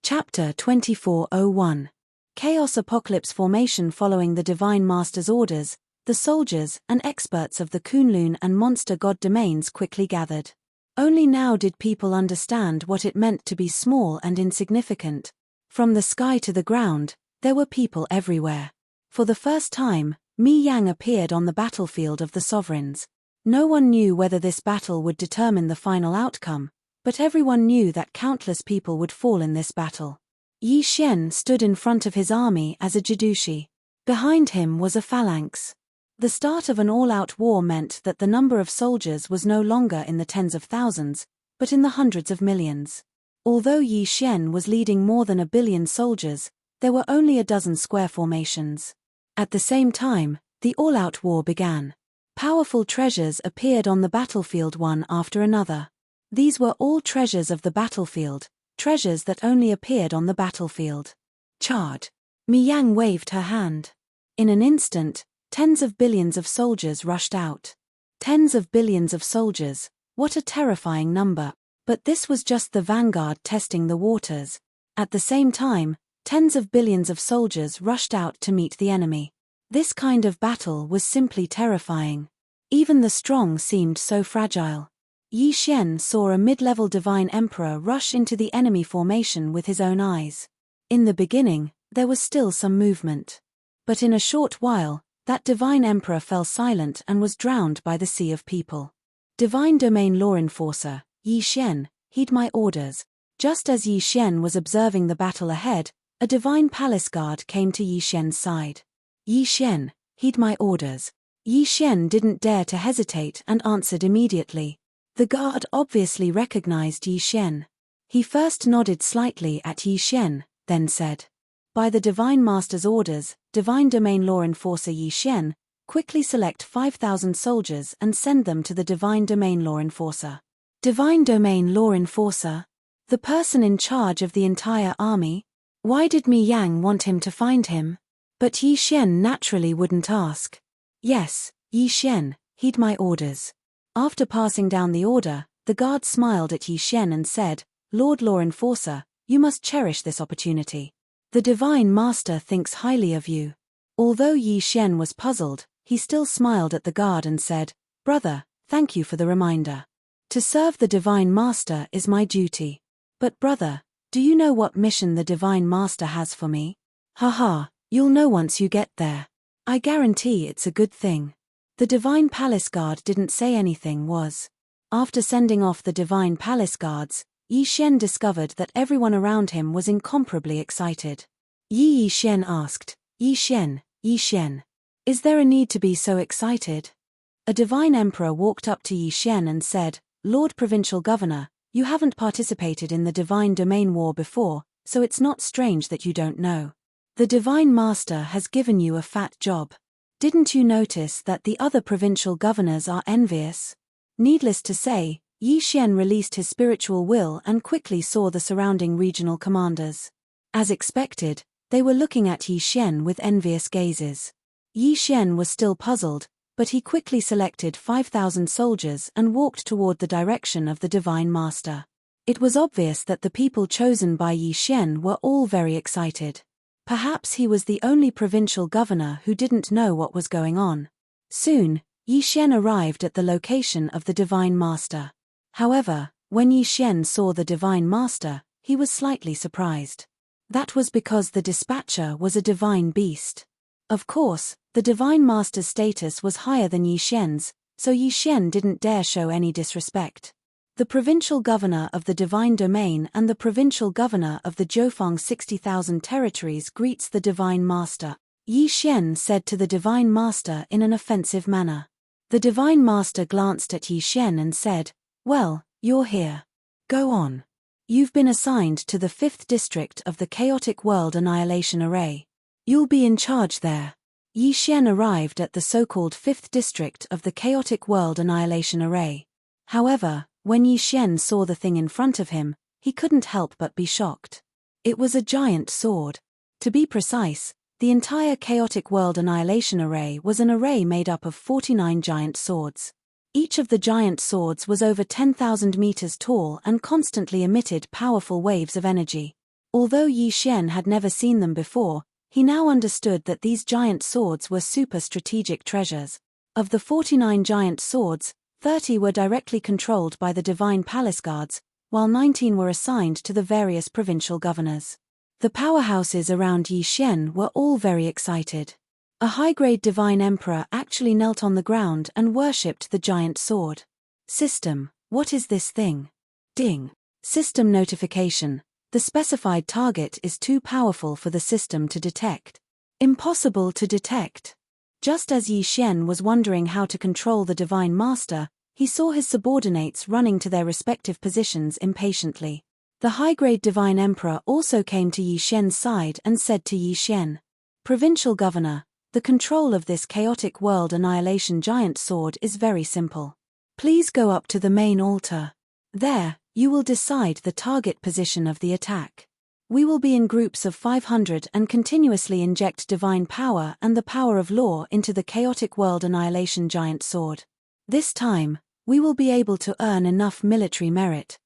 Chapter 2401. Chaos Apocalypse Formation. Following the Divine Master's orders, the soldiers and experts of the Kunlun and Monster God domains quickly gathered. Only now did people understand what it meant to be small and insignificant. From the sky to the ground, there were people everywhere. For the first time, Mi Yang appeared on the battlefield of the sovereigns. No one knew whether this battle would determine the final outcome, but everyone knew that countless people would fall in this battle. Yi Xian stood in front of his army as a Jidushi. Behind him was a phalanx. The start of an all-out war meant that the number of soldiers was no longer in the tens of thousands, but in the hundreds of millions. Although Yi Xian was leading more than 1 billion soldiers, there were only a dozen square formations. At the same time, the all-out war began. Powerful treasures appeared on the battlefield one after another. These were all treasures of the battlefield, treasures that only appeared on the battlefield. Charge! Mi Yang waved her hand. In an instant, tens of billions of soldiers rushed out. Tens of billions of soldiers, what a terrifying number. But this was just the vanguard testing the waters. At the same time, tens of billions of soldiers rushed out to meet the enemy. This kind of battle was simply terrifying. Even the strong seemed so fragile. Yi Xian saw a mid-level divine emperor rush into the enemy formation with his own eyes. In the beginning, there was still some movement. But in a short while, that divine emperor fell silent and was drowned by the sea of people. Divine domain law enforcer, Yi Xian, heed my orders. Just as Yi Xian was observing the battle ahead, a divine palace guard came to Yi Xian's side. Yi Xian, heed my orders. Yi Xian didn't dare to hesitate and answered immediately. The guard obviously recognized Yi Xian. He first nodded slightly at Yi Xian, then said, "By the Divine Master's orders, Divine Domain Law Enforcer Yi Xian, quickly select 5,000 soldiers and send them to the Divine Domain Law Enforcer." Divine Domain Law Enforcer? The person in charge of the entire army? Why did Mi Yang want him to find him? But Yi Xian naturally wouldn't ask. "Yes, Yi Xian, heed my orders." After passing down the order, the guard smiled at Yi Xian and said, "Lord Law Enforcer, you must cherish this opportunity. The Divine Master thinks highly of you." Although Yi Xian was puzzled, he still smiled at the guard and said, "Brother, thank you for the reminder. To serve the Divine Master is my duty. But brother, do you know what mission the Divine Master has for me?" "Haha, you'll know once you get there. I guarantee it's a good thing." The Divine Palace Guard didn't say anything. After sending off the Divine Palace Guards, Yi Xian discovered that everyone around him was incomparably excited. Yi Xian asked, Yi Xian, is there a need to be so excited?" A Divine Emperor walked up to Yi Xian and said, "Lord Provincial Governor, you haven't participated in the Divine Domain War before, so it's not strange that you don't know. The Divine Master has given you a fat job. Didn't you notice that the other provincial governors are envious?" Needless to say, Yi Xian released his spiritual will and quickly saw the surrounding regional commanders. As expected, they were looking at Yi Xian with envious gazes. Yi Xian was still puzzled, but he quickly selected 5,000 soldiers and walked toward the direction of the Divine Master. It was obvious that the people chosen by Yi Xian were all very excited. Perhaps he was the only provincial governor who didn't know what was going on. Soon, Yi Xian arrived at the location of the Divine Master. However, when Yi Xian saw the Divine Master, he was slightly surprised. That was because the dispatcher was a divine beast. Of course, the Divine Master's status was higher than Yi Xian's, so Yi Xian didn't dare show any disrespect. The provincial governor of the Divine Domain and the provincial governor of the Jiufeng 60,000 territories greets the Divine Master, Yi Xian said to the Divine Master in an offensive manner. The Divine Master glanced at Yi Xian and said, "Well, you're here. Go on. You've been assigned to the 5th district of the Chaotic World Annihilation Array. You'll be in charge there." Yi Xian arrived at the so-called 5th district of the Chaotic World Annihilation Array. However, when Yi Xian saw the thing in front of him, he couldn't help but be shocked. It was a giant sword. To be precise, the entire Chaotic World Annihilation Array was an array made up of 49 giant swords. Each of the giant swords was over 10,000 meters tall and constantly emitted powerful waves of energy. Although Yi Xian had never seen them before, he now understood that these giant swords were super strategic treasures. Of the 49 giant swords, 30 were directly controlled by the divine palace guards, while 19 were assigned to the various provincial governors. The powerhouses around Yi Xian were all very excited. A high-grade divine emperor actually knelt on the ground and worshipped the giant sword. System, what is this thing? Ding. System notification. The specified target is too powerful for the system to detect. Impossible to detect. Just as Yi Xian was wondering how to control the divine master, he saw his subordinates running to their respective positions impatiently. The high-grade divine emperor also came to Yi Xian's side and said to Yi Xian, "Provincial governor, the control of this chaotic world annihilation giant sword is very simple. Please go up to the main altar. There, you will decide the target position of the attack. We will be in groups of 500 and continuously inject divine power and the power of law into the chaotic world annihilation giant sword. This time, we will be able to earn enough military merit."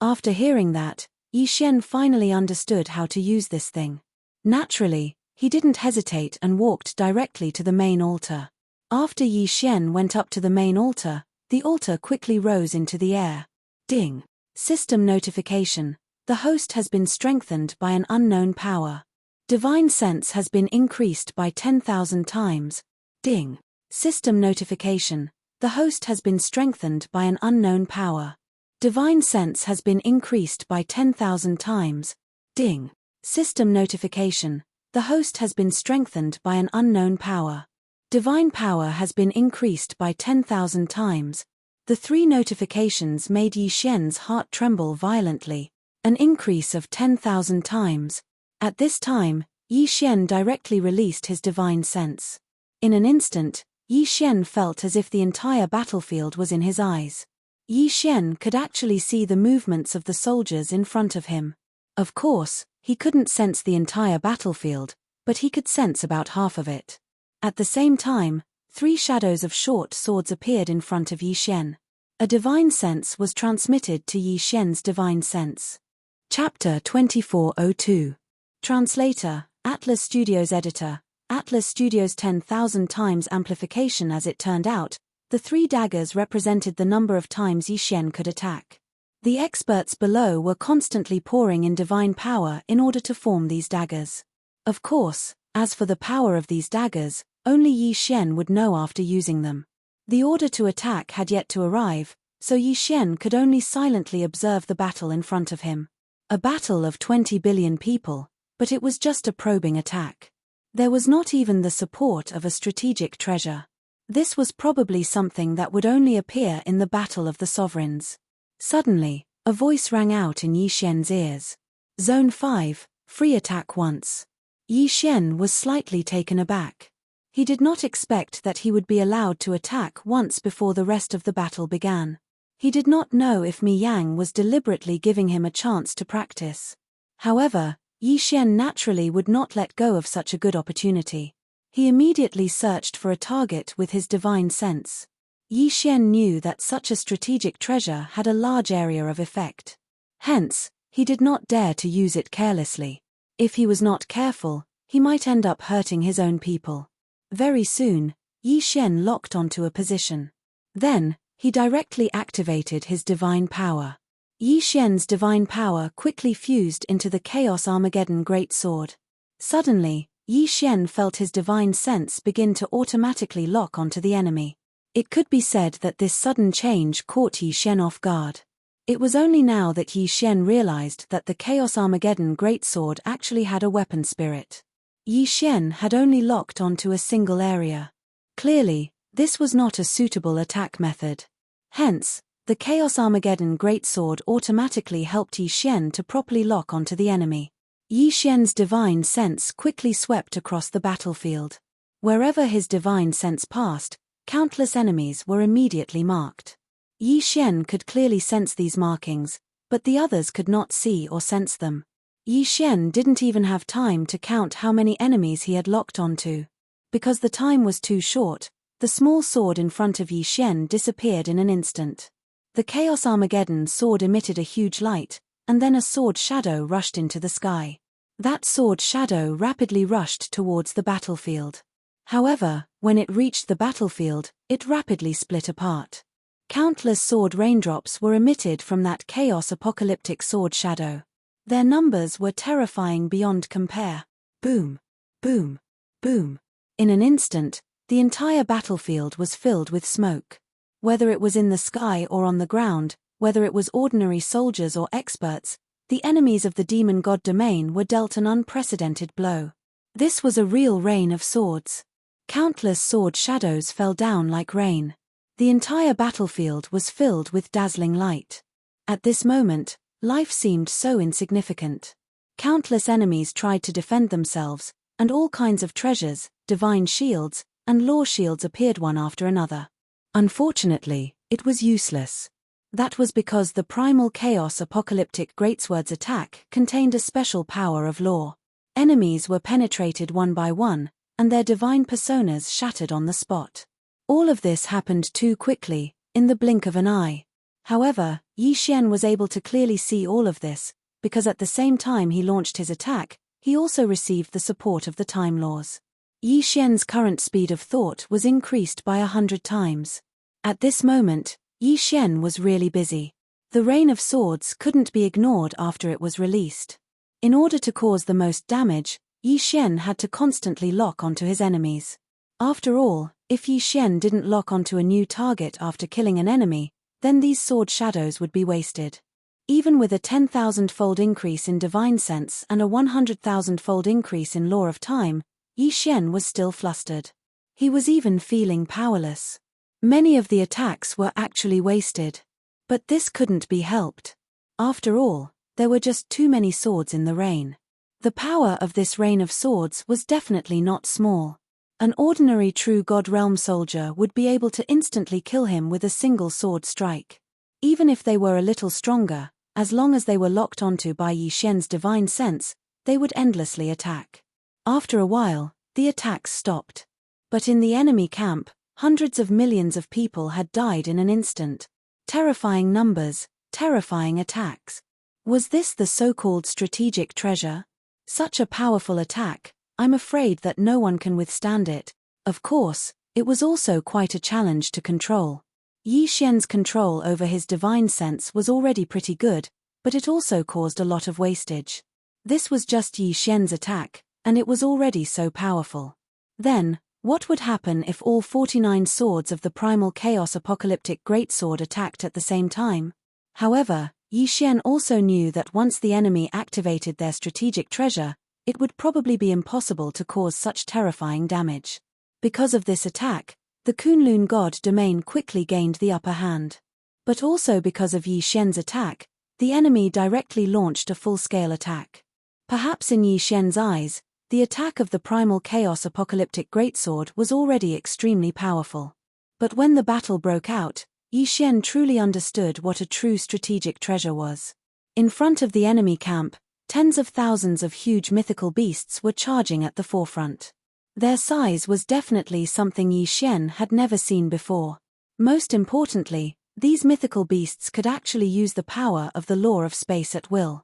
After hearing that, Yi Xian finally understood how to use this thing. Naturally, he didn't hesitate and walked directly to the main altar. After Yi Xian went up to the main altar, the altar quickly rose into the air. Ding. System notification. The host has been strengthened by an unknown power. Divine sense has been increased by 10,000 times. Ding. System notification. The host has been strengthened by an unknown power. Divine sense has been increased by 10,000 times. Ding. System notification. The host has been strengthened by an unknown power. Divine power has been increased by 10,000 times. The three notifications made Yi Xian's heart tremble violently. An increase of 10,000 times. At this time, Yi Xian directly released his divine sense. In an instant, Yi Xian felt as if the entire battlefield was in his eyes. Yi Xian could actually see the movements of the soldiers in front of him. Of course, he couldn't sense the entire battlefield, but he could sense about half of it. At the same time, 3 shadows of short swords appeared in front of Yi Xian. A divine sense was transmitted to Yi Xian's divine sense. Chapter 2402. Translator, Atlas Studios Editor, Atlas Studios 10,000 times amplification. As it turned out, the 3 daggers represented the number of times Yi Xian could attack. The experts below were constantly pouring in divine power in order to form these daggers. Of course, as for the power of these daggers, only Yi Xian would know after using them. The order to attack had yet to arrive, so Yi Xian could only silently observe the battle in front of him. A battle of 20 billion people, but it was just a probing attack. There was not even the support of a strategic treasure. This was probably something that would only appear in the Battle of the Sovereigns. Suddenly, a voice rang out in Yi Xian's ears. Zone 5, free attack once. Yi Xian was slightly taken aback. He did not expect that he would be allowed to attack once before the rest of the battle began. He did not know if Mi Yang was deliberately giving him a chance to practice. However, Yi Xian naturally would not let go of such a good opportunity. He immediately searched for a target with his divine sense. Yi Xian knew that such a strategic treasure had a large area of effect. Hence, he did not dare to use it carelessly. If he was not careful, he might end up hurting his own people. Very soon, Yi Xian locked onto a position. Then, he directly activated his divine power. Yi Xian's divine power quickly fused into the Chaos Armageddon Great Sword. Suddenly, Yi Xian felt his divine sense begin to automatically lock onto the enemy. It could be said that this sudden change caught Yi Xian off guard. It was only now that Yi Xian realized that the Chaos Armageddon Greatsword actually had a weapon spirit. Yi Xian had only locked onto a single area. Clearly, this was not a suitable attack method. Hence, the Chaos Armageddon Greatsword automatically helped Yi Xian to properly lock onto the enemy. Yi Xian's divine sense quickly swept across the battlefield. Wherever his divine sense passed, countless enemies were immediately marked. Yi Xian could clearly sense these markings, but the others could not see or sense them. Yi Xian didn't even have time to count how many enemies he had locked onto. Because the time was too short, the small sword in front of Yi Xian disappeared in an instant. The Chaos Armageddon sword emitted a huge light, and then a sword shadow rushed into the sky. That sword shadow rapidly rushed towards the battlefield. However, when it reached the battlefield, it rapidly split apart. Countless sword raindrops were emitted from that chaos apocalyptic sword shadow. Their numbers were terrifying beyond compare. Boom, boom, boom. In an instant, the entire battlefield was filled with smoke. Whether it was in the sky or on the ground, whether it was ordinary soldiers or experts, the enemies of the demon god domain were dealt an unprecedented blow. This was a real rain of swords. Countless sword shadows fell down like rain. The entire battlefield was filled with dazzling light. At this moment, life seemed so insignificant. Countless enemies tried to defend themselves, and all kinds of treasures, divine shields, and law shields appeared one after another. Unfortunately, it was useless. That was because the primal chaos apocalyptic greatsword's attack contained a special power of law. Enemies were penetrated one by one, and their divine personas shattered on the spot. All of this happened too quickly, in the blink of an eye. However, Yi Xian was able to clearly see all of this, because at the same time he launched his attack, he also received the support of the time laws. Yi Xian's current speed of thought was increased by 100 times. At this moment, Yi Xian was really busy. The rain of swords couldn't be ignored after it was released. In order to cause the most damage, Yi Xian had to constantly lock onto his enemies. After all, if Yi Xian didn't lock onto a new target after killing an enemy, then these sword shadows would be wasted. Even with a 10,000-fold increase in divine sense and a 100,000-fold increase in law of time, Yi Xian was still flustered. He was even feeling powerless. Many of the attacks were actually wasted. But this couldn't be helped. After all, there were just too many swords in the rain. The power of this rain of swords was definitely not small. An ordinary true God Realm soldier would be able to instantly kill him with a single sword strike. Even if they were a little stronger, as long as they were locked onto by Yi Xian's divine sense, they would endlessly attack. After a while, the attacks stopped. But in the enemy camp, hundreds of millions of people had died in an instant. Terrifying numbers, terrifying attacks. Was this the so-called strategic treasure? Such a powerful attack, I'm afraid that no one can withstand it. Of course, it was also quite a challenge to control. Yi Xian's control over his divine sense was already pretty good, but it also caused a lot of wastage. This was just Yi Xian's attack, and it was already so powerful. Then, what would happen if all 49 swords of the primal chaos apocalyptic greatsword attacked at the same time? However, Yi Xian also knew that once the enemy activated their strategic treasure, it would probably be impossible to cause such terrifying damage. Because of this attack, the Kunlun god domain quickly gained the upper hand. But also because of Yi Xian's attack, the enemy directly launched a full-scale attack. Perhaps in Yi Xian's eyes, the attack of the primal chaos apocalyptic greatsword was already extremely powerful. But when the battle broke out, Yi Xian truly understood what a true strategic treasure was. In front of the enemy camp, tens of thousands of huge mythical beasts were charging at the forefront. Their size was definitely something Yi Xian had never seen before. Most importantly, these mythical beasts could actually use the power of the law of space at will.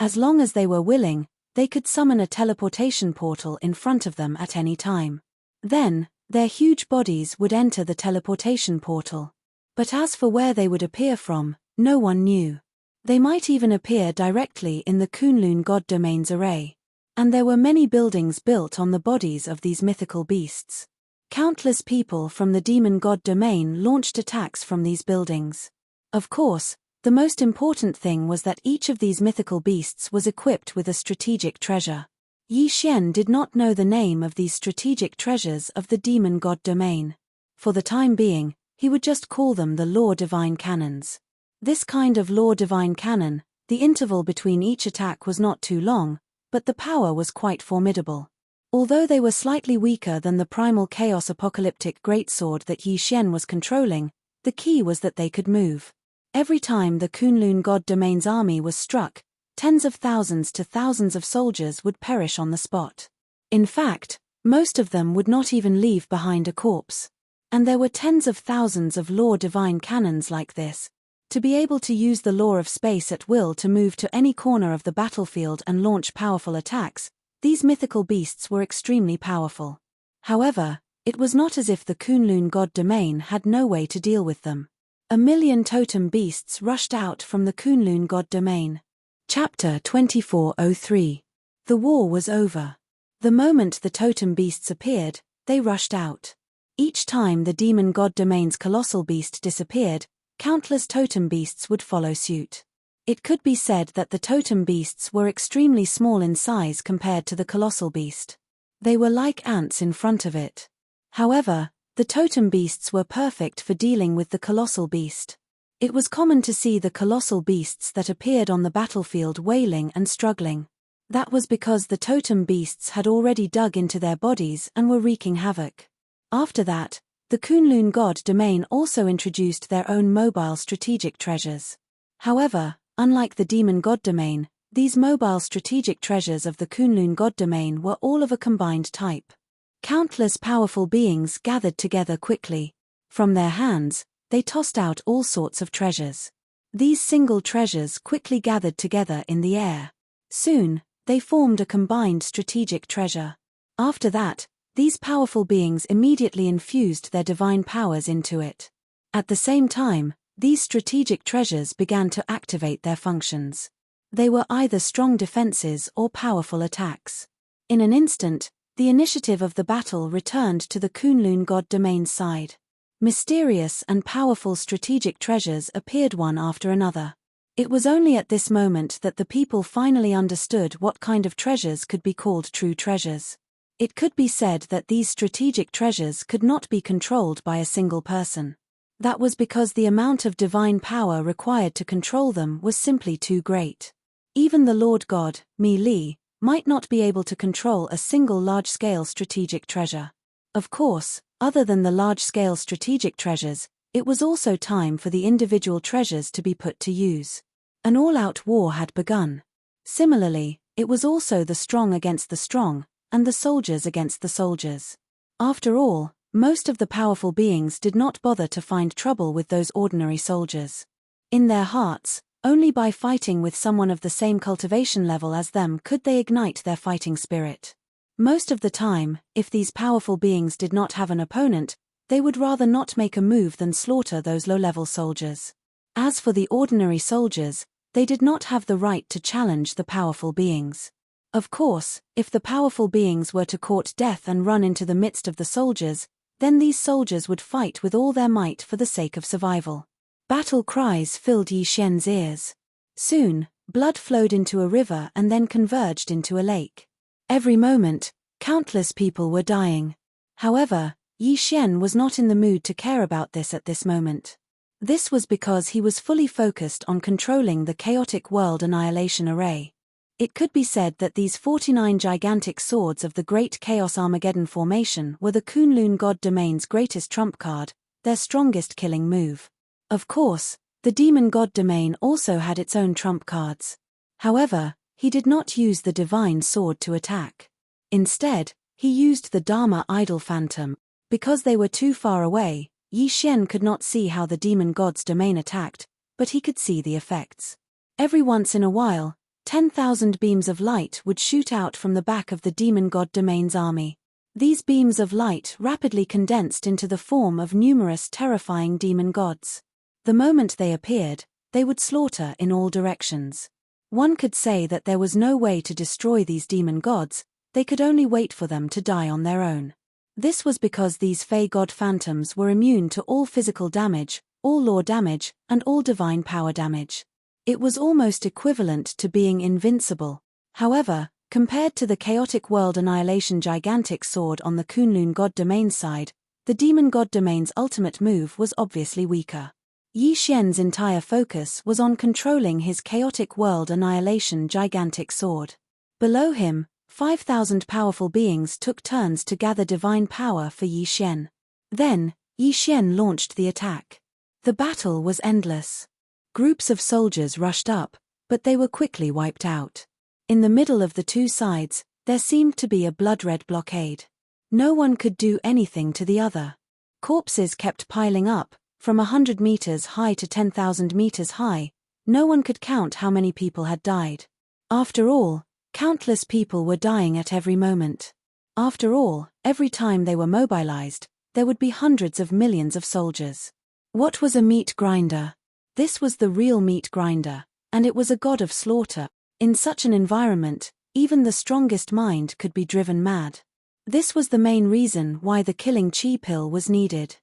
As long as they were willing, they could summon a teleportation portal in front of them at any time. Then, their huge bodies would enter the teleportation portal. But as for where they would appear from, no one knew. They might even appear directly in the Kunlun god domain's array. And there were many buildings built on the bodies of these mythical beasts. Countless people from the demon god domain launched attacks from these buildings. Of course, the most important thing was that each of these mythical beasts was equipped with a strategic treasure. Yi Xian did not know the name of these strategic treasures of the demon god domain. For the time being, he would just call them the law divine cannons. This kind of law divine cannon, the interval between each attack was not too long, but the power was quite formidable. Although they were slightly weaker than the primal chaos apocalyptic greatsword that Yi Xian was controlling, the key was that they could move. Every time the Kunlun god domain's army was struck, tens of thousands to thousands of soldiers would perish on the spot. In fact, most of them would not even leave behind a corpse. And there were tens of thousands of law divine cannons like this. To be able to use the law of space at will to move to any corner of the battlefield and launch powerful attacks, these mythical beasts were extremely powerful. However, it was not as if the Kunlun god domain had no way to deal with them. 1,000,000 totem beasts rushed out from the Kunlun god domain. Chapter 2403. The war was over. The moment the totem beasts appeared, they rushed out. Each time the demon god domain's colossal beast disappeared, countless totem beasts would follow suit. It could be said that the totem beasts were extremely small in size compared to the colossal beast. They were like ants in front of it. However, the totem beasts were perfect for dealing with the colossal beast. It was common to see the colossal beasts that appeared on the battlefield wailing and struggling. That was because the totem beasts had already dug into their bodies and were wreaking havoc. After that, the Kunlun god domain also introduced their own mobile strategic treasures. However, unlike the demon god domain, these mobile strategic treasures of the Kunlun god domain were all of a combined type. Countless powerful beings gathered together quickly. From their hands, they tossed out all sorts of treasures. These single treasures quickly gathered together in the air. Soon, they formed a combined strategic treasure. After that, these powerful beings immediately infused their divine powers into it. At the same time, these strategic treasures began to activate their functions. They were either strong defenses or powerful attacks. In an instant, the initiative of the battle returned to the Kunlun god domain's side. Mysterious and powerful strategic treasures appeared one after another. It was only at this moment that the people finally understood what kind of treasures could be called true treasures. It could be said that these strategic treasures could not be controlled by a single person. That was because the amount of divine power required to control them was simply too great. Even the Lord God, Mi-Li, might not be able to control a single large-scale strategic treasure. Of course, other than the large-scale strategic treasures, it was also time for the individual treasures to be put to use. An all-out war had begun. Similarly, it was also the strong against the strong, and the soldiers against the soldiers. After all, most of the powerful beings did not bother to find trouble with those ordinary soldiers. In their hearts, only by fighting with someone of the same cultivation level as them could they ignite their fighting spirit. Most of the time, if these powerful beings did not have an opponent, they would rather not make a move than slaughter those low-level soldiers. As for the ordinary soldiers, they did not have the right to challenge the powerful beings. Of course, if the powerful beings were to court death and run into the midst of the soldiers, then these soldiers would fight with all their might for the sake of survival. Battle cries filled Yi Xian's ears. Soon, blood flowed into a river and then converged into a lake. Every moment, countless people were dying. However, Yi Xian was not in the mood to care about this at this moment. This was because he was fully focused on controlling the chaotic world annihilation array. It could be said that these 49 gigantic swords of the Great Chaos Armageddon formation were the Kunlun god domain's greatest trump card, their strongest killing move. Of course, the demon god domain also had its own trump cards. However, he did not use the divine sword to attack. Instead, he used the Dharma idol phantom. Because they were too far away, Yi Xian could not see how the demon god's domain attacked, but he could see the effects. Every once in a while, 10,000 beams of light would shoot out from the back of the demon god domain's army. These beams of light rapidly condensed into the form of numerous terrifying demon gods. The moment they appeared, they would slaughter in all directions. One could say that there was no way to destroy these demon gods, they could only wait for them to die on their own. This was because these Fey god phantoms were immune to all physical damage, all law damage, and all divine power damage. It was almost equivalent to being invincible. However, compared to the chaotic world annihilation gigantic sword on the Kunlun god domain side, the demon god domain's ultimate move was obviously weaker. Yi Xian's entire focus was on controlling his chaotic world annihilation gigantic sword. Below him, 5,000 powerful beings took turns to gather divine power for Yi Xian. Then, Yi Xian launched the attack. The battle was endless. Groups of soldiers rushed up, but they were quickly wiped out. In the middle of the two sides, there seemed to be a blood-red blockade. No one could do anything to the other. Corpses kept piling up, From 100 meters high to 10,000 meters high, no one could count how many people had died. After all, countless people were dying at every moment. After all, every time they were mobilized, there would be hundreds of millions of soldiers. What was a meat grinder? This was the real meat grinder, and it was a god of slaughter. In such an environment, even the strongest mind could be driven mad. This was the main reason why the killing chi pill was needed.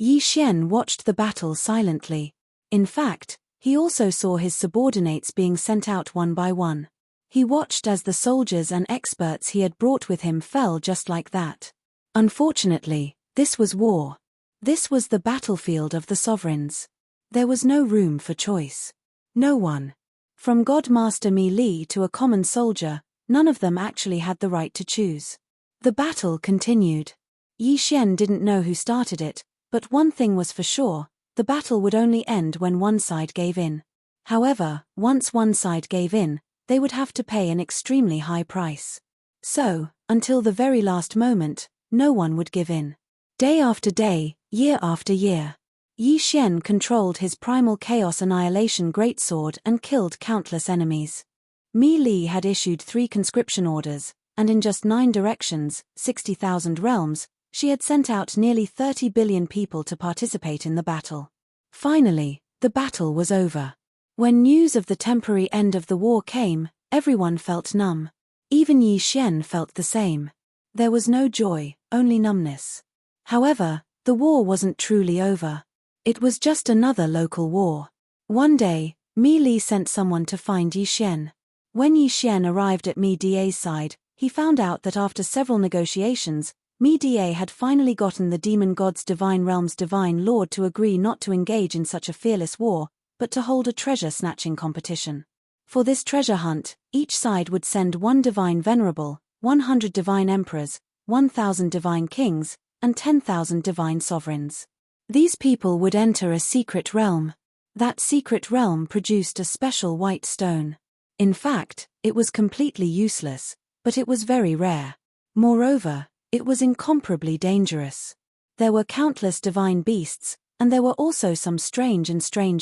Yi Xian watched the battle silently. In fact, he also saw his subordinates being sent out one by one. He watched as the soldiers and experts he had brought with him fell just like that. Unfortunately, this was war. This was the battlefield of the sovereigns. There was no room for choice. No one. From God Master Mi Li to a common soldier, none of them actually had the right to choose. The battle continued. Yi Xian didn't know who started it, but one thing was for sure, the battle would only end when one side gave in. However, once one side gave in, they would have to pay an extremely high price. So, until the very last moment, no one would give in. Day after day, year after year, Yi Xian controlled his primal chaos annihilation greatsword and killed countless enemies. Mi Li had issued 3 conscription orders, and in just 9 directions, 60,000 realms, she had sent out nearly 30 billion people to participate in the battle. Finally, the battle was over. When news of the temporary end of the war came, everyone felt numb. Even Yi Xian felt the same. There was no joy, only numbness. However, the war wasn't truly over. It was just another local war. One day, Mi Li sent someone to find Yi Xian. When Yi Xian arrived at Mi Da's side, he found out that after several negotiations, Mi Da had finally gotten the demon god's divine realm's divine lord to agree not to engage in such a fearless war, but to hold a treasure-snatching competition. For this treasure hunt, each side would send 1 divine venerable, 100 divine emperors, 1,000 divine kings, and 10,000 divine sovereigns. These people would enter a secret realm. That secret realm produced a special white stone. In fact, it was completely useless, but it was very rare. Moreover, it was incomparably dangerous. There were countless divine beasts, and there were also some strange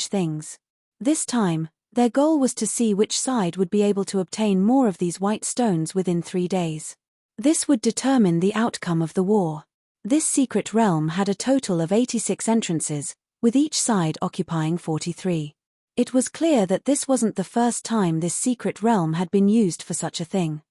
things. This time, their goal was to see which side would be able to obtain more of these white stones within 3 days. This would determine the outcome of the war. This secret realm had a total of 86 entrances, with each side occupying 43. It was clear that this wasn't the first time this secret realm had been used for such a thing.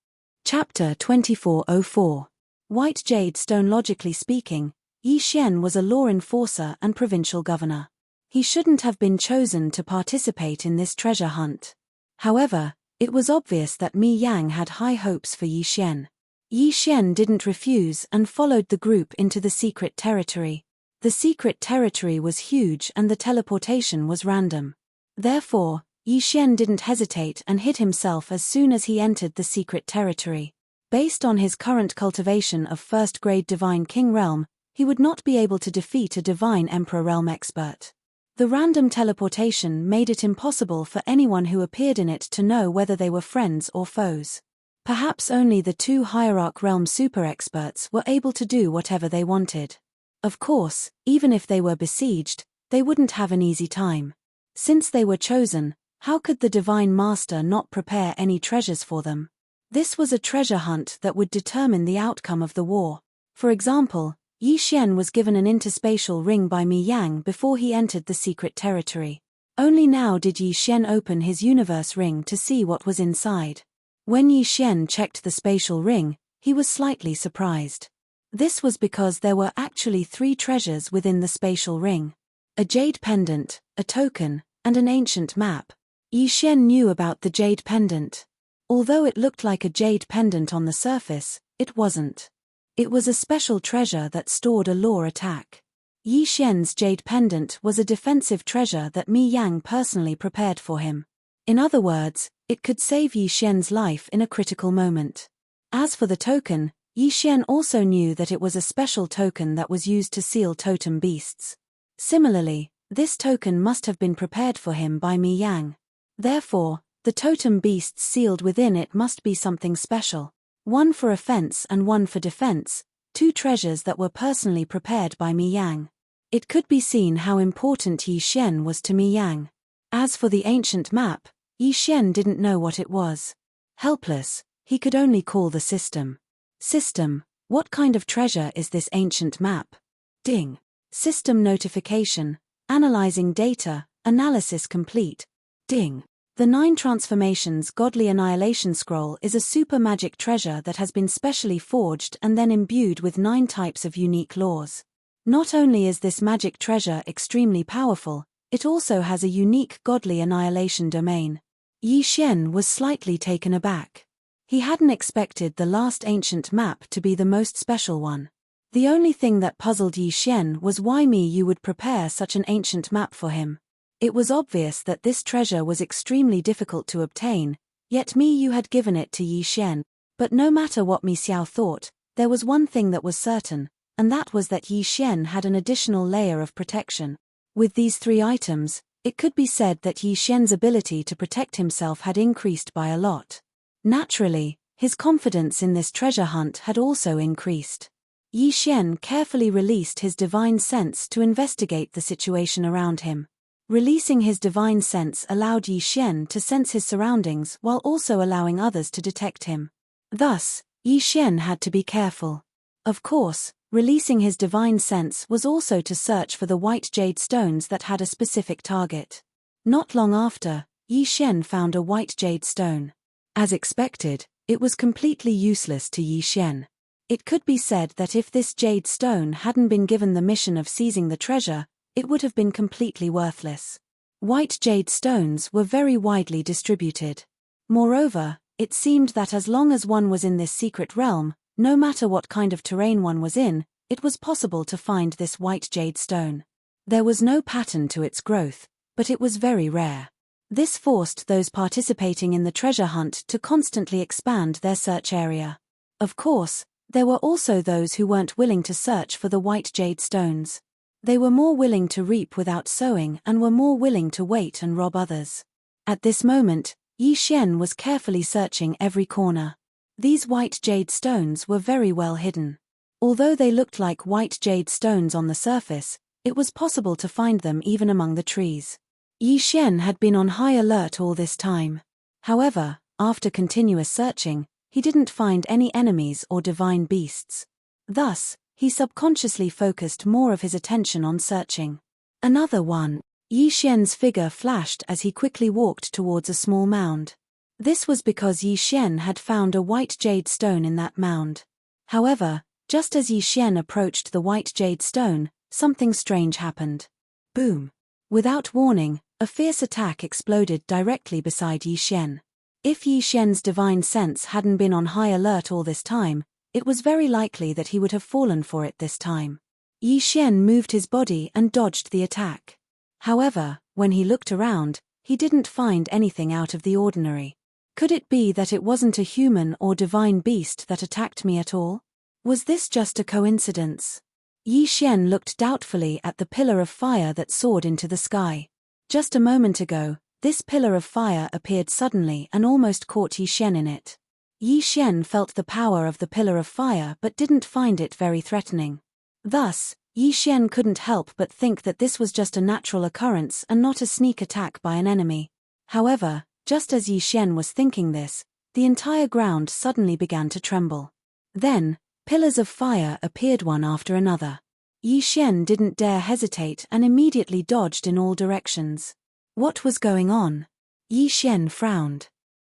Chapter 2404. White Jade Stone. Logically speaking, Yi Xian was a law enforcer and provincial governor. He shouldn't have been chosen to participate in this treasure hunt. However, it was obvious that Mi Yang had high hopes for Yi Xian. Yi Xian didn't refuse and followed the group into the secret territory. The secret territory was huge and the teleportation was random. Therefore, Yi Xian didn't hesitate and hid himself as soon as he entered the secret territory. Based on his current cultivation of first-grade Divine King Realm, he would not be able to defeat a Divine Emperor Realm expert. The random teleportation made it impossible for anyone who appeared in it to know whether they were friends or foes. Perhaps only the 2 Hierarch Realm super experts were able to do whatever they wanted. Of course, even if they were besieged, they wouldn't have an easy time. Since they were chosen, how could the Divine Master not prepare any treasures for them? This was a treasure hunt that would determine the outcome of the war. For example, Yi Xian was given an interspatial ring by Mi Yang before he entered the secret territory. Only now did Yi Xian open his universe ring to see what was inside. When Yi Xian checked the spatial ring, he was slightly surprised. This was because there were actually 3 treasures within the spatial ring. A jade pendant, a token, and an ancient map. Yi Xian knew about the jade pendant. Although it looked like a jade pendant on the surface, it wasn't. It was a special treasure that stored a law attack. Yi Xian's jade pendant was a defensive treasure that Mi Yang personally prepared for him. In other words, it could save Yi Xian's life in a critical moment. As for the token, Yi Xian also knew that it was a special token that was used to seal totem beasts. Similarly, this token must have been prepared for him by Mi Yang. Therefore, the totem beasts sealed within it must be something special. 1 for offense and 1 for defense, 2 treasures that were personally prepared by Mi Yang. It could be seen how important Yi Xian was to Mi Yang. As for the ancient map, Yi Xian didn't know what it was. Helpless, he could only call the system. System, what kind of treasure is this ancient map? Ding. System notification, analyzing data, analysis complete. Ding. The 9 Transformations Godly Annihilation Scroll is a super magic treasure that has been specially forged and then imbued with 9 types of unique laws. Not only is this magic treasure extremely powerful, it also has a unique godly annihilation domain. Yi Xian was slightly taken aback. He hadn't expected the last ancient map to be the most special one. The only thing that puzzled Yi Xian was why Mi Yu would prepare such an ancient map for him. It was obvious that this treasure was extremely difficult to obtain, yet Mi Yu had given it to Yi Xian. But no matter what Mi Xiao thought, there was one thing that was certain, and that was that Yi Xian had an additional layer of protection. With these 3 items, it could be said that Yi Xian's ability to protect himself had increased by a lot. Naturally, his confidence in this treasure hunt had also increased. Yi Xian carefully released his divine sense to investigate the situation around him. Releasing his divine sense allowed Yi Xian to sense his surroundings while also allowing others to detect him. Thus, Yi Xian had to be careful. Of course, releasing his divine sense was also to search for the white jade stones that had a specific target. Not long after, Yi Xian found a white jade stone. As expected, it was completely useless to Yi Xian. It could be said that if this jade stone hadn't been given the mission of seizing the treasure, it would have been completely worthless. White jade stones were very widely distributed. Moreover, it seemed that as long as one was in this secret realm, no matter what kind of terrain one was in, it was possible to find this white jade stone. There was no pattern to its growth, but it was very rare. This forced those participating in the treasure hunt to constantly expand their search area. Of course, there were also those who weren't willing to search for the white jade stones. They were more willing to reap without sowing and were more willing to wait and rob others. At this moment, Yi Xian was carefully searching every corner. These white jade stones were very well hidden. Although they looked like white jade stones on the surface, it was possible to find them even among the trees. Yi Xian had been on high alert all this time. However, after continuous searching, he didn't find any enemies or divine beasts. Thus, he subconsciously focused more of his attention on searching. Another one. Yi Xian's figure flashed as he quickly walked towards a small mound. This was because Yi Xian had found a white jade stone in that mound. However, just as Yi Xian approached the white jade stone, something strange happened. Boom! Without warning, a fierce attack exploded directly beside Yi Xian. If Yi Xian's divine sense hadn't been on high alert all this time, it was very likely that he would have fallen for it this time. Yi Xian moved his body and dodged the attack. However, when he looked around, he didn't find anything out of the ordinary. Could it be that it wasn't a human or divine beast that attacked me at all? Was this just a coincidence? Yi Xian looked doubtfully at the pillar of fire that soared into the sky. Just a moment ago, this pillar of fire appeared suddenly and almost caught Yi Xian in it. Yi Xian felt the power of the pillar of fire but didn't find it very threatening. Thus, Yi Xian couldn't help but think that this was just a natural occurrence and not a sneak attack by an enemy. However, just as Yi Xian was thinking this, the entire ground suddenly began to tremble. Then, pillars of fire appeared one after another. Yi Xian didn't dare hesitate and immediately dodged in all directions. What was going on? Yi Xian frowned.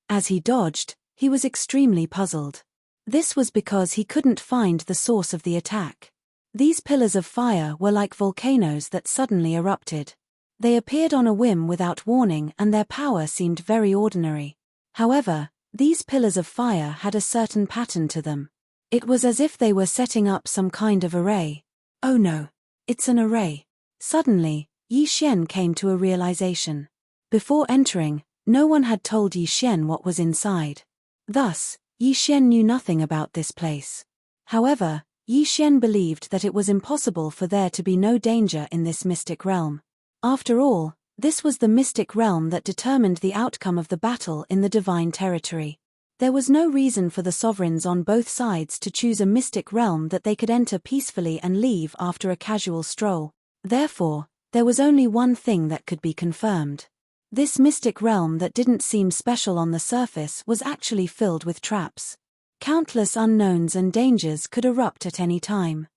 As he dodged, he was extremely puzzled. This was because he couldn't find the source of the attack. These pillars of fire were like volcanoes that suddenly erupted. They appeared on a whim without warning and their power seemed very ordinary. However, these pillars of fire had a certain pattern to them. It was as if they were setting up some kind of array. Oh no! It's an array. Suddenly, Yi Xian came to a realization. Before entering, no one had told Yi Xian what was inside. Thus, Yi Xian knew nothing about this place. However, Yi Xian believed that it was impossible for there to be no danger in this mystic realm. After all, this was the mystic realm that determined the outcome of the battle in the divine territory. There was no reason for the sovereigns on both sides to choose a mystic realm that they could enter peacefully and leave after a casual stroll. Therefore, there was only one thing that could be confirmed. This mystic realm that didn't seem special on the surface was actually filled with traps. Countless unknowns and dangers could erupt at any time.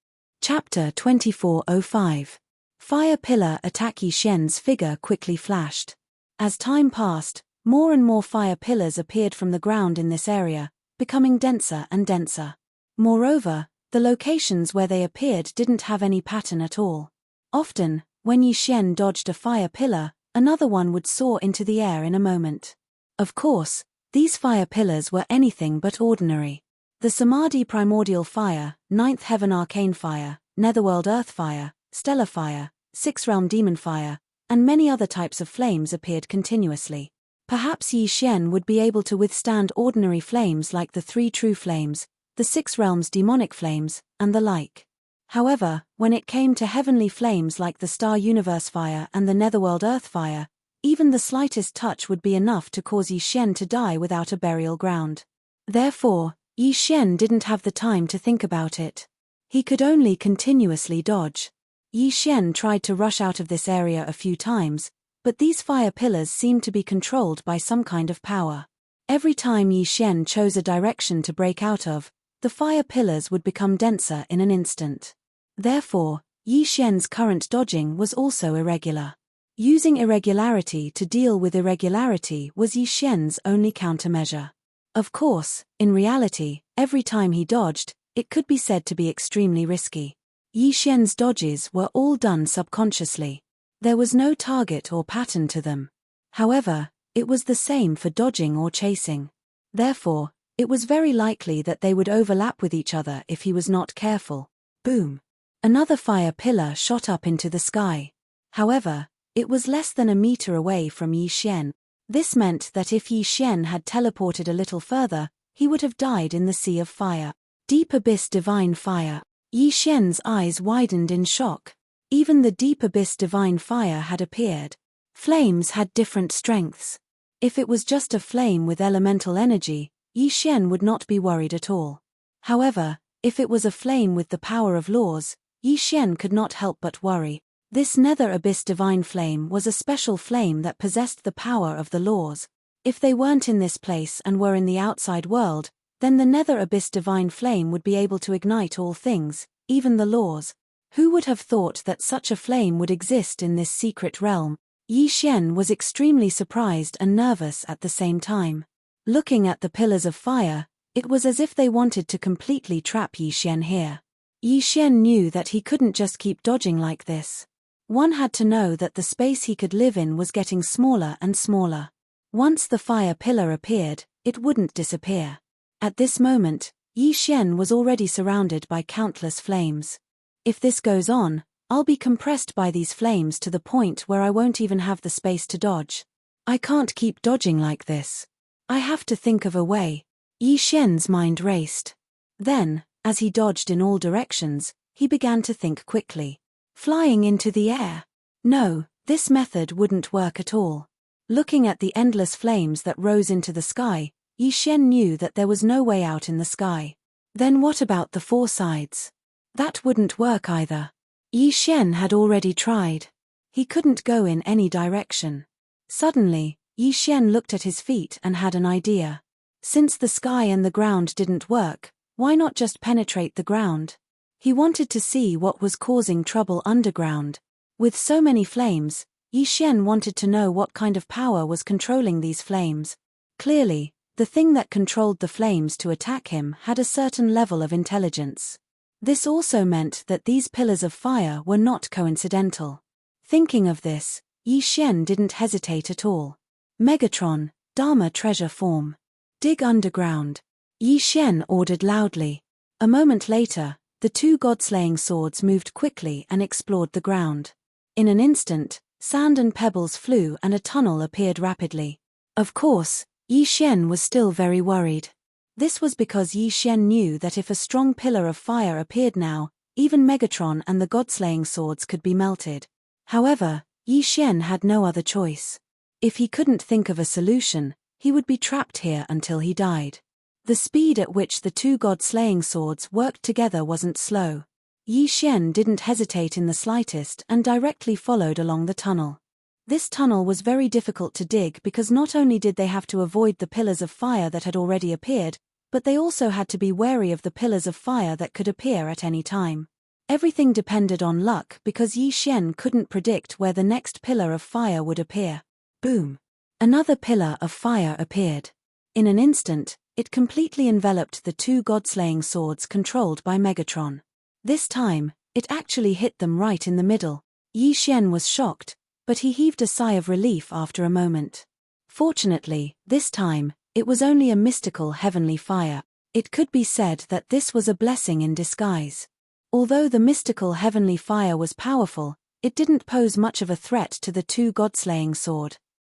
Chapter 2405. Fire pillar attack. Yi Xian's figure quickly flashed. As time passed, more and more fire pillars appeared from the ground in this area, becoming denser and denser. Moreover, the locations where they appeared didn't have any pattern at all. Often, when Yi Xian dodged a fire pillar, another one would soar into the air in a moment. Of course, these fire pillars were anything but ordinary. The Samadhi primordial fire, Ninth Heaven arcane fire, Netherworld earth fire, stellar fire, Sixth realm demon fire, and many other types of flames appeared continuously. Perhaps Yi Xian would be able to withstand ordinary flames like the three true flames, the six realms demonic flames, and the like. However, when it came to heavenly flames like the star universe fire and the netherworld earth fire, even the slightest touch would be enough to cause Yi Xian to die without a burial ground. Therefore, Yi Xian didn't have the time to think about it. He could only continuously dodge. Yi Xian tried to rush out of this area a few times, but these fire pillars seemed to be controlled by some kind of power. Every time Yi Xian chose a direction to break out of, the fire pillars would become denser in an instant. Therefore, Yi Xian's current dodging was also irregular. Using irregularity to deal with irregularity was Yi Xian's only countermeasure. Of course, in reality, every time he dodged, it could be said to be extremely risky. Yi Xian's dodges were all done subconsciously. There was no target or pattern to them. However, it was the same for dodging or chasing. Therefore, it was very likely that they would overlap with each other if he was not careful. Boom! Another fire pillar shot up into the sky. However, it was less than a meter away from Yi Xian. This meant that if Yi Xian had teleported a little further, he would have died in the sea of fire. Deep abyss divine fire. Yi Xian's eyes widened in shock. Even the deep abyss divine fire had appeared. Flames had different strengths. If it was just a flame with elemental energy, Yi Xian would not be worried at all. However, if it was a flame with the power of laws, Yi Xian could not help but worry. This nether abyss divine flame was a special flame that possessed the power of the laws. If they weren't in this place and were in the outside world, then the nether abyss divine flame would be able to ignite all things, even the laws. Who would have thought that such a flame would exist in this secret realm? Yi Xian was extremely surprised and nervous at the same time. Looking at the pillars of fire, it was as if they wanted to completely trap Yi Xian here. Yi Xian knew that he couldn't just keep dodging like this. One had to know that the space he could live in was getting smaller and smaller. Once the fire pillar appeared, it wouldn't disappear. At this moment, Yi Xian was already surrounded by countless flames. If this goes on, I'll be compressed by these flames to the point where I won't even have the space to dodge. I can't keep dodging like this. I have to think of a way. Yi Xian's mind raced. Then, as he dodged in all directions, he began to think quickly. Flying into the air? No, this method wouldn't work at all. Looking at the endless flames that rose into the sky, Yi Xian knew that there was no way out in the sky. Then what about the four sides? That wouldn't work either. Yi Xian had already tried. He couldn't go in any direction. Suddenly, Yi Xian looked at his feet and had an idea. Since the sky and the ground didn't work, why not just penetrate the ground? He wanted to see what was causing trouble underground. With so many flames, Yi Xian wanted to know what kind of power was controlling these flames. Clearly, the thing that controlled the flames to attack him had a certain level of intelligence. This also meant that these pillars of fire were not coincidental. Thinking of this, Yi Xian didn't hesitate at all. Megatron, Dharma treasure form. Dig underground. Yi Xian ordered loudly. A moment later, the two god-slaying swords moved quickly and explored the ground. In an instant, sand and pebbles flew and a tunnel appeared rapidly. Of course, Yi Xian was still very worried. This was because Yi Xian knew that if a strong pillar of fire appeared now, even Megatron and the god-slaying swords could be melted. However, Yi Xian had no other choice. If he couldn't think of a solution, he would be trapped here until he died. The speed at which the two god-slaying swords worked together wasn't slow. Yi Xian didn't hesitate in the slightest and directly followed along the tunnel. This tunnel was very difficult to dig because not only did they have to avoid the pillars of fire that had already appeared, but they also had to be wary of the pillars of fire that could appear at any time. Everything depended on luck because Yi Xian couldn't predict where the next pillar of fire would appear. Boom! Another pillar of fire appeared. In an instant, it completely enveloped the two god-slaying swords controlled by Megatron. This time, it actually hit them right in the middle. Yi Xian was shocked, but he heaved a sigh of relief after a moment. Fortunately, this time, it was only a mystical heavenly fire. It could be said that this was a blessing in disguise. Although the mystical heavenly fire was powerful, it didn't pose much of a threat to the two god-slaying sword.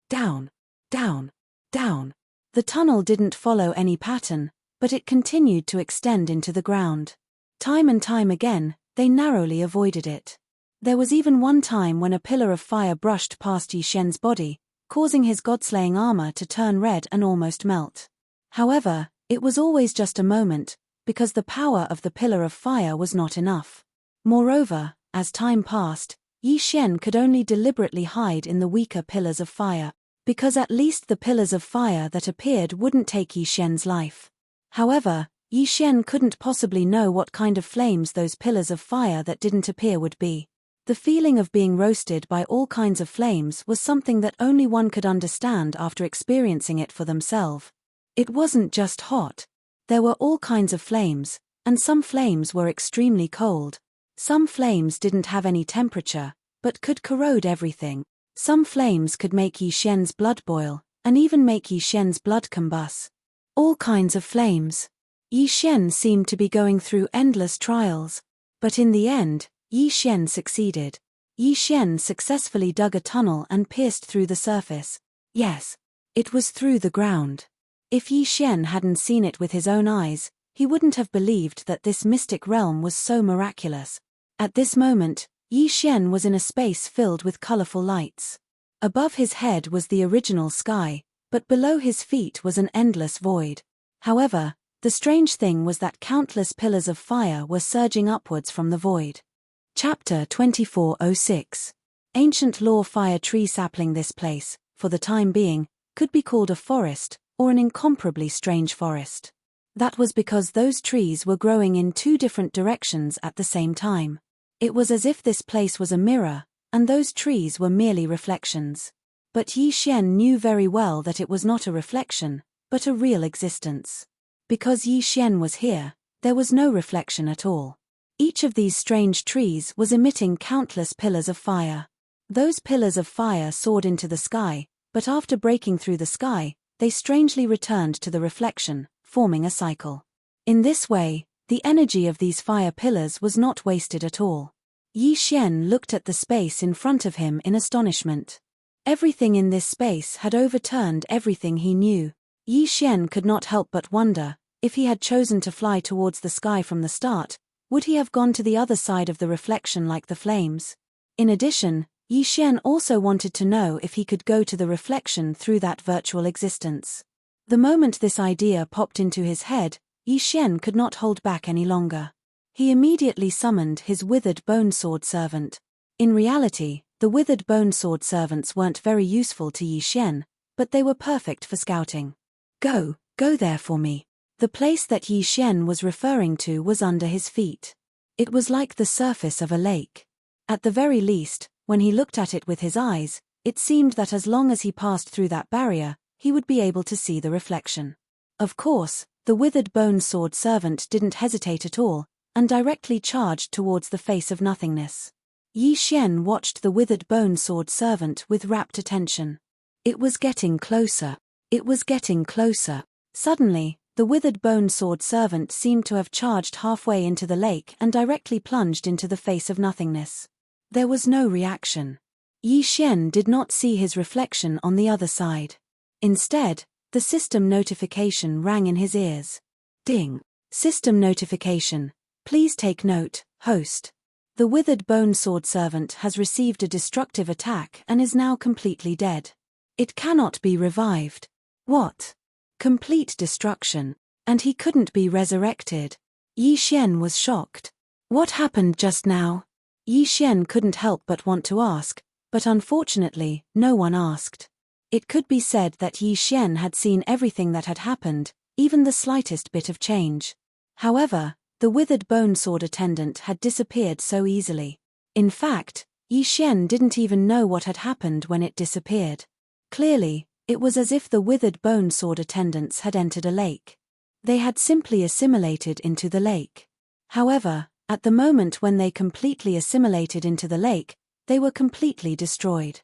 Down, down, down. The tunnel didn't follow any pattern, but it continued to extend into the ground. Time and time again, they narrowly avoided it. There was even one time when a pillar of fire brushed past Yi Xian's body, causing his god-slaying armor to turn red and almost melt. However, it was always just a moment, because the power of the pillar of fire was not enough. Moreover, as time passed, Yi Xian could only deliberately hide in the weaker pillars of fire, because at least the pillars of fire that appeared wouldn't take Yi Xian's life. However, Yi Xian couldn't possibly know what kind of flames those pillars of fire that didn't appear would be. The feeling of being roasted by all kinds of flames was something that only one could understand after experiencing it for themselves. It wasn't just hot. There were all kinds of flames, and some flames were extremely cold. Some flames didn't have any temperature, but could corrode everything. Some flames could make Yi Xian's blood boil, and even make Yi Xian's blood combust. All kinds of flames. Yi Xian seemed to be going through endless trials. But in the end, Yi Xian succeeded. Yi Xian successfully dug a tunnel and pierced through the surface. Yes, it was through the ground. If Yi Xian hadn't seen it with his own eyes, he wouldn't have believed that this mystic realm was so miraculous. At this moment, Yi Xian was in a space filled with colorful lights. Above his head was the original sky, but below his feet was an endless void. However, the strange thing was that countless pillars of fire were surging upwards from the void. Chapter 2406. Ancient Lore Fire Tree Sapling. This place, for the time being, could be called a forest, or an incomparably strange forest. That was because those trees were growing in two different directions at the same time. It was as if this place was a mirror, and those trees were merely reflections. But Yi Xian knew very well that it was not a reflection, but a real existence. Because Yi Xian was here, there was no reflection at all. Each of these strange trees was emitting countless pillars of fire. Those pillars of fire soared into the sky, but after breaking through the sky, they strangely returned to the reflection, forming a cycle. In this way, the energy of these fire pillars was not wasted at all. Yi Xian looked at the space in front of him in astonishment. Everything in this space had overturned everything he knew. Yi Xian could not help but wonder, if he had chosen to fly towards the sky from the start, would he have gone to the other side of the reflection like the flames? In addition, Yi Xian also wanted to know if he could go to the reflection through that virtual existence. The moment this idea popped into his head, Yi Xian could not hold back any longer. He immediately summoned his withered bone sword servant. In reality, the withered bone sword servants weren't very useful to Yi Xian, but they were perfect for scouting. Go there for me. The place that Yi Xian was referring to was under his feet. It was like the surface of a lake. At the very least, when he looked at it with his eyes, it seemed that as long as he passed through that barrier, he would be able to see the reflection. Of course, the withered bone sword servant didn't hesitate at all, and directly charged towards the face of nothingness. Yi Xian watched the withered bone sword servant with rapt attention. It was getting closer. It was getting closer. Suddenly, the withered bone sword servant seemed to have charged halfway into the lake and directly plunged into the face of nothingness. There was no reaction. Yi Xian did not see his reflection on the other side. Instead, the system notification rang in his ears. Ding! System notification. Please take note, host. The withered bone sword servant has received a destructive attack and is now completely dead. It cannot be revived. What? Complete destruction. And he couldn't be resurrected. Yi Xian was shocked. What happened just now? Yi Xian couldn't help but want to ask, but unfortunately, no one asked. It could be said that Yi Xian had seen everything that had happened, even the slightest bit of change. However, the withered bone sword attendant had disappeared so easily. In fact, Yi Xian didn't even know what had happened when it disappeared. Clearly, it was as if the withered bone sword attendants had entered a lake. They had simply assimilated into the lake. However, at the moment when they completely assimilated into the lake, they were completely destroyed.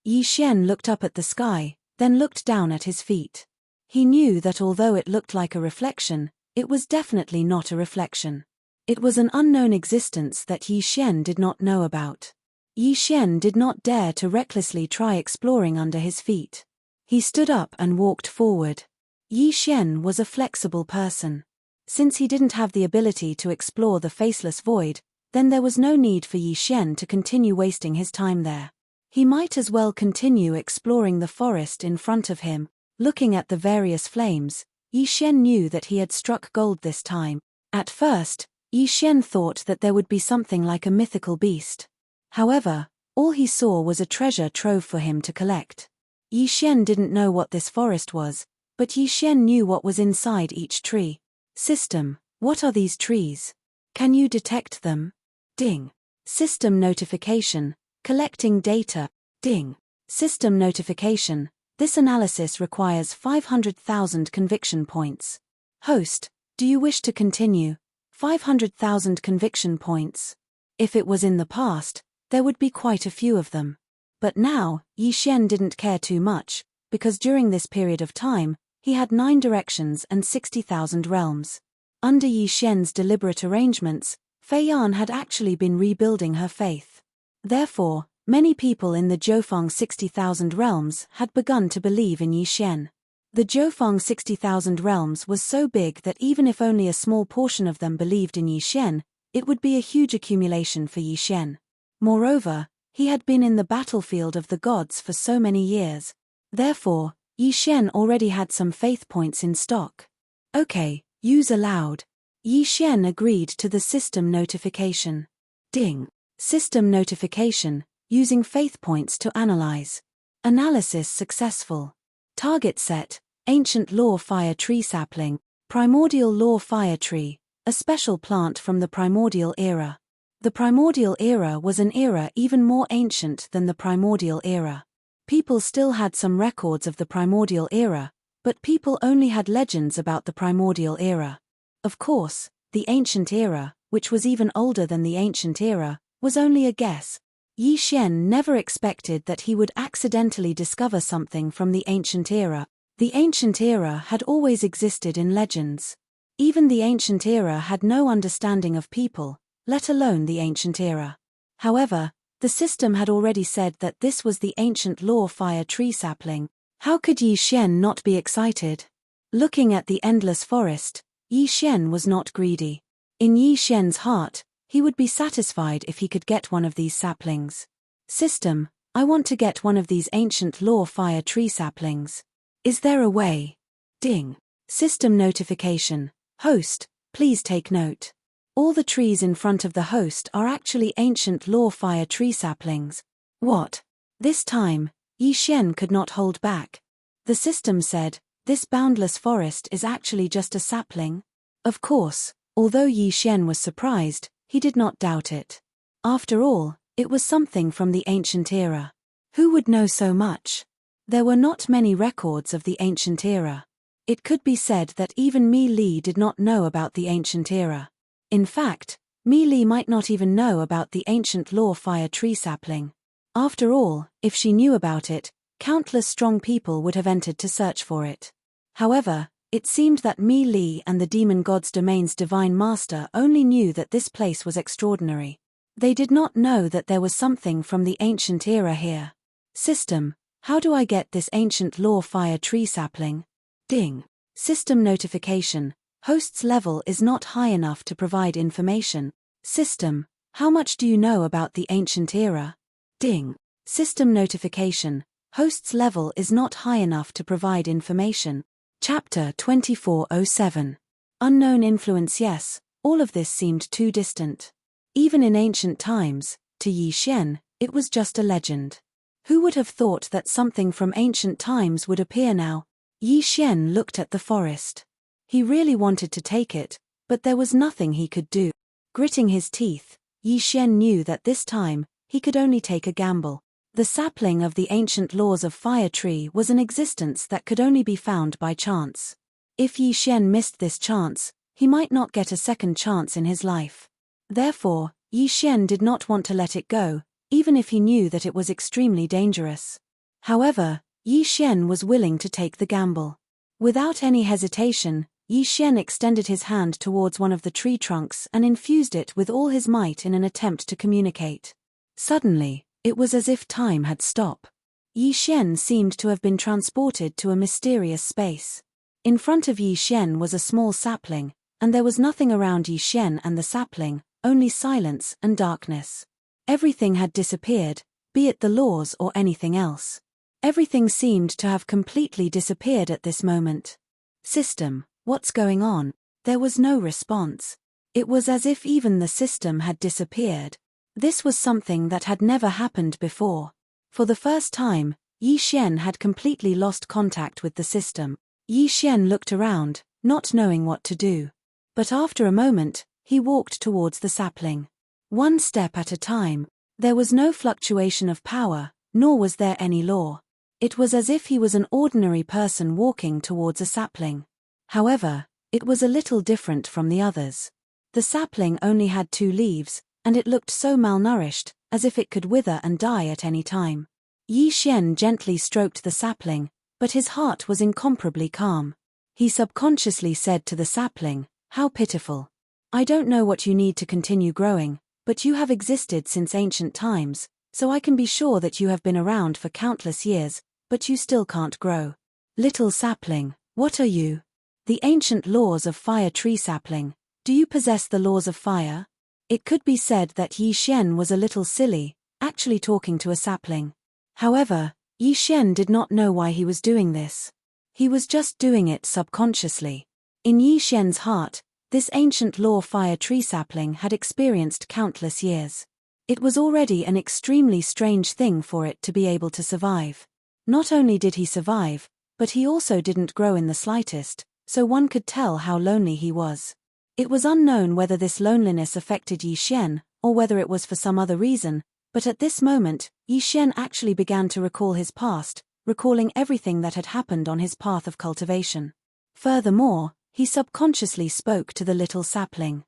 Yi Xian looked up at the sky, then looked down at his feet. He knew that although it looked like a reflection, it was definitely not a reflection. It was an unknown existence that Yi Xian did not know about. Yi Xian did not dare to recklessly try exploring under his feet. He stood up and walked forward. Yi Xian was a flexible person. Since he didn't have the ability to explore the faceless void, then there was no need for Yi Xian to continue wasting his time there. He might as well continue exploring the forest in front of him. Looking at the various flames, Yi Xian knew that he had struck gold this time. At first, Yi Xian thought that there would be something like a mythical beast. However, all he saw was a treasure trove for him to collect. Yi Xian didn't know what this forest was, but Yi Xian knew what was inside each tree. System, what are these trees? Can you detect them? Ding. System notification. Collecting data. Ding. System notification. This analysis requires 500,000 conviction points. Host, do you wish to continue? 500,000 conviction points. If it was in the past, there would be quite a few of them. But now, Yi Xian didn't care too much, because during this period of time, he had 9 directions and 60,000 realms. Under Yi Xian's deliberate arrangements, Fei Yan had actually been rebuilding her faith. Therefore, many people in the Jiufeng 60,000 realms had begun to believe in Yi Xian. The Jiufeng 60,000 realms was so big that even if only a small portion of them believed in Yi Xian, it would be a huge accumulation for Yi Xian. Moreover, he had been in the battlefield of the gods for so many years. Therefore, Yi Xian already had some faith points in stock. Okay, use aloud. Yi Xian agreed to the system notification. Ding. System notification, using faith points to analyze. Analysis successful. Target set, Ancient Law Fire Tree Sapling, Primordial Law Fire Tree, a special plant from the Primordial Era. The Primordial Era was an era even more ancient than the Primordial Era. People still had some records of the Primordial Era, but people only had legends about the Primordial Era. Of course, the Ancient Era, which was even older than the Ancient Era, was only a guess. Yi Xian never expected that he would accidentally discover something from the Ancient Era. The Ancient Era had always existed in legends. Even the Ancient Era had no understanding of people, let alone the Ancient Era. However, the system had already said that this was the Ancient Law Fire Tree Sapling. How could Yi Xian not be excited? Looking at the endless forest, Yi Xian was not greedy. In Yi Xian's heart, he would be satisfied if he could get one of these saplings. System, I want to get one of these Ancient Law Fire Tree Saplings. Is there a way? Ding. System notification. Host, please take note. All the trees in front of the host are actually Ancient Law Fire Tree Saplings. What? This time, Yi Xian could not hold back. The system said, this boundless forest is actually just a sapling. Of course, although Yi Xian was surprised, he did not doubt it. After all, it was something from the Ancient Era. Who would know so much? There were not many records of the Ancient Era. It could be said that even Mi Li did not know about the Ancient Era. In fact, Mi Li might not even know about the Ancient Law Fire Tree Sapling. After all, if she knew about it, countless strong people would have entered to search for it. However, it seemed that Mi Li and the Demon God's Domain's Divine Master only knew that this place was extraordinary. They did not know that there was something from the Ancient Era here. System, how do I get this Ancient Law Fire Tree Sapling? Ding. System notification. Host's level is not high enough to provide information. System, how much do you know about the Ancient Era? Ding. System notification. Host's level is not high enough to provide information. Chapter 2407. Unknown influence. Yes, all of this seemed too distant. Even in ancient times, to Yi Xian, it was just a legend. Who would have thought that something from ancient times would appear now? Yi Xian looked at the forest. He really wanted to take it, but there was nothing he could do. Gritting his teeth, Yi Xian knew that this time, he could only take a gamble. The sapling of the ancient laws of fire tree was an existence that could only be found by chance. If Yi Xian missed this chance, he might not get a second chance in his life. Therefore, Yi Xian did not want to let it go, even if he knew that it was extremely dangerous. However, Yi Xian was willing to take the gamble. Without any hesitation, Yi Xian extended his hand towards one of the tree trunks and infused it with all his might in an attempt to communicate. Suddenly, it was as if time had stopped. Yi Xian seemed to have been transported to a mysterious space. In front of Yi Xian was a small sapling, and there was nothing around Yi Xian and the sapling, only silence and darkness. Everything had disappeared, be it the laws or anything else. Everything seemed to have completely disappeared at this moment. System, what's going on? There was no response. It was as if even the system had disappeared. This was something that had never happened before. For the first time, Yi Xian had completely lost contact with the system. Yi Xian looked around, not knowing what to do. But after a moment, he walked towards the sapling. One step at a time. There was no fluctuation of power, nor was there any law. It was as if he was an ordinary person walking towards a sapling. However, it was a little different from the others. The sapling only had 2 leaves, and it looked so malnourished, as if it could wither and die at any time. Yi Xian gently stroked the sapling, but his heart was incomparably calm. He subconsciously said to the sapling, "How pitiful. I don't know what you need to continue growing, but you have existed since ancient times, so I can be sure that you have been around for countless years, but you still can't grow. Little sapling, what are you? The ancient laws of fire tree sapling, do you possess the laws of fire?" It could be said that Yi Xian was a little silly, actually talking to a sapling. However, Yi Xian did not know why he was doing this. He was just doing it subconsciously. In Yi Xian's heart, this ancient law fire tree sapling had experienced countless years. It was already an extremely strange thing for it to be able to survive. Not only did he survive, but he also didn't grow in the slightest, so one could tell how lonely he was. It was unknown whether this loneliness affected Yi Xian, or whether it was for some other reason, but at this moment, Yi Xian actually began to recall his past, recalling everything that had happened on his path of cultivation. Furthermore, he subconsciously spoke to the little sapling.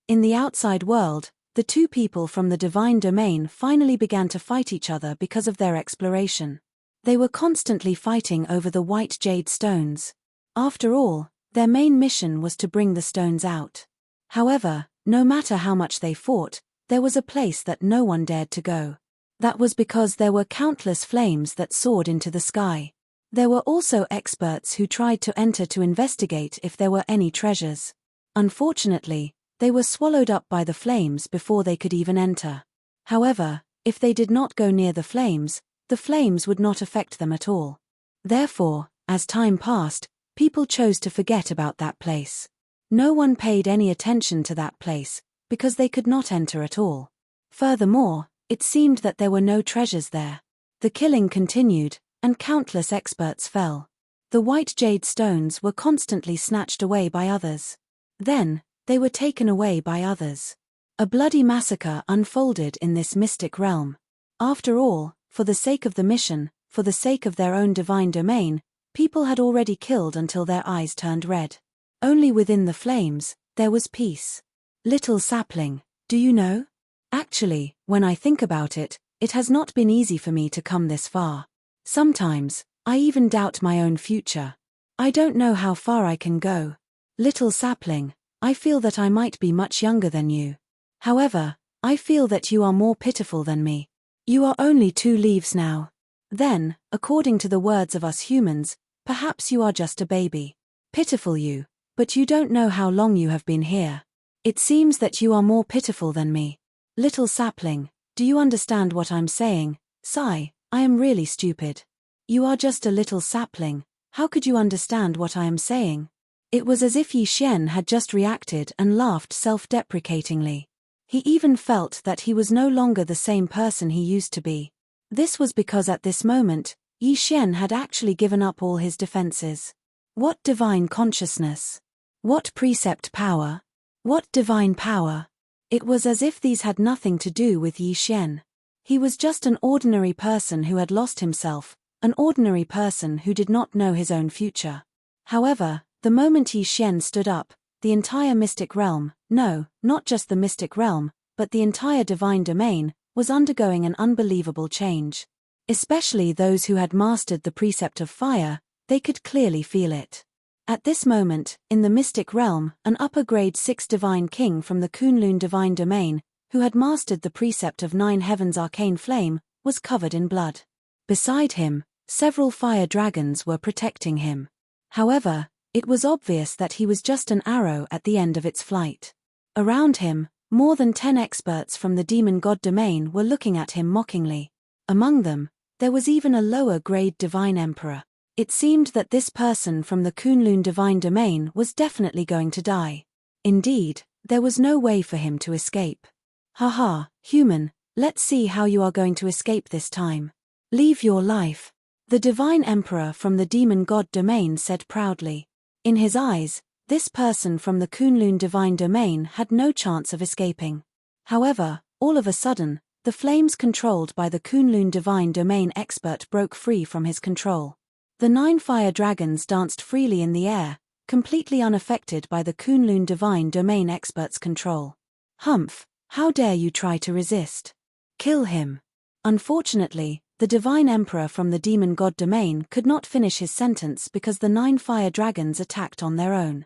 In the outside world, the 2 people from the divine domain finally began to fight each other because of their exploration. They were constantly fighting over the white jade stones. After all, their main mission was to bring the stones out. However, no matter how much they fought, there was a place that no one dared to go. That was because there were countless flames that soared into the sky. There were also experts who tried to enter to investigate if there were any treasures. Unfortunately, they were swallowed up by the flames before they could even enter. However, if they did not go near the flames would not affect them at all. Therefore, as time passed, people chose to forget about that place. No one paid any attention to that place, because they could not enter at all. Furthermore, it seemed that there were no treasures there. The killing continued, and countless experts fell. The white jade stones were constantly snatched away by others. Then, they were taken away by others. A bloody massacre unfolded in this mystic realm. After all, for the sake of the mission, for the sake of their own divine domain, people had already killed until their eyes turned red. Only within the flames, there was peace. Little sapling, do you know? Actually, when I think about it, it has not been easy for me to come this far. Sometimes, I even doubt my own future. I don't know how far I can go. Little sapling, I feel that I might be much younger than you. However, I feel that you are more pitiful than me. You are only 2 leaves now. Then, according to the words of us humans, perhaps you are just a baby. Pitiful you, but you don't know how long you have been here. It seems that you are more pitiful than me. Little sapling, do you understand what I'm saying? Sigh, I am really stupid. You are just a little sapling, how could you understand what I am saying? It was as if Yi Xian had just reacted and laughed self-deprecatingly. He even felt that he was no longer the same person he used to be. This was because at this moment, Yi Xian had actually given up all his defenses. What divine consciousness? What precept power? What divine power? It was as if these had nothing to do with Yi Xian. He was just an ordinary person who had lost himself, an ordinary person who did not know his own future. However, the moment Yi Xian stood up, the entire mystic realm, no, not just the mystic realm, but the entire divine domain, was undergoing an unbelievable change. Especially those who had mastered the precept of fire, they could clearly feel it. At this moment, in the mystic realm, an upper grade 6 divine king from the Kunlun divine domain, who had mastered the precept of 9 heavens arcane flame, was covered in blood. Beside him, several fire dragons were protecting him. However, it was obvious that he was just an arrow at the end of its flight. Around him, more than 10 experts from the demon god domain were looking at him mockingly. Among them, there was even a lower grade divine emperor. It seemed that this person from the Kunlun divine domain was definitely going to die. Indeed, there was no way for him to escape. Haha, human, let's see how you are going to escape this time. Leave your life. The divine emperor from the demon god domain said proudly. In his eyes, this person from the Kunlun divine domain had no chance of escaping. However, all of a sudden, the flames controlled by the Kunlun divine domain expert broke free from his control. The 9 fire dragons danced freely in the air, completely unaffected by the Kunlun divine domain expert's control. Humph, how dare you try to resist? Kill him. Unfortunately, the divine emperor from the demon god domain could not finish his sentence because the 9 fire dragons attacked on their own.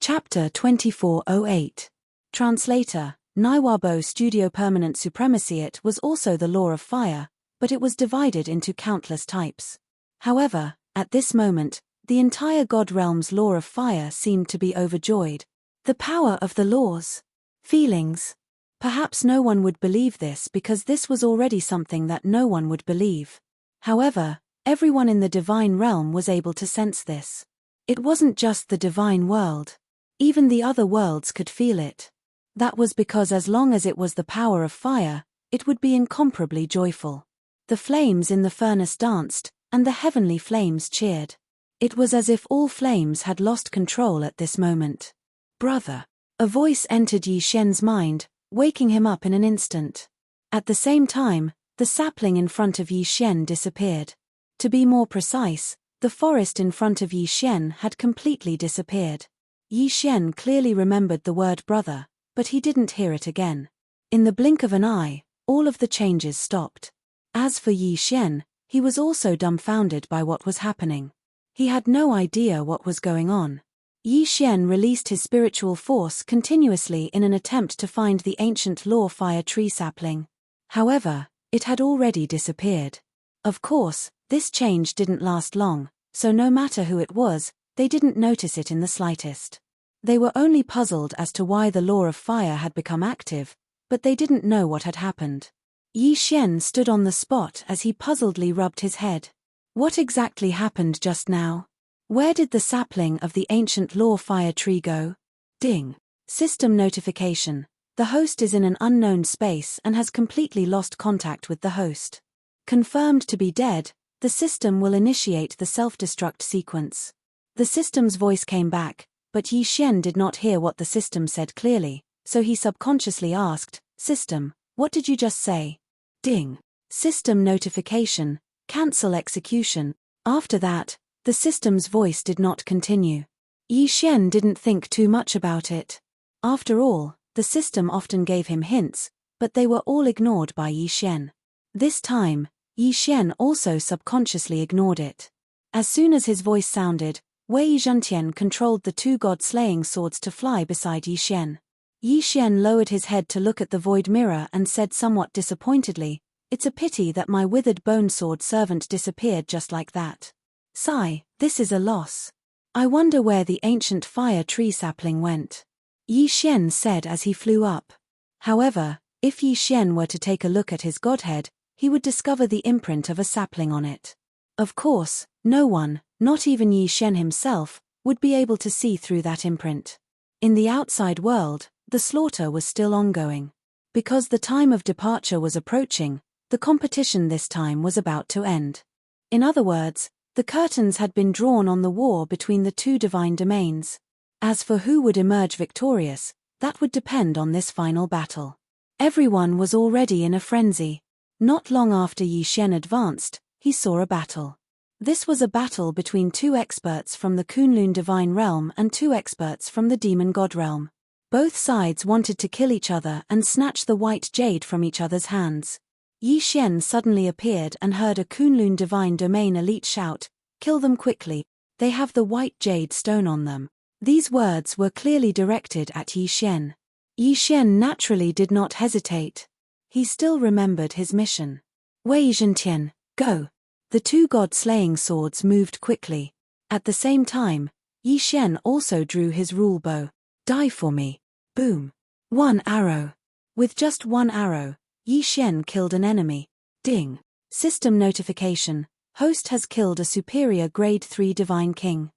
Chapter 2408. Translator, Naiwabo Studio Permanent Supremacy. It was also the law of fire, but it was divided into countless types. However, at this moment, the entire God realm's law of fire seemed to be overjoyed. The power of the laws. Feelings. Perhaps no one would believe this because this was already something that no one would believe. However, everyone in the divine realm was able to sense this. It wasn't just the divine world. Even the other worlds could feel it. That was because as long as it was the power of fire, it would be incomparably joyful. The flames in the furnace danced, and the heavenly flames cheered. It was as if all flames had lost control at this moment. Brother. A voice entered Yi Xian's mind, waking him up in an instant. At the same time, the sapling in front of Yi Xian disappeared. To be more precise, the forest in front of Yi Xian had completely disappeared. Yi Xian clearly remembered the word brother, but he didn't hear it again. In the blink of an eye, all of the changes stopped. As for Yi Xian, he was also dumbfounded by what was happening. He had no idea what was going on. Yi Xian released his spiritual force continuously in an attempt to find the ancient law fire tree sapling. However, it had already disappeared. Of course, this change didn't last long, so no matter who it was, they didn't notice it in the slightest. They were only puzzled as to why the law of fire had become active, but they didn't know what had happened. Yi Xian stood on the spot as he puzzledly rubbed his head. What exactly happened just now? Where did the sapling of the ancient law fire tree go? Ding. System notification. The host is in an unknown space and has completely lost contact with the host. Confirmed to be dead, the system will initiate the self-destruct sequence. The system's voice came back, but Yi Xian did not hear what the system said clearly, so he subconsciously asked, "System, what did you just say?" Ding. System notification. Cancel execution. After that, the system's voice did not continue. Yi Xian didn't think too much about it. After all, the system often gave him hints, but they were all ignored by Yi Xian. This time, Yi Xian also subconsciously ignored it. As soon as his voice sounded, Wei Zhentian controlled the 2 god-slaying swords to fly beside Yi Xian. Yi Xian lowered his head to look at the void mirror and said somewhat disappointedly, "It's a pity that my withered bone sword servant disappeared just like that. Sigh, this is a loss. I wonder where the ancient fire tree sapling went," Yi Xian said as he flew up. However, if Yi Xian were to take a look at his godhead, he would discover the imprint of a sapling on it. Of course, no one, not even Yi Xian himself, would be able to see through that imprint. In the outside world, the slaughter was still ongoing. Because the time of departure was approaching, the competition this time was about to end. In other words, the curtains had been drawn on the war between the two divine domains. As for who would emerge victorious, that would depend on this final battle. Everyone was already in a frenzy. Not long after Yi Xian advanced, he saw a battle. This was a battle between two experts from the Kunlun divine realm and two experts from the demon god realm. Both sides wanted to kill each other and snatch the white jade from each other's hands. Yi Xian suddenly appeared and heard a Kunlun divine domain elite shout, "Kill them quickly, they have the white jade stone on them." These words were clearly directed at Yi Xian. Yi Xian naturally did not hesitate. He still remembered his mission. Wei Zhentian, go! The two god-slaying swords moved quickly. At the same time, Yi Xian also drew his rule bow. Die for me. Boom. One arrow. With just one arrow, Yi Xian killed an enemy. Ding. System notification. Host has killed a superior grade 3 divine king.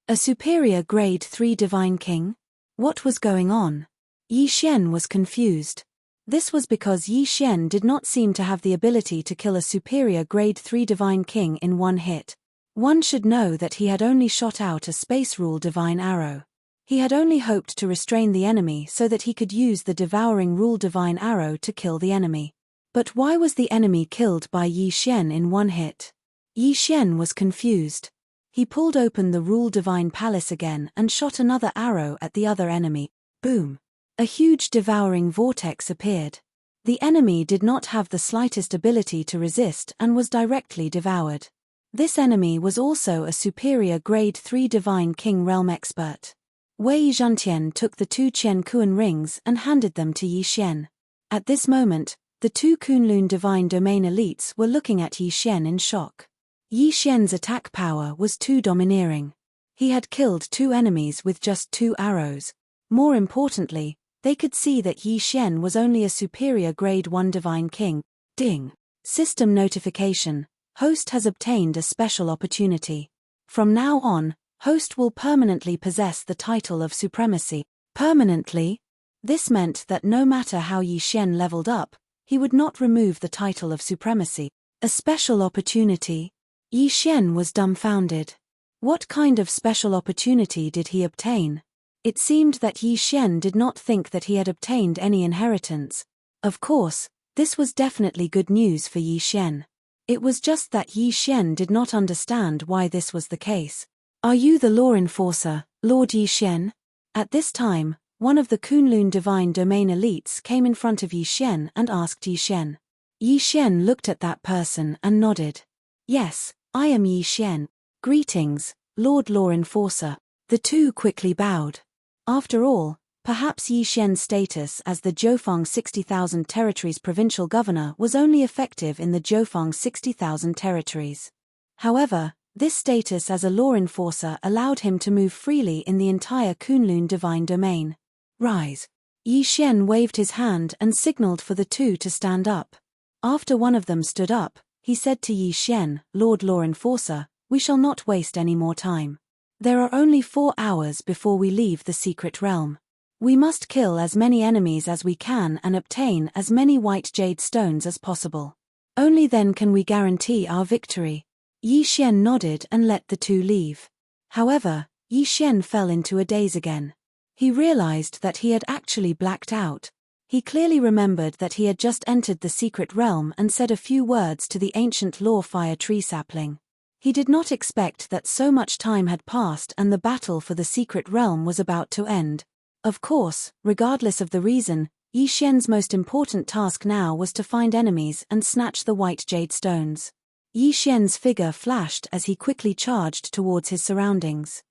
A superior grade 3 divine king? What was going on? Yi Xian was confused. This was because Yi Xian did not seem to have the ability to kill a superior grade 3 divine king in one hit. One should know that he had only shot out a space rule divine arrow. He had only hoped to restrain the enemy so that he could use the devouring rule divine arrow to kill the enemy. But why was the enemy killed by Yi Xian in one hit? Yi Xian was confused. He pulled open the rule divine palace again and shot another arrow at the other enemy. Boom. A huge devouring vortex appeared. The enemy did not have the slightest ability to resist and was directly devoured. This enemy was also a superior grade 3 divine king realm expert. Wei Zhentian took the two Qian Kuan rings and handed them to Yi Xian. At this moment, the two Kunlun divine domain elites were looking at Yi Xian in shock. Yi Xian's attack power was too domineering. He had killed two enemies with just 2 arrows. More importantly, they could see that Yi Xian was only a superior grade 1 divine king. Ding. System notification. Host has obtained a special opportunity. From now on, Host will permanently possess the title of supremacy. Permanently? This meant that no matter how Yi Xian leveled up, he would not remove the title of supremacy. A special opportunity? Yi Xian was dumbfounded. What kind of special opportunity did he obtain? It seemed that Yi Xian did not think that he had obtained any inheritance. Of course, this was definitely good news for Yi Xian. It was just that Yi Xian did not understand why this was the case. Are you the law enforcer, Lord Yi Xian? At this time, one of the Kunlun divine domain elites came in front of Yi Xian and asked Yi Xian. Yi Xian looked at that person and nodded. Yes, I am Yi Xian. Greetings, Lord Law Enforcer. The two quickly bowed. After all, perhaps Yi Xian's status as the Jiufang 60,000 territories provincial governor was only effective in the Jiufang 60,000 territories. However, this status as a law enforcer allowed him to move freely in the entire Kunlun divine domain. Rise. Yi Xian waved his hand and signaled for the two to stand up. After one of them stood up, he said to Yi Xian, Lord Law Enforcer, we shall not waste any more time. There are only 4 hours before we leave the secret realm. We must kill as many enemies as we can and obtain as many white jade stones as possible. Only then can we guarantee our victory. Yi Xian nodded and let the two leave. However, Yi Xian fell into a daze again. He realized that he had actually blacked out. He clearly remembered that he had just entered the secret realm and said a few words to the ancient law fire tree sapling. He did not expect that so much time had passed and the battle for the secret realm was about to end. Of course, regardless of the reason, Yi Xian's most important task now was to find enemies and snatch the white jade stones. Yi Xian's figure flashed as he quickly charged towards his surroundings.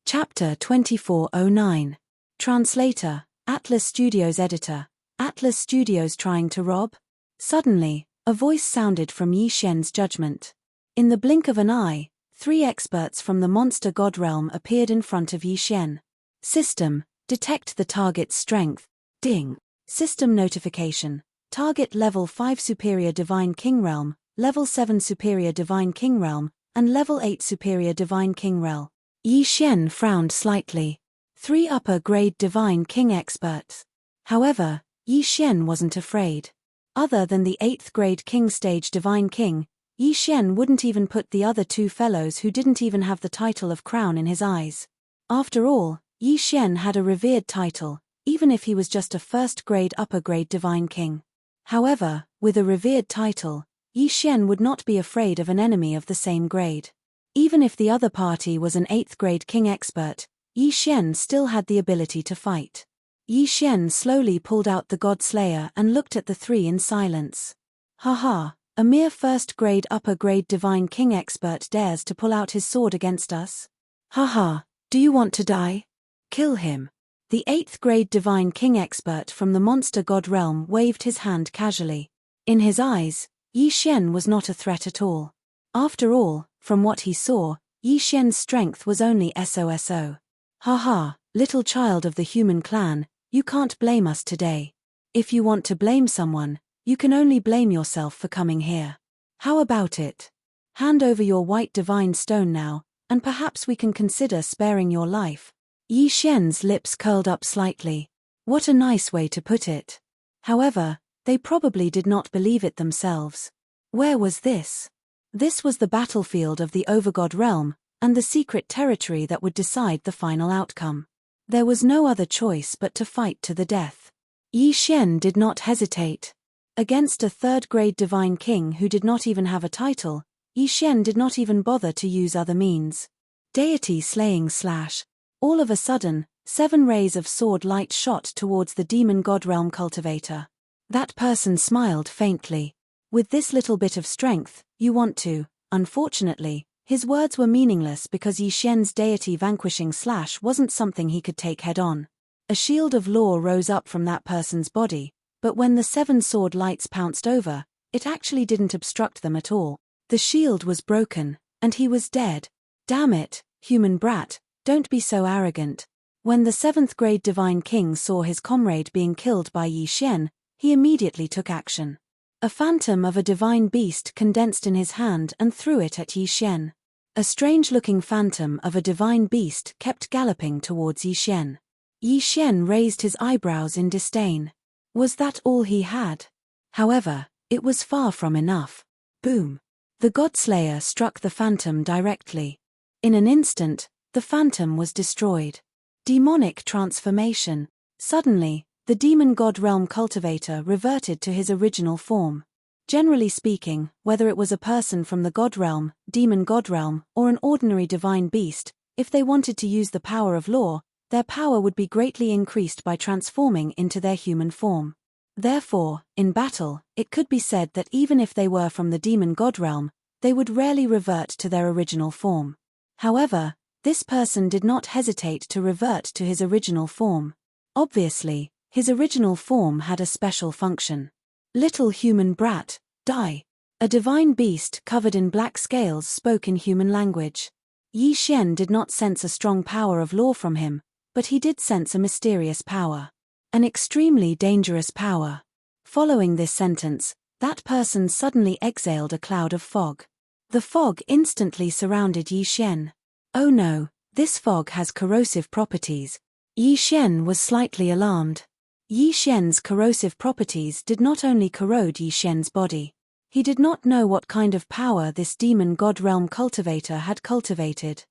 Chapter 2409. Translator, Atlas Studios Editor. Atlas Studios trying to rob? Suddenly, a voice sounded from Yi Xian's judgment. In the blink of an eye, 3 experts from the monster god realm appeared in front of Yi Xian. System, detect the target's strength. Ding. System notification. Target level 5 superior divine king realm, level 7 superior divine king realm, and level 8 superior divine king realm. Yi Xian frowned slightly. 3 upper grade divine king experts. However, Yi Xian wasn't afraid. Other than the 8th grade king stage Divine King, Yi Xian wouldn't even put the other two fellows who didn't even have the title of crown in his eyes. After all, Yi Xian had a revered title, even if he was just a 1st grade upper grade Divine King. However, with a revered title, Yi Xian would not be afraid of an enemy of the same grade. Even if the other party was an 8th grade king expert, Yi Xian still had the ability to fight. Yi Xian slowly pulled out the God Slayer and looked at the three in silence. Haha, a mere 1st grade upper grade Divine King expert dares to pull out his sword against us? Haha, do you want to die? Kill him. The 8th grade Divine King expert from the Monster God realm waved his hand casually. In his eyes, Yi Xian was not a threat at all. After all, from what he saw, Yi Xian's strength was only SOSO. Haha, little child of the human clan, you can't blame us today. If you want to blame someone, you can only blame yourself for coming here. How about it? Hand over your white divine stone now, and perhaps we can consider sparing your life. Yi Xian's lips curled up slightly. What a nice way to put it. However, they probably did not believe it themselves. Where was this? This was the battlefield of the Overgod realm, and the secret territory that would decide the final outcome. There was no other choice but to fight to the death. Yi Xian did not hesitate. Against a 3rd grade Divine King who did not even have a title, Yi Xian did not even bother to use other means. Deity slaying slash. All of a sudden, 7 rays of sword light shot towards the demon god realm cultivator. That person smiled faintly. With this little bit of strength, you want to. Unfortunately, his words were meaningless because Yi Xian's deity vanquishing slash wasn't something he could take head on. A shield of law rose up from that person's body, but when the 7 sword lights pounced over, it actually didn't obstruct them at all. The shield was broken, and he was dead. Damn it, human brat, don't be so arrogant. When the 7th grade Divine King saw his comrade being killed by Yi Xian, he immediately took action. A phantom of a divine beast condensed in his hand and threw it at Yi Xian. A strange-looking phantom of a divine beast kept galloping towards Yi Xian. Yi Xian raised his eyebrows in disdain. Was that all he had? However, it was far from enough. Boom! The Godslayer struck the phantom directly. In an instant, the phantom was destroyed. Demonic transformation. Suddenly, the demon god realm cultivator reverted to his original form. Generally speaking, whether it was a person from the god realm, demon god realm, or an ordinary divine beast, if they wanted to use the power of law, their power would be greatly increased by transforming into their human form. Therefore, in battle, it could be said that even if they were from the demon god realm, they would rarely revert to their original form. However, this person did not hesitate to revert to his original form. Obviously, his original form had a special function. Little human brat, die. A divine beast covered in black scales spoke in human language. Yi Xian did not sense a strong power of law from him, but he did sense a mysterious power. An extremely dangerous power. Following this sentence, that person suddenly exhaled a cloud of fog. The fog instantly surrounded Yi Xian. Oh no, this fog has corrosive properties. Yi Xian was slightly alarmed. Yi Xian's corrosive properties did not only corrode Yi Xian's body. He did not know what kind of power this demon god realm cultivator had cultivated.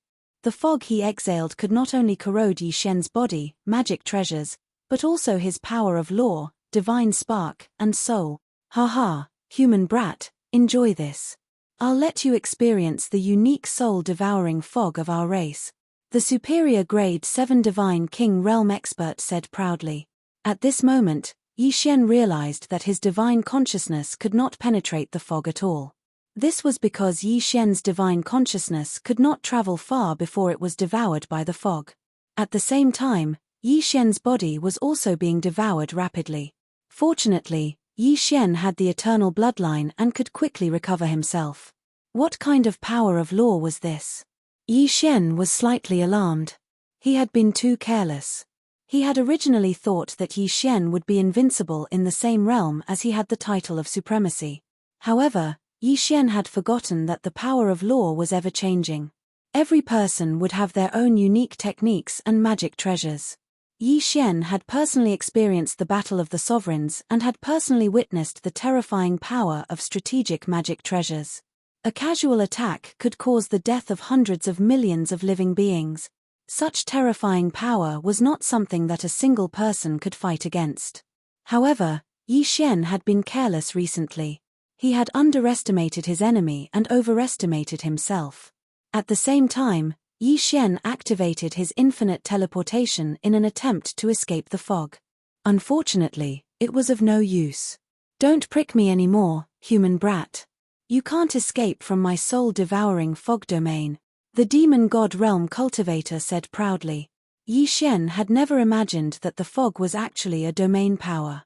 The fog he exhaled could not only corrode Yi Xian's body, magic treasures, but also his power of law, divine spark, and soul. Haha, human brat, enjoy this. I'll let you experience the unique soul-devouring fog of our race. The superior grade 7 divine king realm expert said proudly. At this moment, Yi Xian realized that his divine consciousness could not penetrate the fog at all. This was because Yi Xian's divine consciousness could not travel far before it was devoured by the fog. At the same time, Yi Xian's body was also being devoured rapidly. Fortunately, Yi Xian had the eternal bloodline and could quickly recover himself. What kind of power of law was this? Yi Xian was slightly alarmed. He had been too careless. He had originally thought that Yi Xian would be invincible in the same realm as he had the title of supremacy. However, Yi Xian had forgotten that the power of law was ever-changing. Every person would have their own unique techniques and magic treasures. Yi Xian had personally experienced the Battle of the Sovereigns and had personally witnessed the terrifying power of strategic magic treasures. A casual attack could cause the death of hundreds of millions of living beings. Such terrifying power was not something that a single person could fight against. However, Yi Xian had been careless recently. He had underestimated his enemy and overestimated himself. At the same time, Yi Xian activated his infinite teleportation in an attempt to escape the fog. Unfortunately, it was of no use. "Don't prick me anymore, human brat. You can't escape from my soul-devouring fog domain," the demon god realm cultivator said proudly. Yi Xian had never imagined that the fog was actually a domain power.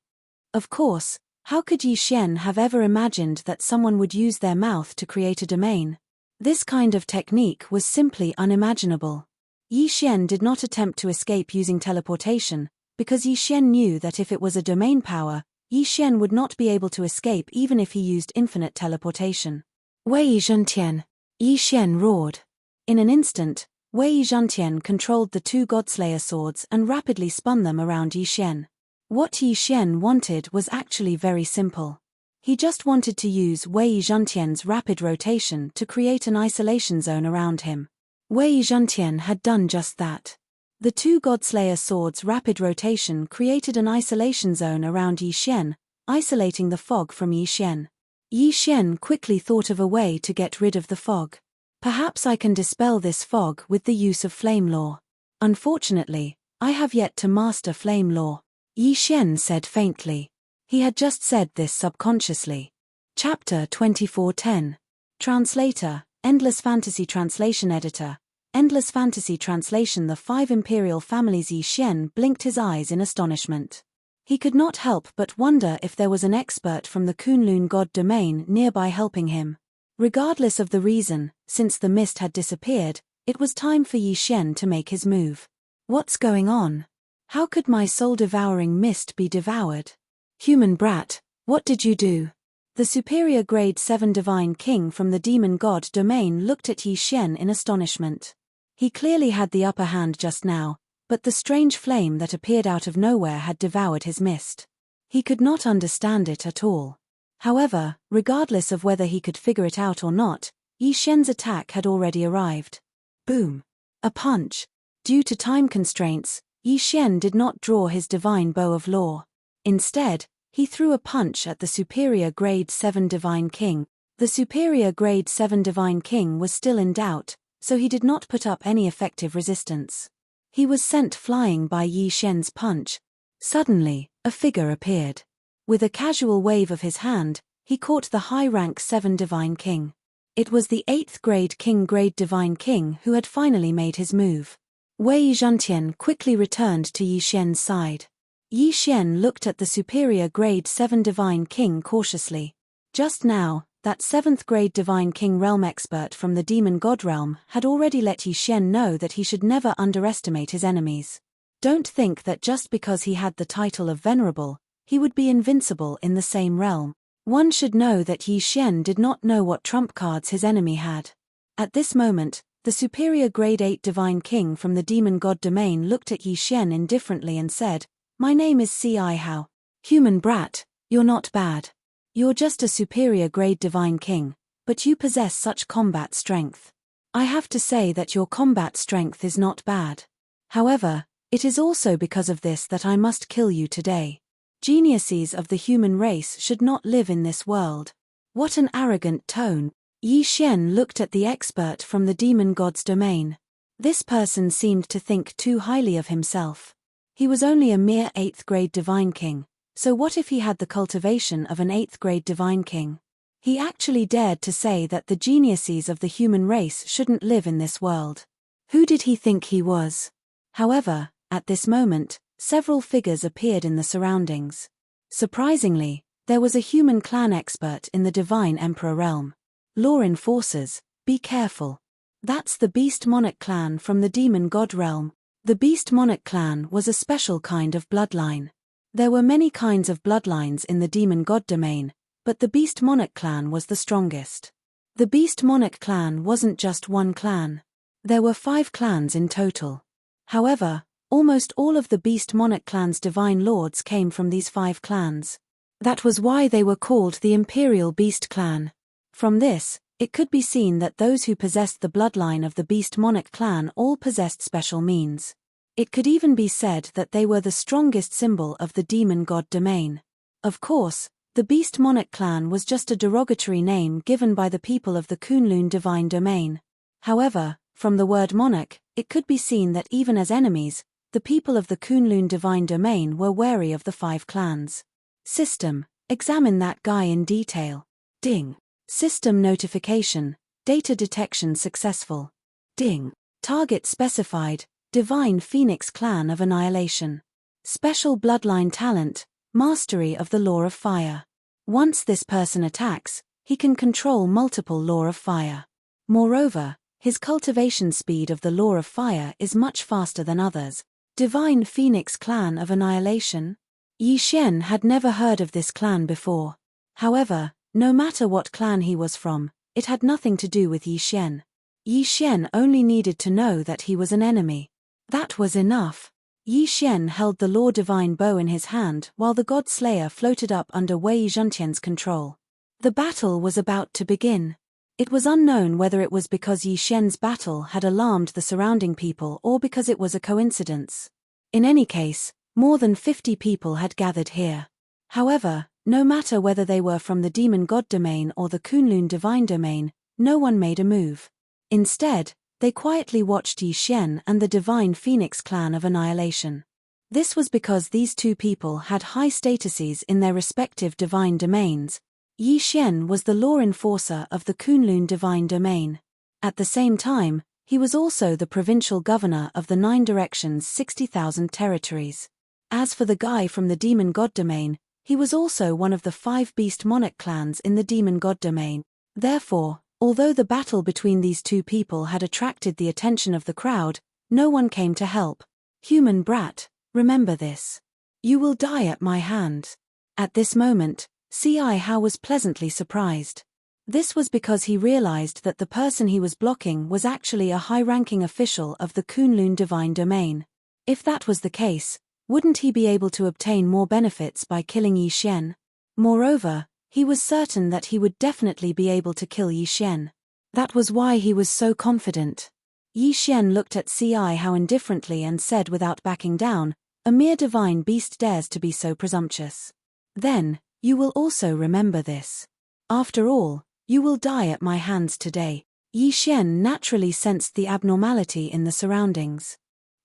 Of course, how could Yi Xian have ever imagined that someone would use their mouth to create a domain? This kind of technique was simply unimaginable. Yi Xian did not attempt to escape using teleportation, because Yi Xian knew that if it was a domain power, Yi Xian would not be able to escape even if he used infinite teleportation. "Wei Zhentian!" Yi Xian roared. In an instant, Wei Zhentian controlled the two Godslayer swords and rapidly spun them around Yi Xian. What Yi Xian wanted was actually very simple. He just wanted to use Wei Zhentian's rapid rotation to create an isolation zone around him. Wei Zhentian had done just that. The two Godslayer swords' rapid rotation created an isolation zone around Yi Xian, isolating the fog from Yi Xian. Yi Xian quickly thought of a way to get rid of the fog. "Perhaps I can dispel this fog with the use of flame law. Unfortunately, I have yet to master flame law," Yi Xian said faintly. He had just said this subconsciously. Chapter 2410. Translator, Endless Fantasy Translation Editor, Endless Fantasy Translation. The five imperial families. Yi Xian blinked his eyes in astonishment. He could not help but wonder if there was an expert from the Kunlun god domain nearby helping him. Regardless of the reason, since the mist had disappeared, it was time for Yi Xian to make his move. "What's going on? How could my soul-devouring mist be devoured? Human brat, what did you do?" The superior grade 7 divine king from the demon god domain looked at Yi Xian in astonishment. He clearly had the upper hand just now, but the strange flame that appeared out of nowhere had devoured his mist. He could not understand it at all. However, regardless of whether he could figure it out or not, Yi Xian's attack had already arrived. Boom! A punch. Due to time constraints, Yi Xian did not draw his divine bow of law. Instead, he threw a punch at the superior grade 7 divine king. The superior grade 7 divine king was still in doubt, so he did not put up any effective resistance. He was sent flying by Yi Xian's punch. Suddenly, a figure appeared. With a casual wave of his hand, he caught the high-rank 7 divine king. It was the 8th grade grade divine king who had finally made his move. Wei Zhentian quickly returned to Yi Xian's side. Yi Xian looked at the superior grade 7 divine king cautiously. Just now, that 7th grade divine king realm expert from the demon god realm had already let Yi Xian know that he should never underestimate his enemies. Don't think that just because he had the title of venerable, he would be invincible in the same realm. One should know that Yi Xian did not know what trump cards his enemy had. At this moment, the superior grade 8 divine king from the demon god domain looked at Yi Xian indifferently and said, "My name is C.I. Hao. Human brat, you're not bad. You're just a superior grade divine king, but you possess such combat strength. I have to say that your combat strength is not bad. However, it is also because of this that I must kill you today. Geniuses of the human race should not live in this world." What an arrogant tone. Yi Xian looked at the expert from the demon god's domain. This person seemed to think too highly of himself. He was only a mere 8th grade divine king, so what if he had the cultivation of an 8th grade divine king? He actually dared to say that the geniuses of the human race shouldn't live in this world. Who did he think he was? However, at this moment, several figures appeared in the surroundings. Surprisingly, there was a human clan expert in the divine emperor realm. Law enforcers, be careful. That's the beast monarch clan from the demon god realm. The beast monarch clan was a special kind of bloodline. There were many kinds of bloodlines in the demon god domain, but the beast monarch clan was the strongest. The beast monarch clan wasn't just one clan. There were 5 clans in total. However, Almost all of the Beast Monarch clan's divine lords came from these 5 clans. That was why they were called the Imperial Beast Clan. From this, it could be seen that those who possessed the bloodline of the Beast Monarch clan all possessed special means. It could even be said that they were the strongest symbol of the demon god domain. Of course, the Beast Monarch clan was just a derogatory name given by the people of the Kunlun divine domain. However, from the word monarch, it could be seen that even as enemies, the people of the Kunlun divine domain were wary of the 5 clans. System: examine that guy in detail. Ding. System notification: data detection successful. Ding. Target specified: Divine Phoenix Clan of Annihilation. Special bloodline talent: mastery of the law of fire. Once this person attacks, he can control multiple law of fire. Moreover, his cultivation speed of the law of fire is much faster than others. Divine Phoenix Clan of Annihilation? Yi Xian had never heard of this clan before. However, no matter what clan he was from, it had nothing to do with Yi Xian. Yi Xian only needed to know that he was an enemy. That was enough. Yi Xian held the Law Divine Bow in his hand while the God Slayer floated up under Wei Zhentian's control. The battle was about to begin. It was unknown whether it was because Yi Xian's battle had alarmed the surrounding people or because it was a coincidence. In any case, more than 50 people had gathered here. However, no matter whether they were from the Demon God Domain or the Kunlun Divine Domain, no one made a move. Instead, they quietly watched Yi Xian and the Divine Phoenix Clan of Annihilation. This was because these 2 people had high statuses in their respective divine domains. Yi Xian was the law enforcer of the Kunlun Divine Domain. At the same time, he was also the provincial governor of the 9 Directions' 60,000 territories. As for the guy from the Demon God Domain, he was also one of the 5 Beast Monarch clans in the Demon God Domain. Therefore, although the battle between these 2 people had attracted the attention of the crowd, no one came to help. Human brat, remember this. You will die at my hand. At this moment, C.I. Hao was pleasantly surprised. This was because he realized that the person he was blocking was actually a high-ranking official of the Kunlun Divine Domain. If that was the case, wouldn't he be able to obtain more benefits by killing Yi Xian? Moreover, he was certain that he would definitely be able to kill Yi Xian. That was why he was so confident. Yi Xian looked at C.I. Hao indifferently and said without backing down, "A mere divine beast dares to be so presumptuous. Then, you will also remember this. After all, you will die at my hands today." Yi Xian naturally sensed the abnormality in the surroundings.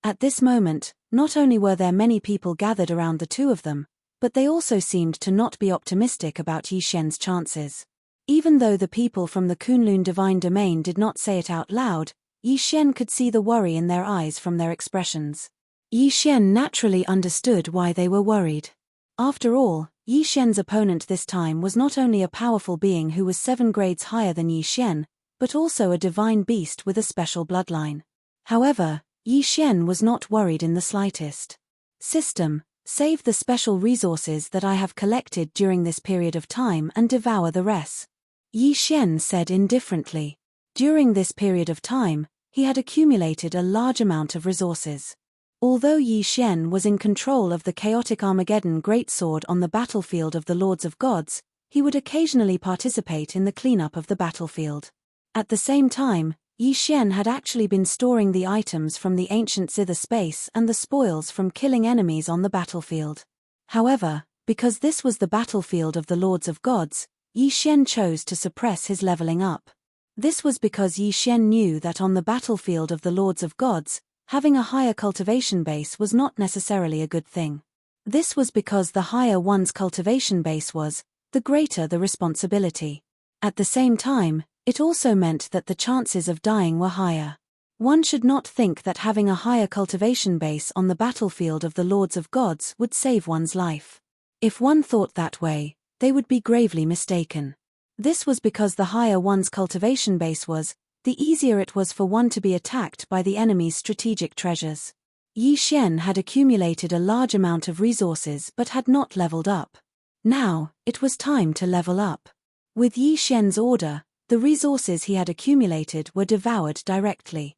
At this moment, not only were there many people gathered around the 2 of them, but they also seemed to not be optimistic about Yi Xian's chances. Even though the people from the Kunlun Divine Domain did not say it out loud, Yi Xian could see the worry in their eyes from their expressions. Yi Xian naturally understood why they were worried. After all, Yi Xian's opponent this time was not only a powerful being who was 7 grades higher than Yi Xian, but also a divine beast with a special bloodline. However, Yi Xian was not worried in the slightest. System: save the special resources that I have collected during this period of time and devour the rest. Yi Xian said indifferently. During this period of time, he had accumulated a large amount of resources. Although Yi Xian was in control of the chaotic Armageddon greatsword on the battlefield of the Lords of Gods, he would occasionally participate in the cleanup of the battlefield. At the same time, Yi Xian had actually been storing the items from the ancient zither space and the spoils from killing enemies on the battlefield. However, because this was the battlefield of the Lords of Gods, Yi Xian chose to suppress his leveling up. This was because Yi Xian knew that on the battlefield of the Lords of Gods, having a higher cultivation base was not necessarily a good thing. This was because the higher one's cultivation base was, the greater the responsibility. At the same time, it also meant that the chances of dying were higher. One should not think that having a higher cultivation base on the battlefield of the Lords of Gods would save one's life. If one thought that way, they would be gravely mistaken. This was because the higher one's cultivation base was, the easier it was for one to be attacked by the enemy's strategic treasures. Yi Xian had accumulated a large amount of resources but had not leveled up. Now, it was time to level up. With Yi Xian's order, the resources he had accumulated were devoured directly.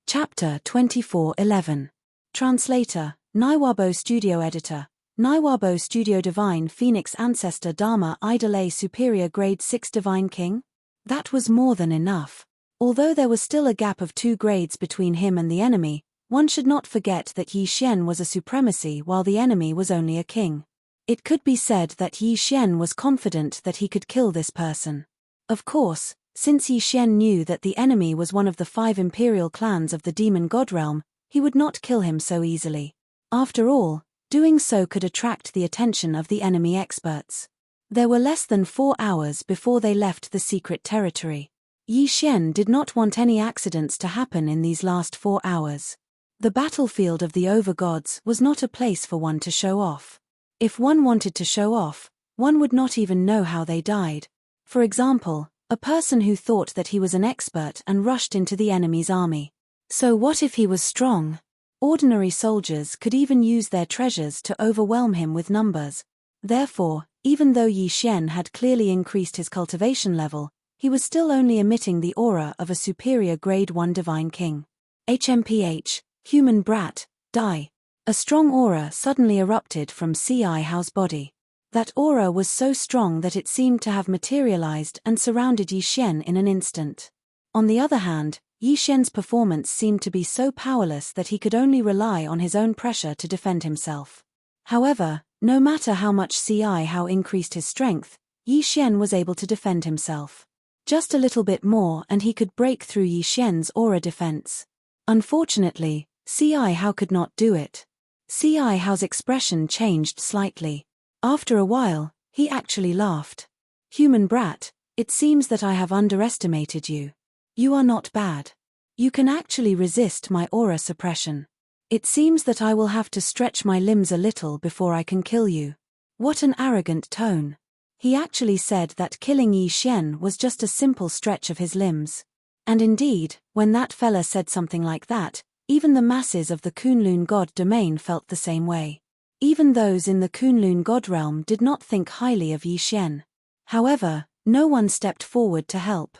Chapter 24:11. Translator, Naiwabo Studio Editor, Naiwabo Studio Divine Phoenix Ancestor Dharma Idol A Superior Grade 6 Divine King? That was more than enough. Although there was still a gap of 2 grades between him and the enemy, one should not forget that Yi Xian was a supremacy while the enemy was only a king. It could be said that Yi Xian was confident that he could kill this person. Of course, since Yi Xian knew that the enemy was one of the 5 imperial clans of the demon god realm, he would not kill him so easily. After all, doing so could attract the attention of the enemy experts. There were less than 4 hours before they left the secret territory. Yi Xian did not want any accidents to happen in these last 4 hours. The battlefield of the overgods was not a place for one to show off. If one wanted to show off, one would not even know how they died. For example, a person who thought that he was an expert and rushed into the enemy's army. So what if he was strong? Ordinary soldiers could even use their treasures to overwhelm him with numbers. Therefore, even though Yi Xian had clearly increased his cultivation level, he was still only emitting the aura of a superior grade 1 divine king. HMPH, human brat, die. A strong aura suddenly erupted from C.I. Hao's body. That aura was so strong that it seemed to have materialized and surrounded Yi Xian in an instant. On the other hand, Yi Xian's performance seemed to be so powerless that he could only rely on his own pressure to defend himself. However, no matter how much C.I. Hao increased his strength, Yi Xian was able to defend himself. Just a little bit more and he could break through Yi Xian's aura defense. Unfortunately, C.I. Hao could not do it. C.I. Hao's expression changed slightly. After a while, he actually laughed. Human brat, it seems that I have underestimated you. You are not bad. You can actually resist my aura suppression. It seems that I will have to stretch my limbs a little before I can kill you. What an arrogant tone. He actually said that killing Yi Xian was just a simple stretch of his limbs. And indeed, when that fella said something like that, even the masses of the Kunlun god domain felt the same way. Even those in the Kunlun god realm did not think highly of Yi Xian. However, no one stepped forward to help.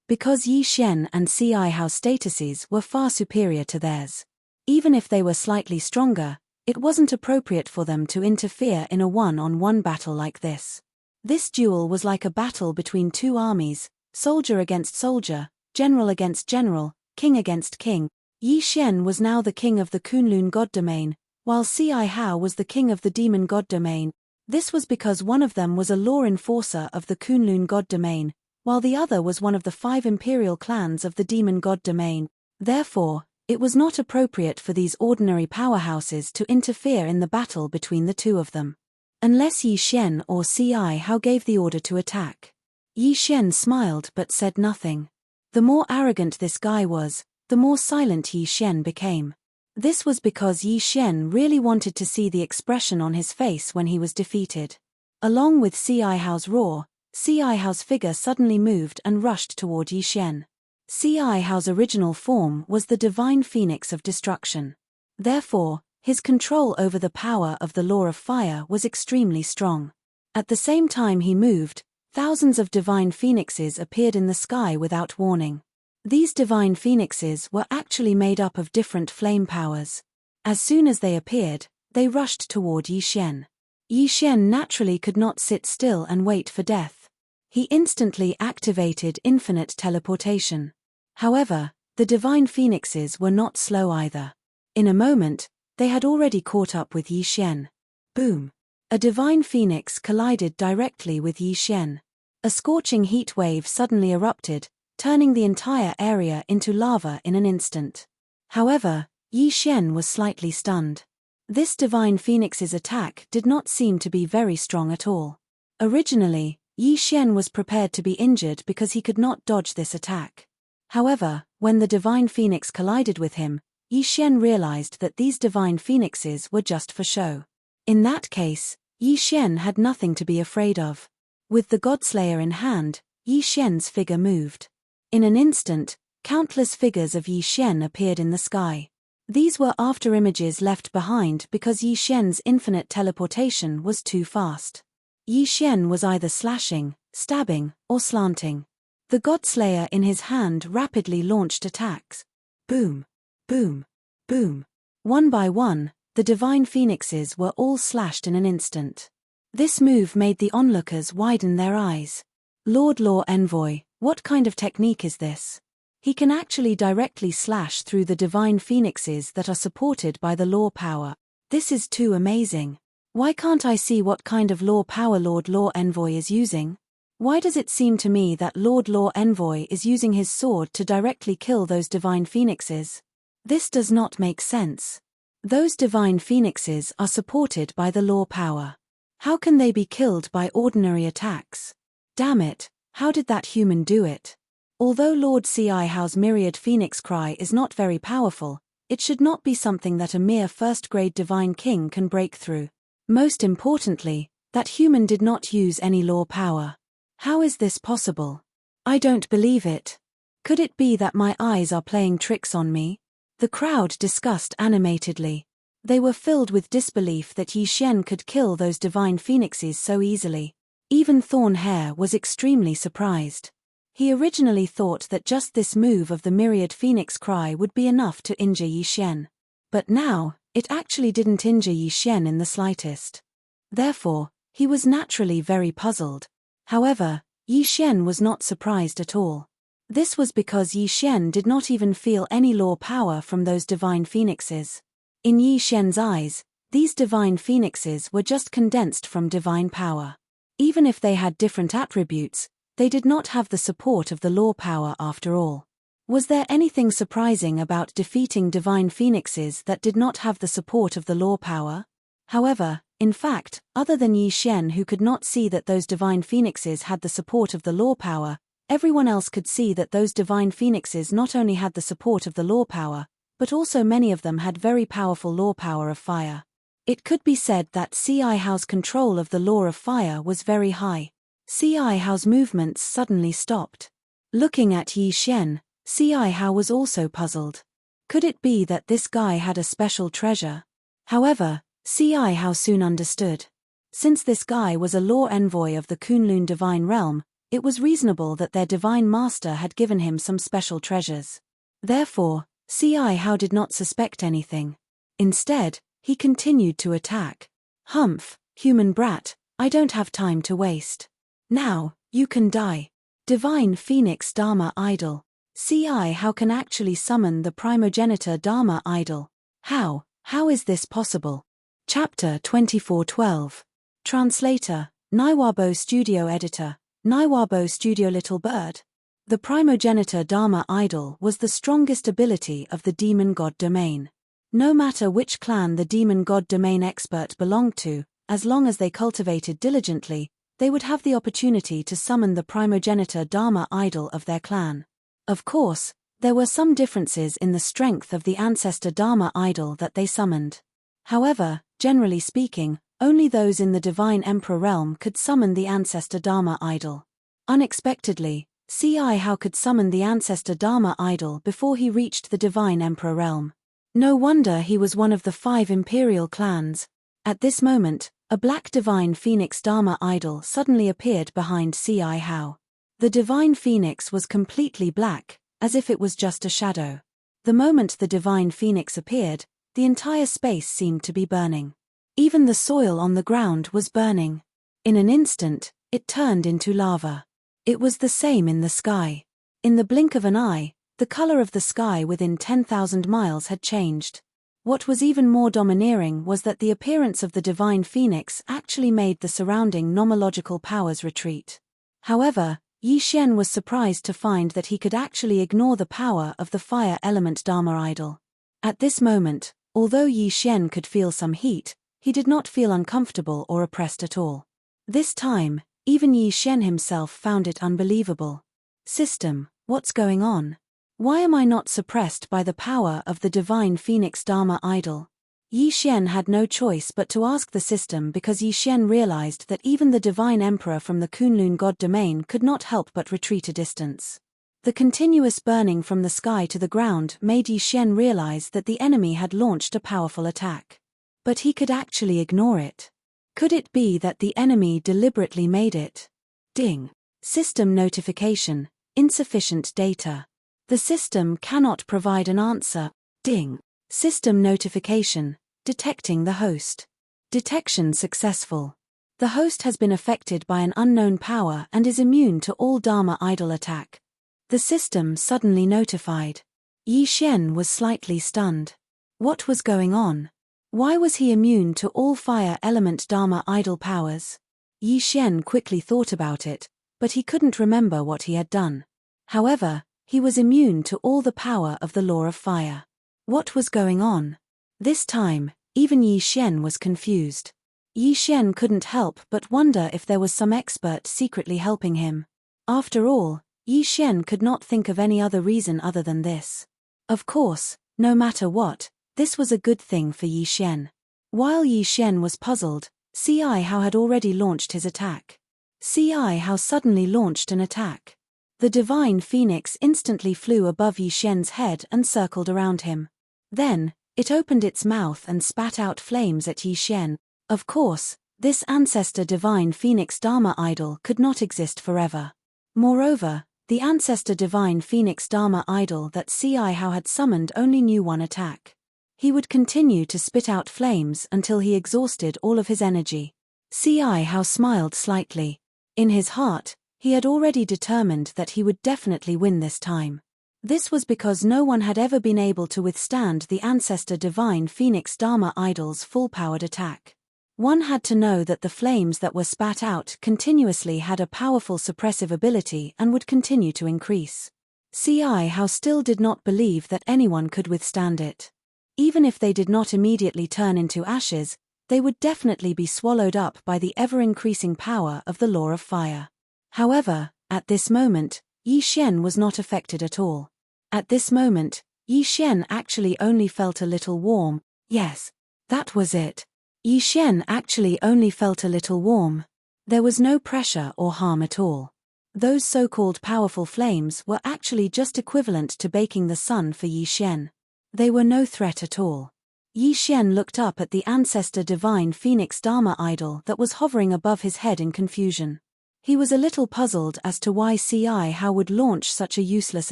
Because Yi Xian and C.I. Hao's statuses were far superior to theirs. Even if they were slightly stronger, it wasn't appropriate for them to interfere in a one-on-one battle like this. This duel was like a battle between 2 armies, soldier against soldier, general against general, king against king. Yi Xian was now the king of the Kunlun god domain, while C.I. Hao was the king of the demon god domain. This was because one of them was a law enforcer of the Kunlun god domain, while the other was one of the 5 imperial clans of the demon god domain. Therefore, it was not appropriate for these ordinary powerhouses to interfere in the battle between the 2 of them. Unless Yi Xian or C.I. Hao gave the order to attack. Yi Xian smiled but said nothing. The more arrogant this guy was, the more silent Yi Xian became. This was because Yi Xian really wanted to see the expression on his face when he was defeated. Along with C.I. Hao's roar, C.I. Hao's figure suddenly moved and rushed toward Yi Xian. C.I. Hao's original form was the divine phoenix of destruction. Therefore, his control over the power of the law of fire was extremely strong. At the same time he moved, thousands of divine phoenixes appeared in the sky without warning. These divine phoenixes were actually made up of different flame powers. As soon as they appeared, they rushed toward Yi Xian. Yi Xian naturally could not sit still and wait for death. He instantly activated infinite teleportation. However, the divine phoenixes were not slow either. In a moment, they had already caught up with Yi Xian. Boom! A divine phoenix collided directly with Yi Xian. A scorching heat wave suddenly erupted, turning the entire area into lava in an instant. However, Yi Xian was slightly stunned. This divine phoenix's attack did not seem to be very strong at all. Originally, Yi Xian was prepared to be injured because he could not dodge this attack. However, when the divine phoenix collided with him, Yi Xian realized that these divine phoenixes were just for show. In that case, Yi Xian had nothing to be afraid of. With the Godslayer in hand, Yi Xian's figure moved. In an instant, countless figures of Yi Xian appeared in the sky. These were after-images left behind because Yi Xian's infinite teleportation was too fast. Yi Xian was either slashing, stabbing, or slanting. The Godslayer in his hand rapidly launched attacks. Boom! Boom! Boom! One by one, the divine phoenixes were all slashed in an instant. This move made the onlookers widen their eyes. Lord Law Envoy, what kind of technique is this? He can actually directly slash through the divine phoenixes that are supported by the law power. This is too amazing. Why can't I see what kind of law power Lord Law Envoy is using? Why does it seem to me that Lord Law Envoy is using his sword to directly kill those divine phoenixes? This does not make sense. Those divine phoenixes are supported by the law power. How can they be killed by ordinary attacks? Damn it, how did that human do it? Although Lord C.I. Howe's myriad phoenix cry is not very powerful, it should not be something that a mere first-grade divine king can break through. Most importantly, that human did not use any law power. How is this possible? I don't believe it. Could it be that my eyes are playing tricks on me? The crowd discussed animatedly. They were filled with disbelief that Yi Xian could kill those divine phoenixes so easily. Even Thornhair was extremely surprised. He originally thought that just this move of the myriad phoenix cry would be enough to injure Yi Xian. But now, it actually didn't injure Yi Xian in the slightest. Therefore, he was naturally very puzzled. However, Yi Xian was not surprised at all. This was because Yi Xian did not even feel any law power from those divine phoenixes. In Yi Xian's eyes, these divine phoenixes were just condensed from divine power. Even if they had different attributes, they did not have the support of the law power after all. Was there anything surprising about defeating divine phoenixes that did not have the support of the law power? However, in fact, other than Yi Xian, who could not see that those divine phoenixes had the support of the law power, everyone else could see that those divine phoenixes not only had the support of the law power, but also many of them had very powerful law power of fire. It could be said that C.I. Howe's control of the law of fire was very high. C.I. Howe's movements suddenly stopped. Looking at Yi Xian, C.I. Howe was also puzzled. Could it be that this guy had a special treasure? However, C.I. Howe soon understood. Since this guy was a law envoy of the Kunlun divine realm, it was reasonable that their divine master had given him some special treasures. Therefore, C.I. Howe did not suspect anything. Instead, he continued to attack. Humph, human brat, I don't have time to waste. Now, you can die. Divine Phoenix Dharma Idol. C.I. Howe can actually summon the primogenitor Dharma Idol. How is this possible? Chapter 2412. Translator, Naiwabo Studio Editor, Naiwabo Studio Little Bird. The primogenitor Dharma Idol was the strongest ability of the demon god domain. No matter which clan the demon god domain expert belonged to, as long as they cultivated diligently, they would have the opportunity to summon the primogenitor Dharma Idol of their clan. Of course, there were some differences in the strength of the ancestor Dharma Idol that they summoned. However, generally speaking, only those in the Divine Emperor realm could summon the ancestor Dharma Idol. Unexpectedly, C.I. Howe could summon the ancestor Dharma Idol before he reached the Divine Emperor realm. No wonder he was one of the 5 imperial clans. At this moment, a black Divine Phoenix Dharma Idol suddenly appeared behind C.I. Howe. The Divine Phoenix was completely black, as if it was just a shadow. The moment the Divine Phoenix appeared, the entire space seemed to be burning. Even the soil on the ground was burning. In an instant, it turned into lava. It was the same in the sky. In the blink of an eye, the color of the sky within 10,000 miles had changed. What was even more domineering was that the appearance of the Divine Phoenix actually made the surrounding nomological powers retreat. However, Yi Xian was surprised to find that he could actually ignore the power of the fire element Dharma Idol. At this moment, although Yi Xian could feel some heat, he did not feel uncomfortable or oppressed at all. This time, even Yi Xian himself found it unbelievable. System, what's going on? Why am I not suppressed by the power of the Divine Phoenix Dharma Idol? Yi Xian had no choice but to ask the system because Yi Xian realized that even the Divine Emperor from the Kunlun God domain could not help but retreat a distance. The continuous burning from the sky to the ground made Yi Xian realize that the enemy had launched a powerful attack. But he could actually ignore it. Could it be that the enemy deliberately made it? Ding. System notification, insufficient data. The system cannot provide an answer. Ding. System notification. Detecting the host. Detection successful. The host has been affected by an unknown power and is immune to all Dharma idol attack. The system suddenly notified. Yi Xian was slightly stunned. What was going on? Why was he immune to all fire element Dharma idol powers? Yi Xian quickly thought about it, but he couldn't remember what he had done. However, he was immune to all the power of the law of fire. What was going on? This time, even Yi Xian was confused. Yi Xian couldn't help but wonder if there was some expert secretly helping him. After all, Yi Xian could not think of any other reason other than this. Of course, no matter what, this was a good thing for Yi Xian. While Yi Xian was puzzled, Ci Hao had already launched his attack. Ci Hao suddenly launched an attack. The divine phoenix instantly flew above Yi Xian's head and circled around him. Then, it opened its mouth and spat out flames at Yi Xian. Of course, this ancestor divine phoenix Dharma idol could not exist forever. Moreover, the ancestor divine phoenix Dharma idol that Ci Hao had summoned only knew one attack. He would continue to spit out flames until he exhausted all of his energy. Ci Hao smiled slightly. In his heart, he had already determined that he would definitely win this time. This was because no one had ever been able to withstand the ancestor divine phoenix Dharma idol's full-powered attack. One had to know that the flames that were spat out continuously had a powerful suppressive ability and would continue to increase. Ci Hao still did not believe that anyone could withstand it. Even if they did not immediately turn into ashes, they would definitely be swallowed up by the ever-increasing power of the law of fire. However, at this moment, Yi Xian was not affected at all. At this moment, Yi Xian actually only felt a little warm. Yes, that was it. Yi Xian actually only felt a little warm. There was no pressure or harm at all. Those so-called powerful flames were actually just equivalent to baking the sun for Yi Xian. They were no threat at all. Yi Xian looked up at the ancestor divine phoenix Dharma idol that was hovering above his head in confusion. He was a little puzzled as to why Ci Hao would launch such a useless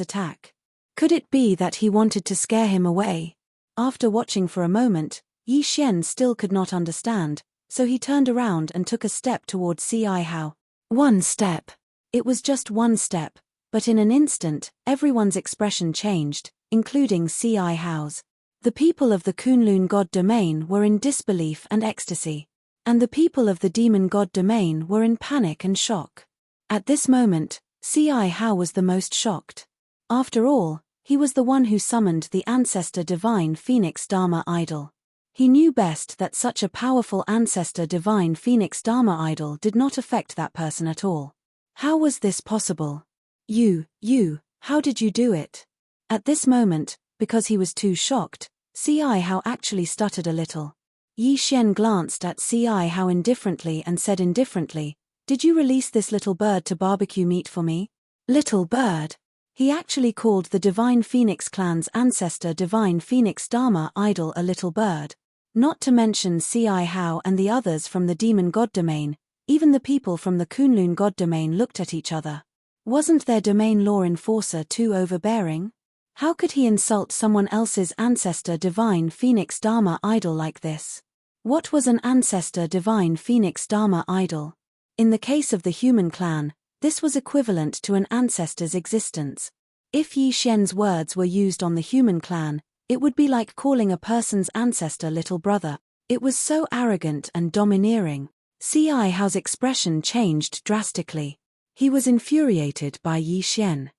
attack. Could it be that he wanted to scare him away? After watching for a moment, Yi Xian still could not understand, so he turned around and took a step towards Ci Hao. One step. It was just one step, but in an instant, everyone's expression changed, including Ci Hao's. The people of the Kunlun god domain were in disbelief and ecstasy. And the people of the demon god domain were in panic and shock. At this moment, Ci Hao was the most shocked. After all, he was the one who summoned the ancestor divine phoenix Dharma idol. He knew best that such a powerful ancestor divine phoenix Dharma idol did not affect that person at all. How was this possible? How did you do it? At this moment, because he was too shocked, Ci Hao actually stuttered a little. Yi Xian glanced at Ci Hao indifferently and said indifferently, "Did you release this little bird to barbecue meat for me?" Little bird. He actually called the Divine Phoenix clan's ancestor Divine Phoenix Dharma idol a little bird. Not to mention Ci Hao and the others from the demon god domain, even the people from the Kunlun god domain looked at each other. Wasn't their domain law enforcer too overbearing? How could he insult someone else's ancestor Divine Phoenix Dharma idol like this? What was an ancestor Divine Phoenix Dharma idol? In the case of the human clan, this was equivalent to an ancestor's existence. If Yi Xian's words were used on the human clan, it would be like calling a person's ancestor little brother. It was so arrogant and domineering. Ci Hao's expression changed drastically. He was infuriated by Yi Xian.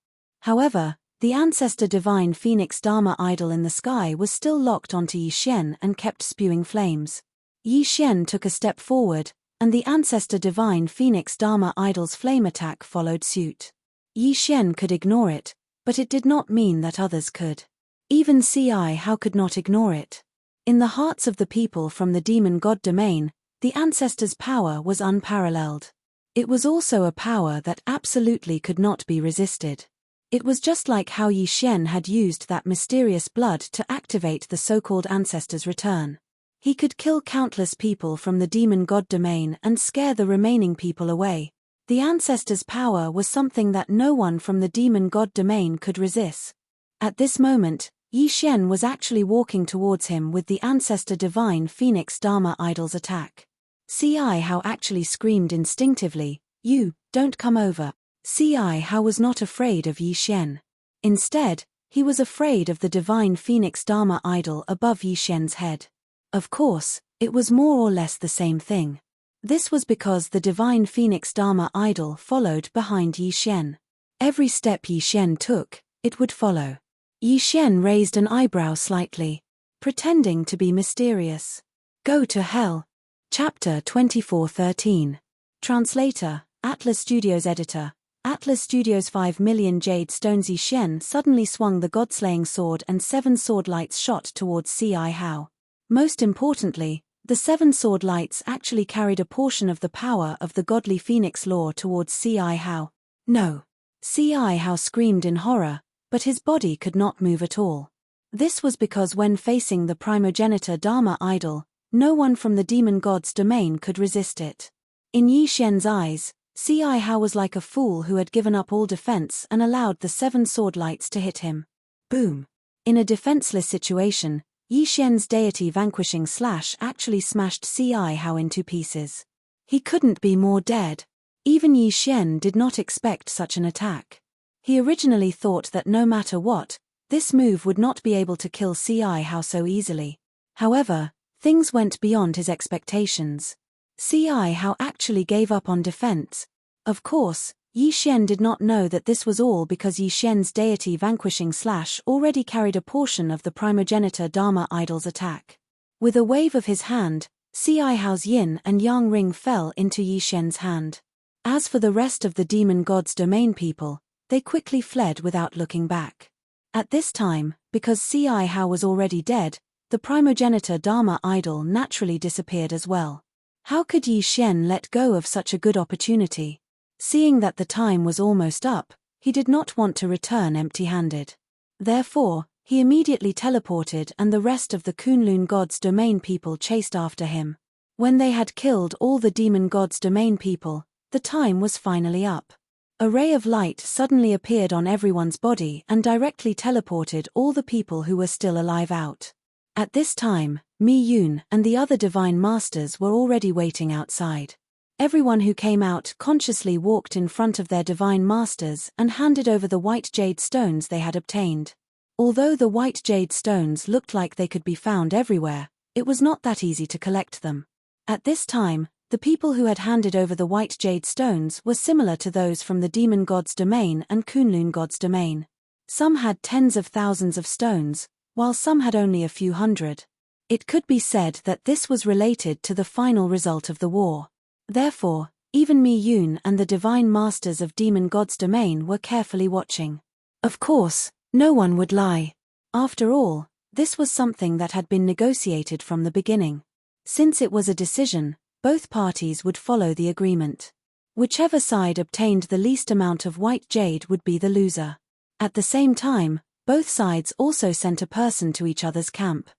However, the ancestor Divine Phoenix Dharma idol in the sky was still locked onto Yi Xian and kept spewing flames. Yi Xian took a step forward, and the ancestor Divine Phoenix Dharma idol's flame attack followed suit. Yi Xian could ignore it, but it did not mean that others could. Even Ci Hao could not ignore it. In the hearts of the people from the demon god domain, the ancestor's power was unparalleled. It was also a power that absolutely could not be resisted. It was just like how Yi Xian had used that mysterious blood to activate the so-called ancestor's return. He could kill countless people from the demon god domain and scare the remaining people away. The ancestor's power was something that no one from the demon god domain could resist. At this moment, Yi Xian was actually walking towards him with the ancestor divine Phoenix Dharma idol's attack. Si Hao actually screamed instinctively, "You, don't come over." Si Hao was not afraid of Yi Xian. Instead, he was afraid of the divine Phoenix Dharma idol above Yi Xian's head. Of course, it was more or less the same thing. This was because the divine Phoenix Dharma idol followed behind Yi Xian. Every step Yi Xian took, it would follow. Yi Xian raised an eyebrow slightly, pretending to be mysterious. Go to hell. Chapter 24:13. Translator, Atlas Studios Editor. Atlas Studios 5 million jade stones. Yi Xian suddenly swung the god-slaying sword and 7 sword lights shot towards Si Hao. Most importantly, the 7 sword lights actually carried a portion of the power of the godly phoenix law towards Si Hao. No. Si Hao screamed in horror, but his body could not move at all. This was because when facing the primogenitor Dharma idol, no one from the demon god's domain could resist it. In Yi Xian's eyes, Si Hao was like a fool who had given up all defense and allowed the 7 sword lights to hit him. Boom! In a defenseless situation, Yi Xian's deity vanquishing slash actually smashed Si Hao into pieces. He couldn't be more dead. Even Yi Xian did not expect such an attack. He originally thought that no matter what, this move would not be able to kill Si Hao so easily. However, things went beyond his expectations. Si Hao actually gave up on defense. Of course, Yi Xian did not know that this was all because Yi Xian's deity vanquishing slash already carried a portion of the primogenitor Dharma idol's attack. With a wave of his hand, Si Hao's yin and yang ring fell into Yi Xian's hand. As for the rest of the demon god's domain people, they quickly fled without looking back. At this time, because Si Hao was already dead, the primogenitor Dharma idol naturally disappeared as well. How could Yi Xian let go of such a good opportunity? Seeing that the time was almost up, he did not want to return empty-handed. Therefore, he immediately teleported and the rest of the Kunlun god's domain people chased after him. When they had killed all the demon god's domain people, the time was finally up. A ray of light suddenly appeared on everyone's body and directly teleported all the people who were still alive out. At this time, Mi Yun and the other divine masters were already waiting outside. Everyone who came out consciously walked in front of their divine masters and handed over the white jade stones they had obtained. Although the white jade stones looked like they could be found everywhere, it was not that easy to collect them. At this time, the people who had handed over the white jade stones were similar to those from the demon god's domain and Kunlun god's domain. Some had tens of thousands of stones, while some had only a few hundred. It could be said that this was related to the final result of the war. Therefore, even Mi Yun and the divine masters of demon god's domain were carefully watching. Of course, no one would lie. After all, this was something that had been negotiated from the beginning. Since it was a decision, both parties would follow the agreement. Whichever side obtained the least amount of white jade would be the loser. At the same time, both sides also sent a person to each other's camp.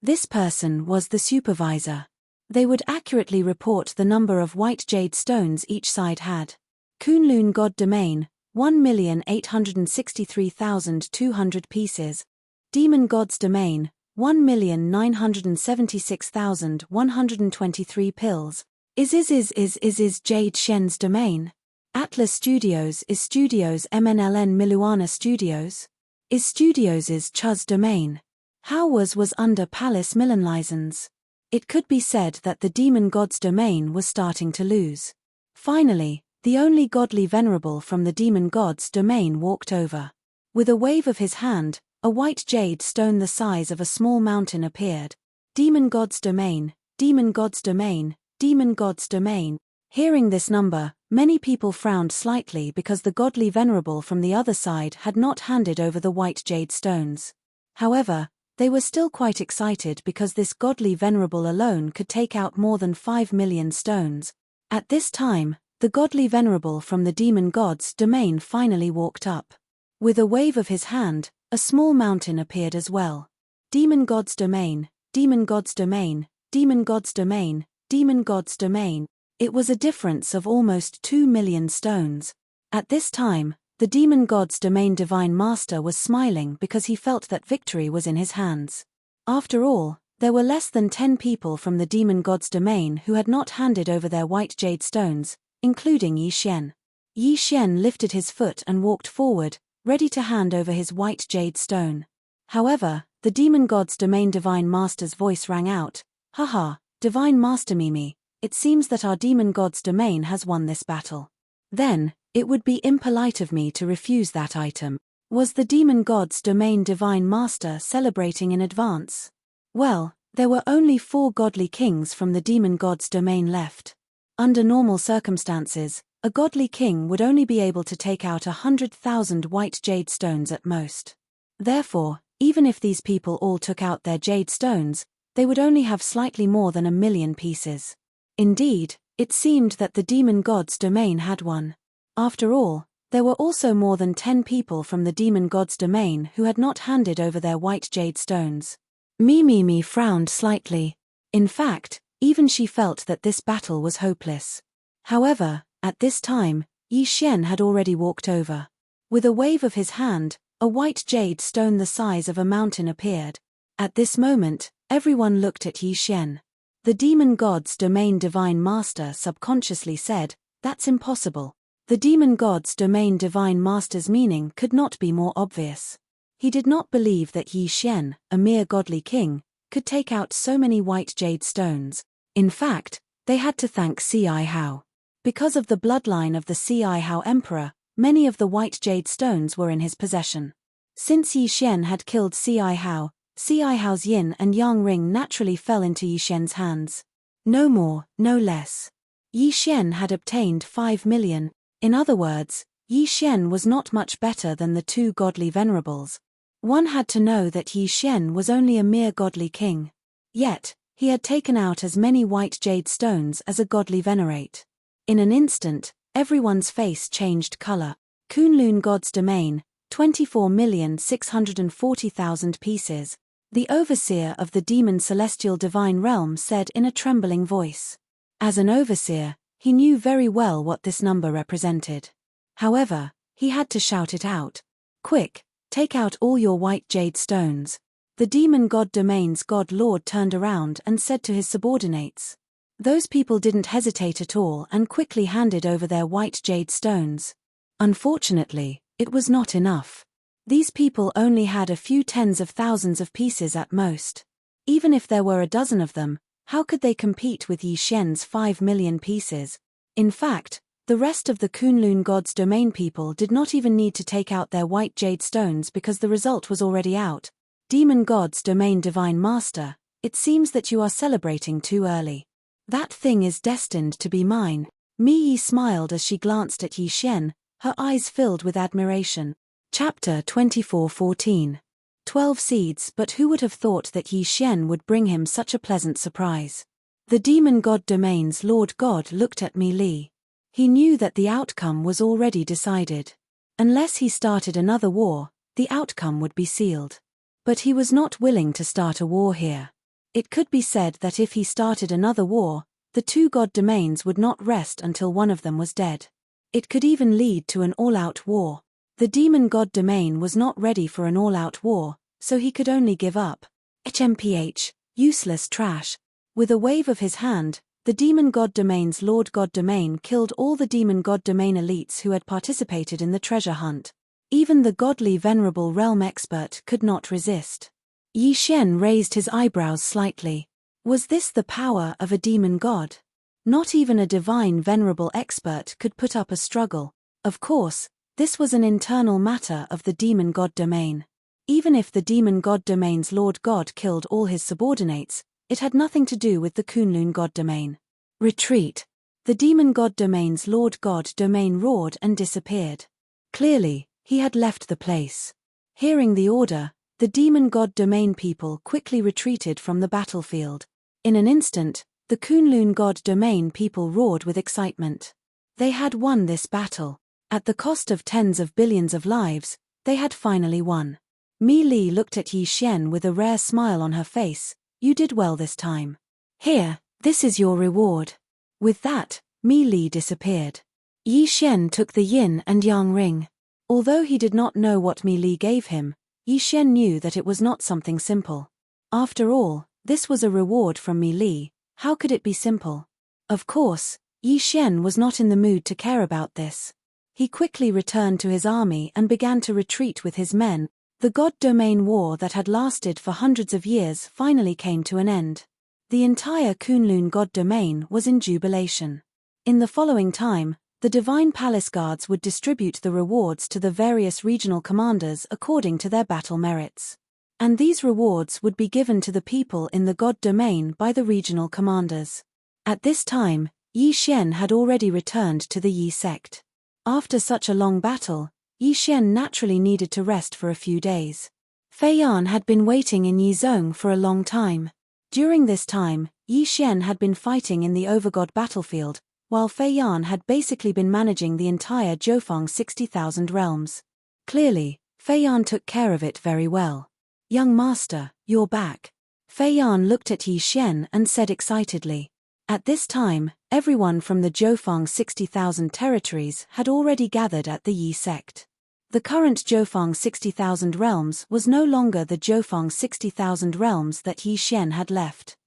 This person was the supervisor. They would accurately report the number of white jade stones each side had. Kunlun God Domain, 1,863,200 pieces. Demon God's Domain, 1,976,123 pills. Is Jade Shen's domain? Atlas Studios is Studios MNLN Miluana Studios? Is Studios is Chuz domain? How was under Palace Millenlicense? It could be said that the demon god's domain was starting to lose. Finally, the only godly venerable from the demon god's domain walked over. With a wave of his hand, a white jade stone the size of a small mountain appeared. Demon god's domain, demon god's domain, demon god's domain. Hearing this number, many people frowned slightly because the godly venerable from the other side had not handed over the white jade stones. However, they were still quite excited because this godly venerable alone could take out more than 5 million stones. At this time, the godly venerable from the demon god's domain finally walked up. With a wave of his hand, a small mountain appeared as well. Demon god's domain, demon god's domain, demon god's domain, demon god's domain. It was a difference of almost 2 million stones. At this time, The demon god's domain divine master was smiling because he felt that victory was in his hands. After all, there were less than 10 people from the demon god's domain who had not handed over their white jade stones, including Yi Xian. Yi Xian lifted his foot and walked forward, ready to hand over his white jade stone. However, the demon god's domain divine master's voice rang out, "Haha, divine master Mimi, it seems that our demon god's domain has won this battle. Then, it would be impolite of me to refuse that item." Was the demon god's domain divine master celebrating in advance? Well, there were only 4 godly kings from the demon god's domain left. Under normal circumstances, a godly king would only be able to take out 100,000 white jade stones at most. Therefore, even if these people all took out their jade stones, they would only have slightly more than 1,000,000 pieces. Indeed, it seemed that the demon god's domain had won. After all, there were also more than 10 people from the demon god's domain who had not handed over their white jade stones. Mimi frowned slightly. In fact, even she felt that this battle was hopeless. However, at this time, Yi Xian had already walked over. With a wave of his hand, a white jade stone the size of a mountain appeared. At this moment, everyone looked at Yi Xian. The demon god's domain divine master subconsciously said, "That's impossible." The demon god's domain divine master's meaning could not be more obvious. He did not believe that Yi Xian, a mere godly king, could take out so many white jade stones. In fact, they had to thank Ci Hao. Because of the bloodline of the Ci Hao emperor, many of the white jade stones were in his possession. Since Yi Xian had killed Ci Hao's yin and yang ring naturally fell into Yi Xian's hands. No more, no less. Yi Xian had obtained 5 million. In other words, Yi Xian was not much better than the 2 godly venerables. One had to know that Yi Xian was only a mere godly king. Yet, he had taken out as many white jade stones as a godly venerate. In an instant, everyone's face changed color. Kunlun god's domain, 24,640,000 pieces. The overseer of the demon celestial divine realm said in a trembling voice. As an overseer, he knew very well what this number represented. However, he had to shout it out. "Quick, take out all your white jade stones." The demon god domain's god lord turned around and said to his subordinates. Those people didn't hesitate at all and quickly handed over their white jade stones. Unfortunately, it was not enough. These people only had a few tens of thousands of pieces at most. Even if there were a dozen of them, how could they compete with Yi Xian's 5 million pieces? In fact, the rest of the Kunlun god's domain people did not even need to take out their white jade stones because the result was already out. Demon god's domain divine master, it seems that you are celebrating too early. That thing is destined to be mine. Mi Yi smiled as she glanced at Yi Xian, her eyes filled with admiration. Chapter 24:14. 12 seeds. But who would have thought that Yi Xian would bring him such a pleasant surprise? The demon god domain's Lord God looked at Mi Li. He knew that the outcome was already decided. Unless he started another war, the outcome would be sealed. But he was not willing to start a war here. It could be said that if he started another war, the 2 god domains would not rest until one of them was dead. It could even lead to an all-out war. The demon god domain was not ready for an all-out war, so he could only give up. HMPH, useless trash. With a wave of his hand, the demon god domain's Lord God domain killed all the demon god domain elites who had participated in the treasure hunt. Even the godly venerable realm expert could not resist. Yi Xian raised his eyebrows slightly. Was this the power of a demon god? Not even a divine venerable expert could put up a struggle. Of course, this was an internal matter of the demon god domain. Even if the demon god domain's Lord God killed all his subordinates, it had nothing to do with the Kunlun god domain. Retreat. The demon god domain's Lord God domain roared and disappeared. Clearly, he had left the place. Hearing the order, the demon god domain people quickly retreated from the battlefield. In an instant, the Kunlun god domain people roared with excitement. They had won this battle. At the cost of tens of billions of lives, they had finally won. Mi Li looked at Yi Xian with a rare smile on her face. "You did well this time. Here, this is your reward." With that, Mi Li disappeared. Yi Xian took the yin and yang ring. Although he did not know what Mi Li gave him, Yi Xian knew that it was not something simple. After all, this was a reward from Mi Li. How could it be simple? Of course, Yi Xian was not in the mood to care about this. He quickly returned to his army and began to retreat with his men. The God Domain war that had lasted for hundreds of years finally came to an end. The entire Kunlun God Domain was in jubilation. In the following time, the Divine Palace Guards would distribute the rewards to the various regional commanders according to their battle merits. And these rewards would be given to the people in the God Domain by the regional commanders. At this time, Yi Xian had already returned to the Yi sect. After such a long battle, Yi Xian naturally needed to rest for a few days. Fei Yan had been waiting in Yizhong for a long time. During this time, Yi Xian had been fighting in the Overgod battlefield, while Fei Yan had basically been managing the entire Jiufeng 60,000 realms. Clearly, Fei Yan took care of it very well. "Young master, you're back." Fei Yan looked at Yi Xian and said excitedly. At this time, everyone from the Jiufeng 60,000 territories had already gathered at the Yi sect. The current Jiufeng 60,000 realms was no longer the Jiufeng 60,000 realms that Yi Xian had left.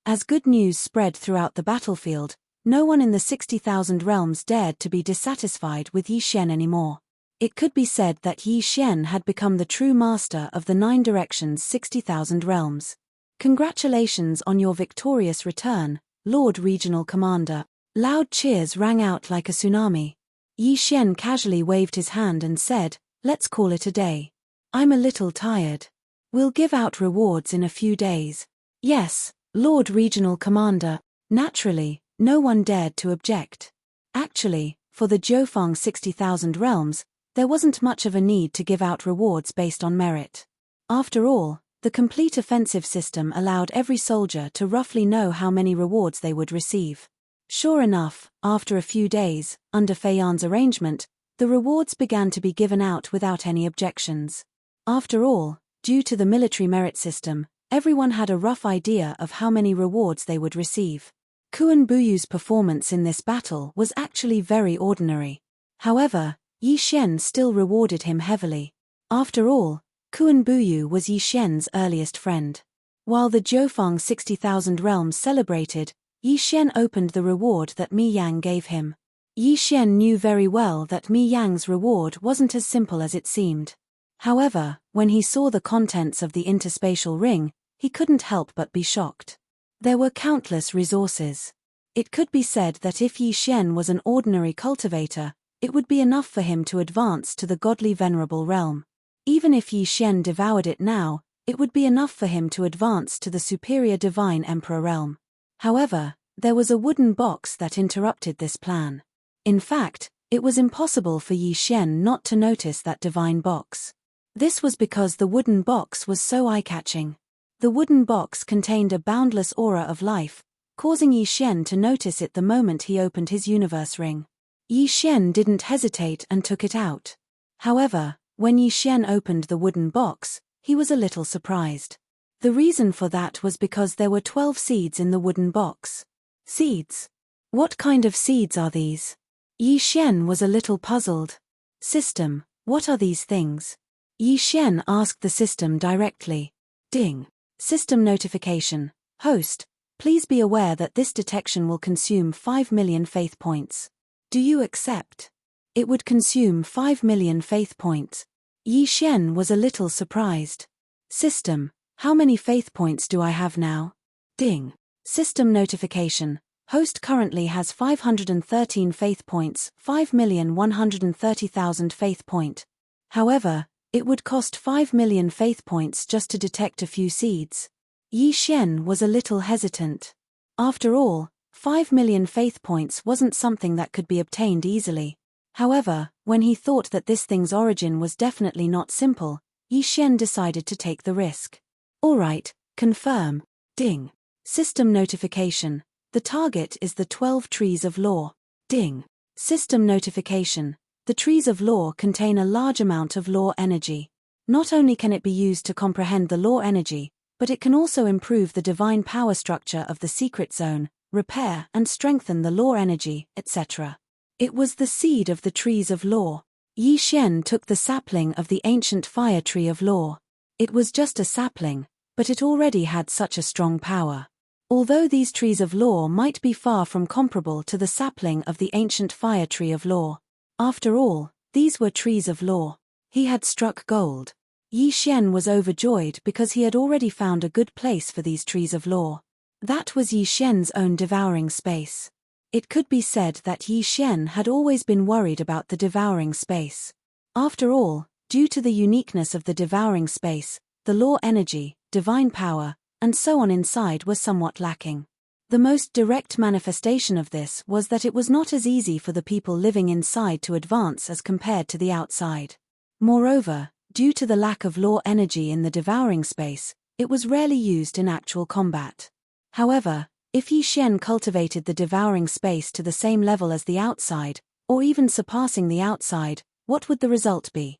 As good news spread throughout the battlefield, no one in the 60,000 realms dared to be dissatisfied with Yi Xian anymore. It could be said that Yi Xian had become the true master of the 9 directions 60,000 realms. "Congratulations on your victorious return, Lord Regional Commander." Loud cheers rang out like a tsunami. Yi Xian casually waved his hand and said, "Let's call it a day. I'm a little tired. We'll give out rewards in a few days." "Yes, Lord Regional Commander." Naturally, no one dared to object. Actually, for the Jiufeng 60,000 realms, there wasn't much of a need to give out rewards based on merit. After all, the complete offensive system allowed every soldier to roughly know how many rewards they would receive. Sure enough, after a few days, under Fei Yan's arrangement, the rewards began to be given out without any objections. After all, due to the military merit system, everyone had a rough idea of how many rewards they would receive. Kuan Buyu's performance in this battle was actually very ordinary. However, Yi Xian still rewarded him heavily. After all, Kuan Buyu was Yi Xian's earliest friend. While the Jiufeng 60,000 realms celebrated, Yi Xian opened the reward that Mi Yang gave him. Yi Xian knew very well that Mi Yang's reward wasn't as simple as it seemed. However, when he saw the contents of the interspatial ring, he couldn't help but be shocked. There were countless resources. It could be said that if Yi Xian was an ordinary cultivator, it would be enough for him to advance to the godly venerable realm. Even if Yi Xian devoured it now, it would be enough for him to advance to the superior divine emperor realm. However, there was a wooden box that interrupted this plan. In fact, it was impossible for Yi Xian not to notice that divine box. This was because the wooden box was so eye-catching. The wooden box contained a boundless aura of life, causing Yi Xian to notice it the moment he opened his universe ring. Yi Xian didn't hesitate and took it out. However, when Yi Xian opened the wooden box, he was a little surprised. The reason for that was because there were 12 seeds in the wooden box. Seeds? What kind of seeds are these? Yi Xian was a little puzzled. "System, what are these things?" Yi Xian asked the system directly. Ding. System notification. "Host, please be aware that this detection will consume 5 million faith points. Do you accept?" It would consume 5 million faith points. Yi Xian was a little surprised. "System, how many faith points do I have now?" Ding. System notification. Host currently has 513 faith points, 5,130,000 faith point. However, it would cost 5 million faith points just to detect a few seeds. Yi Xian was a little hesitant. After all, 5 million faith points wasn't something that could be obtained easily. However, when he thought that this thing's origin was definitely not simple, Yi Xian decided to take the risk. "Alright, confirm." Ding. System notification. The target is the 12 trees of law. Ding. System notification. The trees of law contain a large amount of law energy. Not only can it be used to comprehend the law energy, but it can also improve the divine power structure of the secret zone, repair and strengthen the law energy, etc. It was the seed of the trees of law. Yi Xian took the sapling of the ancient fire tree of law. It was just a sapling, but it already had such a strong power. Although these trees of law might be far from comparable to the sapling of the ancient fire tree of law, after all, these were trees of law. He had struck gold. Yi Xian was overjoyed because he had already found a good place for these trees of law. That was Yi Xian's own devouring space. It could be said that Yi Xian had always been worried about the devouring space. After all, due to the uniqueness of the devouring space, the law energy, divine power, and so on inside were somewhat lacking. The most direct manifestation of this was that it was not as easy for the people living inside to advance as compared to the outside. Moreover, due to the lack of law energy in the devouring space, it was rarely used in actual combat. However, if Yi Xian cultivated the devouring space to the same level as the outside, or even surpassing the outside, what would the result be?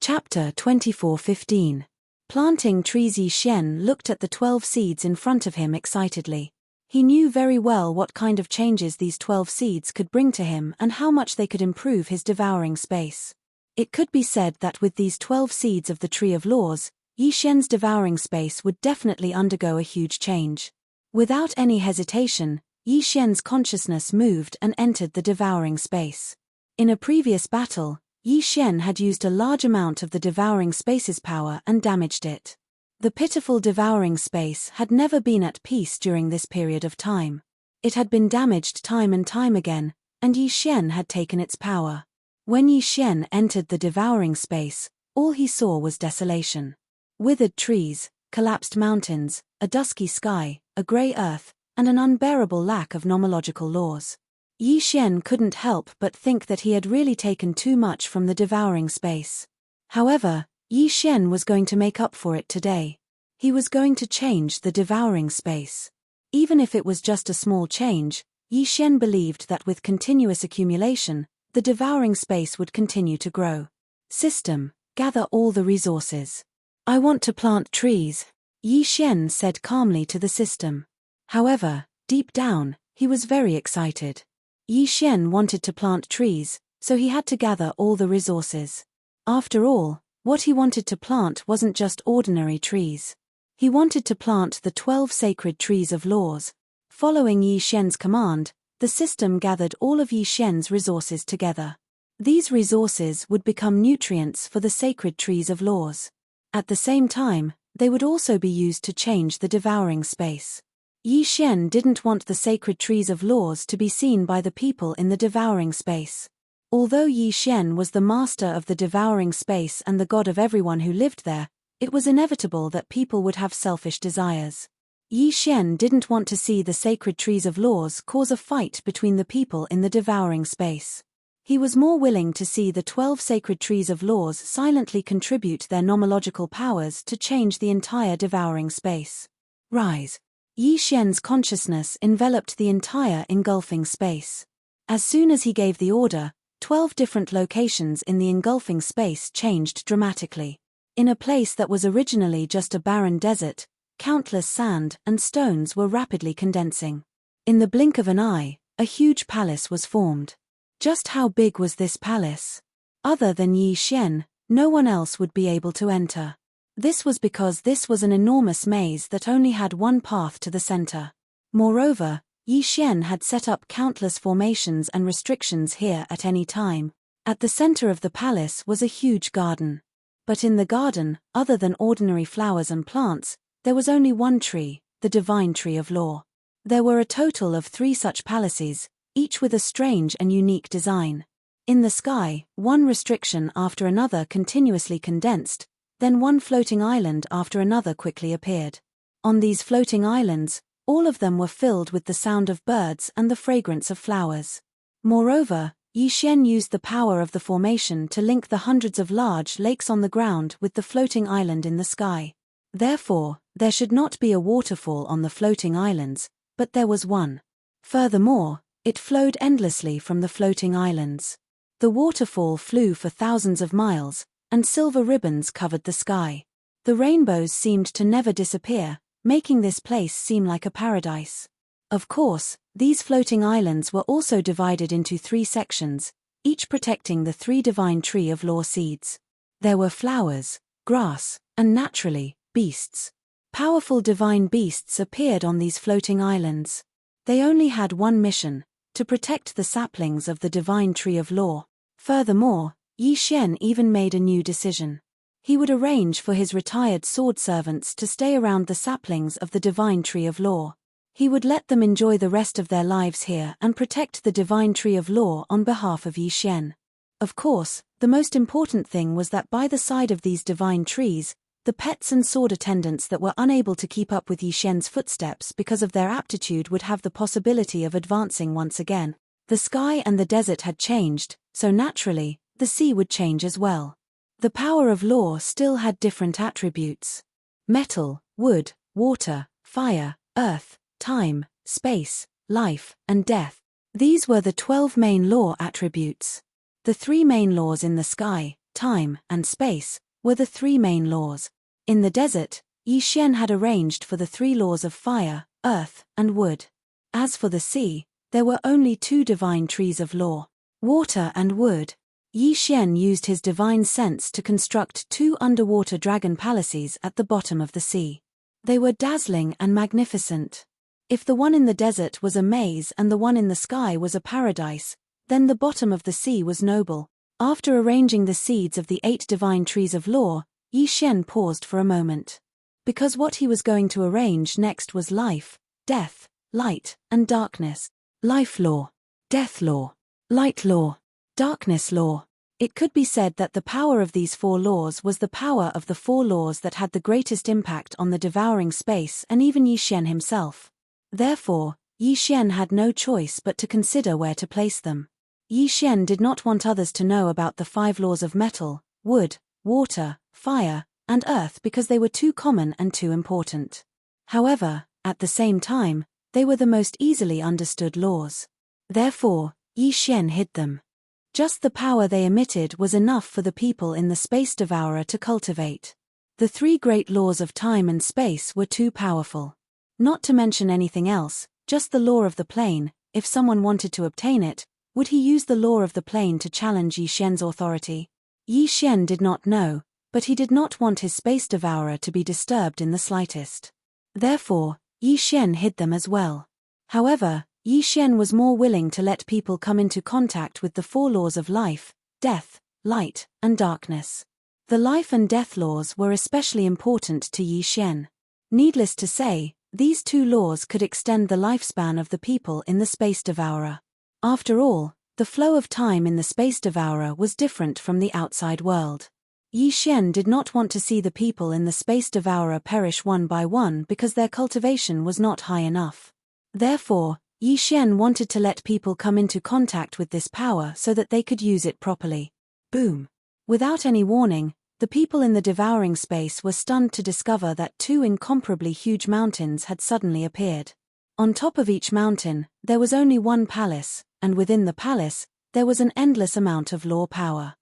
Chapter 24:15. Planting trees. Yi Xian looked at the 12 seeds in front of him excitedly. He knew very well what kind of changes these 12 seeds could bring to him and how much they could improve his devouring space. It could be said that with these 12 seeds of the Tree of Laws, Yi Xian's devouring space would definitely undergo a huge change. Without any hesitation, Yi Xian's consciousness moved and entered the devouring space. In a previous battle, Yi Xian had used a large amount of the devouring space's power and damaged it. The pitiful devouring space had never been at peace during this period of time. It had been damaged time and time again, and Yi Xian had taken its power. When Yi Xian entered the devouring space, all he saw was desolation. Withered trees, collapsed mountains, a dusky sky, a grey earth, and an unbearable lack of nomological laws. Yi Xian couldn't help but think that he had really taken too much from the devouring space. However, Yi Xian was going to make up for it today. He was going to change the devouring space. Even if it was just a small change, Yi Xian believed that with continuous accumulation, the devouring space would continue to grow. System, gather all the resources. I want to plant trees, Yi Xian said calmly to the system. However, deep down, he was very excited. Yi Xian wanted to plant trees, so he had to gather all the resources. After all, what he wanted to plant wasn't just ordinary trees. He wanted to plant the 12 sacred trees of laws. Following Yi Xian's command, the system gathered all of Yi Xian's resources together. These resources would become nutrients for the sacred trees of laws. At the same time, they would also be used to change the devouring space. Yi Xian didn't want the sacred trees of laws to be seen by the people in the devouring space. Although Yi Xian was the master of the devouring space and the god of everyone who lived there, it was inevitable that people would have selfish desires. Yi Xian didn't want to see the sacred trees of laws cause a fight between the people in the devouring space. He was more willing to see the 12 sacred trees of laws silently contribute their nomological powers to change the entire devouring space. Rise. Yi Xian's consciousness enveloped the entire engulfing space. As soon as he gave the order, 12 different locations in the engulfing space changed dramatically. In a place that was originally just a barren desert, countless sand and stones were rapidly condensing. In the blink of an eye, a huge palace was formed. Just how big was this palace? Other than Yi Xian, no one else would be able to enter. This was because this was an enormous maze that only had one path to the center. Moreover, Yi Xian had set up countless formations and restrictions here at any time. At the center of the palace was a huge garden. But in the garden, other than ordinary flowers and plants, there was only one tree, the divine tree of law. There were a total of 3 such palaces, each with a strange and unique design. In the sky, one restriction after another continuously condensed, then one floating island after another quickly appeared. On these floating islands, all of them were filled with the sound of birds and the fragrance of flowers. Moreover, Yi Xian used the power of the formation to link the hundreds of large lakes on the ground with the floating island in the sky. Therefore, there should not be a waterfall on the floating islands, but there was one. Furthermore, it flowed endlessly from the floating islands. The waterfall flew for thousands of miles, and silver ribbons covered the sky. The rainbows seemed to never disappear, making this place seem like a paradise. Of course, these floating islands were also divided into 3 sections, each protecting the 3 divine tree of law seeds. There were flowers, grass, and naturally, beasts. Powerful divine beasts appeared on these floating islands. They only had one mission: to protect the saplings of the divine tree of law. Furthermore, Yi Xian even made a new decision. He would arrange for his retired sword servants to stay around the saplings of the divine tree of law. He would let them enjoy the rest of their lives here and protect the divine tree of law on behalf of Yi Xian. Of course, the most important thing was that by the side of these divine trees, the pets and sword attendants that were unable to keep up with Yi Xian's footsteps because of their aptitude would have the possibility of advancing once again. The sky and the desert had changed, so naturally, the sea would change as well. The power of law still had different attributes: metal, wood, water, fire, earth, time, space, life, and death. These were the 12 main law attributes. The 3 main laws in the sky, time, and space were the 3 main laws. In the desert, Yi Xian had arranged for the 3 laws of fire, earth, and wood. As for the sea, there were only 2 divine trees of law: water and wood. Yi Xian used his divine sense to construct 2 underwater dragon palaces at the bottom of the sea. They were dazzling and magnificent. If the one in the desert was a maze and the one in the sky was a paradise, then the bottom of the sea was noble. After arranging the seeds of the 8 divine trees of law, Yi Xian paused for a moment. Because what he was going to arrange next was life, death, light, and darkness. Life law, death law, light law, darkness law. It could be said that the power of these 4 laws was the power of the 4 laws that had the greatest impact on the devouring space and even Yi Xian himself. Therefore, Yi Xian had no choice but to consider where to place them. Yi Xian did not want others to know about the 5 laws of metal, wood, water, fire, and earth because they were too common and too important. However, at the same time, they were the most easily understood laws. Therefore, Yi Xian hid them. Just the power they emitted was enough for the people in the Space Devourer to cultivate. The 3 great laws of time and space were too powerful. Not to mention anything else, just the law of the plane. If someone wanted to obtain it, would he use the law of the plane to challenge Yi Xian's authority? Yi Xian did not know, but he did not want his Space Devourer to be disturbed in the slightest. Therefore, Yi Xian hid them as well. However, Yi Xian was more willing to let people come into contact with the 4 laws of life, death, light, and darkness. The life and death laws were especially important to Yi Xian. Needless to say, these 2 laws could extend the lifespan of the people in the Space Devourer. After all, the flow of time in the Space Devourer was different from the outside world. Yi Xian did not want to see the people in the Space Devourer perish one by one because their cultivation was not high enough. Therefore, Yi Xian wanted to let people come into contact with this power so that they could use it properly. Boom! Without any warning, the people in the devouring space were stunned to discover that 2 incomparably huge mountains had suddenly appeared. On top of each mountain, there was only one palace, and within the palace, there was an endless amount of law power.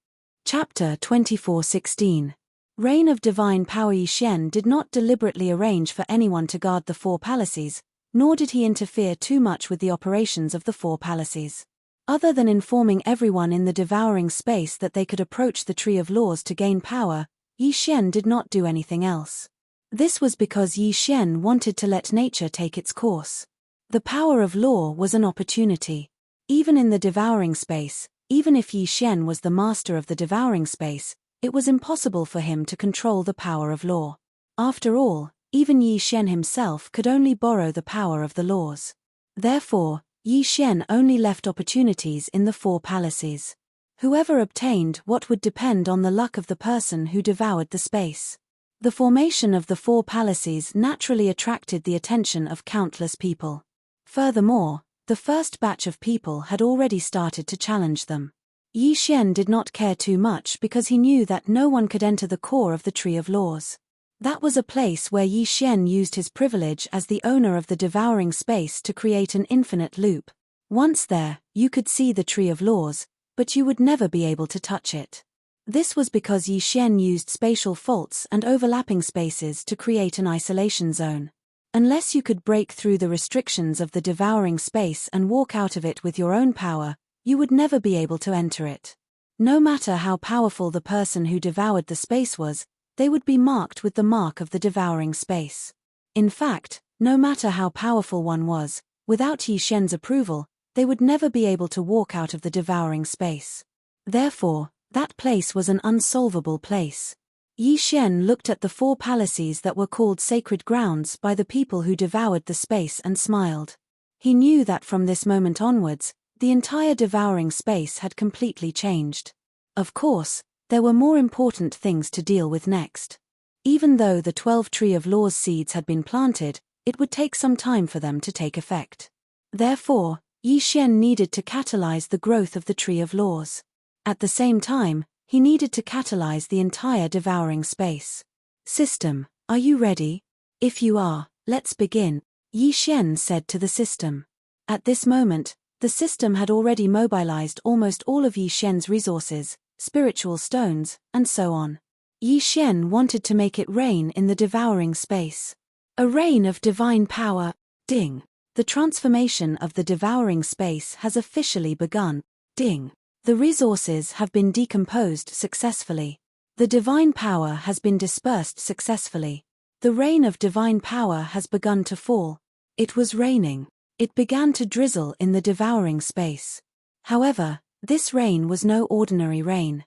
Chapter 24:16. Reign of Divine Power. Yi Xian did not deliberately arrange for anyone to guard the 4 palaces, nor did he interfere too much with the operations of the 4 palaces. Other than informing everyone in the devouring space that they could approach the Tree of Laws to gain power, Yi Xian did not do anything else. This was because Yi Xian wanted to let nature take its course. The power of law was an opportunity. Even in the devouring space, even if Yi Xian was the master of the devouring space, it was impossible for him to control the power of law. After all, even Yi Xian himself could only borrow the power of the laws. Therefore, Yi Xian only left opportunities in the 4 palaces. Whoever obtained what would depend on the luck of the person who devoured the space. The formation of the 4 palaces naturally attracted the attention of countless people. Furthermore, the first batch of people had already started to challenge them. Yi Xian did not care too much because he knew that no one could enter the core of the Tree of Laws. That was a place where Yi Xian used his privilege as the owner of the devouring space to create an infinite loop. Once there, you could see the Tree of Laws, but you would never be able to touch it. This was because Yi Xian used spatial faults and overlapping spaces to create an isolation zone. Unless you could break through the restrictions of the devouring space and walk out of it with your own power, you would never be able to enter it. No matter how powerful the person who devoured the space was, they would be marked with the mark of the devouring space. In fact, no matter how powerful one was, without Yi Shen's approval, they would never be able to walk out of the devouring space. Therefore, that place was an unsolvable place. Yi Shen looked at the 4 palaces that were called sacred grounds by the people who devoured the space and smiled. He knew that from this moment onwards, the entire devouring space had completely changed. Of course, there were more important things to deal with next. Even though the 12 Tree of Laws seeds had been planted, it would take some time for them to take effect. Therefore, Yi Shen needed to catalyze the growth of the Tree of Laws. At the same time, he needed to catalyze the entire devouring space. System, are you ready? If you are, let's begin, Yi Shen said to the system. At this moment, the system had already mobilized almost all of Yi Shen's resources, spiritual stones, and so on. Yi Shen wanted to make it rain in the devouring space. A rain of divine power, ding. The transformation of the devouring space has officially begun, ding. The resources have been decomposed successfully. The divine power has been dispersed successfully. The rain of divine power has begun to fall. It was raining. It began to drizzle in the devouring space. However, this rain was no ordinary rain.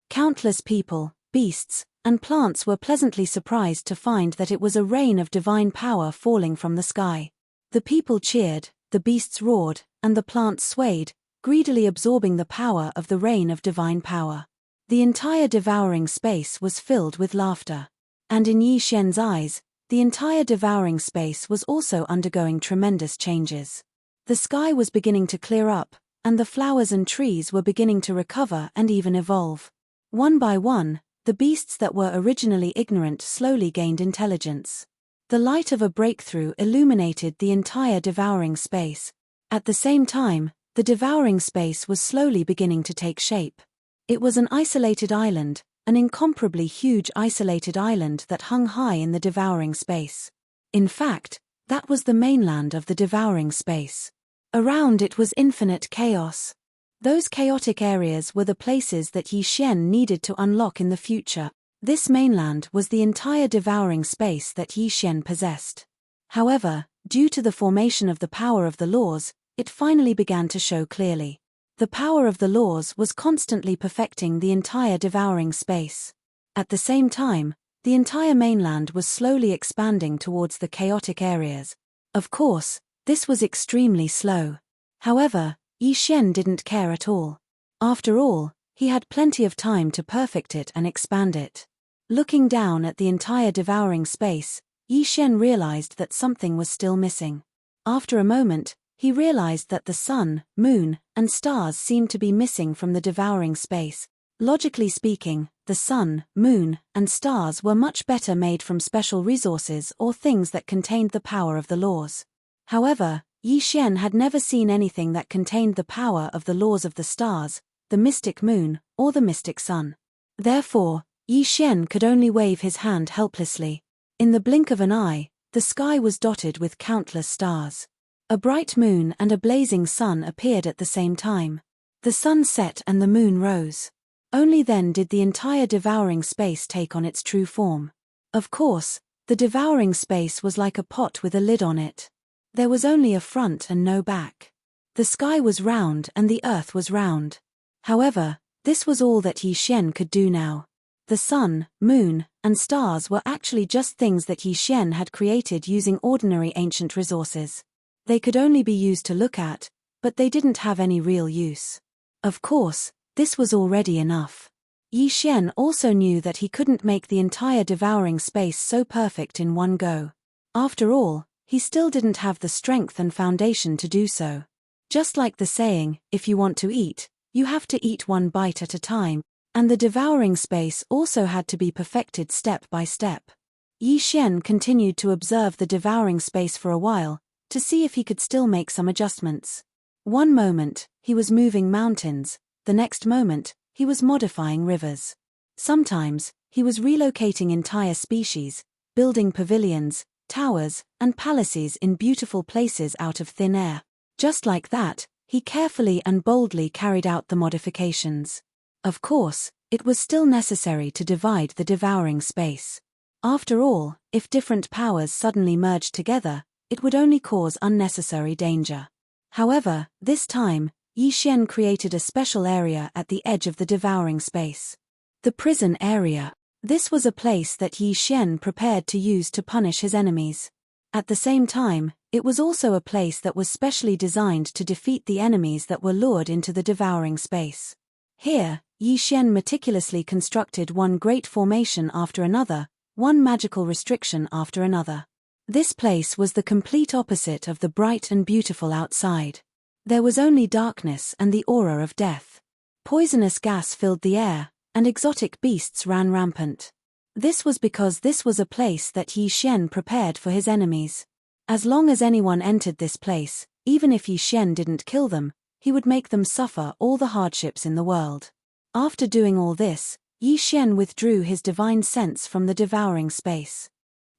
Countless people, beasts, and plants were pleasantly surprised to find that it was a rain of divine power falling from the sky. The people cheered, the beasts roared, and the plants swayed, greedily absorbing the power of the rain of divine power. The entire devouring space was filled with laughter. And in Yi Shen's eyes, the entire devouring space was also undergoing tremendous changes. The sky was beginning to clear up, and the flowers and trees were beginning to recover and even evolve. One by one, the beasts that were originally ignorant slowly gained intelligence. The light of a breakthrough illuminated the entire devouring space. At the same time, the devouring space was slowly beginning to take shape. It was an isolated island, an incomparably huge isolated island that hung high in the devouring space. In fact, that was the mainland of the devouring space. Around it was infinite chaos. Those chaotic areas were the places that Yi Shen needed to unlock in the future. This mainland was the entire devouring space that Yi Shen possessed. However, due to the formation of the power of the laws, it finally began to show clearly. The power of the laws was constantly perfecting the entire devouring space. At the same time, the entire mainland was slowly expanding towards the chaotic areas. Of course, this was extremely slow. However, Yi Shen didn't care at all. After all, he had plenty of time to perfect it and expand it. Looking down at the entire devouring space, Yi Shen realized that something was still missing. After a moment, he realized that the sun, moon, and stars seemed to be missing from the devouring space. Logically speaking, the sun, moon, and stars were much better made from special resources or things that contained the power of the laws. However, Yi Shen had never seen anything that contained the power of the laws of the stars, the mystic moon, or the mystic sun. Therefore, Yi Shen could only wave his hand helplessly. In the blink of an eye, the sky was dotted with countless stars. A bright moon and a blazing sun appeared at the same time. The sun set and the moon rose. Only then did the entire devouring space take on its true form. Of course, the devouring space was like a pot with a lid on it. There was only a front and no back. The sky was round and the earth was round. However, this was all that Yi Shen could do now. The sun, moon, and stars were actually just things that Yi Shen had created using ordinary ancient resources. They could only be used to look at, but they didn't have any real use. Of course, this was already enough. Yi Shen also knew that he couldn't make the entire devouring space so perfect in one go. After all, he still didn't have the strength and foundation to do so. Just like the saying, if you want to eat, you have to eat one bite at a time, and the devouring space also had to be perfected step by step. Yi Shen continued to observe the devouring space for a while, to see if he could still make some adjustments. One moment, he was moving mountains, the next moment, he was modifying rivers. Sometimes, he was relocating entire species, building pavilions, towers, and palaces in beautiful places out of thin air. Just like that, he carefully and boldly carried out the modifications. Of course, it was still necessary to divide the devouring space. After all, if different powers suddenly merged together, it would only cause unnecessary danger. However, this time, Yi Xian created a special area at the edge of the devouring space. The prison area. This was a place that Yi Xian prepared to use to punish his enemies. At the same time, it was also a place that was specially designed to defeat the enemies that were lured into the devouring space. Here, Yi Xian meticulously constructed one great formation after another, one magical restriction after another. This place was the complete opposite of the bright and beautiful outside. There was only darkness and the aura of death. Poisonous gas filled the air, and exotic beasts ran rampant. This was because this was a place that Yi Xian prepared for his enemies. As long as anyone entered this place, even if Yi Xian didn't kill them, he would make them suffer all the hardships in the world. After doing all this, Yi Xian withdrew his divine sense from the devouring space.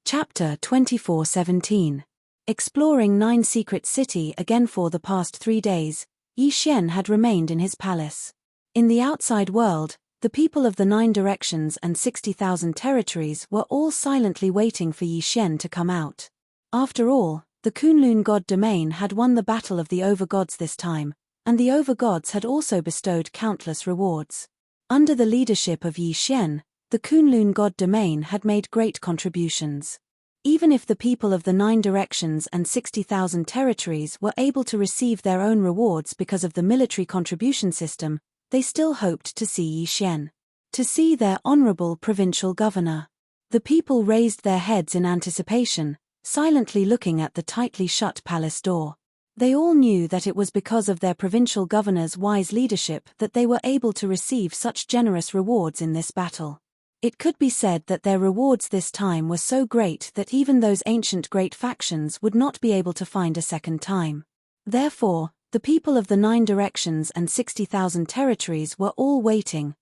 Chapter 24:17. Exploring 9 Secret City again. For the past 3 days, Yi Xian had remained in his palace. In the outside world, the people of the 9 directions and 60,000 territories were all silently waiting for Yi Xian to come out. After all, the Kunlun god domain had won the battle of the overgods this time, and the overgods had also bestowed countless rewards. Under the leadership of Yi Xian, the Kunlun god domain had made great contributions. Even if the people of the 9 directions and 60,000 territories were able to receive their own rewards because of the military contribution system, they still hoped to see Yi Xian. To see their honorable provincial governor. The people raised their heads in anticipation, silently looking at the tightly shut palace door. They all knew that it was because of their provincial governor's wise leadership that they were able to receive such generous rewards in this battle. It could be said that their rewards this time were so great that even those ancient great factions would not be able to find a second time. Therefore, the people of the 9 directions and 60,000 territories were all waiting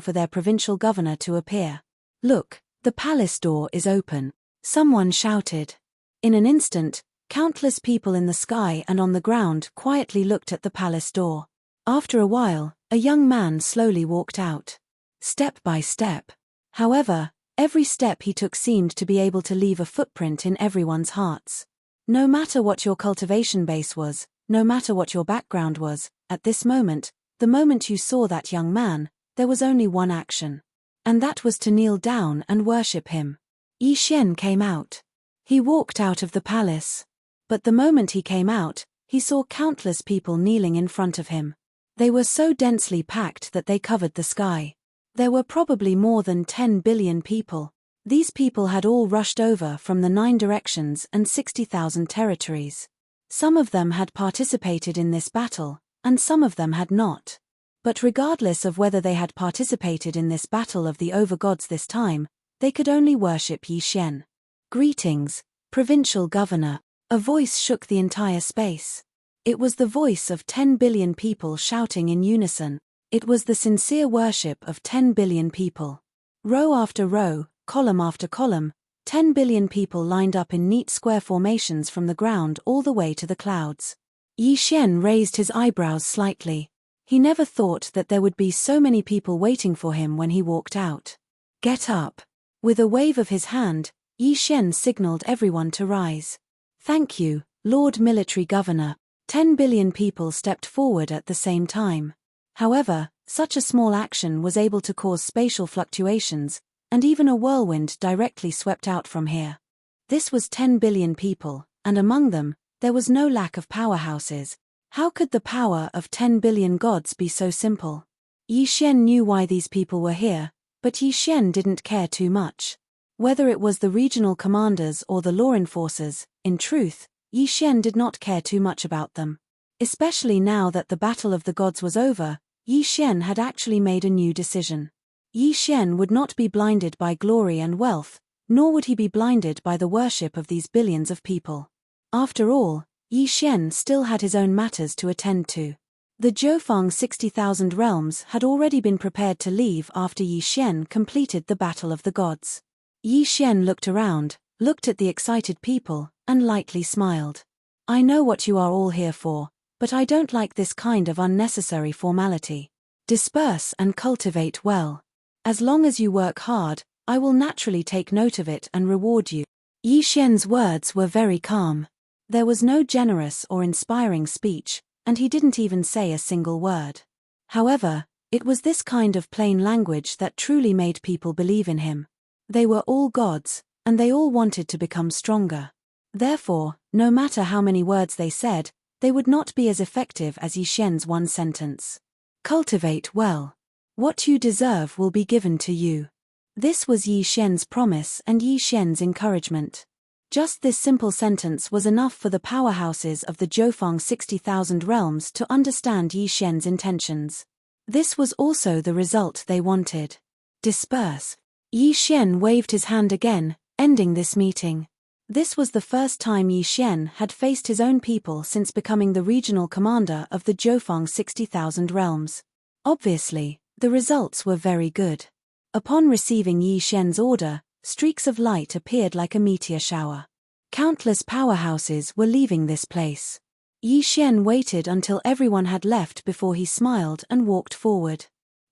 for their provincial governor to appear. "Look, the palace door is open," someone shouted. In an instant, countless people in the sky and on the ground quietly looked at the palace door. After a while, a young man slowly walked out. Step by step. However, every step he took seemed to be able to leave a footprint in everyone's hearts. No matter what your cultivation base was, no matter what your background was, at this moment, the moment you saw that young man, there was only one action. And that was to kneel down and worship him. Yi Xian came out. He walked out of the palace. But the moment he came out, he saw countless people kneeling in front of him. They were so densely packed that they covered the sky. There were probably more than 10 billion people. These people had all rushed over from the 9 directions and 60,000 territories. Some of them had participated in this battle, and some of them had not. But regardless of whether they had participated in this battle of the overgods this time, they could only worship Yi Xian. "Greetings, provincial governor." A voice shook the entire space. It was the voice of 10 billion people shouting in unison. It was the sincere worship of 10 billion people. Row after row, column after column, 10 billion people lined up in neat square formations from the ground all the way to the clouds. Yi Xian raised his eyebrows slightly. He never thought that there would be so many people waiting for him when he walked out. "Get up." With a wave of his hand, Yi Xian signaled everyone to rise. "Thank you, Lord Military Governor." 10 billion people stepped forward at the same time. However, such a small action was able to cause spatial fluctuations, and even a whirlwind directly swept out from here. This was 10 billion people, and among them, there was no lack of powerhouses. How could the power of 10 billion gods be so simple? Yi Xian knew why these people were here, but Yi Xian didn't care too much. Whether it was the regional commanders or the law enforcers, in truth, Yi Xian did not care too much about them. Especially now that the battle of the gods was over, Yi Xian had actually made a new decision. Yi Xian would not be blinded by glory and wealth, nor would he be blinded by the worship of these billions of people. After all, Yi Xian still had his own matters to attend to. The Jiufang 60,000 realms had already been prepared to leave after Yi Xian completed the battle of the gods. Yi Xian looked around, looked at the excited people, and lightly smiled. "I know what you are all here for. but I don't like this kind of unnecessary formality. Disperse and cultivate well. As long as you work hard, I will naturally take note of it and reward you. Yi Xian's words were very calm. There was no generous or inspiring speech, and he didn't even say a single word. However, it was this kind of plain language that truly made people believe in him. They were all gods, and they all wanted to become stronger. Therefore, no matter how many words they said, they would not be as effective as Yi Xian's one sentence. Cultivate well. What you deserve will be given to you. This was Yi Xian's promise and Yi Xian's encouragement. Just this simple sentence was enough for the powerhouses of the Jiufeng 60,000 realms to understand Yi Xian's intentions. This was also the result they wanted. Disperse. Yi Xian waved his hand again, ending this meeting. This was the first time Yi Xian had faced his own people since becoming the regional commander of the Jiufeng 60,000 realms. Obviously, the results were very good. Upon receiving Yi Xian's order, streaks of light appeared like a meteor shower. Countless powerhouses were leaving this place. Yi Xian waited until everyone had left before he smiled and walked forward.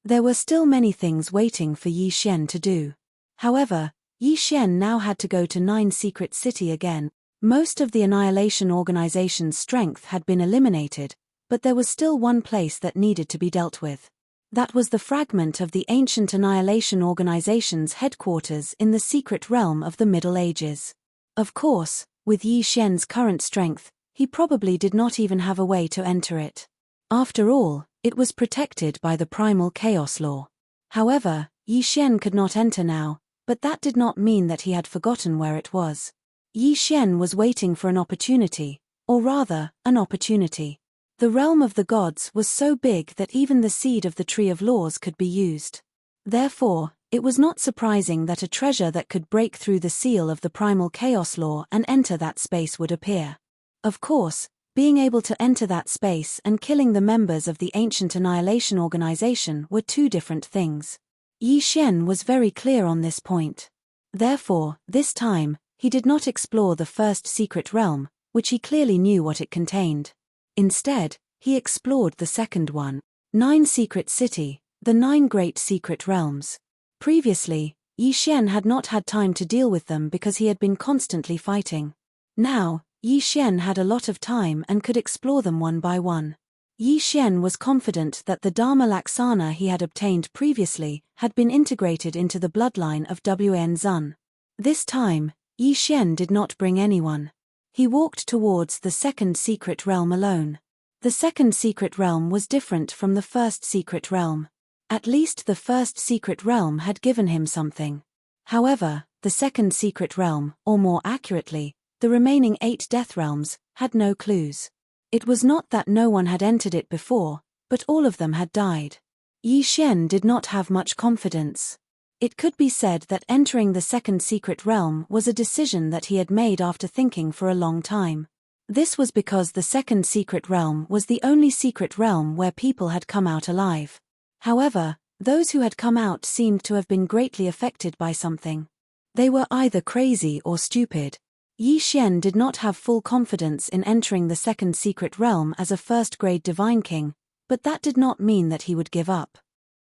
There were still many things waiting for Yi Xian to do. However, Yi Xian now had to go to 9 Secret City again. Most of the Annihilation Organization's strength had been eliminated, but there was still one place that needed to be dealt with. That was the fragment of the ancient Annihilation Organization's headquarters in the secret realm of the Middle Ages. Of course, with Yi Xian's current strength, he probably did not even have a way to enter it. After all, it was protected by the primal chaos law. However, Yi Xian could not enter now, but that did not mean that he had forgotten where it was. Yi Xian was waiting for an opportunity, or rather, an opportunity. The realm of the gods was so big that even the seed of the Tree of Laws could be used. Therefore, it was not surprising that a treasure that could break through the seal of the primal chaos law and enter that space would appear. Of course, being able to enter that space and killing the members of the ancient Annihilation Organization were two different things. Yi Xian was very clear on this point. Therefore, this time, he did not explore the first secret realm, which he clearly knew what it contained. Instead, he explored the second one, 9 Secret City, the 9 Great Secret Realms. Previously, Yi Xian had not had time to deal with them because he had been constantly fighting. Now, Yi Xian had a lot of time and could explore them one by one. Yi Xian was confident that the Dharma Laksana he had obtained previously had been integrated into the bloodline of Wen Zun. This time, Yi Xian did not bring anyone. He walked towards the second secret realm alone. The second secret realm was different from the first secret realm. At least the first secret realm had given him something. However, the second secret realm, or more accurately, the remaining 8 death realms, had no clues. It was not that no one had entered it before, but all of them had died. Yi Xian did not have much confidence. It could be said that entering the second secret realm was a decision that he had made after thinking for a long time. This was because the second secret realm was the only secret realm where people had come out alive. However, those who had come out seemed to have been greatly affected by something. They were either crazy or stupid. Yi Xian did not have full confidence in entering the second secret realm as a first-grade divine king, but that did not mean that he would give up.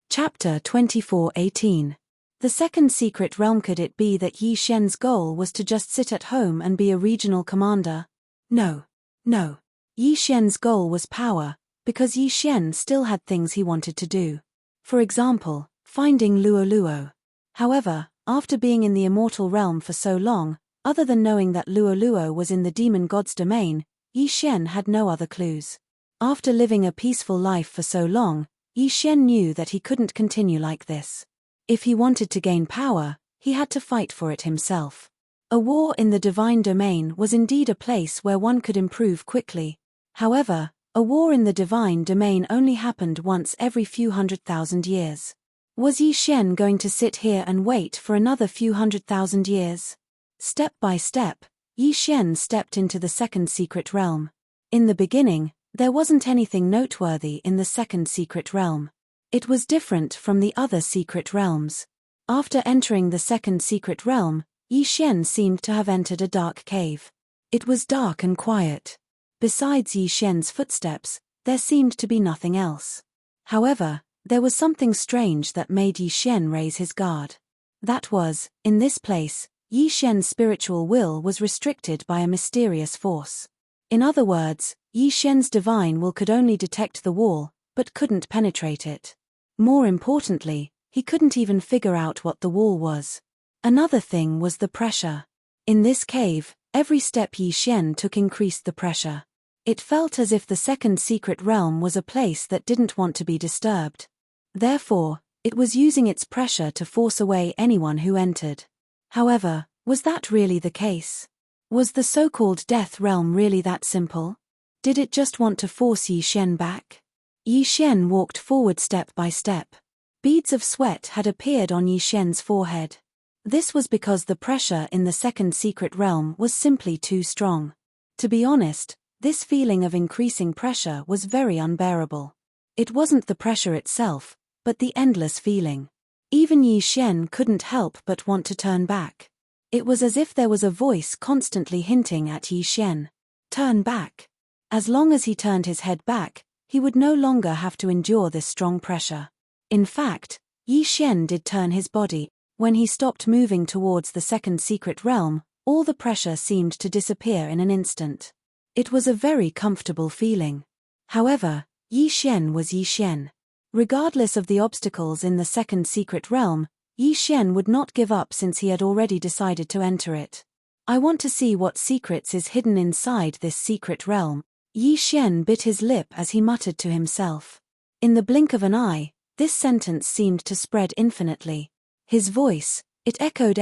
Chapter 24:18. The second secret realm. Could it be that Yi Xian's goal was to just sit at home and be a regional commander? No. Yi Xian's goal was power, because Yi Xian still had things he wanted to do. For example, finding Luo Luo. However, after being in the immortal realm for so long, other than knowing that Luo Luo was in the demon god's domain, Yi Xian had no other clues. After living a peaceful life for so long, Yi Xian knew that he couldn't continue like this. If he wanted to gain power, he had to fight for it himself. A war in the divine domain was indeed a place where one could improve quickly. However, a war in the divine domain only happened once every few 100,000 years. Was Yi Xian going to sit here and wait for another few 100,000 years? Step by step, Yi Xian stepped into the second secret realm. In the beginning, there wasn't anything noteworthy in the second secret realm. It was different from the other secret realms. After entering the second secret realm, Yi Xian seemed to have entered a dark cave. It was dark and quiet. Besides Yi Shen's footsteps, there seemed to be nothing else. However, there was something strange that made Yi Shen raise his guard. That was, in this place, Yi Shen's spiritual will was restricted by a mysterious force. In other words, Yi Shen's divine will could only detect the wall, but couldn't penetrate it. More importantly, he couldn't even figure out what the wall was. Another thing was the pressure. In this cave, every step Yi Shen took increased the pressure. It felt as if the second secret realm was a place that didn't want to be disturbed. Therefore, it was using its pressure to force away anyone who entered. However, was that really the case? Was the so-called death realm really that simple? Did it just want to force Yi Shen back? Yi Shen walked forward step by step. Beads of sweat had appeared on Yi Shen's forehead. This was because the pressure in the second secret realm was simply too strong. To be honest, this feeling of increasing pressure was very unbearable. It wasn't the pressure itself, but the endless feeling. Even Yi Shen couldn't help but want to turn back. It was as if there was a voice constantly hinting at Yi Shen. Turn back. As long as he turned his head back, he would no longer have to endure this strong pressure. In fact, Yi Shen did turn his body. When he stopped moving towards the second secret realm, all the pressure seemed to disappear in an instant. It was a very comfortable feeling. However, Yi Shen was Yi Shen. Regardless of the obstacles in the second secret realm, Yi Shen would not give up since he had already decided to enter it. I want to see what secrets is hidden inside this secret realm. Yi Shen bit his lip as he muttered to himself. In the blink of an eye, this sentence seemed to spread infinitely. His voice, it echoed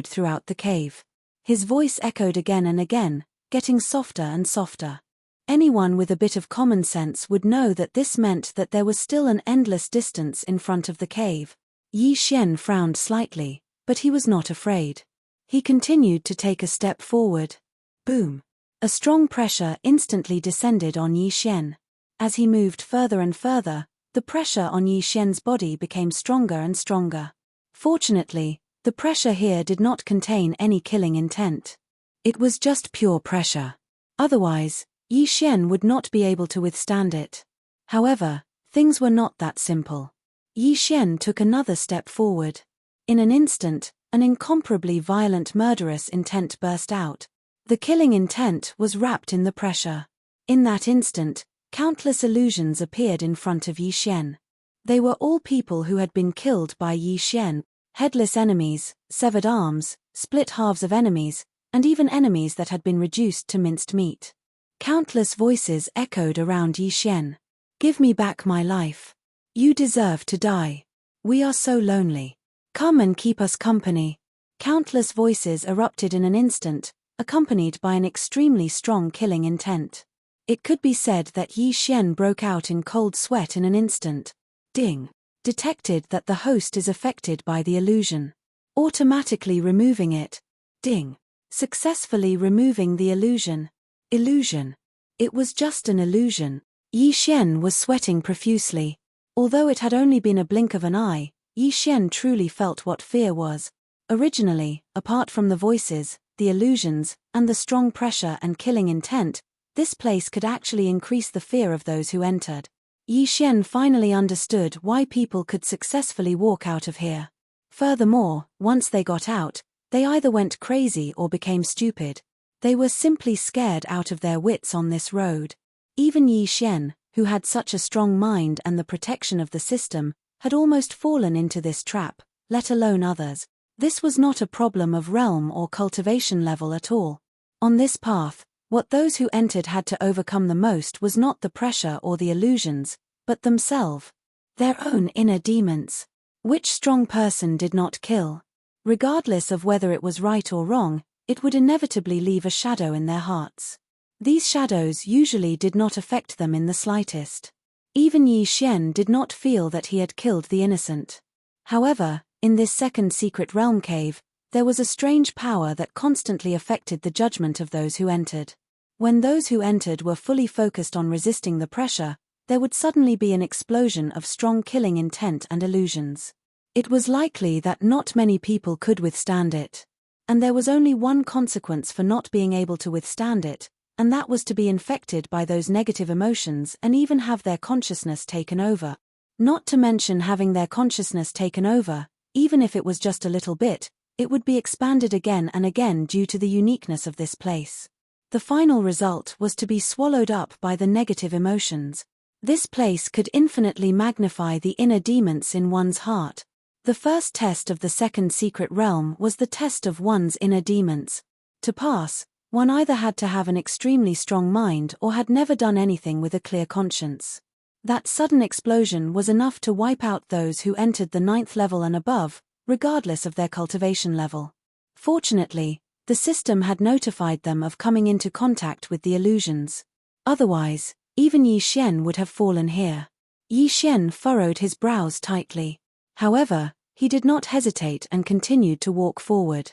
throughout the cave. His voice echoed again and again, getting softer and softer. Anyone with a bit of common sense would know that this meant that there was still an endless distance in front of the cave. Yi Shen frowned slightly, but he was not afraid. He continued to take a step forward. Boom! A strong pressure instantly descended on Yi Shen. As he moved further and further, the pressure on Yi Shen's body became stronger and stronger. Fortunately, the pressure here did not contain any killing intent. It was just pure pressure. Otherwise, Yi Shen would not be able to withstand it. However, things were not that simple. Yi Shen took another step forward. In an instant, an incomparably violent murderous intent burst out. The killing intent was wrapped in the pressure. In that instant, countless illusions appeared in front of Yi Shen. They were all people who had been killed by Yi Shen, headless enemies, severed arms, split halves of enemies, and even enemies that had been reduced to minced meat. Countless voices echoed around Yi Shen. Give me back my life. You deserve to die. We are so lonely. Come and keep us company. Countless voices erupted in an instant, accompanied by an extremely strong killing intent. It could be said that Yi Shen broke out in cold sweat in an instant. Ding! Detected that the host is affected by the illusion. Automatically removing it. Ding! Successfully removing the illusion. Illusion. It was just an illusion. Yi Shen was sweating profusely. Although it had only been a blink of an eye, Yi Shen truly felt what fear was. Originally, apart from the voices, the illusions, and the strong pressure and killing intent, this place could actually increase the fear of those who entered. Yi Shen finally understood why people could successfully walk out of here. Furthermore, once they got out, they either went crazy or became stupid. They were simply scared out of their wits on this road. Even Yi Shen, who had such a strong mind and the protection of the system, had almost fallen into this trap, let alone others. This was not a problem of realm or cultivation level at all. On this path, what those who entered had to overcome the most was not the pressure or the illusions, but themselves. Their own inner demons. Which strong person did not kill? Regardless of whether it was right or wrong, it would inevitably leave a shadow in their hearts. These shadows usually did not affect them in the slightest. Even Yi Shen did not feel that he had killed the innocent. However, in this second secret realm cave, there was a strange power that constantly affected the judgment of those who entered. When those who entered were fully focused on resisting the pressure, there would suddenly be an explosion of strong killing intent and illusions. It was likely that not many people could withstand it. And there was only one consequence for not being able to withstand it, and that was to be infected by those negative emotions and even have their consciousness taken over. Not to mention having their consciousness taken over, even if it was just a little bit, it would be expanded again and again due to the uniqueness of this place. The final result was to be swallowed up by the negative emotions. This place could infinitely magnify the inner demons in one's heart. The first test of the second secret realm was the test of one's inner demons. To pass, one either had to have an extremely strong mind or had never done anything with a clear conscience. That sudden explosion was enough to wipe out those who entered the 9th level and above, regardless of their cultivation level. Fortunately, the system had notified them of coming into contact with the illusions. Otherwise, even Yi Xian would have fallen here. Yi Xian furrowed his brows tightly. However, he did not hesitate and continued to walk forward.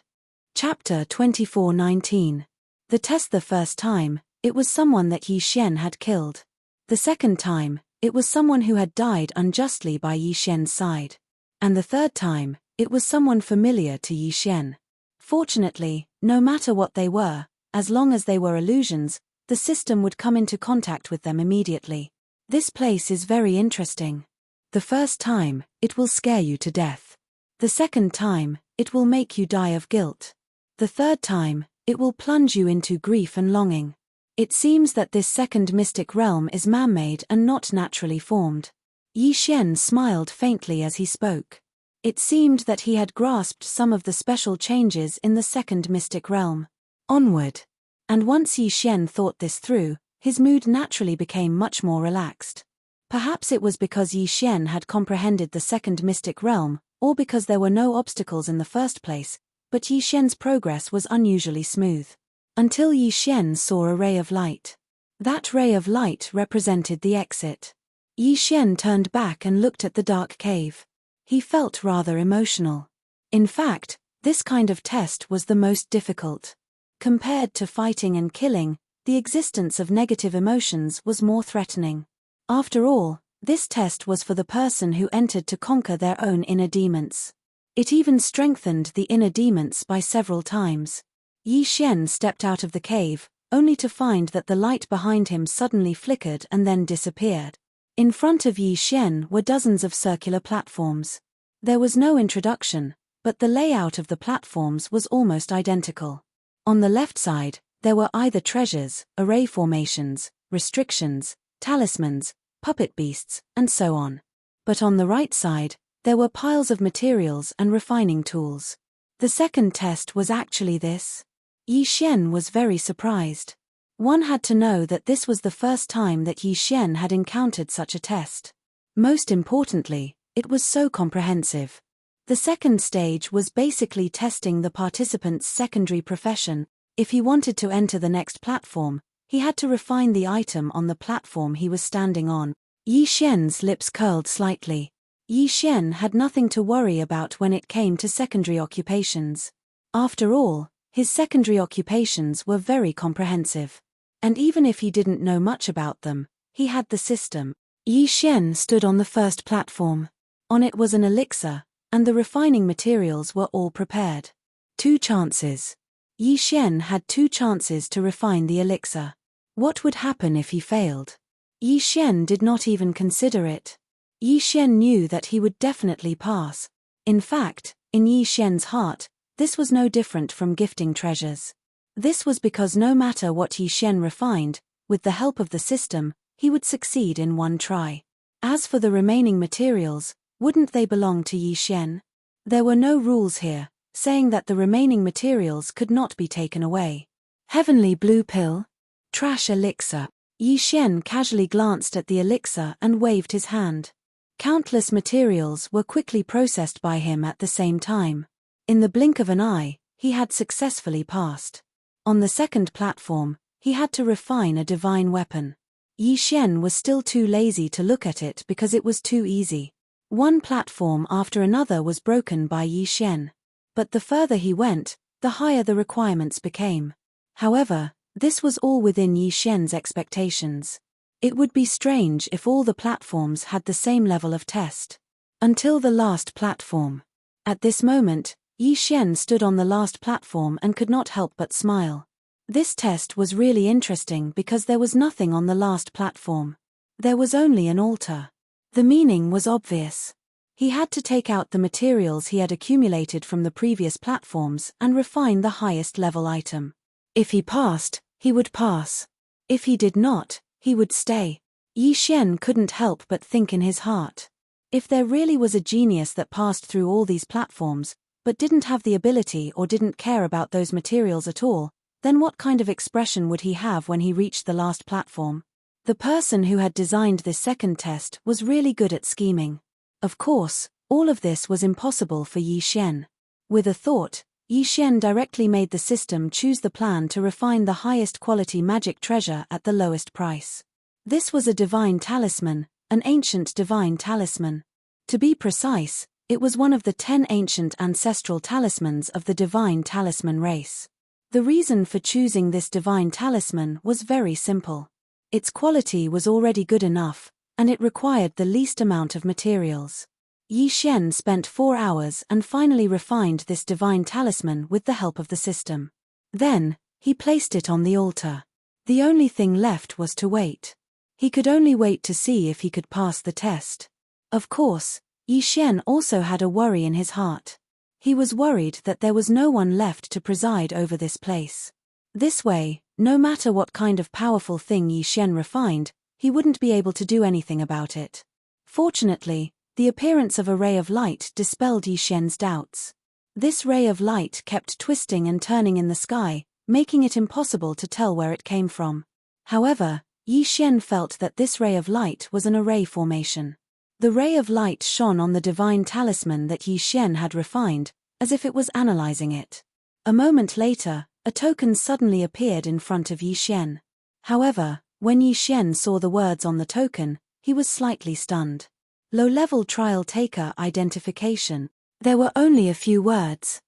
Chapter 24:19. The test. The first time, it was someone that Yi Xian had killed. The second time, it was someone who had died unjustly by Yi Xian's side. And the third time, it was someone familiar to Yi Xian. Fortunately, no matter what they were, as long as they were illusions, the system would come into contact with them immediately. This place is very interesting. The first time, it will scare you to death. The second time, it will make you die of guilt. The third time, it will plunge you into grief and longing. It seems that this second mystic realm is man-made and not naturally formed. Yi Xian smiled faintly as he spoke. It seemed that he had grasped some of the special changes in the second mystic realm. Onward. And once Yi Xian thought this through, his mood naturally became much more relaxed. Perhaps it was because Yi Xian had comprehended the second mystic realm, or because there were no obstacles in the first place, but Yi Xian's progress was unusually smooth. Until Yi Xian saw a ray of light. That ray of light represented the exit. Yi Xian turned back and looked at the dark cave. He felt rather emotional. In fact, this kind of test was the most difficult. Compared to fighting and killing, the existence of negative emotions was more threatening. After all, this test was for the person who entered to conquer their own inner demons. It even strengthened the inner demons by several times. Yi Xian stepped out of the cave, only to find that the light behind him suddenly flickered and then disappeared. In front of Yi Xian were dozens of circular platforms. There was no introduction, but the layout of the platforms was almost identical. On the left side, there were either treasures, array formations, restrictions, talismans, puppet beasts, and so on. But on the right side, there were piles of materials and refining tools. The second test was actually this. Yi Xian was very surprised. One had to know that this was the first time that Yi Xian had encountered such a test. Most importantly, it was so comprehensive. The second stage was basically testing the participant's secondary profession. If he wanted to enter the next platform, he had to refine the item on the platform he was standing on. Yi Xian's lips curled slightly. Yi Xian had nothing to worry about when it came to secondary occupations. After all, his secondary occupations were very comprehensive. And even if he didn't know much about them, he had the system. Yi Xian stood on the first platform. On it was an elixir, and the refining materials were all prepared. 2 chances. Yi Xian had 2 chances to refine the elixir. What would happen if he failed? Yi Xian did not even consider it. Yi Xian knew that he would definitely pass. In fact, in Yi Xian's heart, this was no different from gifting treasures. This was because no matter what Yi Xian refined, with the help of the system, he would succeed in one try. As for the remaining materials, wouldn't they belong to Yi Xian? There were no rules here, saying that the remaining materials could not be taken away. Heavenly blue pill? Trash elixir. Yi Xian casually glanced at the elixir and waved his hand. Countless materials were quickly processed by him at the same time. In the blink of an eye, he had successfully passed. On the second platform, he had to refine a divine weapon. Yi Xian was still too lazy to look at it because it was too easy. One platform after another was broken by Yi Xian. But the further he went, the higher the requirements became. However, this was all within Yi Xian's expectations. It would be strange if all the platforms had the same level of test. Until the last platform. At this moment, Yi Xian stood on the last platform and could not help but smile. This test was really interesting because there was nothing on the last platform. There was only an altar. The meaning was obvious. He had to take out the materials he had accumulated from the previous platforms and refine the highest level item. If he passed, he would pass. If he did not, he would stay. Yi Xian couldn't help but think in his heart. If there really was a genius that passed through all these platforms, but didn't have the ability or didn't care about those materials at all, then what kind of expression would he have when he reached the last platform? The person who had designed this second test was really good at scheming. Of course, all of this was impossible for Yi Xian. With a thought, Yi Xian directly made the system choose the plan to refine the highest quality magic treasure at the lowest price. This was a divine talisman, an ancient divine talisman. To be precise, it was one of the 10 ancient ancestral talismans of the divine talisman race. The reason for choosing this divine talisman was very simple. Its quality was already good enough, and it required the least amount of materials. Yi Xian spent 4 hours and finally refined this divine talisman with the help of the system. Then, he placed it on the altar. The only thing left was to wait. He could only wait to see if he could pass the test. Of course, Yi Xian also had a worry in his heart. He was worried that there was no one left to preside over this place. This way, no matter what kind of powerful thing Yi Xian refined, he wouldn't be able to do anything about it. Fortunately, the appearance of a ray of light dispelled Yi Xian's doubts. This ray of light kept twisting and turning in the sky, making it impossible to tell where it came from. However, Yi Xian felt that this ray of light was an array formation. The ray of light shone on the divine talisman that Yi Xian had refined, as if it was analyzing it. A moment later, a token suddenly appeared in front of Yi Xian. However, when Yi Xian saw the words on the token, he was slightly stunned. Low-level trial taker identification. There were only a few words.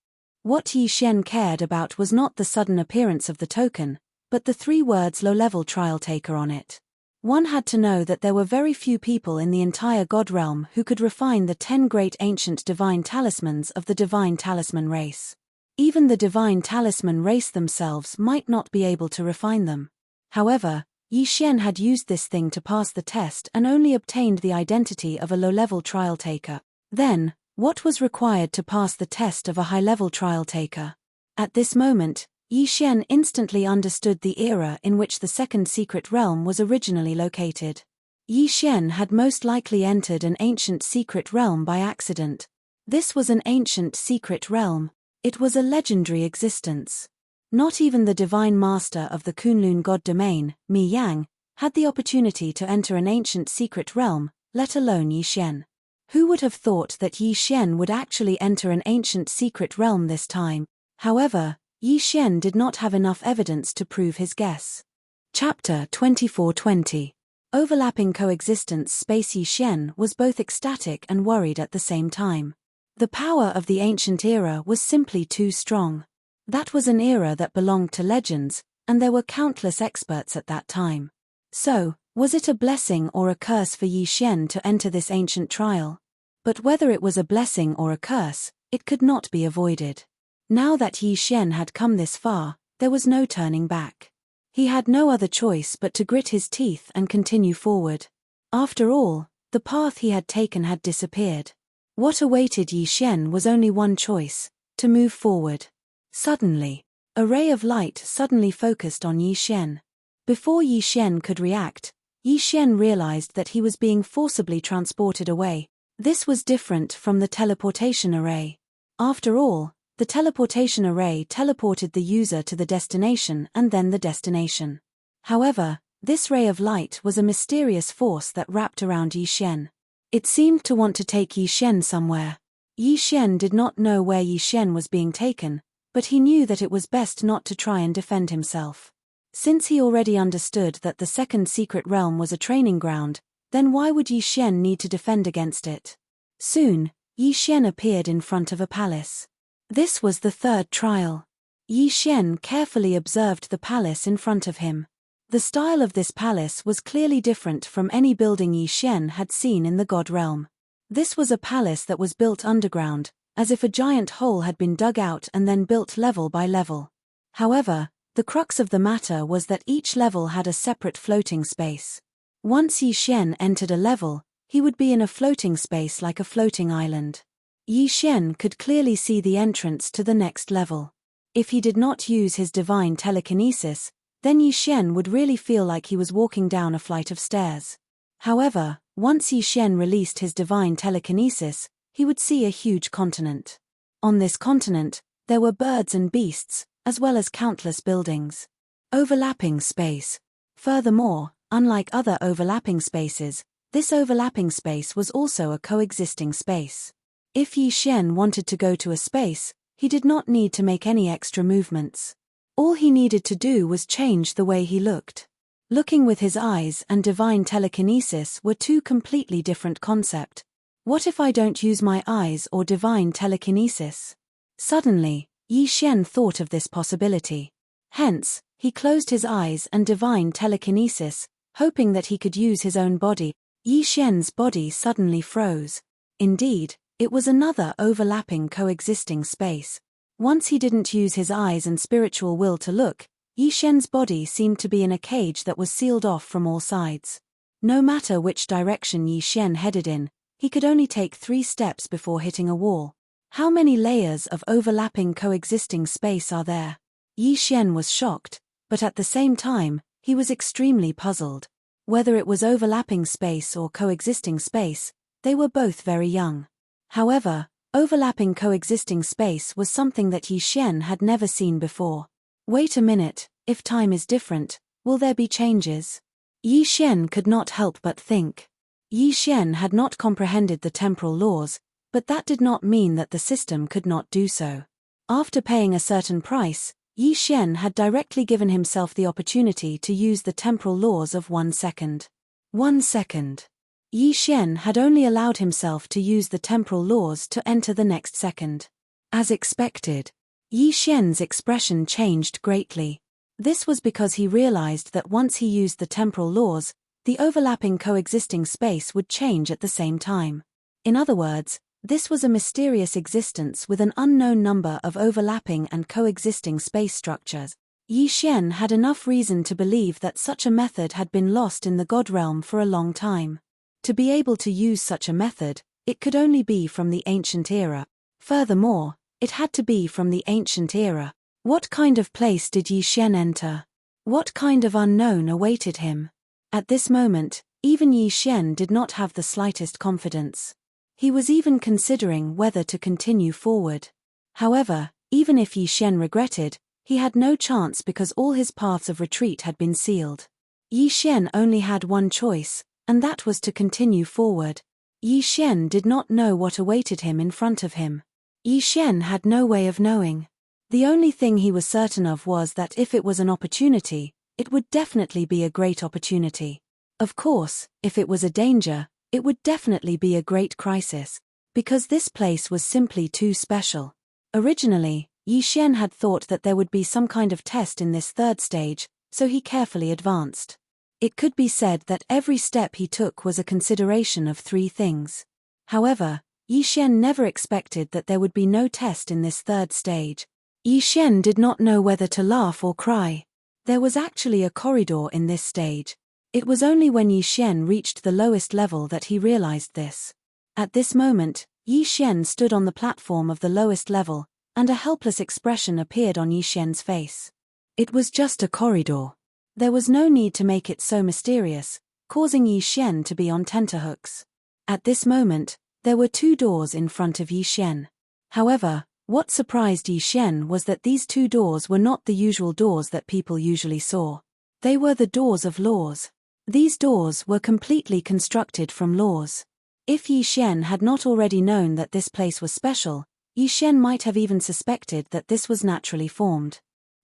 What Yi Xian cared about was not the sudden appearance of the token, but the 3 words low-level trial taker on it. One had to know that there were very few people in the entire God realm who could refine the 10 great ancient divine talismans of the divine talisman race. Even the divine talisman race themselves might not be able to refine them. However, Yi Xian had used this thing to pass the test and only obtained the identity of a low-level trial taker. Then, what was required to pass the test of a high-level trial taker? At this moment, Yi Xian instantly understood the era in which the second secret realm was originally located. Yi Xian had most likely entered an ancient secret realm by accident. This was an ancient secret realm. It was a legendary existence. Not even the divine master of the Kunlun god domain, Mi Yang, had the opportunity to enter an ancient secret realm, let alone Yi Xian. Who would have thought that Yi Xian would actually enter an ancient secret realm this time? However, Yi Xian did not have enough evidence to prove his guess. Chapter 2420. Overlapping coexistence space. Yi Xian was both ecstatic and worried at the same time. The power of the ancient era was simply too strong. That was an era that belonged to legends, and there were countless experts at that time. So, was it a blessing or a curse for Yi Xian to enter this ancient trial? But whether it was a blessing or a curse, it could not be avoided. Now that Yi Xian had come this far, there was no turning back. He had no other choice but to grit his teeth and continue forward. After all, the path he had taken had disappeared. What awaited Yi Xian was only one choice: to move forward. Suddenly, a ray of light suddenly focused on Yi Xian. Before Yi Xian could react, Yi Xian realized that he was being forcibly transported away. This was different from the teleportation array. After all, the teleportation array teleported the user to the destination and then the destination. However, this ray of light was a mysterious force that wrapped around Yi Xian. It seemed to want to take Yi Xian somewhere. Yi Xian did not know where Yi Xian was being taken, but he knew that it was best not to try and defend himself. Since he already understood that the second secret realm was a training ground, then why would Yi Xian need to defend against it? Soon, Yi Xian appeared in front of a palace. This was the third trial. Yi Xian carefully observed the palace in front of him. The style of this palace was clearly different from any building Yi Xian had seen in the God realm. This was a palace that was built underground, as if a giant hole had been dug out and then built level by level. However, The crux of the matter was that each level had a separate floating space. Once Yi Xian entered a level, he would be in a floating space like a floating island. Yi Xian could clearly see the entrance to the next level. If he did not use his divine telekinesis, then Yi Xian would really feel like he was walking down a flight of stairs. However, once Yi Xian released his divine telekinesis, he would see a huge continent. On this continent, there were birds and beasts, as well as countless buildings. Overlapping space. Furthermore, unlike other overlapping spaces, this overlapping space was also a coexisting space. If Yi Xian wanted to go to a space, he did not need to make any extra movements. All he needed to do was change the way he looked. Looking with his eyes and divine telekinesis were two completely different concepts. What if I don't use my eyes or divine telekinesis? Suddenly, Yi Xian thought of this possibility. Hence, he closed his eyes and divine telekinesis, hoping that he could use his own body. Yi Xian's body suddenly froze. Indeed, it was another overlapping coexisting space. Once he didn't use his eyes and spiritual will to look, Yi Xian's body seemed to be in a cage that was sealed off from all sides. No matter which direction Yi Xian headed in, he could only take 3 steps before hitting a wall. How many layers of overlapping coexisting space are there? Yi Xian was shocked, but at the same time, he was extremely puzzled. Whether it was overlapping space or coexisting space, they were both very young. However, overlapping coexisting space was something that Yi Xian had never seen before. Wait a minute, if time is different, will there be changes? Yi Xian could not help but think. Yi Xian had not comprehended the temporal laws, but that did not mean that the system could not do so. After paying a certain price, Yi Xian had directly given himself the opportunity to use the temporal laws of 1 second. 1 second. Yi Xian had only allowed himself to use the temporal laws to enter the next second. As expected, Yi Xian's expression changed greatly. This was because he realized that once he used the temporal laws, the overlapping coexisting space would change at the same time. In other words, this was a mysterious existence with an unknown number of overlapping and coexisting space structures. Yi Xian had enough reason to believe that such a method had been lost in the God realm for a long time. To be able to use such a method, it could only be from the ancient era. Furthermore, it had to be from the ancient era. What kind of place did Yi Xian enter? What kind of unknown awaited him? At this moment, even Yi Xian did not have the slightest confidence. He was even considering whether to continue forward. However, even if Yi Xian regretted, he had no chance because all his paths of retreat had been sealed. Yi Xian only had one choice, and that was to continue forward. Yi Xian did not know what awaited him in front of him. Yi Xian had no way of knowing. The only thing he was certain of was that if it was an opportunity, it would definitely be a great opportunity. Of course, if it was a danger, it would definitely be a great crisis, because this place was simply too special. Originally, Yi Xian had thought that there would be some kind of test in this 3rd stage, so he carefully advanced. It could be said that every step he took was a consideration of 3 things. However, Yi Xian never expected that there would be no test in this 3rd stage. Yi Xian did not know whether to laugh or cry. There was actually a corridor in this stage. It was only when Yi Xian reached the lowest level that he realized this. At this moment, Yi Xian stood on the platform of the lowest level, and a helpless expression appeared on Yi Xian's face. It was just a corridor. There was no need to make it so mysterious, causing Yi Xian to be on tenterhooks. At this moment, there were 2 doors in front of Yi Xian. However, what surprised Yi Xian was that these 2 doors were not the usual doors that people usually saw. They were the doors of laws. These doors were completely constructed from laws. If Yi Xian had not already known that this place was special, Yi Xian might have even suspected that this was naturally formed.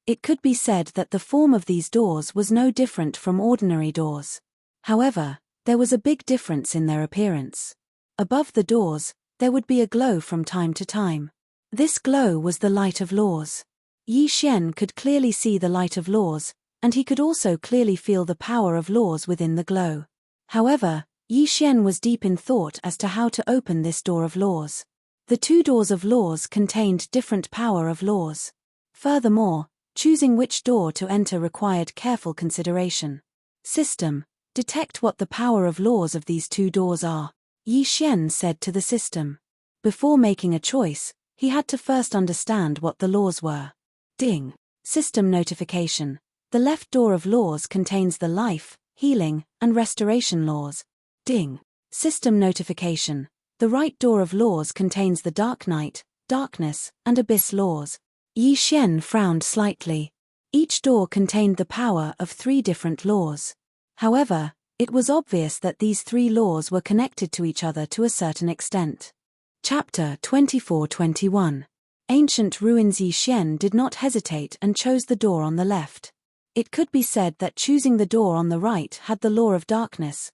It could be said that the form of these doors was no different from ordinary doors. However, there was a big difference in their appearance. Above the doors, there would be a glow from time to time. This glow was the light of laws. Yi Xian could clearly see the light of laws, and he could also clearly feel the power of laws within the glow. However, Yi Xian was deep in thought as to how to open this door of laws. The 2 doors of laws contained different power of laws. Furthermore, Choosing which door to enter required careful consideration. System. Detect what the power of laws of these two doors are, Yi Xian said to the system. Before making a choice, he had to first understand what the laws were. Ding. System notification. The left door of laws contains the life, healing, and restoration laws. Ding. System notification. The right door of laws contains the dark night, darkness, and abyss laws. Yi Xian frowned slightly. Each door contained the power of 3 different laws. However, it was obvious that these 3 laws were connected to each other to a certain extent. Chapter 24-21. Ancient Ruins. Yi Xian did not hesitate and chose the door on the left. It could be said that choosing the door on the right had the law of darkness,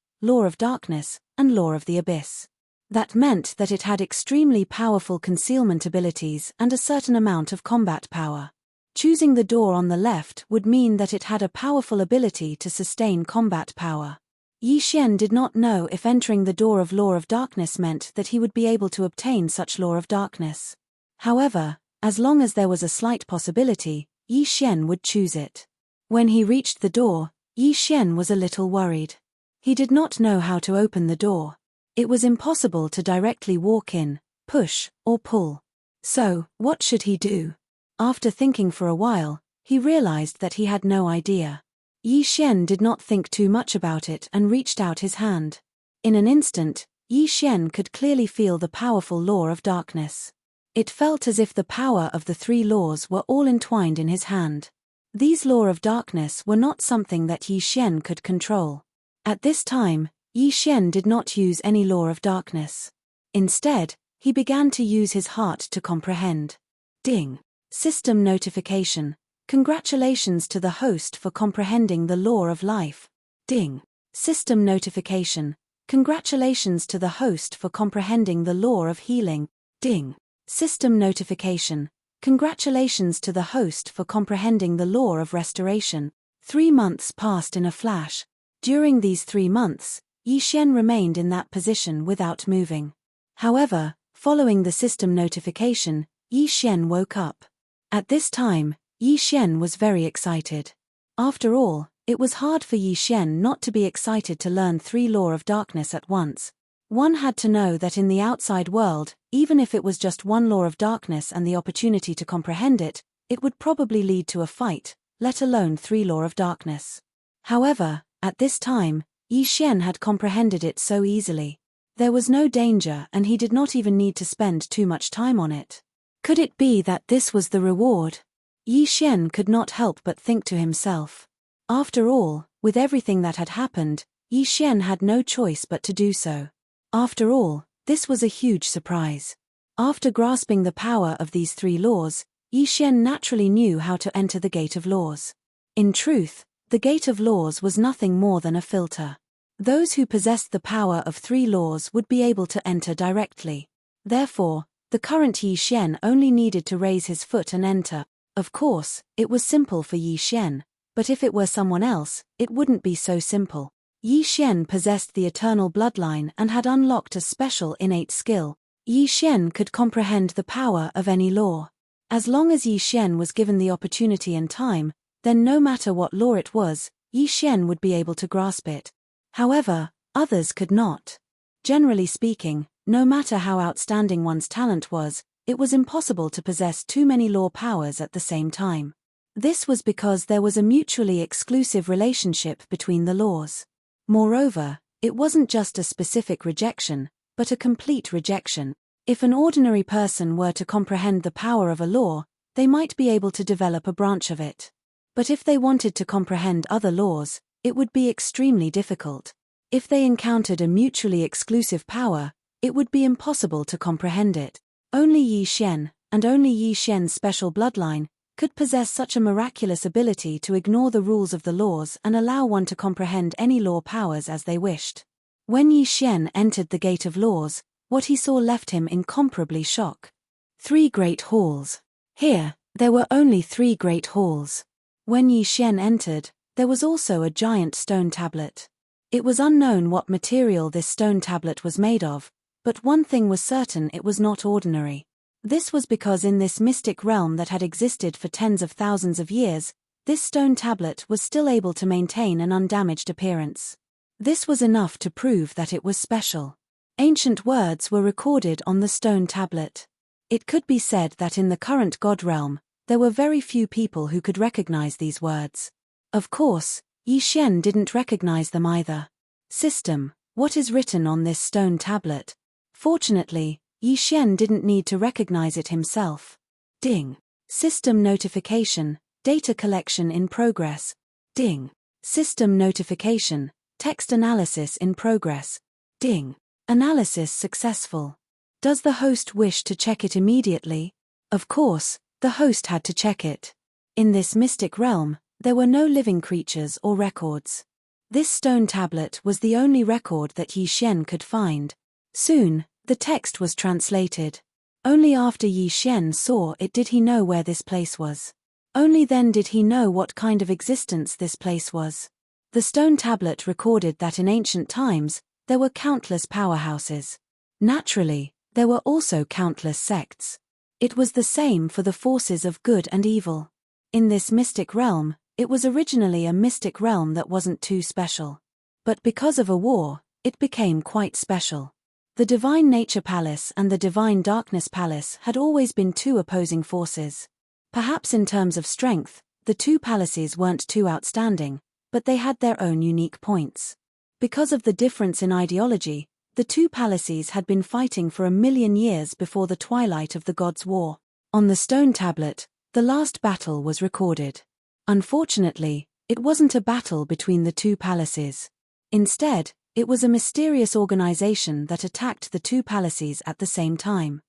and law of the abyss. That meant that it had extremely powerful concealment abilities and a certain amount of combat power. Choosing the door on the left would mean that it had a powerful ability to sustain combat power. Yi Xian did not know if entering the door of law of darkness meant that he would be able to obtain such law of darkness. However, as long as there was a slight possibility, Yi Xian would choose it. When he reached the door, Yi Xian was a little worried. He did not know how to open the door. It was impossible to directly walk in, push, or pull. So, what should he do? After thinking for a while, he realized that he had no idea. Yi Xian did not think too much about it and reached out his hand. In an instant, Yi Xian could clearly feel the powerful law of darkness. It felt as if the power of the 3 laws were all entwined in his hand. These laws of darkness were not something that Yi Xian could control. At this time, Yi Xian did not use any law of darkness. Instead, he began to use his heart to comprehend. Ding. System notification. Congratulations to the host for comprehending the law of life. Ding. System notification. Congratulations to the host for comprehending the law of healing. Ding. System notification. Congratulations to the host for comprehending the law of restoration. 3 months passed in a flash. During these 3 months, Yi Xian remained in that position without moving. However, following the system notification, Yi Xian woke up. At this time, Yi Xian was very excited. After all, it was hard for Yi Xian not to be excited to learn 3 laws of darkness at once. One had to know that in the outside world, even if it was just 1 law of darkness and the opportunity to comprehend it, it would probably lead to a fight, let alone 3 laws of darkness. However, at this time, Yi Xian had comprehended it so easily. There was no danger and he did not even need to spend too much time on it. Could it be that this was the reward? Yi Xian could not help but think to himself. After all, with everything that had happened, Yi Xian had no choice but to do so. After all, this was a huge surprise. After grasping the power of these 3 laws, Yi Xian naturally knew how to enter the Gate of Laws. In truth, the Gate of Laws was nothing more than a filter. Those who possessed the power of 3 laws would be able to enter directly. Therefore, the current Yi Xian only needed to raise his foot and enter. Of course, it was simple for Yi Xian, but if it were someone else, it wouldn't be so simple. Yi Xian possessed the eternal bloodline and had unlocked a special innate skill. Yi Xian could comprehend the power of any law. As long as Yi Xian was given the opportunity and time, then no matter what law it was, Yi Xian would be able to grasp it. However, others could not. Generally speaking, no matter how outstanding one's talent was, it was impossible to possess too many law powers at the same time. This was because there was a mutually exclusive relationship between the laws. Moreover, it wasn't just a specific rejection, but a complete rejection. If an ordinary person were to comprehend the power of a law, they might be able to develop a branch of it. But if they wanted to comprehend other laws, it would be extremely difficult. If they encountered a mutually exclusive power, it would be impossible to comprehend it. Only Yi Xian, and only Yi Xian's special bloodline, could possess such a miraculous ability to ignore the rules of the laws and allow one to comprehend any law powers as they wished. When Yi Xian entered the Gate of Laws, what he saw left him incomparably shocked. 3 great halls. Here, there were only 3 great halls. When Yi Xian entered, there was also a giant stone tablet. It was unknown what material this stone tablet was made of, but one thing was certain: it was not ordinary. This was because in this mystic realm that had existed for tens of thousands of years, this stone tablet was still able to maintain an undamaged appearance. This was enough to prove that it was special. Ancient words were recorded on the stone tablet. It could be said that in the current God realm, there were very few people who could recognize these words. Of course, Yi Xian didn't recognize them either. System, what is written on this stone tablet? Fortunately, Yi Xian didn't need to recognize it himself. Ding. System notification, data collection in progress. Ding. System notification, text analysis in progress. Ding. Analysis successful. Does the host wish to check it immediately? Of course, the host had to check it. In this mystic realm, there were no living creatures or records. This stone tablet was the only record that Yi Xian could find. Soon, the text was translated. Only after Yi Xian saw it did he know where this place was. Only then did he know what kind of existence this place was. The stone tablet recorded that in ancient times, there were countless powerhouses. Naturally, there were also countless sects. It was the same for the forces of good and evil. In this mystic realm, it was originally a mystic realm that wasn't too special. But because of a war, it became quite special. The Divine Nature Palace and the Divine Darkness Palace had always been two opposing forces. Perhaps in terms of strength, the two palaces weren't too outstanding, but they had their own unique points. Because of the difference in ideology, the two palaces had been fighting for 1,000,000 years before the twilight of the gods' war. On the stone tablet, the last battle was recorded. Unfortunately, it wasn't a battle between the two palaces. Instead, it was a mysterious organization that attacked the two palaces at the same time.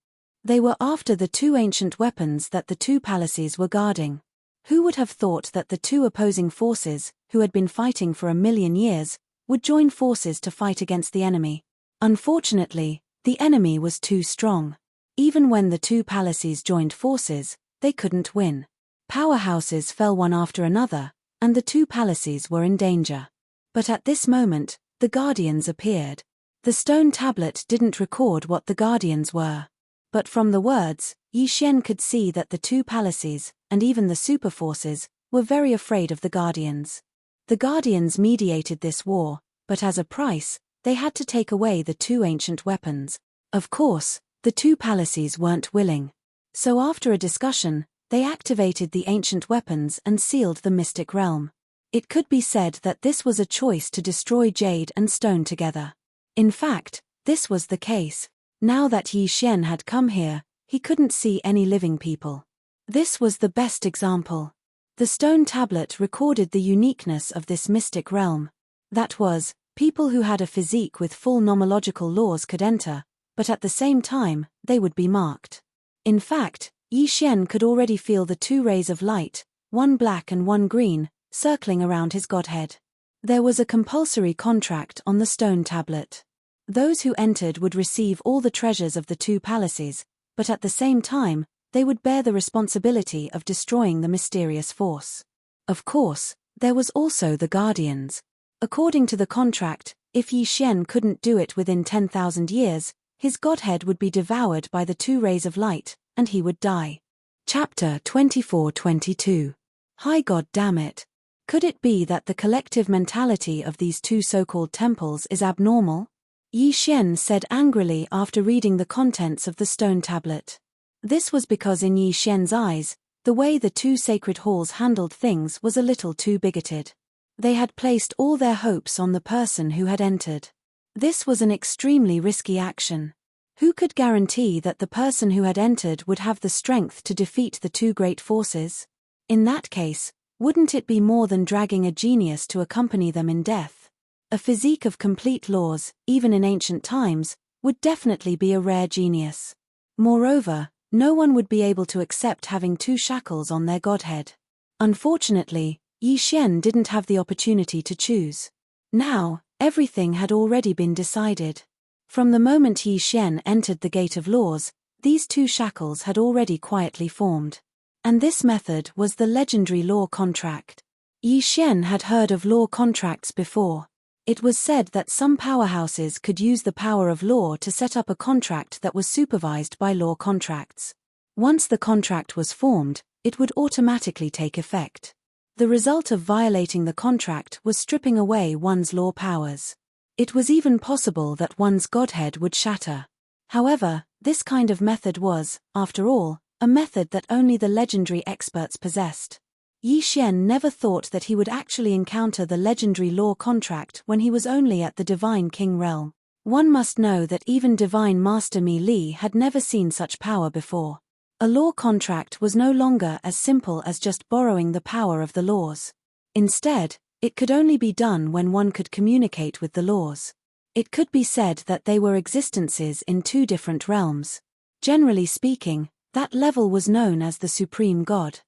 They were after the two ancient weapons that the two palaces were guarding. Who would have thought that the two opposing forces, who had been fighting for 1,000,000 years, would join forces to fight against the enemy? Unfortunately, the enemy was too strong. Even when the two palaces joined forces, they couldn't win. Powerhouses fell one after another, and the two palaces were in danger. But at this moment, the Guardians appeared. The stone tablet didn't record what the Guardians were. But from the words, Yi Xian could see that the two palaces, and even the superforces, were very afraid of the Guardians. The Guardians mediated this war, but as a price, they had to take away the two ancient weapons. Of course, the two palaces weren't willing. So after a discussion, they activated the ancient weapons and sealed the mystic realm. It could be said that this was a choice to destroy jade and stone together. In fact, this was the case. Now that Yi Xian had come here, he couldn't see any living people. This was the best example. The stone tablet recorded the uniqueness of this mystic realm. That was, people who had a physique with full nomological laws could enter, but at the same time, they would be marked. In fact, Yi Xian could already feel the two rays of light, one black and one green, circling around his godhead. There was a compulsory contract on the stone tablet. Those who entered would receive all the treasures of the two palaces, but at the same time, they would bear the responsibility of destroying the mysterious force. Of course, there was also the Guardians. According to the contract, if Yi Xian couldn't do it within 10,000 years, his godhead would be devoured by the two rays of light, and he would die. Chapter 24-22. Hi, God damn it. Could it be that the collective mentality of these two so-called temples is abnormal? Yi Xian said angrily after reading the contents of the stone tablet. This was because in Yi Xian's eyes, the way the two sacred halls handled things was a little too bigoted. They had placed all their hopes on the person who had entered. This was an extremely risky action. Who could guarantee that the person who had entered would have the strength to defeat the two great forces? In that case, wouldn't it be more than dragging a genius to accompany them in death? A physique of complete laws, even in ancient times, would definitely be a rare genius. Moreover, no one would be able to accept having two shackles on their godhead. Unfortunately, Yi Xian didn't have the opportunity to choose. Now, everything had already been decided. From the moment Yi Xian entered the Gate of Laws, these two shackles had already quietly formed. And this method was the legendary law contract. Yi Xian had heard of law contracts before. It was said that some powerhouses could use the power of law to set up a contract that was supervised by law contracts. Once the contract was formed, it would automatically take effect. The result of violating the contract was stripping away one's law powers. It was even possible that one's godhead would shatter. However, this kind of method was, after all, a method that only the legendary experts possessed. Yi Xian never thought that he would actually encounter the legendary law contract when he was only at the Divine King realm. One must know that even Divine Master Mi Li had never seen such power before. A law contract was no longer as simple as just borrowing the power of the laws. Instead, it could only be done when one could communicate with the laws. It could be said that they were existences in two different realms. Generally speaking, that level was known as the Supreme God.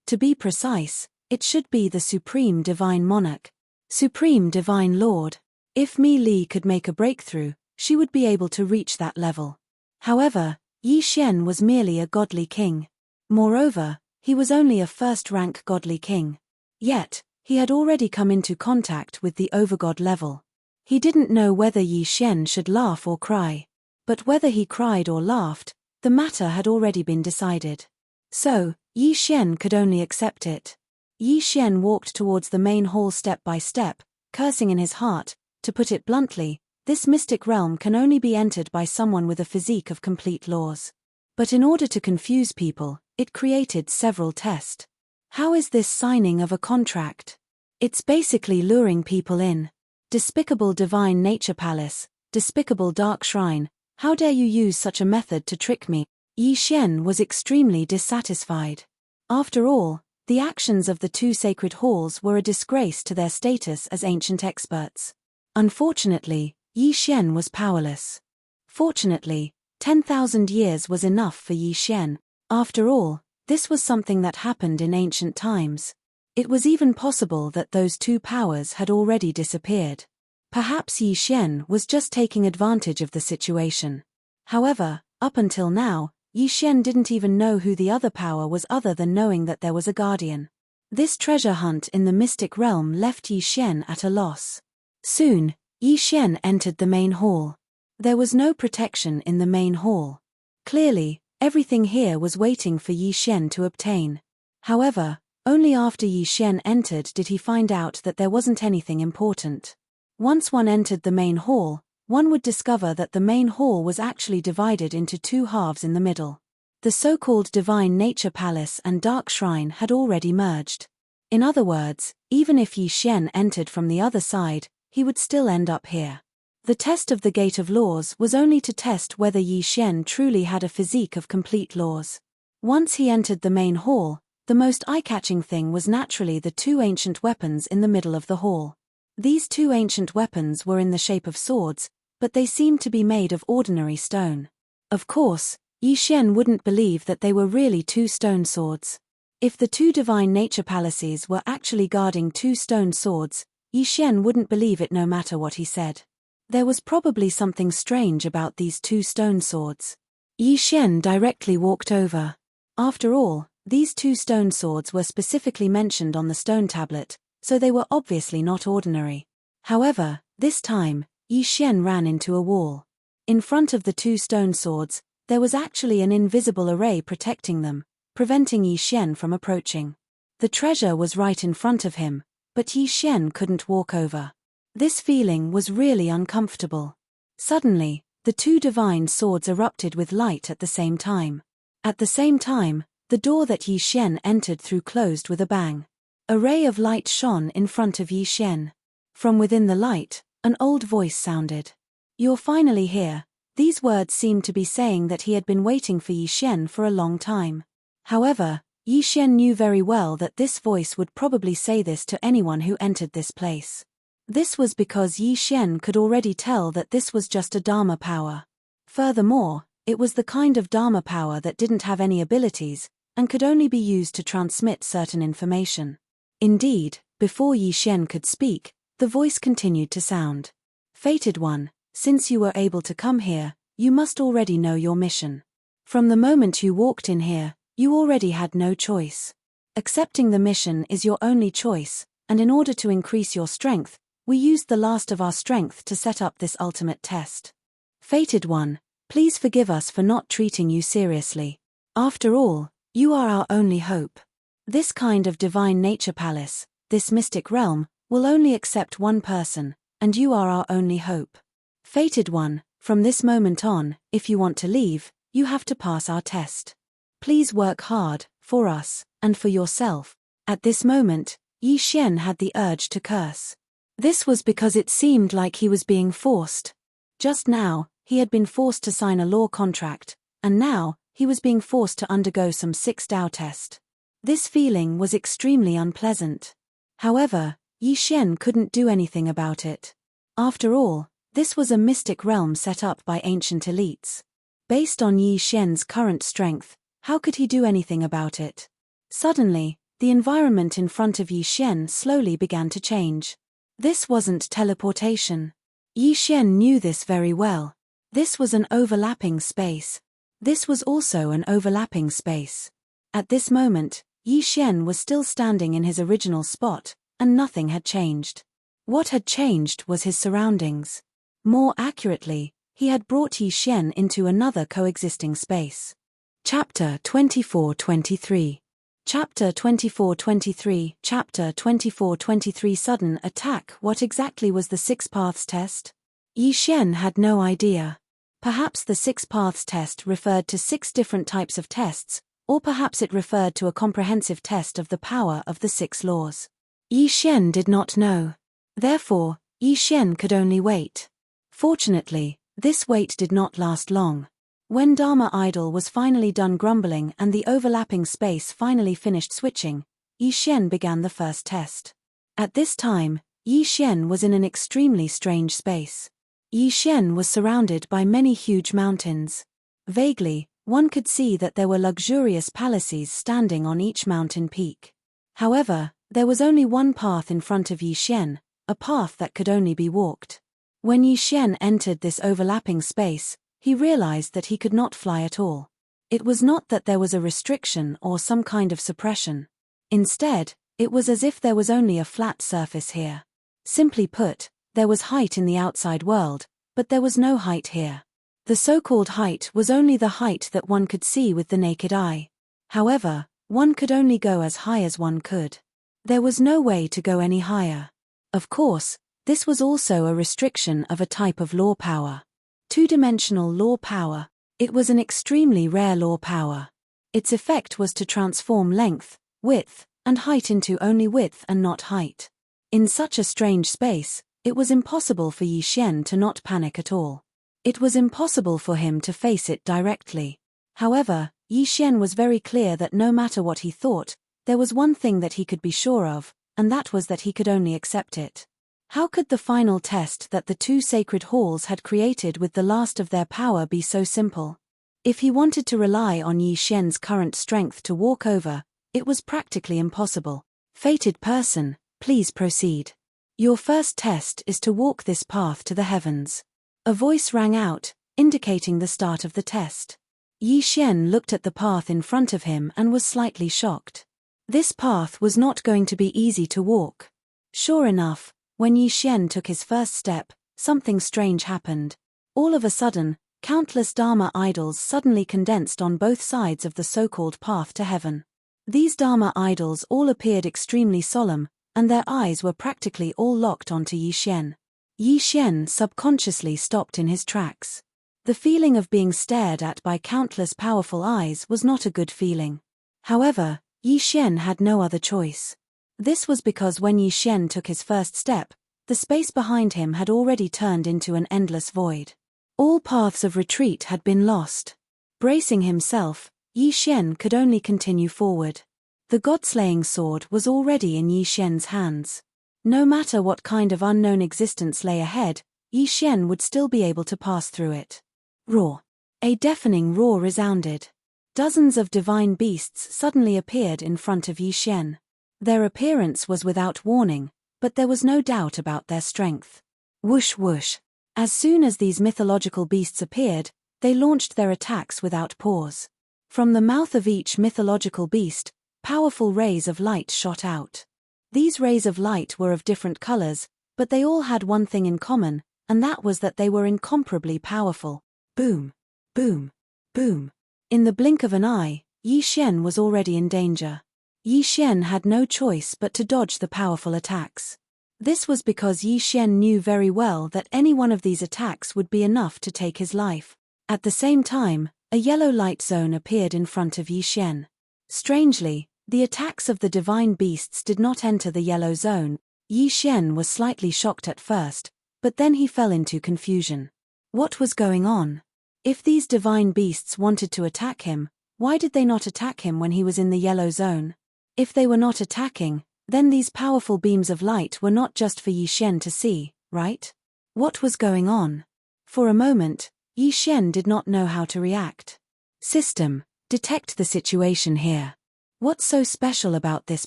To be precise, it should be the Supreme Divine Monarch. Supreme Divine Lord. If Mi Li could make a breakthrough, she would be able to reach that level. However, Yi Xian was merely a godly king. Moreover, he was only a first-rank godly king. Yet, he had already come into contact with the overgod level. He didn't know whether Yi Xian should laugh or cry. But whether he cried or laughed, the matter had already been decided. So, Yi Xian could only accept it. Yi Xian walked towards the main hall step by step, cursing in his heart. To put it bluntly, this mystic realm can only be entered by someone with a physique of complete laws. But in order to confuse people, it created several tests. How is this signing of a contract? It's basically luring people in. Despicable Divine Nature Palace, despicable Dark Shrine, how dare you use such a method to trick me? Yi Xian was extremely dissatisfied. After all, the actions of the two sacred halls were a disgrace to their status as ancient experts. Unfortunately, Yi Xian was powerless. Fortunately, 10,000 years was enough for Yi Xian. After all, this was something that happened in ancient times. It was even possible that those two powers had already disappeared. Perhaps Yi Xian was just taking advantage of the situation. However, up until now, Yi Xian didn't even know who the other power was other than knowing that there was a guardian. This treasure hunt in the mystic realm left Yi Xian at a loss. Soon, Yi Xian entered the main hall. There was no protection in the main hall. Clearly, everything here was waiting for Yi Xian to obtain. However, only after Yi Xian entered did he find out that there wasn't anything important. Once one entered the main hall, one would discover that the main hall was actually divided into two halves in the middle. The so-called Divine Nature Palace and Dark Shrine had already merged. In other words, even if Yi Xian entered from the other side, he would still end up here. The test of the Gate of Laws was only to test whether Yi Xian truly had a physique of complete laws. Once he entered the main hall, the most eye-catching thing was naturally the two ancient weapons in the middle of the hall. These two ancient weapons were in the shape of swords, but they seemed to be made of ordinary stone. Of course, Yi Xian wouldn't believe that they were really two stone swords. If the two Divine Nature Palaces were actually guarding two stone swords, Yi Xian wouldn't believe it no matter what he said. There was probably something strange about these two stone swords. Yi Xian directly walked over. After all, these two stone swords were specifically mentioned on the stone tablet, so they were obviously not ordinary. However, this time, Yi Xian ran into a wall. In front of the two stone swords, there was actually an invisible array protecting them, preventing Yi Xian from approaching. The treasure was right in front of him, but Yi Xian couldn't walk over. This feeling was really uncomfortable. Suddenly, the two divine swords erupted with light at the same time. At the same time, the door that Yi Xian entered through closed with a bang. A ray of light shone in front of Yi Xian. From within the light, an old voice sounded. "You're finally here." These words seemed to be saying that he had been waiting for Yi Xian for a long time. However, Yi Xian knew very well that this voice would probably say this to anyone who entered this place. This was because Yi Xian could already tell that this was just a Dharma power. Furthermore, it was the kind of Dharma power that didn't have any abilities, and could only be used to transmit certain information. Indeed, before Yi Xian could speak, the voice continued to sound. "Fated One, since you were able to come here, you must already know your mission. From the moment you walked in here, you already had no choice. Accepting the mission is your only choice, and in order to increase your strength, we used the last of our strength to set up this ultimate test. Fated One, please forgive us for not treating you seriously. After all, you are our only hope. This kind of divine nature palace, this mystic realm, will only accept one person, and you are our only hope. Fated one, from this moment on, if you want to leave, you have to pass our test. Please work hard, for us, and for yourself. At this moment, Yi Xian had the urge to curse. This was because it seemed like he was being forced. Just now, he had been forced to sign a law contract, and now, he was being forced to undergo some 6 Dao test. This feeling was extremely unpleasant. However, Yi Xian couldn't do anything about it. After all, this was a mystic realm set up by ancient elites. Based on Yi Xian's current strength, how could he do anything about it? Suddenly, the environment in front of Yi Xian slowly began to change. This wasn't teleportation. Yi Xian knew this very well. This was an overlapping space. This was also an overlapping space. At this moment, Yi Xian was still standing in his original spot, and nothing had changed. What had changed was his surroundings. More accurately, he had brought Yi Xian into another coexisting space. Chapter 24-23. Chapter 24-23. Chapter 24-23. Sudden attack. What exactly was the 6 paths test? Yi Xian had no idea. Perhaps the 6 paths test referred to 6 different types of tests, or perhaps it referred to a comprehensive test of the power of the 6 laws. Yi Xian did not know. Therefore, Yi Xian could only wait. Fortunately, this wait did not last long. When Dharma Idol was finally done grumbling and the overlapping space finally finished switching, Yi Xian began the first test. At this time, Yi Xian was in an extremely strange space. Yi Xian was surrounded by many huge mountains. Vaguely, one could see that there were luxurious palaces standing on each mountain peak. However, there was only one path in front of Yi Xian, a path that could only be walked. When Yi Xian entered this overlapping space, he realized that he could not fly at all. It was not that there was a restriction or some kind of suppression. Instead, it was as if there was only a flat surface here. Simply put, there was height in the outside world, but there was no height here. The so-called height was only the height that one could see with the naked eye. However, one could only go as high as one could. There was no way to go any higher. Of course, this was also a restriction of a type of law power. 2-dimensional law power. It was an extremely rare law power. Its effect was to transform length, width, and height into only width and not height. In such a strange space, it was impossible for Yi Xian to not panic at all. It was impossible for him to face it directly. However, Yi Xian was very clear that no matter what he thought, there was one thing that he could be sure of, and that was that he could only accept it. How could the final test that the 2 sacred halls had created with the last of their power be so simple? If he wanted to rely on Yi Xian's current strength to walk over, it was practically impossible. Fated person, please proceed. Your first test is to walk this path to the heavens. A voice rang out, indicating the start of the test. Yi Xian looked at the path in front of him and was slightly shocked. This path was not going to be easy to walk. Sure enough, when Yi Xian took his first step, something strange happened. All of a sudden, countless Dharma idols suddenly condensed on both sides of the so-called path to heaven. These Dharma idols all appeared extremely solemn, and their eyes were practically all locked onto Yi Xian. Yi Xian subconsciously stopped in his tracks. The feeling of being stared at by countless powerful eyes was not a good feeling. However, Yi Xian had no other choice. This was because when Yi Xian took his first step, the space behind him had already turned into an endless void. All paths of retreat had been lost. Bracing himself, Yi Xian could only continue forward. The god-slaying sword was already in Yi Xian's hands. No matter what kind of unknown existence lay ahead, Yi Xian would still be able to pass through it. Roar. A deafening roar resounded. Dozens of divine beasts suddenly appeared in front of Yi Xian. Their appearance was without warning, but there was no doubt about their strength. Whoosh whoosh. As soon as these mythological beasts appeared, they launched their attacks without pause. From the mouth of each mythological beast, powerful rays of light shot out. These rays of light were of different colors, but they all had one thing in common, and that was that they were incomparably powerful. Boom. Boom. Boom. In the blink of an eye, Yi Xian was already in danger. Yi Xian had no choice but to dodge the powerful attacks. This was because Yi Xian knew very well that any one of these attacks would be enough to take his life. At the same time, a yellow light zone appeared in front of Yi Xian. Strangely, the attacks of the divine beasts did not enter the yellow zone. Yi Xian was slightly shocked at first, but then he fell into confusion. What was going on? If these divine beasts wanted to attack him, why did they not attack him when he was in the yellow zone? If they were not attacking, then these powerful beams of light were not just for Yi Xian to see, right? What was going on? For a moment, Yi Xian did not know how to react. System, detect the situation here. What's so special about this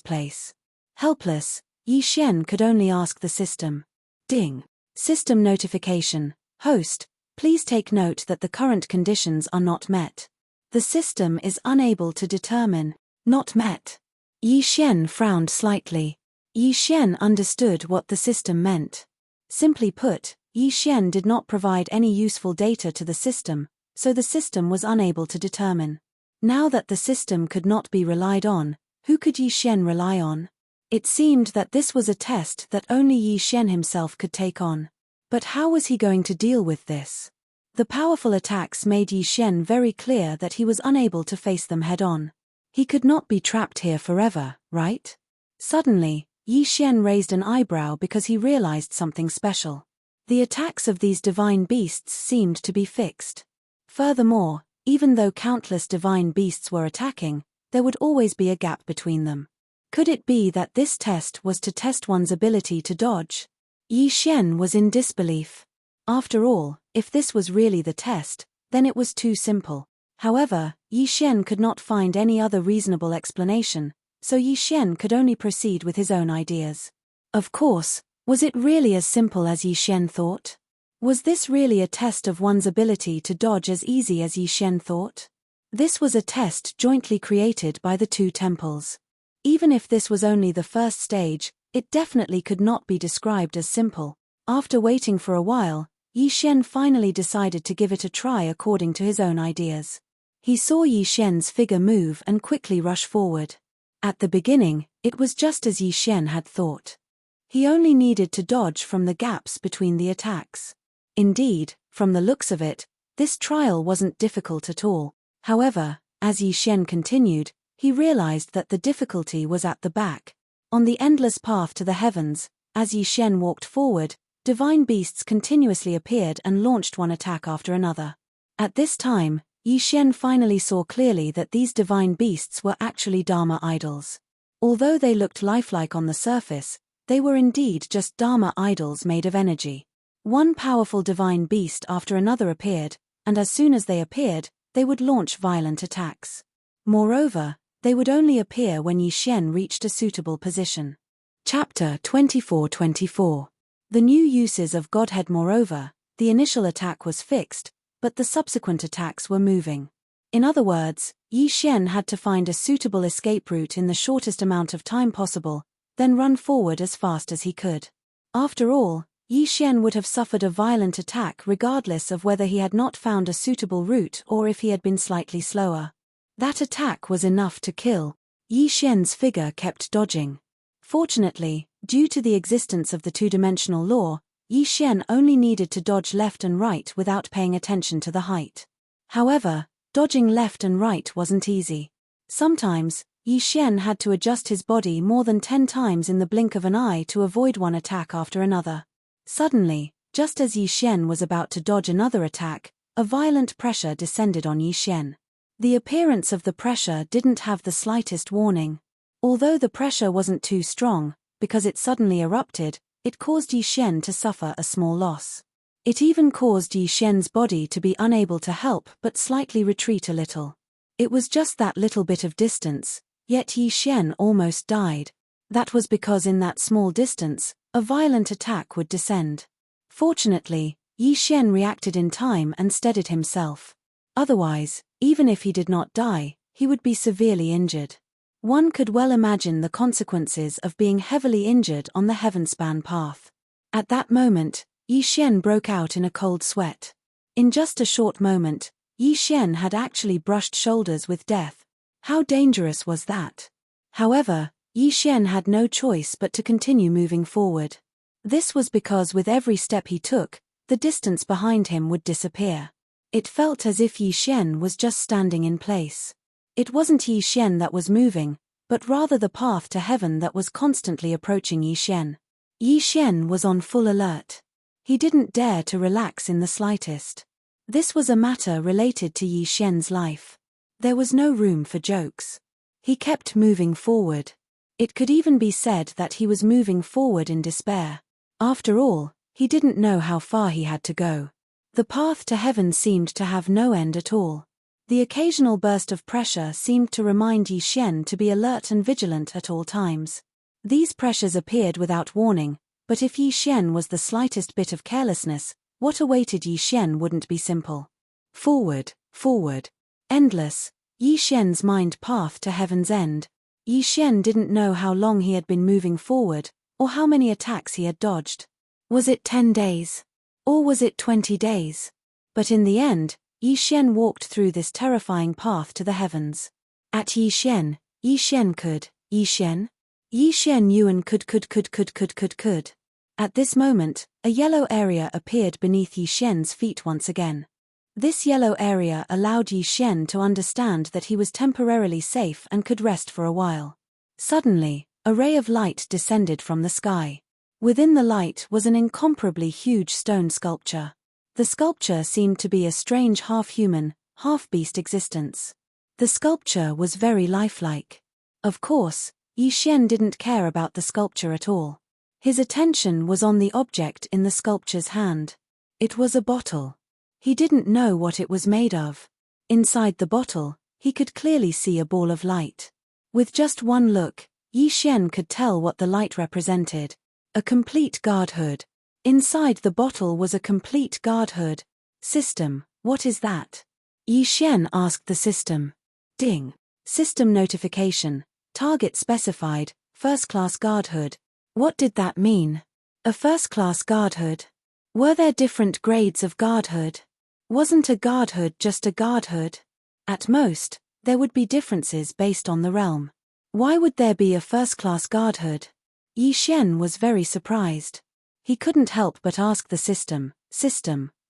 place? Helpless, Yi Xian could only ask the system. Ding. System notification. Host, please take note that the current conditions are not met. The system is unable to determine. Not met. Yi Xian frowned slightly. Yi Xian understood what the system meant. Simply put, Yi Xian did not provide any useful data to the system, so the system was unable to determine. Now that the system could not be relied on, who could Yi Xian rely on? It seemed that this was a test that only Yi Xian himself could take on. But how was he going to deal with this? The powerful attacks made Yi Xian very clear that he was unable to face them head-on. He could not be trapped here forever, right? Suddenly, Yi Xian raised an eyebrow because he realized something special. The attacks of these divine beasts seemed to be fixed. Furthermore, even though countless divine beasts were attacking, there would always be a gap between them. Could it be that this test was to test one's ability to dodge? Yi Xian was in disbelief. After all, if this was really the test, then it was too simple. However, Yi Xian could not find any other reasonable explanation, so Yi Xian could only proceed with his own ideas. Of course, was it really as simple as Yi Xian thought? Was this really a test of one's ability to dodge as easy as Yi Xian thought? This was a test jointly created by the two temples. Even if this was only the first stage, it definitely could not be described as simple. After waiting for a while, Yi Xian finally decided to give it a try according to his own ideas. He saw Yi Xian's figure move and quickly rush forward. At the beginning, it was just as Yi Xian had thought. He only needed to dodge from the gaps between the attacks. Indeed, from the looks of it, this trial wasn't difficult at all. However, as Yi Xian continued, he realized that the difficulty was at the back. On the endless path to the heavens, as Yi Xian walked forward, divine beasts continuously appeared and launched one attack after another. At this time, Yi Xian finally saw clearly that these divine beasts were actually Dharma idols. Although they looked lifelike on the surface, they were indeed just Dharma idols made of energy. One powerful divine beast after another appeared, and as soon as they appeared, they would launch violent attacks. Moreover, they would only appear when Yi Xian reached a suitable position. Chapter 24-24. The new uses of Godhead. Moreover, the initial attack was fixed, but the subsequent attacks were moving. In other words, Yi Xian had to find a suitable escape route in the shortest amount of time possible, then run forward as fast as he could. After all, Yi Xian would have suffered a violent attack regardless of whether he had not found a suitable route or if he had been slightly slower. That attack was enough to kill. Yi Xian's figure kept dodging. Fortunately, due to the existence of the two-dimensional law, Yi Xian only needed to dodge left and right without paying attention to the height. However, dodging left and right wasn't easy. Sometimes, Yi Xian had to adjust his body more than 10 times in the blink of an eye to avoid one attack after another. Suddenly, just as Yi Xian was about to dodge another attack, a violent pressure descended on Yi Xian. The appearance of the pressure didn't have the slightest warning. Although the pressure wasn't too strong, because it suddenly erupted, it caused Yi Xian to suffer a small loss. It even caused Yi Xian's body to be unable to help but slightly retreat a little. It was just that little bit of distance, yet Yi Xian almost died. That was because in that small distance, a violent attack would descend. Fortunately, Yi Xian reacted in time and steadied himself. Otherwise, even if he did not die, he would be severely injured. One could well imagine the consequences of being heavily injured on the heavenspan path. At that moment, Yi Xian broke out in a cold sweat. In just a short moment, Yi Xian had actually brushed shoulders with death. How dangerous was that? However, Yi Xian had no choice but to continue moving forward. This was because with every step he took, the distance behind him would disappear. It felt as if Yi Xian was just standing in place. It wasn't Yi Xian that was moving, but rather the path to heaven that was constantly approaching Yi Xian. Yi Xian was on full alert. He didn't dare to relax in the slightest. This was a matter related to Yi Xian's life. There was no room for jokes. He kept moving forward. It could even be said that he was moving forward in despair. After all, he didn't know how far he had to go. The path to heaven seemed to have no end at all. The occasional burst of pressure seemed to remind Yi Xian to be alert and vigilant at all times. These pressures appeared without warning, but if Yi Xian was the slightest bit of carelessness, what awaited Yi Xian wouldn't be simple. Forward, forward. Endless, Yi Xian's mind path to heaven's end. Yi Xian didn't know how long he had been moving forward, or how many attacks he had dodged. Was it 10 days? Or was it 20 days? But in the end, Yi Xian walked through this terrifying path to the heavens. At Yi Xian could. Yi Xian Yuan could. At this moment, a yellow area appeared beneath Yi Xian's feet once again. This yellow area allowed Yi Xian to understand that he was temporarily safe and could rest for a while. Suddenly, a ray of light descended from the sky. Within the light was an incomparably huge stone sculpture. The sculpture seemed to be a strange half-human, half-beast existence. The sculpture was very lifelike. Of course, Yi Xian didn't care about the sculpture at all. His attention was on the object in the sculpture's hand. It was a bottle. He didn't know what it was made of. Inside the bottle, he could clearly see a ball of light. With just one look, Yi Xian could tell what the light represented. A complete guardhood. Inside the bottle was a complete guardhood. System, what is that? Yi Xian asked the system. Ding. System notification. Target specified, first-class guardhood. What did that mean? A first-class guardhood? Were there different grades of guardhood? Wasn't a guardhood just a guardhood? At most, there would be differences based on the realm. Why would there be a first-class guardhood? Yi Xian was very surprised. He couldn't help but ask the system,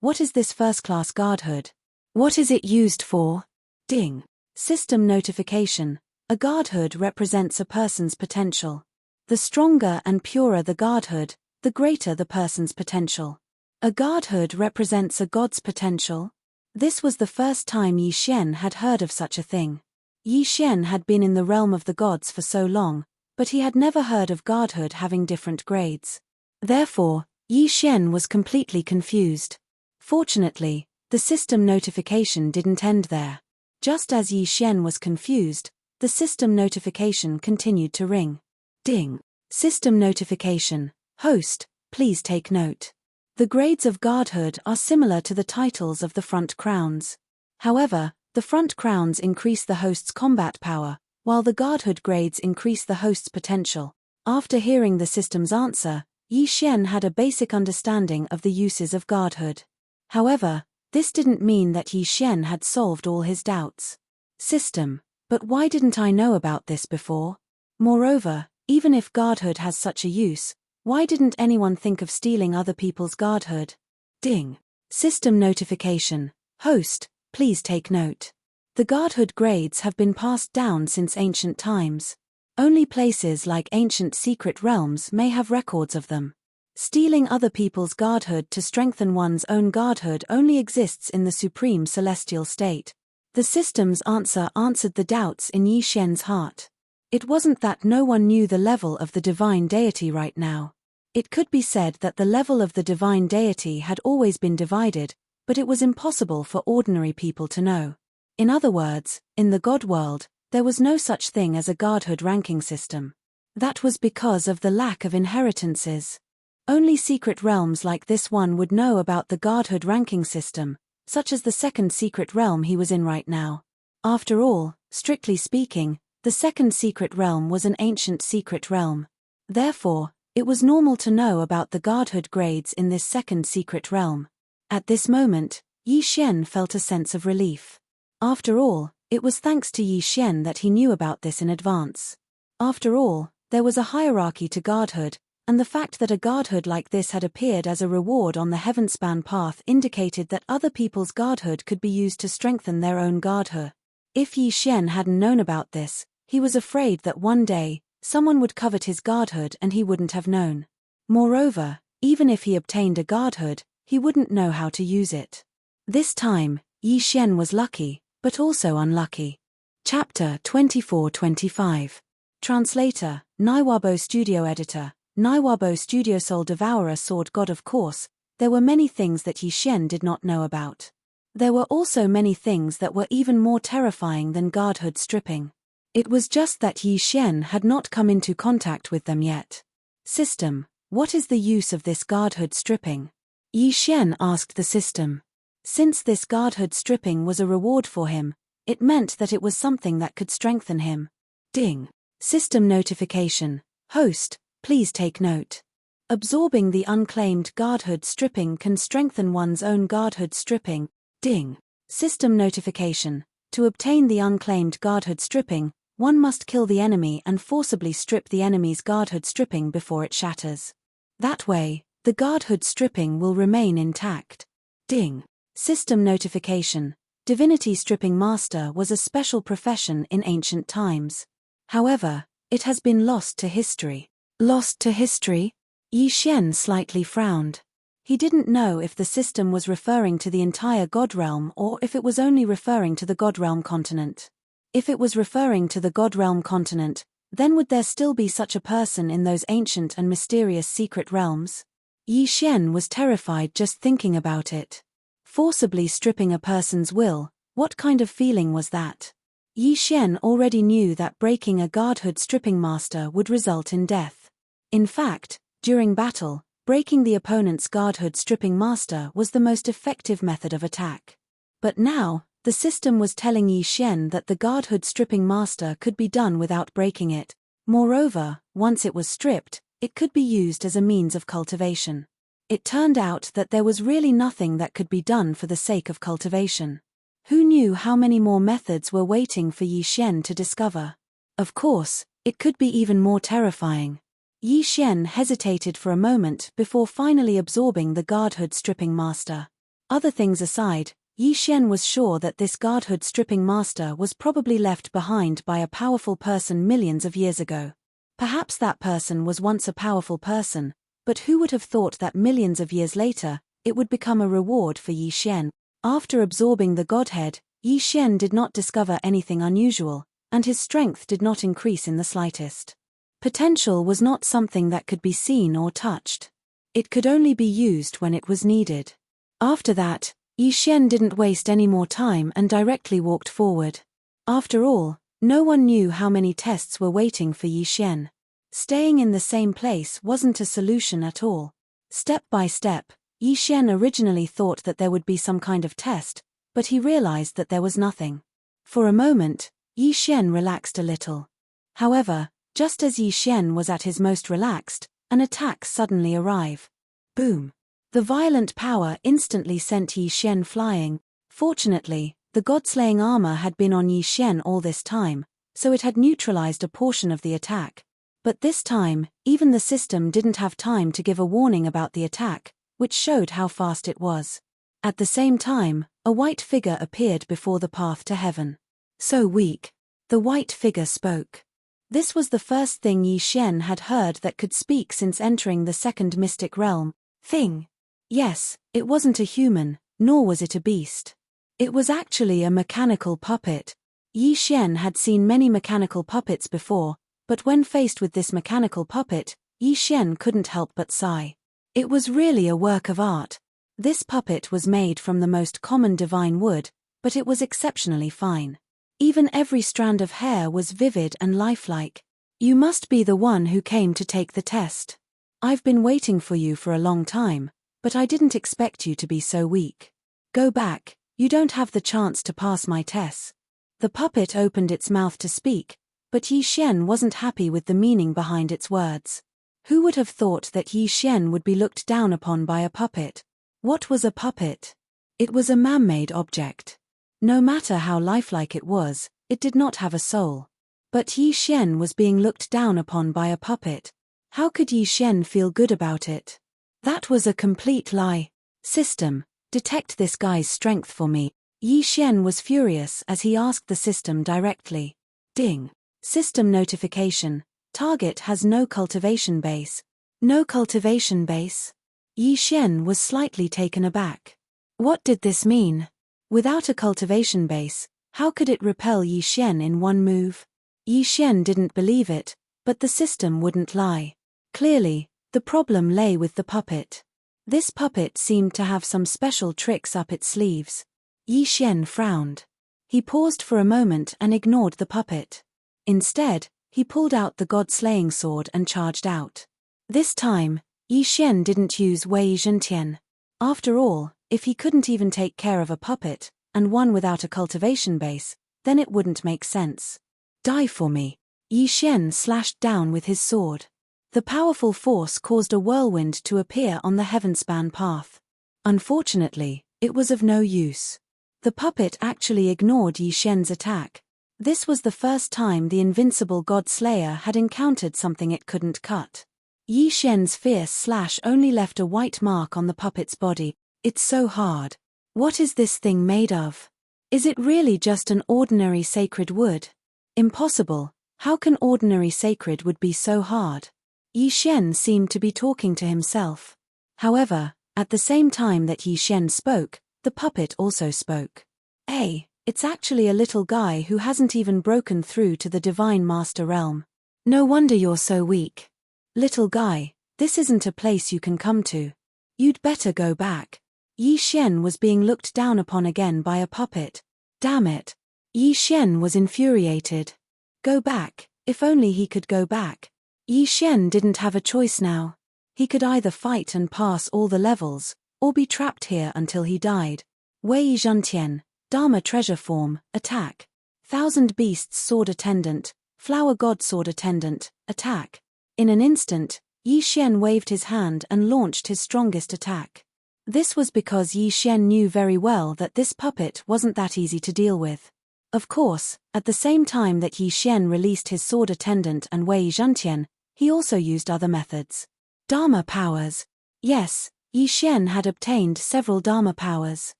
what is this first-class guardhood? What is it used for? Ding. System notification. A guardhood represents a person's potential. The stronger and purer the guardhood, the greater the person's potential. A guardhood represents a god's potential? This was the first time Yi Xian had heard of such a thing. Yi Xian had been in the realm of the gods for so long, but he had never heard of guardhood having different grades. Therefore, Yi Xian was completely confused. Fortunately, the system notification didn't end there. Just as Yi Xian was confused, the system notification continued to ring. Ding. System notification. Host, please take note. The grades of guardhood are similar to the titles of the front crowns. However, the front crowns increase the host's combat power, while the guardhood grades increase the host's potential. After hearing the system's answer, Yi Xian had a basic understanding of the uses of guardhood. However, this didn't mean that Yi Xian had solved all his doubts. System, but why didn't I know about this before? Moreover, even if guardhood has such a use, why didn't anyone think of stealing other people's guardhood? Ding. System notification. Host, please take note. The guardhood grades have been passed down since ancient times. Only places like ancient secret realms may have records of them. Stealing other people's guardhood to strengthen one's own guardhood only exists in the supreme celestial state. The system's answer answered the doubts in Yi Xian's heart. It wasn't that no one knew the level of the divine deity right now. It could be said that the level of the divine deity had always been divided, but it was impossible for ordinary people to know. In other words, in the God world, there was no such thing as a guardhood ranking system. That was because of the lack of inheritances. Only secret realms like this one would know about the guardhood ranking system, such as the second secret realm he was in right now. After all, strictly speaking, the second secret realm was an ancient secret realm. Therefore, it was normal to know about the guardhood grades in this second secret realm. At this moment, Yi Xian felt a sense of relief. After all, It was thanks to Yi Xian that he knew about this in advance. After all, there was a hierarchy to godhood, and the fact that a godhood like this had appeared as a reward on the heavenspan path indicated that other people's godhood could be used to strengthen their own godhood. If Yi Xian hadn't known about this, he was afraid that one day, someone would covet his godhood and he wouldn't have known. Moreover, even if he obtained a godhood, he wouldn't know how to use it. This time, Yi Xian was lucky, but also unlucky. Chapter 24-25. Translator, Naiwabo Studio Editor, Naiwabo Studio Soul Devourer Sword God. Of course, there were many things that Yi Xian did not know about. There were also many things that were even more terrifying than godhood stripping. It was just that Yi Xian had not come into contact with them yet. System, what is the use of this godhood stripping? Yi Xian asked the system. Since this godhood stripping was a reward for him, it meant that it was something that could strengthen him. Ding. System notification. Host, please take note. Absorbing the unclaimed godhood stripping can strengthen one's own godhood stripping. Ding. System notification. To obtain the unclaimed godhood stripping, one must kill the enemy and forcibly strip the enemy's godhood stripping before it shatters. That way, the godhood stripping will remain intact. Ding. System notification. Divinity Stripping Master was a special profession in ancient times. However, it has been lost to history. Lost to history? Yi Xian slightly frowned. He didn't know if the system was referring to the entire God Realm or if it was only referring to the God Realm continent. If it was referring to the God Realm continent, then would there still be such a person in those ancient and mysterious secret realms? Yi Xian was terrified just thinking about it. Forcibly stripping a person's will, what kind of feeling was that? Yi Xian already knew that breaking a godhood stripping master would result in death. In fact, during battle, breaking the opponent's godhood stripping master was the most effective method of attack. But now, the system was telling Yi Xian that the godhood stripping master could be done without breaking it. Moreover, once it was stripped, it could be used as a means of cultivation. It turned out that there was really nothing that could be done for the sake of cultivation. Who knew how many more methods were waiting for Yi Xian to discover? Of course, it could be even more terrifying. Yi Xian hesitated for a moment before finally absorbing the godhood stripping master. Other things aside, Yi Xian was sure that this godhood stripping master was probably left behind by a powerful person millions of years ago. Perhaps that person was once a powerful person, but who would have thought that millions of years later, it would become a reward for Yi Xian? After absorbing the godhead, Yi Xian did not discover anything unusual, and his strength did not increase in the slightest. Potential was not something that could be seen or touched. It could only be used when it was needed. After that, Yi Xian didn't waste any more time and directly walked forward. After all, no one knew how many tests were waiting for Yi Xian. Staying in the same place wasn't a solution at all. Step by step, Yi Xian originally thought that there would be some kind of test, but he realized that there was nothing. For a moment, Yi Xian relaxed a little. However, just as Yi Xian was at his most relaxed, an attack suddenly arrived. Boom! The violent power instantly sent Yi Xian flying. Fortunately, the god-slaying armor had been on Yi Xian all this time, so it had neutralized a portion of the attack. But this time, even the system didn't have time to give a warning about the attack, which showed how fast it was. At the same time, a white figure appeared before the path to heaven. So weak. The white figure spoke. This was the first thing Yi Xian had heard that could speak since entering the second mystic realm. Thing. Yes, it wasn't a human, nor was it a beast. It was actually a mechanical puppet. Yi Xian had seen many mechanical puppets before, but when faced with this mechanical puppet, Yi Xian couldn't help but sigh. It was really a work of art. This puppet was made from the most common divine wood, but it was exceptionally fine. Even every strand of hair was vivid and lifelike. You must be the one who came to take the test. I've been waiting for you for a long time, but I didn't expect you to be so weak. Go back, you don't have the chance to pass my test. The puppet opened its mouth to speak, but Yi Xian wasn't happy with the meaning behind its words. Who would have thought that Yi Xian would be looked down upon by a puppet? What was a puppet? It was a man-made object. No matter how lifelike it was, it did not have a soul. But Yi Xian was being looked down upon by a puppet. How could Yi Xian feel good about it? That was a complete lie. System, detect this guy's strength for me. Yi Xian was furious as he asked the system directly. Ding. System notification. Target has no cultivation base. No cultivation base? Yi Xian was slightly taken aback. What did this mean? Without a cultivation base, how could it repel Yi Xian in one move? Yi Xian didn't believe it, but the system wouldn't lie. Clearly, the problem lay with the puppet. This puppet seemed to have some special tricks up its sleeves. Yi Xian frowned. He paused for a moment and ignored the puppet. Instead, he pulled out the god-slaying sword and charged out. This time, Yi Xian didn't use Wei Zhentian. After all, if he couldn't even take care of a puppet, and one without a cultivation base, then it wouldn't make sense. Die for me. Yi Xian slashed down with his sword. The powerful force caused a whirlwind to appear on the heavenspan path. Unfortunately, it was of no use. The puppet actually ignored Yi Xian's attack. This was the first time the invincible God Slayer had encountered something it couldn't cut. Yi Xian's fierce slash only left a white mark on the puppet's body. It's so hard. What is this thing made of? Is it really just an ordinary sacred wood? Impossible. How can ordinary sacred wood be so hard? Yi Xian seemed to be talking to himself. However, at the same time that Yi Xian spoke, the puppet also spoke. Hey, it's actually a little guy who hasn't even broken through to the Divine Master realm. No wonder you're so weak. Little guy, this isn't a place you can come to. You'd better go back. Yi Xian was being looked down upon again by a puppet. Damn it. Yi Xian was infuriated. Go back, if only he could go back. Yi Xian didn't have a choice now. He could either fight and pass all the levels, or be trapped here until he died. Wei Zhentian, Dharma treasure form, attack. Thousand Beasts Sword Attendant, Flower God Sword Attendant, attack. In an instant, Yi Xian waved his hand and launched his strongest attack. This was because Yi Xian knew very well that this puppet wasn't that easy to deal with. Of course, at the same time that Yi Xian released his sword attendant and Wei Zhentian, he also used other methods. Dharma powers. Yes, Yi Xian had obtained several Dharma powers.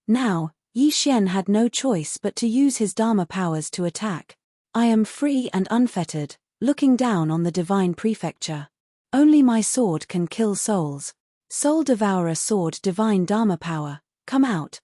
Now, Yi Xian had no choice but to use his Dharma powers to attack. I am free and unfettered, looking down on the divine prefecture. Only my sword can kill souls. Soul Devourer Sword Divine Dharma Power, come out.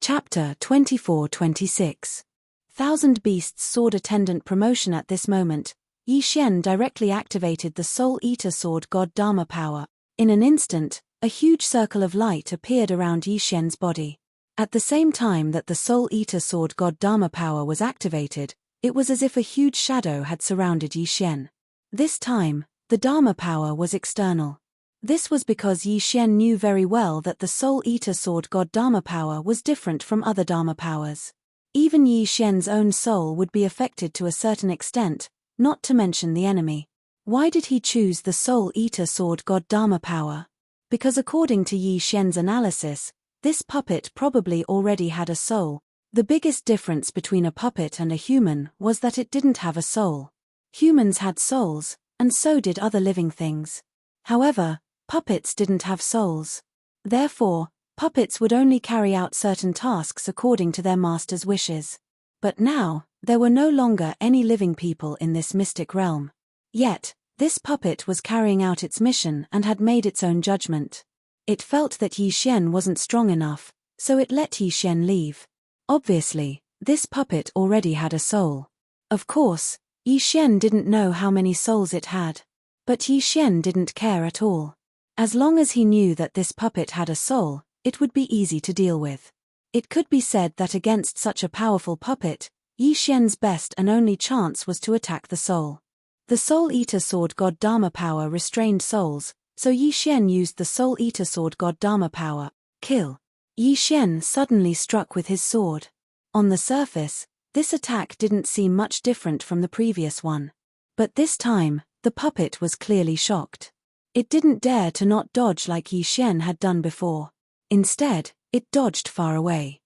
Chapter 24-26. Thousand Beasts Sword Attendant Promotion. At this moment, Yi Xian directly activated the Soul Eater Sword God Dharma Power. In an instant, a huge circle of light appeared around Yi Xian's body. At the same time that the Soul Eater Sword God Dharma Power was activated, it was as if a huge shadow had surrounded Yi Xian. This time, the Dharma Power was external. This was because Yi Xian knew very well that the Soul Eater Sword God Dharma Power was different from other Dharma powers. Even Yi Xian's own soul would be affected to a certain extent, not to mention the enemy. Why did he choose the Soul Eater Sword God Dharma Power? Because according to Yi Xian's analysis, this puppet probably already had a soul. The biggest difference between a puppet and a human was that it didn't have a soul. Humans had souls, and so did other living things. However, puppets didn't have souls. Therefore, puppets would only carry out certain tasks according to their master's wishes. But now, there were no longer any living people in this mystic realm. Yet, this puppet was carrying out its mission and had made its own judgment. It felt that Yi Xian wasn't strong enough, so it let Yi Xian leave. Obviously, this puppet already had a soul. Of course, Yi Xian didn't know how many souls it had. But Yi Xian didn't care at all. As long as he knew that this puppet had a soul, it would be easy to deal with. It could be said that against such a powerful puppet, Yi Xian's best and only chance was to attack the soul. The Soul Eater Sword God Dharma Power restrained souls, so Yi Xian used the Soul Eater Sword God Dharma Power, kill. Yi Xian suddenly struck with his sword. On the surface, this attack didn't seem much different from the previous one. But this time, the puppet was clearly shocked. It didn't dare to not dodge like Yi Xian had done before. Instead, it dodged far away.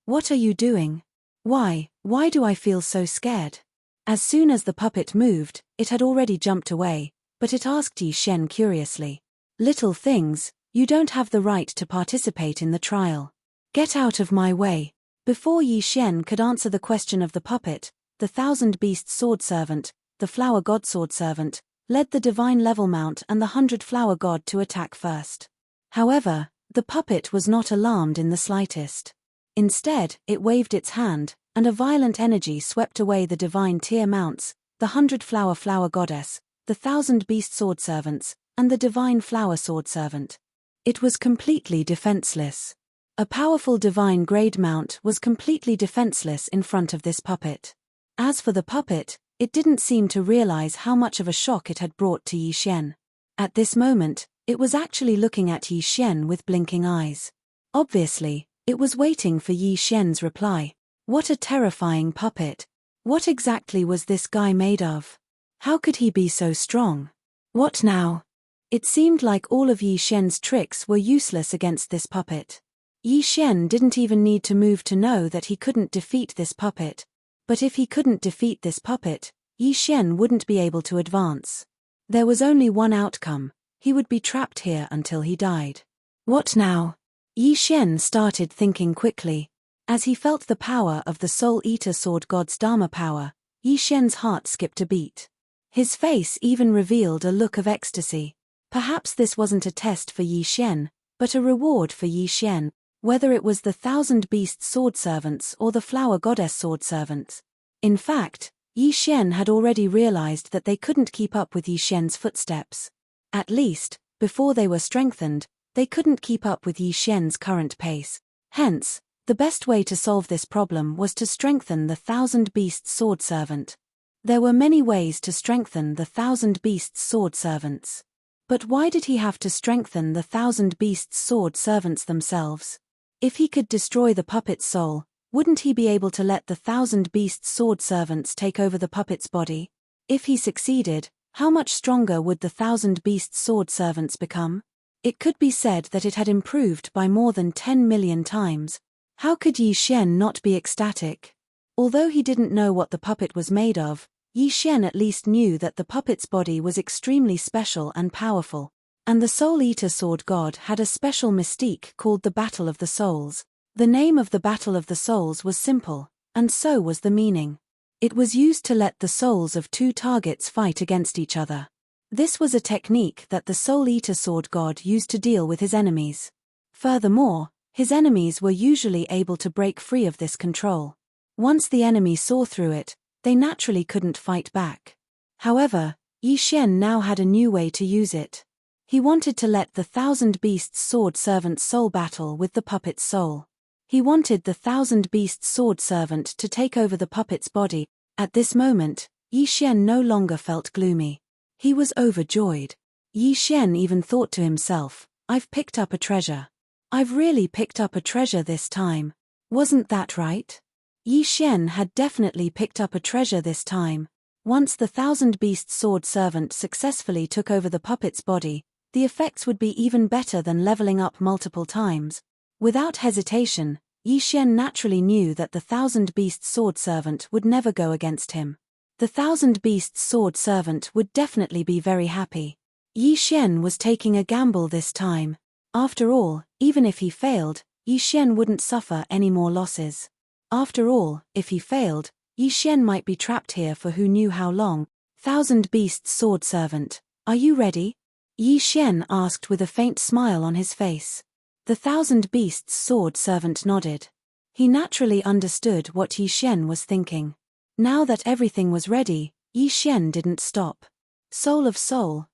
What are you doing? Why do I feel so scared? As soon as the puppet moved, it had already jumped away, but it asked Yi Shen curiously. Little things, you don't have the right to participate in the trial. Get out of my way. Before Yi Shen could answer the question of the puppet, the Thousand Beasts Sword Servant, the Flower God Sword Servant, led the Divine Level Mount and the 100 Flower God to attack first. However, the puppet was not alarmed in the slightest. Instead, it waved its hand, and a violent energy swept away the divine tier mounts, the 100 Flower Goddess, the 1,000 Beast Sword Servants, and the Divine Flower Sword Servant. It was completely defenseless. A powerful divine grade mount was completely defenseless in front of this puppet. As for the puppet, it didn't seem to realize how much of a shock it had brought to Yi Shen. At this moment, it was actually looking at Yi Shen with blinking eyes. Obviously, it was waiting for Yi Shen's reply. What a terrifying puppet. What exactly was this guy made of? How could he be so strong? What now? It seemed like all of Yi Shen's tricks were useless against this puppet. Yi Shen didn't even need to move to know that he couldn't defeat this puppet. But if he couldn't defeat this puppet, Yi Shen wouldn't be able to advance. There was only one outcome: he would be trapped here until he died. What now? Yi Shen started thinking quickly. As he felt the power of the Soul Eater Sword God's Dharma power, Yi Shen's heart skipped a beat. His face even revealed a look of ecstasy. Perhaps this wasn't a test for Yi Shen, but a reward for Yi Shen, whether it was the 1,000 Beast Sword Servants or the Flower Goddess Sword Servants. In fact, Yi Shen had already realized that they couldn't keep up with Yi Shen's footsteps. At least, before they were strengthened, they couldn't keep up with Yi Shen's current pace. Hence, the best way to solve this problem was to strengthen the 1,000 Beast Sword Servant. There were many ways to strengthen the 1,000 Beasts Sword Servants. But why did he have to strengthen the 1,000 Beasts Sword Servants themselves? If he could destroy the puppet's soul, wouldn't he be able to let the 1,000 Beasts Sword Servants take over the puppet's body? If he succeeded, how much stronger would the 1,000 Beasts Sword Servants become? It could be said that it had improved by more than 10 million times. How could Yi Shen not be ecstatic? Although he didn't know what the puppet was made of, Yi Shen at least knew that the puppet's body was extremely special and powerful. And the Soul Eater Sword God had a special mystique called the Battle of the Souls. The name of the Battle of the Souls was simple, and so was the meaning. It was used to let the souls of two targets fight against each other. This was a technique that the Soul Eater Sword God used to deal with his enemies. Furthermore, his enemies were usually able to break free of this control. Once the enemy saw through it, they naturally couldn't fight back. However, Yi Shen now had a new way to use it. He wanted to let the 1,000 Beasts Sword Servant's soul battle with the puppet's soul. He wanted the 1,000 Beasts Sword Servant to take over the puppet's body. At this moment, Yi Shen no longer felt gloomy. He was overjoyed. Yi Shen even thought to himself, I've picked up a treasure. I've really picked up a treasure this time. Wasn't that right? Yi Shen had definitely picked up a treasure this time. Once the 1,000 Beast Sword Servant successfully took over the puppet's body, the effects would be even better than leveling up multiple times. Without hesitation, Yi Shen naturally knew that the 1,000 Beast Sword Servant would never go against him. The 1,000 Beast Sword Servant would definitely be very happy. Yi Shen was taking a gamble this time. After all, even if he failed, Yi Shen wouldn't suffer any more losses. After all, if he failed, Yi Shen might be trapped here for who knew how long. 1,000 Beast Sword Servant, are you ready? Yi Shen asked with a faint smile on his face. The 1,000 Beasts Sword Servant nodded. He naturally understood what Yi Shen was thinking. Now that everything was ready, Yi Shen didn't stop. Soul of soul,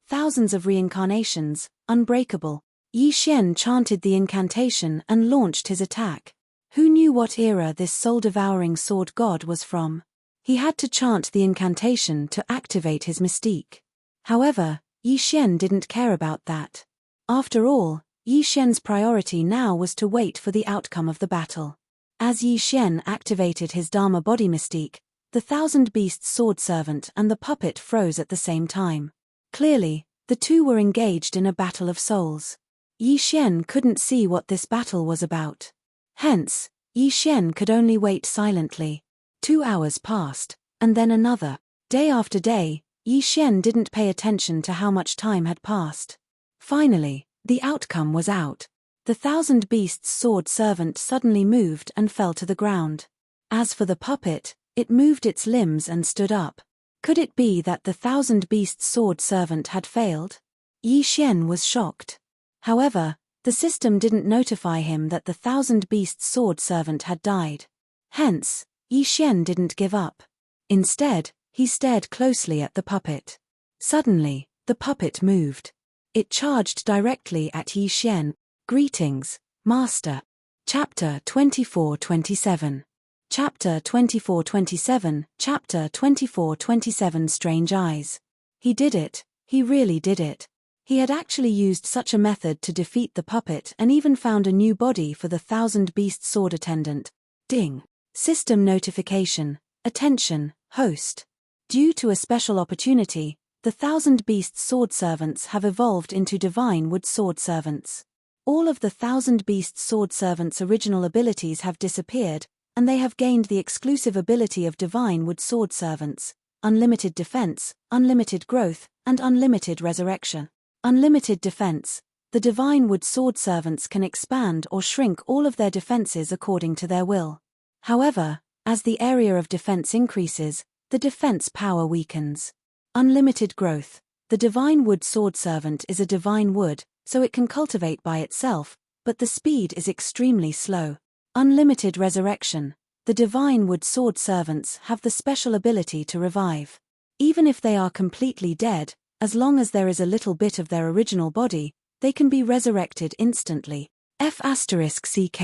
thousands of reincarnations, unbreakable. Yi Shen chanted the incantation and launched his attack. Who knew what era this soul-devouring sword god was from? He had to chant the incantation to activate his mystique. However, Yi Shen didn't care about that. After all, Yi Shen's priority now was to wait for the outcome of the battle. As Yi Shen activated his Dharma body mystique, the 1,000 Beast Sword Servant and the puppet froze at the same time. Clearly, the two were engaged in a battle of souls. Yi Shen couldn't see what this battle was about. Hence, Yi Xian could only wait silently. 2 hours passed, and then another. Day after day, Yi Xian didn't pay attention to how much time had passed. Finally, the outcome was out. The 1,000 Beasts sword servant suddenly moved and fell to the ground. As for the puppet, it moved its limbs and stood up. Could it be that the 1,000 Beasts sword servant had failed? Yi Xian was shocked. However, the system didn't notify him that the 1,000 Beasts sword servant had died. Hence, Yi Xian didn't give up. Instead, he stared closely at the puppet. Suddenly, the puppet moved. It charged directly at Yi Xian. Greetings, Master. Chapter 24-27. Chapter 24-27, Chapter 24-27 Strange Eyes. He did it, he really did it. He had actually used such a method to defeat the puppet and even found a new body for the 1,000 Beast sword attendant. Ding. System notification. Attention, host. Due to a special opportunity, the 1,000 Beast sword servants have evolved into divine wood sword servants. All of the 1,000 Beast sword servants' original abilities have disappeared, and they have gained the exclusive ability of divine wood sword servants, unlimited defense, unlimited growth, and unlimited resurrection. Unlimited defense. The divine wood sword servants can expand or shrink all of their defenses according to their will. However, as the area of defense increases, the defense power weakens. Unlimited growth. The divine wood sword servant is a divine wood, so it can cultivate by itself, but the speed is extremely slow. Unlimited resurrection. The divine wood sword servants have the special ability to revive. Even if they are completely dead, as long as there is a little bit of their original body, they can be resurrected instantly. F***ck.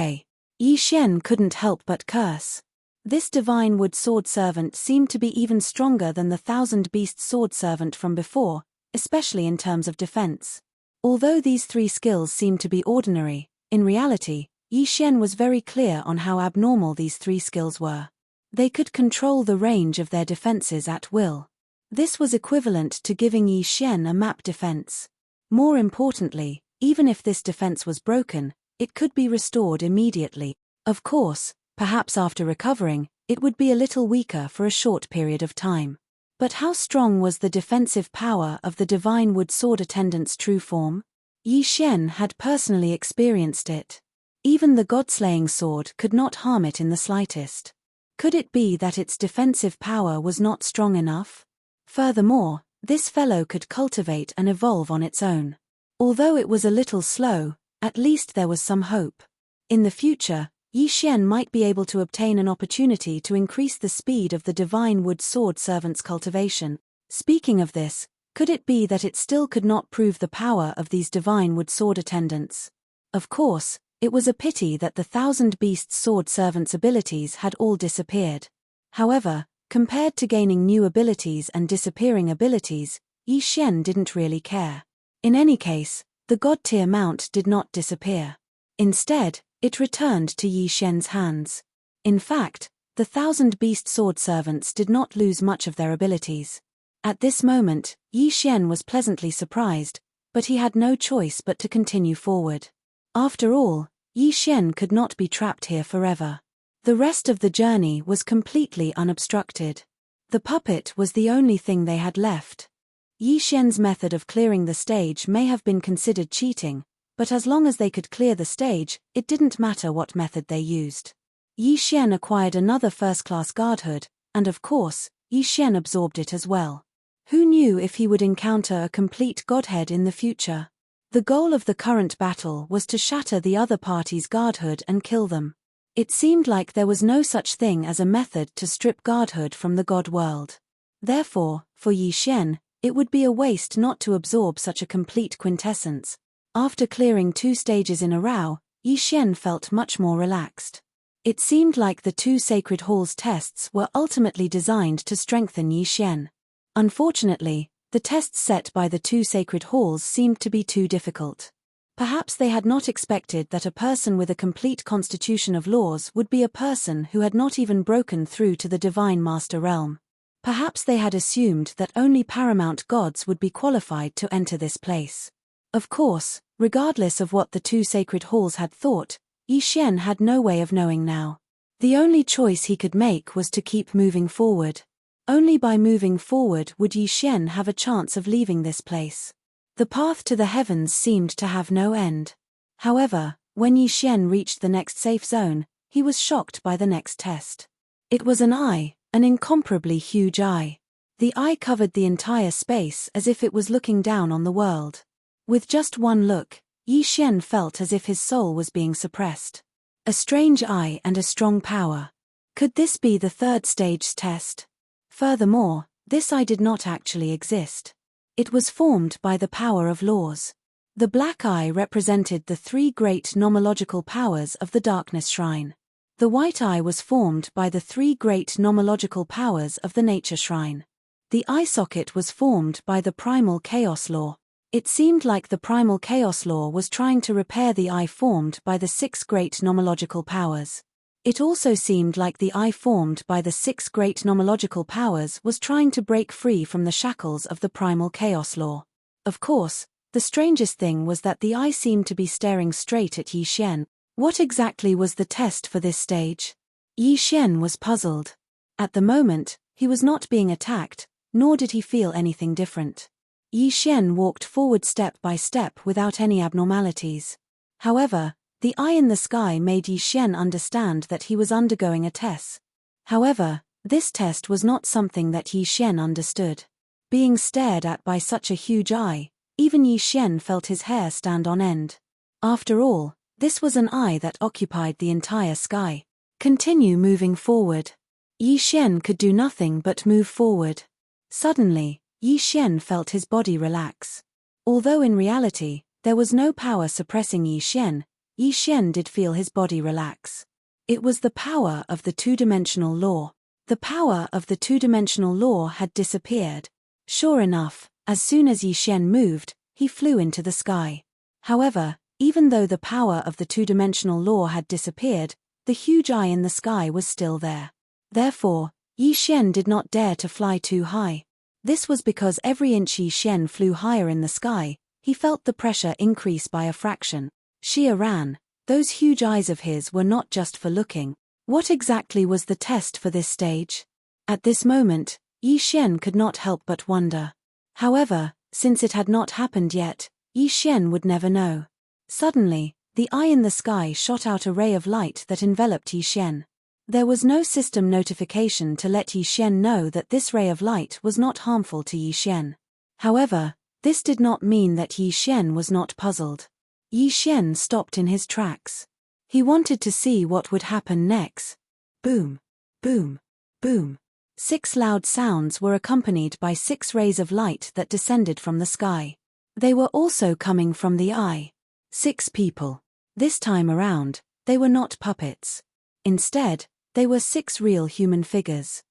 Yi Xian couldn't help but curse. This divine wood sword servant seemed to be even stronger than the 1,000 Beast sword servant from before, especially in terms of defense. Although these three skills seemed to be ordinary, in reality, Yi Xian was very clear on how abnormal these three skills were. They could control the range of their defenses at will. This was equivalent to giving Yi Xian a map defense. More importantly, even if this defense was broken, it could be restored immediately. Of course, perhaps after recovering, it would be a little weaker for a short period of time. But how strong was the defensive power of the divine wood sword attendant's true form? Yi Xian had personally experienced it. Even the god-slaying sword could not harm it in the slightest. Could it be that its defensive power was not strong enough? Furthermore, this fellow could cultivate and evolve on its own. Although it was a little slow, at least there was some hope. In the future, Yi Xian might be able to obtain an opportunity to increase the speed of the divine wood sword servant's cultivation. Speaking of this, could it be that it still could not prove the power of these divine wood sword attendants? Of course, it was a pity that the 1,000 Beast sword servants' abilities had all disappeared. However, compared to gaining new abilities and disappearing abilities, Yi Xian didn't really care. In any case, the god-tier mount did not disappear. Instead, it returned to Yi Xian's hands. In fact, the 1,000 Beast sword servants did not lose much of their abilities. At this moment, Yi Xian was pleasantly surprised, but he had no choice but to continue forward. After all, Yi Xian could not be trapped here forever. The rest of the journey was completely unobstructed. The puppet was the only thing they had left. Yi Xian's method of clearing the stage may have been considered cheating, but as long as they could clear the stage, it didn't matter what method they used. Yi Xian acquired another first-class godhood, and of course, Yi Xian absorbed it as well. Who knew if he would encounter a complete godhead in the future? The goal of the current battle was to shatter the other party's godhood and kill them. It seemed like there was no such thing as a method to strip godhood from the god world. Therefore, for Yi Xian, it would be a waste not to absorb such a complete quintessence. After clearing 2 stages in a row, Yi Xian felt much more relaxed. It seemed like the 2 Sacred Halls tests were ultimately designed to strengthen Yi Xian. Unfortunately, the tests set by the 2 Sacred Halls seemed to be too difficult. Perhaps they had not expected that a person with a complete constitution of laws would be a person who had not even broken through to the Divine Master realm. Perhaps they had assumed that only paramount gods would be qualified to enter this place. Of course, regardless of what the 2 Sacred Halls had thought, Yi Xian had no way of knowing now. The only choice he could make was to keep moving forward. Only by moving forward would Yi Xian have a chance of leaving this place. The path to the heavens seemed to have no end. However, when Yi Xian reached the next safe zone, he was shocked by the next test. It was an eye, an incomparably huge eye. The eye covered the entire space as if it was looking down on the world. With just one look, Yi Xian felt as if his soul was being suppressed. A strange eye and a strong power. Could this be the third stage's test? Furthermore, this eye did not actually exist. It was formed by the power of laws. The black eye represented the three great nomological powers of the Darkness Shrine. The white eye was formed by the three great nomological powers of the Nature Shrine. The eye socket was formed by the primal chaos law. It seemed like the primal chaos law was trying to repair the eye formed by the six great nomological powers. It also seemed like the eye formed by the six great nomological powers was trying to break free from the shackles of the primal chaos law. Of course, the strangest thing was that the eye seemed to be staring straight at Yi Xian. What exactly was the test for this stage? Yi Xian was puzzled. At the moment, he was not being attacked, nor did he feel anything different. Yi Xian walked forward step by step without any abnormalities. However, the eye in the sky made Yi Xian understand that he was undergoing a test. However, this test was not something that Yi Xian understood. Being stared at by such a huge eye, even Yi Xian felt his hair stand on end. After all, this was an eye that occupied the entire sky. Continue moving forward. Yi Xian could do nothing but move forward. Suddenly, Yi Xian felt his body relax. Although in reality, there was no power suppressing Yi Xian did feel his body relax. It was the power of the two-dimensional law. The power of the two-dimensional law had disappeared. Sure enough, as soon as Yi Xian moved, he flew into the sky. However, even though the power of the two-dimensional law had disappeared, the huge eye in the sky was still there. Therefore, Yi Xian did not dare to fly too high. This was because every inch Yi Xian flew higher in the sky, he felt the pressure increase by a fraction. Xia ran. Those huge eyes of his were not just for looking. What exactly was the test for this stage? At this moment, Yi Xian could not help but wonder. However, since it had not happened yet, Yi Xian would never know. Suddenly, the eye in the sky shot out a ray of light that enveloped Yi Xian. There was no system notification to let Yi Xian know that this ray of light was not harmful to Yi Xian. However, this did not mean that Yi Xian was not puzzled. Yi Xian stopped in his tracks. He wanted to see what would happen next. Boom, boom, boom. 6 loud sounds were accompanied by 6 rays of light that descended from the sky. They were also coming from the eye. 6 people. This time around, they were not puppets. Instead, they were 6 real human figures.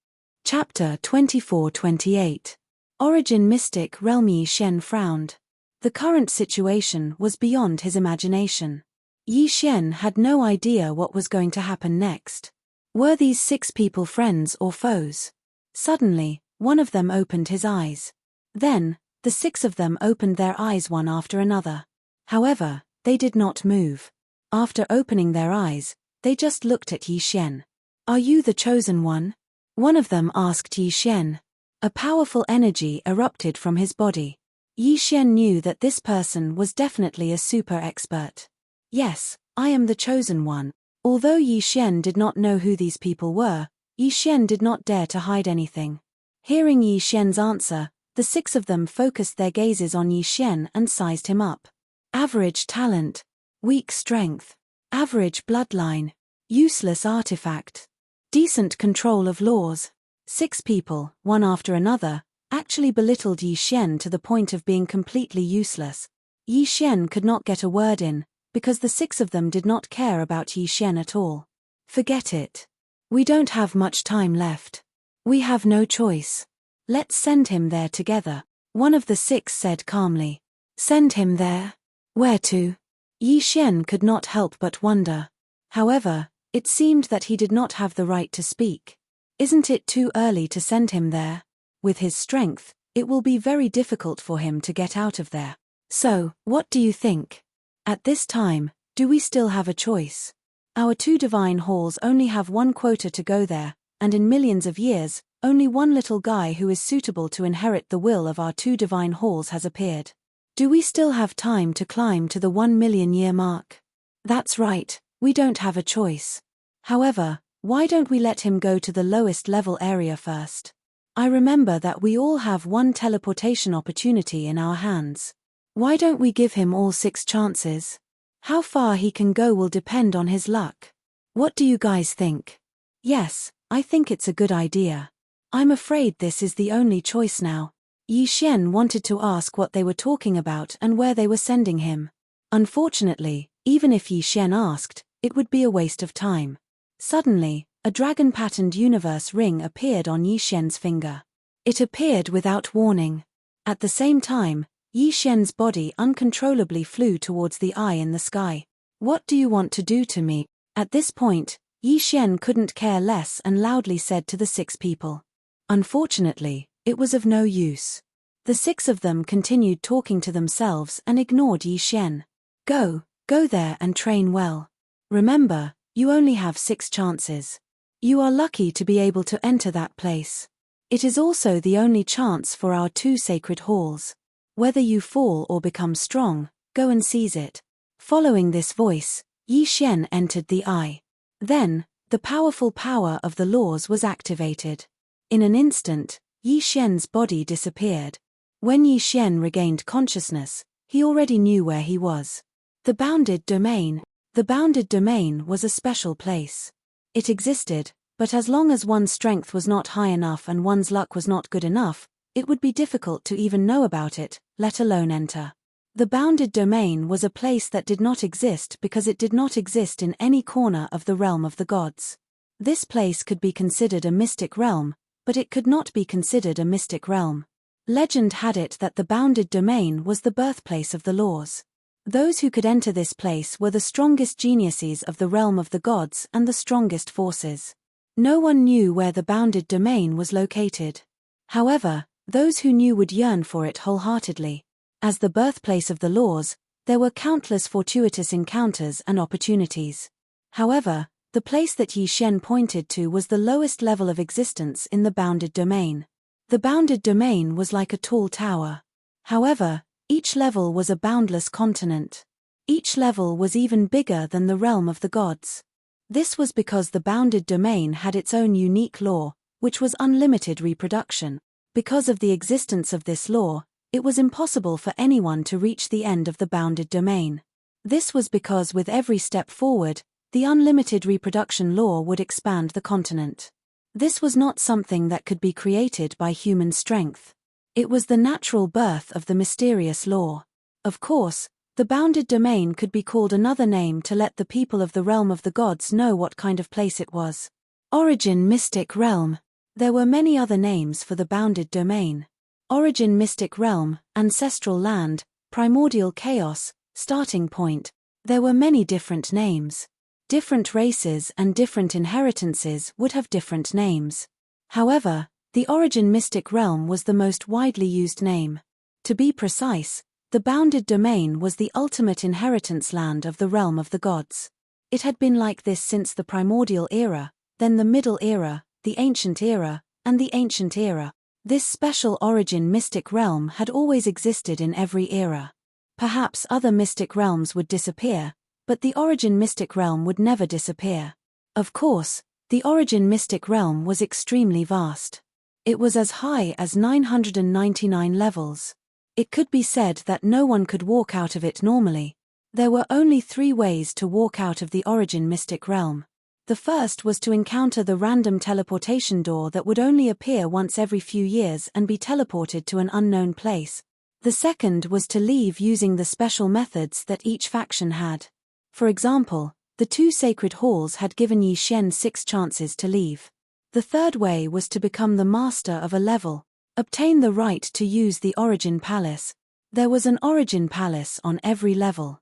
Chapter 24-28. Origin Mystic Realm. Yi Xian frowned. The current situation was beyond his imagination. Yi Xian had no idea what was going to happen next. Were these 6 people friends or foes? Suddenly, one of them opened his eyes. Then, the 6 of them opened their eyes one after another. However, they did not move. After opening their eyes, they just looked at Yi Xian. "Are you the chosen one?" one of them asked Yi Xian. A powerful energy erupted from his body. Yi Xian knew that this person was definitely a super expert. "Yes, I am the chosen one." Although Yi Xian did not know who these people were, Yi Xian did not dare to hide anything. Hearing Yi Xian's answer, the 6 of them focused their gazes on Yi Xian and sized him up. Average talent. Weak strength. Average bloodline. Useless artifact. Decent control of laws. 6 people, one after another, actually belittled Yi Xian to the point of being completely useless. Yi Xian could not get a word in, because the 6 of them did not care about Yi Xian at all. "Forget it. We don't have much time left. We have no choice. Let's send him there together," one of the 6 said calmly. "Send him there? Where to?" Yi Xian could not help but wonder. However, it seemed that he did not have the right to speak. Isn't it too early to send him there? With his strength, it will be very difficult for him to get out of there. So, what do you think? At this time, do we still have a choice? Our 2 divine halls only have 1 quota to go there, and in millions of years, only 1 little guy who is suitable to inherit the will of our 2 divine halls has appeared. Do we still have time to climb to the 1 million year mark? That's right, we don't have a choice. However, why don't we let him go to the lowest level area first? I remember that we all have 1 teleportation opportunity in our hands. Why don't we give him all 6 chances? How far he can go will depend on his luck. What do you guys think? Yes, I think it's a good idea. I'm afraid this is the only choice now. Yi Xian wanted to ask what they were talking about and where they were sending him. Unfortunately, even if Yi Xian asked, it would be a waste of time. Suddenly, a dragon-patterned universe ring appeared on Yi Xian's finger. It appeared without warning. At the same time, Yi Xian's body uncontrollably flew towards the eye in the sky. What do you want to do to me? At this point, Yi Xian couldn't care less and loudly said to the 6 people. Unfortunately, it was of no use. The 6 of them continued talking to themselves and ignored Yi Xian. Go there and train well. Remember, you only have 6 chances. You are lucky to be able to enter that place. It is also the only chance for our 2 sacred halls. Whether you fall or become strong, go and seize it. Following this voice, Yi Xian entered the eye. Then, the powerful power of the laws was activated. In an instant, Yi Xian's body disappeared. When Yi Xian regained consciousness, he already knew where he was. The bounded domain. The bounded domain was a special place. It existed, but as long as one's strength was not high enough and one's luck was not good enough, it would be difficult to even know about it, let alone enter. The bounded domain was a place that did not exist because it did not exist in any corner of the realm of the gods. This place could be considered a mystic realm, but it could not be considered a mystic realm. Legend had it that the bounded domain was the birthplace of the laws. Those who could enter this place were the strongest geniuses of the realm of the gods and the strongest forces. No one knew where the bounded domain was located. However, those who knew would yearn for it wholeheartedly. As the birthplace of the laws, there were countless fortuitous encounters and opportunities. However, the place that Yi Xian pointed to was the lowest level of existence in the bounded domain. The bounded domain was like a tall tower. However, each level was a boundless continent. Each level was even bigger than the realm of the gods. This was because the bounded domain had its own unique law, which was unlimited reproduction. Because of the existence of this law, it was impossible for anyone to reach the end of the bounded domain. This was because with every step forward, the unlimited reproduction law would expand the continent. This was not something that could be created by human strength. It was the natural birth of the mysterious law. Of course, the bounded domain could be called another name to let the people of the realm of the gods know what kind of place it was. Origin Mystic Realm. There were many other names for the bounded domain. Origin Mystic Realm, Ancestral Land, Primordial Chaos, Starting Point. There were many different names. Different races and different inheritances would have different names. However, the Origin Mystic Realm was the most widely used name. To be precise, the bounded domain was the ultimate inheritance land of the realm of the gods. It had been like this since the Primordial Era, then the Middle Era, the Ancient Era, and the Ancient Era. This special Origin Mystic Realm had always existed in every era. Perhaps other mystic realms would disappear, but the Origin Mystic Realm would never disappear. Of course, the Origin Mystic Realm was extremely vast. It was as high as 999 levels. It could be said that no one could walk out of it normally. There were only 3 ways to walk out of the Origin Mystic Realm. The first was to encounter the random teleportation door that would only appear once every few years and be teleported to an unknown place. The second was to leave using the special methods that each faction had. For example, the 2 sacred halls had given Yi Xian 6 chances to leave. The third way was to become the master of a level, obtain the right to use the Origin Palace. There was an Origin Palace on every level.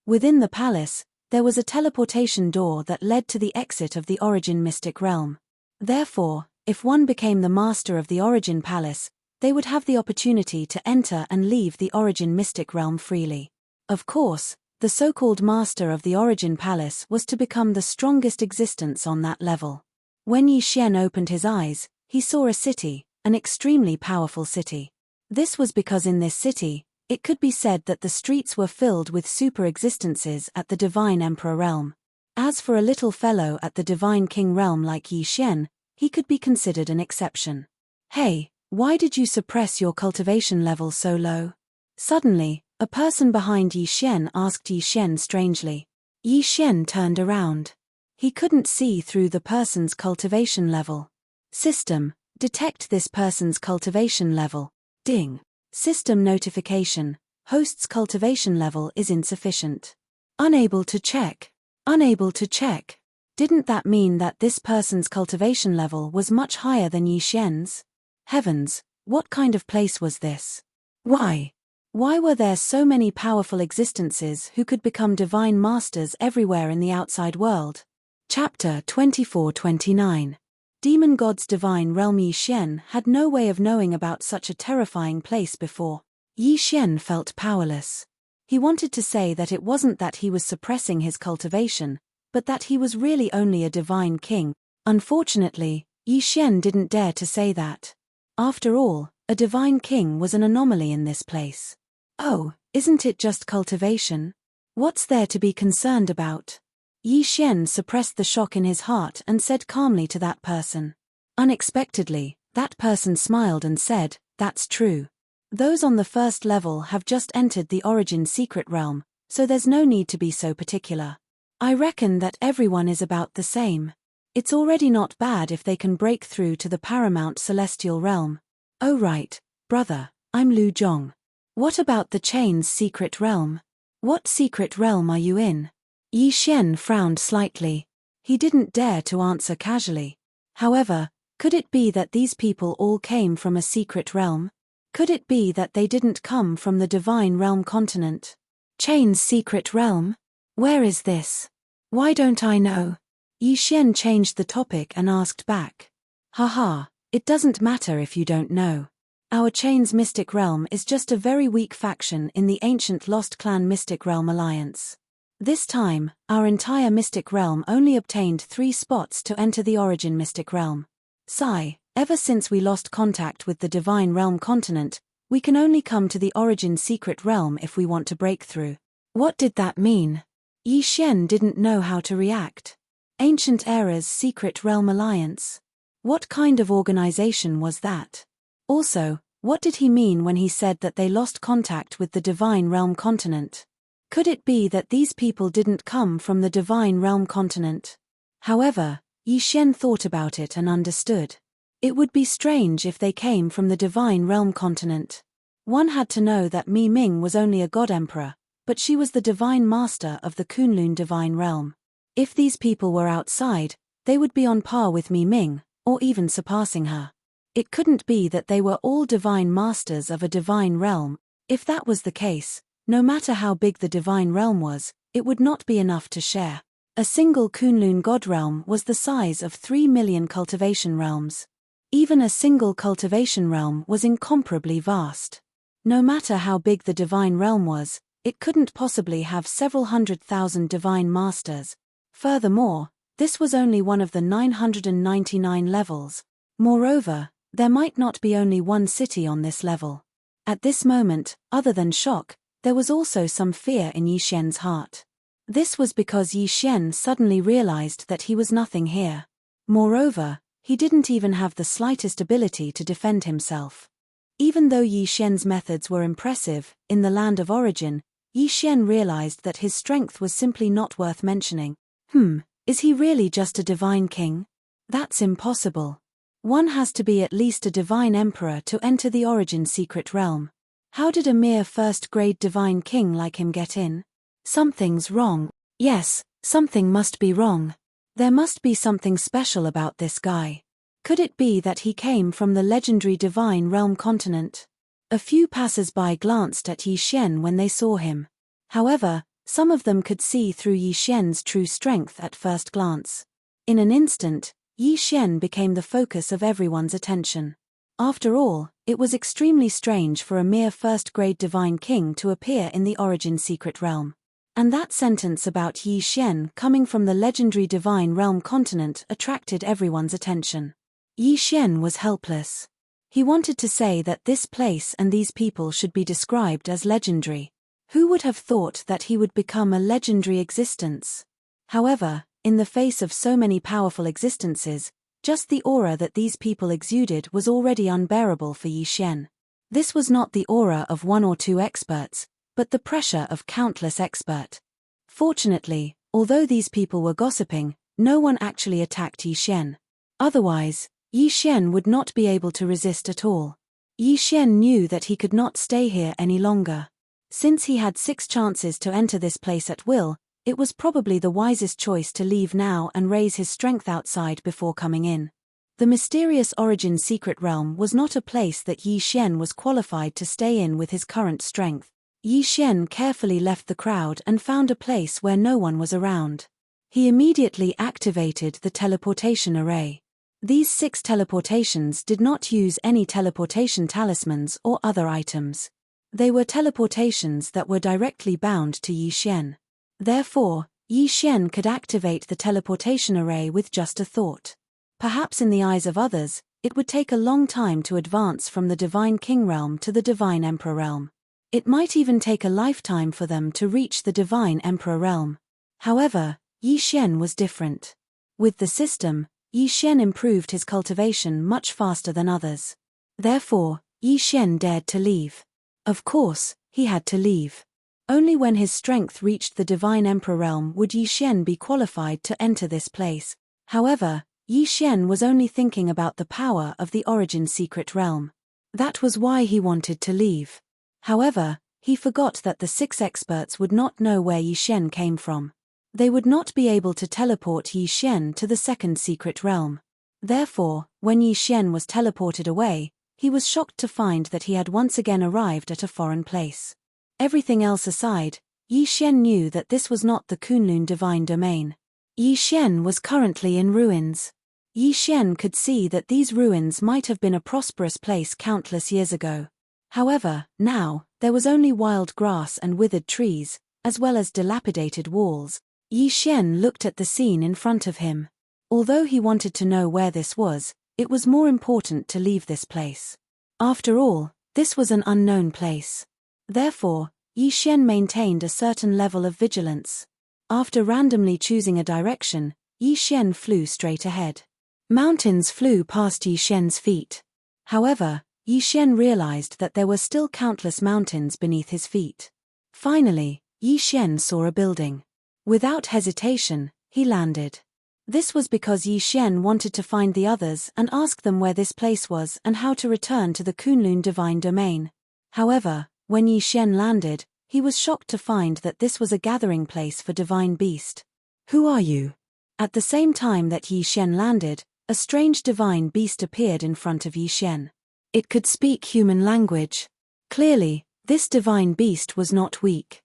Within the palace, there was a teleportation door that led to the exit of the Origin Mystic Realm. Therefore, if one became the master of the Origin Palace, they would have the opportunity to enter and leave the Origin Mystic Realm freely. Of course, the so-called master of the Origin Palace was to become the strongest existence on that level. When Yi Xian opened his eyes, he saw a city, an extremely powerful city. This was because in this city, it could be said that the streets were filled with super-existences at the Divine Emperor realm. As for a little fellow at the Divine King realm like Yi Xian, he could be considered an exception. Hey, why did you suppress your cultivation level so low? Suddenly, a person behind Yi Xian asked Yi Xian strangely. Yi Xian turned around. He couldn't see through the person's cultivation level. System, detect this person's cultivation level. Ding. System notification, host's cultivation level is insufficient. Unable to check. Unable to check. Didn't that mean that this person's cultivation level was much higher than Yi Xian's? Heavens, what kind of place was this? Why? Why were there so many powerful existences who could become divine masters everywhere in the outside world? Chapter 24-29. Demon God's Divine Realm. Yi Xian had no way of knowing about such a terrifying place before. Yi Xian felt powerless. He wanted to say that it wasn't that he was suppressing his cultivation, but that he was really only a divine king. Unfortunately, Yi Xian didn't dare to say that. After all, a divine king was an anomaly in this place. Oh, isn't it just cultivation? What's there to be concerned about? Yi Xian suppressed the shock in his heart and said calmly to that person. Unexpectedly, that person smiled and said, "That's true. Those on the first level have just entered the Origin secret realm, so there's no need to be so particular. I reckon that everyone is about the same. It's already not bad if they can break through to the paramount celestial realm." "Oh right, brother, I'm Lu Zhong. What about the Chain's secret realm? What secret realm are you in?" Yi Xian frowned slightly. He didn't dare to answer casually. However, could it be that these people all came from a secret realm? Could it be that they didn't come from the Divine Realm continent? Chain's secret realm? Where is this? Why don't I know? Yi Xian changed the topic and asked back. Haha, it doesn't matter if you don't know. Our Chain's mystic realm is just a very weak faction in the ancient Lost Clan Mystic Realm Alliance. This time, our entire Mystic Realm only obtained 3 spots to enter the Origin Mystic Realm. Sigh, ever since we lost contact with the Divine Realm continent, we can only come to the Origin Secret Realm if we want to break through. What did that mean? Yi Xian didn't know how to react. Ancient Era's Secret Realm Alliance? What kind of organization was that? Also, what did he mean when he said that they lost contact with the Divine Realm continent? Could it be that these people didn't come from the Divine Realm continent? However, Yi Xian thought about it and understood. It would be strange if they came from the Divine Realm continent. One had to know that Mi Ming was only a god emperor, but she was the divine master of the Kunlun Divine Realm. If these people were outside, they would be on par with Mi Ming, or even surpassing her. It couldn't be that they were all divine masters of a divine realm. If that was the case, no matter how big the divine realm was, it would not be enough to share. A single Kunlun god realm was the size of 3 million cultivation realms. Even a single cultivation realm was incomparably vast. No matter how big the divine realm was, it couldn't possibly have several 100,000 divine masters. Furthermore, this was only one of the 999 levels. Moreover, there might not be only one city on this level. At this moment, other than shock, there was also some fear in Yi Xian's heart. This was because Yi Xian suddenly realized that he was nothing here. Moreover, he didn't even have the slightest ability to defend himself. Even though Yi Xian's methods were impressive, in the land of origin, Yi Xian realized that his strength was simply not worth mentioning. Is he really just a divine king? That's impossible. One has to be at least a divine emperor to enter the Origin secret realm. How did a mere first-grade divine king like him get in? Something's wrong. Yes, something must be wrong. There must be something special about this guy. Could it be that he came from the legendary Divine Realm continent? A few passers-by glanced at Yi Xian when they saw him. However, some of them could see through Yi Xian's true strength at first glance. In an instant, Yi Xian became the focus of everyone's attention. After all, it was extremely strange for a mere first-grade divine king to appear in the Origin secret realm. And that sentence about Yi Xian coming from the legendary divine realm continent attracted everyone's attention. Yi Xian was helpless. He wanted to say that this place and these people should be described as legendary. Who would have thought that he would become a legendary existence? However, in the face of so many powerful existences, just the aura that these people exuded was already unbearable for Yi Xian. This was not the aura of one or two experts, but the pressure of countless experts. Fortunately, although these people were gossiping, no one actually attacked Yi Xian. Otherwise, Yi Xian would not be able to resist at all. Yi Xian knew that he could not stay here any longer. Since he had 6 chances to enter this place at will, it was probably the wisest choice to leave now and raise his strength outside before coming in. The mysterious origin secret realm was not a place that Yi Xian was qualified to stay in with his current strength. Yi Xian carefully left the crowd and found a place where no one was around. He immediately activated the teleportation array. These 6 teleportations did not use any teleportation talismans or other items. They were teleportations that were directly bound to Yi Xian. Therefore, Yi Xian could activate the teleportation array with just a thought. Perhaps in the eyes of others, it would take a long time to advance from the Divine King realm to the Divine Emperor realm. It might even take a lifetime for them to reach the Divine Emperor realm. However, Yi Xian was different. With the system, Yi Xian improved his cultivation much faster than others. Therefore, Yi Xian dared to leave. Of course, he had to leave. Only when his strength reached the Divine Emperor realm would Yi Xian be qualified to enter this place. However, Yi Xian was only thinking about the power of the origin secret realm. That was why he wanted to leave. However, he forgot that the 6 experts would not know where Yi Xian came from. They would not be able to teleport Yi Xian to the second secret realm. Therefore, when Yi Xian was teleported away, he was shocked to find that he had once again arrived at a foreign place. Everything else aside, Yi Xian knew that this was not the Kunlun divine domain. Yi Xian was currently in ruins. Yi Xian could see that these ruins might have been a prosperous place countless years ago. However, now, there was only wild grass and withered trees, as well as dilapidated walls. Yi Xian looked at the scene in front of him. Although he wanted to know where this was, it was more important to leave this place. After all, this was an unknown place. Therefore, Yi Xian maintained a certain level of vigilance. After randomly choosing a direction, Yi Xian flew straight ahead. Mountains flew past Yi Xian's feet. However, Yi Xian realized that there were still countless mountains beneath his feet. Finally, Yi Xian saw a building. Without hesitation, he landed. This was because Yi Xian wanted to find the others and ask them where this place was and how to return to the Kunlun divine domain. However, when Yi Xian landed, he was shocked to find that this was a gathering place for divine beast. Who are you? At the same time that Yi Xian landed, a strange divine beast appeared in front of Yi Xian. It could speak human language. Clearly, this divine beast was not weak.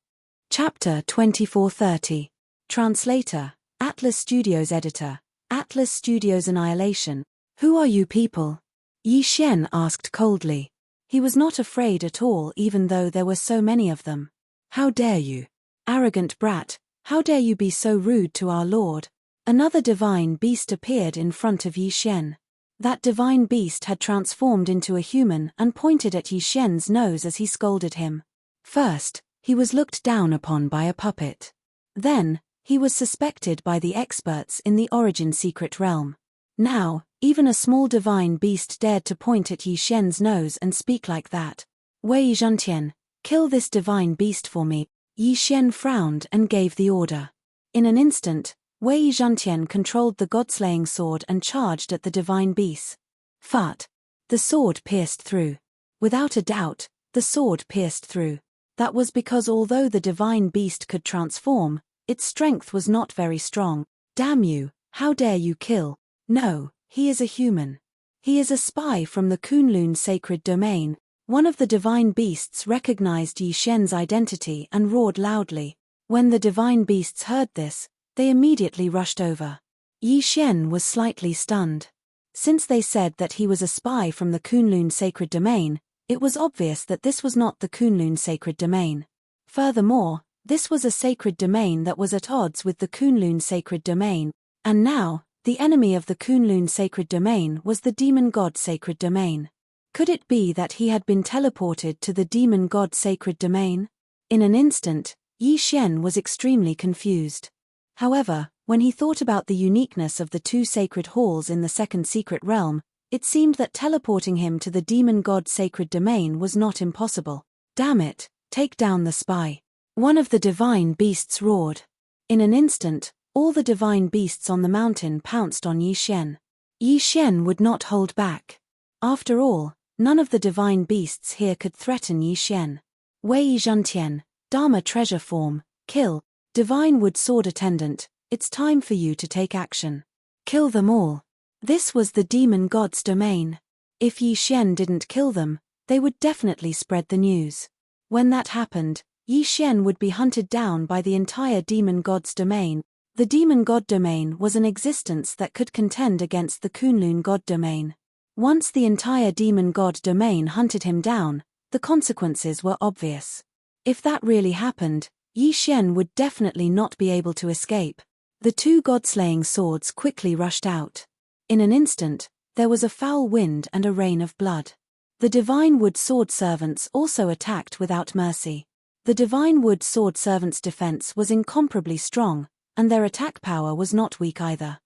Chapter 2430. Translator, Atlas Studios Editor, Atlas Studios Annihilation. Who are you people? Yi Xian asked coldly. He was not afraid at all even though there were so many of them. How dare you? Arrogant brat, how dare you be so rude to our lord? Another divine beast appeared in front of Yi Xian. That divine beast had transformed into a human and pointed at Yi Xian's nose as he scolded him. First, he was looked down upon by a puppet. Then, he was suspected by the experts in the origin secret realm. Now, even a small divine beast dared to point at Yi Xian's nose and speak like that. Wei Zhantian, kill this divine beast for me. Yi Xian frowned and gave the order. In an instant, Wei Zhantian controlled the god-slaying sword and charged at the divine beast. Fart! The sword pierced through. Without a doubt, the sword pierced through. That was because although the divine beast could transform, its strength was not very strong. Damn you, how dare you kill? No, he is a human. He is a spy from the Kunlun sacred domain. One of the divine beasts recognized Yi Xian's identity and roared loudly. When the divine beasts heard this, they immediately rushed over. Yi Xian was slightly stunned. Since they said that he was a spy from the Kunlun sacred domain, it was obvious that this was not the Kunlun sacred domain. Furthermore, This was a sacred domain that was at odds with the Kunlun sacred domain, and now, the enemy of the Kunlun sacred domain was the demon god sacred domain. Could it be that he had been teleported to the demon god sacred domain? In an instant, Yi Xian was extremely confused. However, when he thought about the uniqueness of the two sacred halls in the second secret realm, it seemed that teleporting him to the demon god sacred domain was not impossible. Damn it, take down the spy. One of the divine beasts roared. In an instant, all the divine beasts on the mountain pounced on Yi Xian. Yi Xian would not hold back. After all, none of the divine beasts here could threaten Yi Xian. Wei Zhuntian, Dharma treasure form, kill, divine wood sword attendant, it's time for you to take action. Kill them all. This was the demon god's domain. If Yi Xian didn't kill them, they would definitely spread the news. When that happened, Yi Xian would be hunted down by the entire demon god's domain. The demon god domain was an existence that could contend against the Kunlun god domain. Once the entire demon god domain hunted him down, the consequences were obvious. If that really happened, Yi Xian would definitely not be able to escape. The two god-slaying swords quickly rushed out. In an instant, there was a foul wind and a rain of blood. The divine wood sword servants also attacked without mercy. The divine wood sword servants' defense was incomparably strong, and their attack power was not weak either.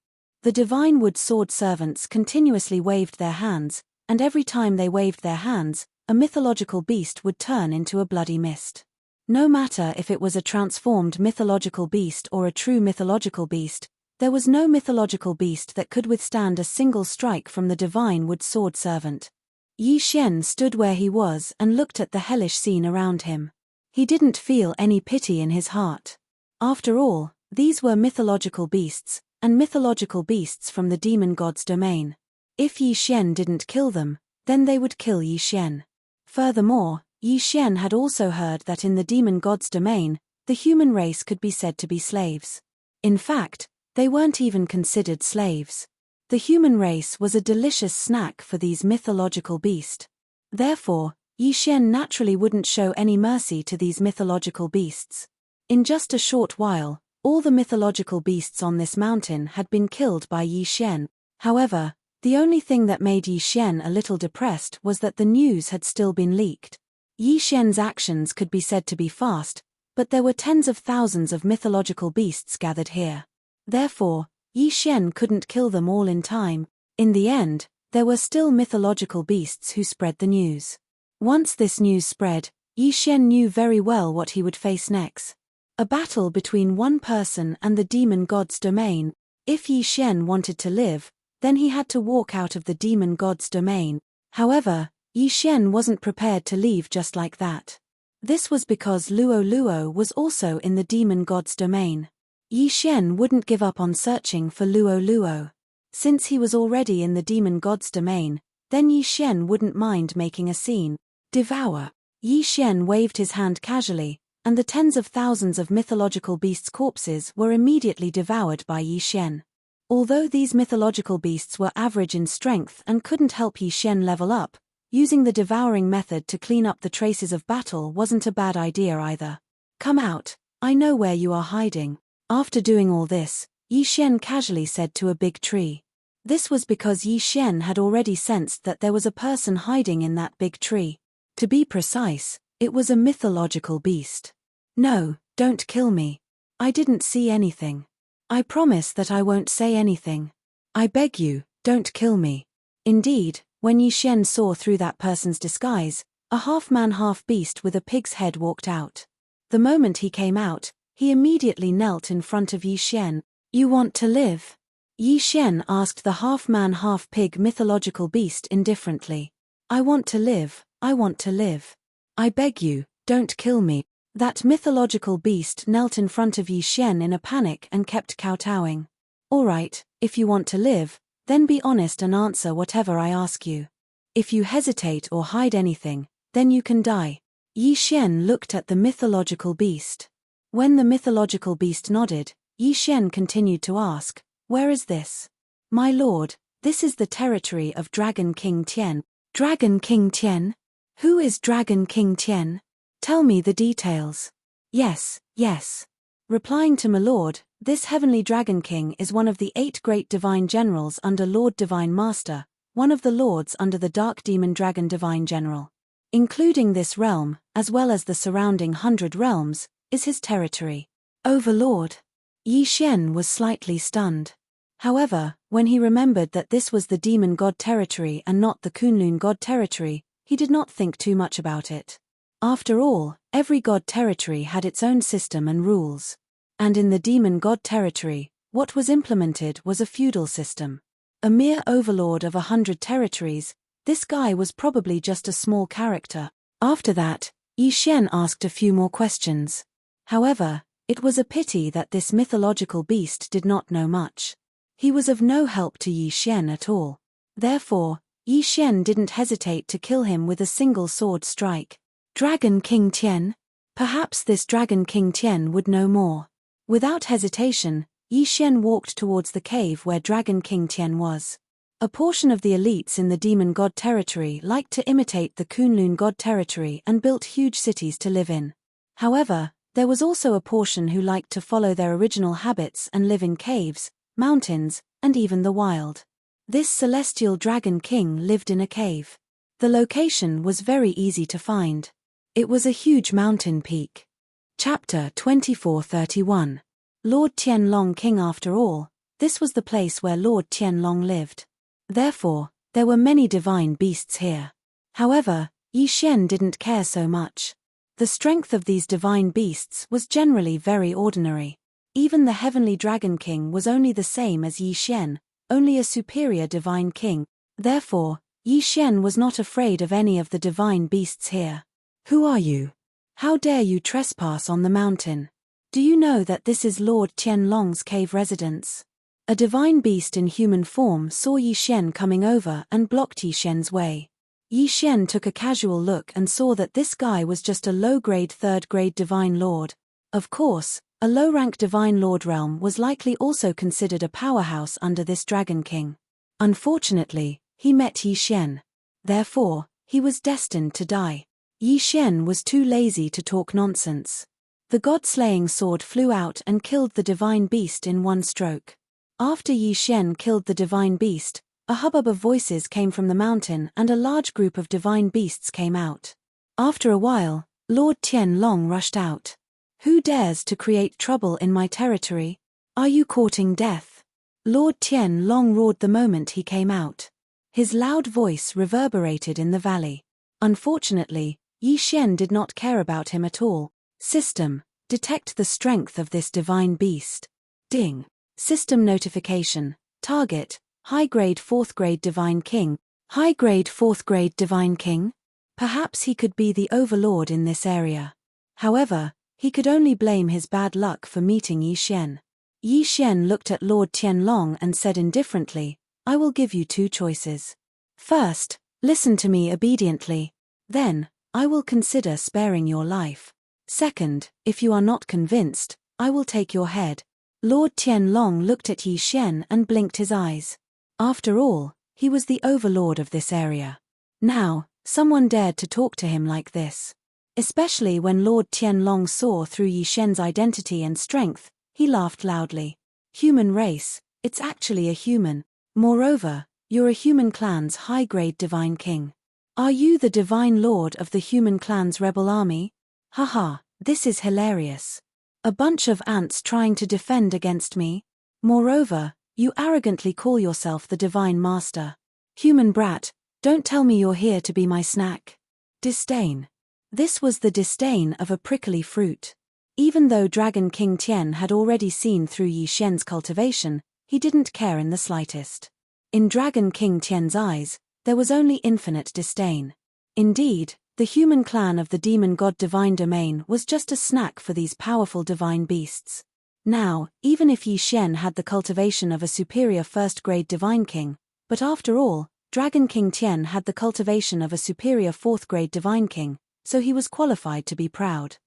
The divine wood sword servants continuously waved their hands, and every time they waved their hands, a mythological beast would turn into a bloody mist. No matter if it was a transformed mythological beast or a true mythological beast, there was no mythological beast that could withstand a single strike from the divine wood sword servant. Yi Xian stood where he was and looked at the hellish scene around him. He didn't feel any pity in his heart. After all, these were mythological beasts, and mythological beasts from the demon god's domain. If Yi Xian didn't kill them, then they would kill Yi Xian. Furthermore, Yi Xian had also heard that in the demon god's domain, the human race could be said to be slaves. In fact, they weren't even considered slaves. The human race was a delicious snack for these mythological beasts. Therefore, Yi Xian naturally wouldn't show any mercy to these mythological beasts. In just a short while, all the mythological beasts on this mountain had been killed by Yi Xian. However, the only thing that made Yi Xian a little depressed was that the news had still been leaked. Yi Xian's actions could be said to be fast, but there were tens of thousands of mythological beasts gathered here. Therefore, Yi Xian couldn't kill them all in time. In the end, there were still mythological beasts who spread the news. Once this news spread, Yi Xian knew very well what he would face next. A battle between one person and the demon god's domain. If Yi Xian wanted to live, then he had to walk out of the demon god's domain. However, Yi Xian wasn't prepared to leave just like that. This was because Luo Luo was also in the demon god's domain. Yi Xian wouldn't give up on searching for Luo Luo. Since he was already in the demon god's domain, then Yi Xian wouldn't mind making a scene. Devour. Yi Xian waved his hand casually, and the tens of thousands of mythological beasts' corpses were immediately devoured by Yi Xian. Although these mythological beasts were average in strength and couldn't help Yi Xian level up, using the devouring method to clean up the traces of battle wasn't a bad idea either. Come out, I know where you are hiding. After doing all this, Yi Xian casually said to a big tree. This was because Yi Xian had already sensed that there was a person hiding in that big tree. To be precise, it was a mythological beast. No, don't kill me. I didn't see anything. I promise that I won't say anything. I beg you, don't kill me. Indeed, when Yi Xian saw through that person's disguise, a half-man half-beast with a pig's head walked out. The moment he came out, he immediately knelt in front of Yi Xian. You want to live? Yi Xian asked the half-man half-pig mythological beast indifferently. I want to live, I want to live. I beg you, don't kill me. That mythological beast knelt in front of Yi Xian in a panic and kept kowtowing. All right, if you want to live, then be honest and answer whatever I ask you. If you hesitate or hide anything, then you can die. Yi Xian looked at the mythological beast. When the mythological beast nodded, Yi Xian continued to ask, where is this? My lord, this is the territory of Dragon King Tian. Dragon King Tian? Who is Dragon King Tian? Tell me the details. Yes, yes. Replying to my lord, this heavenly Dragon King is one of the 8 great divine generals under Lord Divine Master, one of the lords under the Dark Demon Dragon Divine General. Including this realm, as well as the surrounding 100 realms, is his territory. Overlord. Yi Xian was slightly stunned. However, when he remembered that this was the demon god territory and not the Kunlun god territory, he did not think too much about it. After all, every god territory had its own system and rules. And in the demon god territory, what was implemented was a feudal system. A mere overlord of 100 territories, this guy was probably just a small character. After that, Yi Xian asked a few more questions. However, it was a pity that this mythological beast did not know much. He was of no help to Yi Xian at all. Therefore, Yi Xian didn't hesitate to kill him with a single sword strike. Dragon King Tian? Perhaps this Dragon King Tian would know more. Without hesitation, Yi Xian walked towards the cave where Dragon King Tian was. A portion of the elites in the demon god territory liked to imitate the Kunlun god territory and built huge cities to live in. However, there was also a portion who liked to follow their original habits and live in caves, mountains, and even the wild. This celestial Dragon King lived in a cave. The location was very easy to find. It was a huge mountain peak. Chapter 2431. Lord Tianlong King. After all, this was the place where Lord Tianlong lived. Therefore, there were many divine beasts here. However, Yi Xian didn't care so much. The strength of these divine beasts was generally very ordinary. Even the heavenly Dragon King was only the same as Yi Xian, only a superior divine king. Therefore, Yi Xian was not afraid of any of the divine beasts here. Who are you? How dare you trespass on the mountain? Do you know that this is Lord Tianlong's cave residence? A divine beast in human form saw Yi Xian coming over and blocked Yi Xian's way. Yi Xian took a casual look and saw that this guy was just a low-grade 3rd-grade divine lord. Of course, a low-rank divine lord realm was likely also considered a powerhouse under this Dragon King. Unfortunately, he met Yi Xian. Therefore, he was destined to die. Yi Xian was too lazy to talk nonsense. The god-slaying sword flew out and killed the divine beast in one stroke. After Yi Xian killed the divine beast, a hubbub of voices came from the mountain and a large group of divine beasts came out. After a while, Lord Tianlong rushed out. Who dares to create trouble in my territory? Are you courting death? Lord Tianlong roared the moment he came out. His loud voice reverberated in the valley. Unfortunately, Yi Xian did not care about him at all. System, detect the strength of this divine beast. Ding. System notification. Target, high-grade 4th-grade divine king. High-grade 4th-grade divine king? Perhaps he could be the overlord in this area. However, he could only blame his bad luck for meeting Yi Xian. Yi Xian looked at Lord Tianlong and said indifferently, I will give you 2 choices. First, listen to me obediently. Then, I will consider sparing your life. Second, if you are not convinced, I will take your head. Lord Tianlong looked at Yi Xian and blinked his eyes. After all, he was the overlord of this area. Now, someone dared to talk to him like this. Especially when Lord Tianlong saw through Yi Xian's identity and strength, he laughed loudly. Human race, it's actually a human. Moreover, you're a human clan's high-grade divine king. Are you the divine lord of the human clan's rebel army? Haha, this is hilarious. A bunch of ants trying to defend against me? Moreover, you arrogantly call yourself the divine master. Human brat, don't tell me you're here to be my snack. Disdain. This was the disdain of a prickly fruit. Even though Dragon King Tian had already seen through Yi Xian's cultivation, he didn't care in the slightest. In Dragon King Tian's eyes, there was only infinite disdain. Indeed, the human clan of the demon god divine domain was just a snack for these powerful divine beasts. Now, even if Yi Xian had the cultivation of a superior 1st-grade divine king, but after all, Dragon King Tian had the cultivation of a superior 4th-grade divine king, so he was qualified to be proud.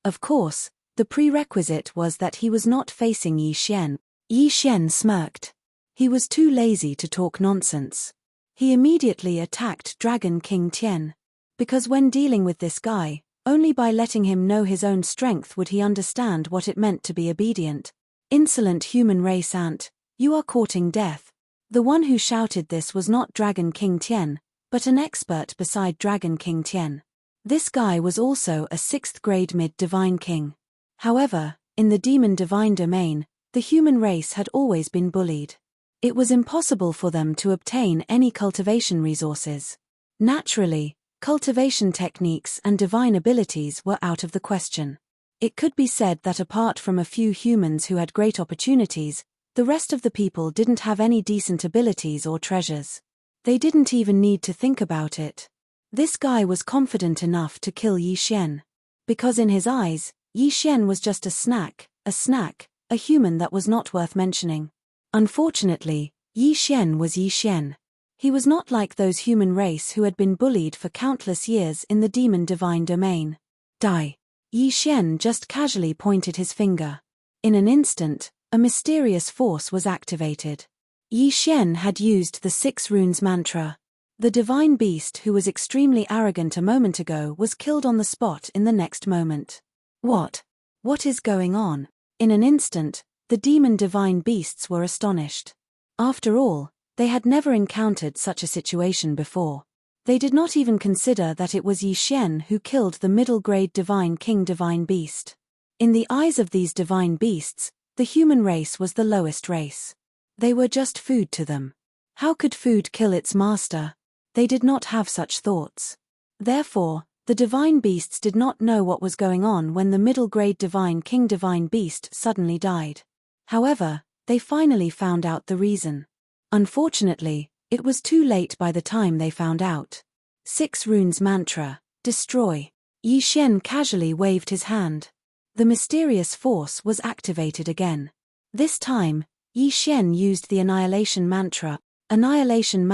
Of course, the prerequisite was that he was not facing Yi Xian. Yi Xian smirked. He was too lazy to talk nonsense. He immediately attacked Dragon King Tian. Because when dealing with this guy, Only by letting him know his own strength would he understand what it meant to be obedient. Insolent human race ant, you are courting death. The one who shouted this was not Dragon King Tian, but an expert beside Dragon King Tian. This guy was also a 6th grade mid-divine king. However, in the demon divine domain, the human race had always been bullied. It was impossible for them to obtain any cultivation resources. Naturally, cultivation techniques and divine abilities were out of the question. It could be said that apart from a few humans who had great opportunities, the rest of the people didn't have any decent abilities or treasures. They didn't even need to think about it. This guy was confident enough to kill Yi Xian. Because in his eyes, Yi Xian was just a snack, a human that was not worth mentioning. Unfortunately, Yi Xian was Yi Xian. He was not like those human race who had been bullied for countless years in the demon divine domain. Die. Yi Xian just casually pointed his finger. In an instant, a mysterious force was activated. Yi Xian had used the 6 runes mantra. The divine beast who was extremely arrogant a moment ago was killed on the spot in the next moment. What? What is going on? In an instant, the demon divine beasts were astonished. After all, they had never encountered such a situation before. They did not even consider that it was Yi Xian who killed the middle-grade divine king divine beast. In the eyes of these divine beasts, the human race was the lowest race. They were just food to them. How could food kill its master? They did not have such thoughts. Therefore, the divine beasts did not know what was going on when the middle-grade divine king divine beast suddenly died. However, they finally found out the reason. Unfortunately, it was too late by the time they found out. 6 runes mantra, destroy. Yi Xian casually waved his hand. The mysterious force was activated again. This time, Yi Xian used the annihilation mantra, annihilation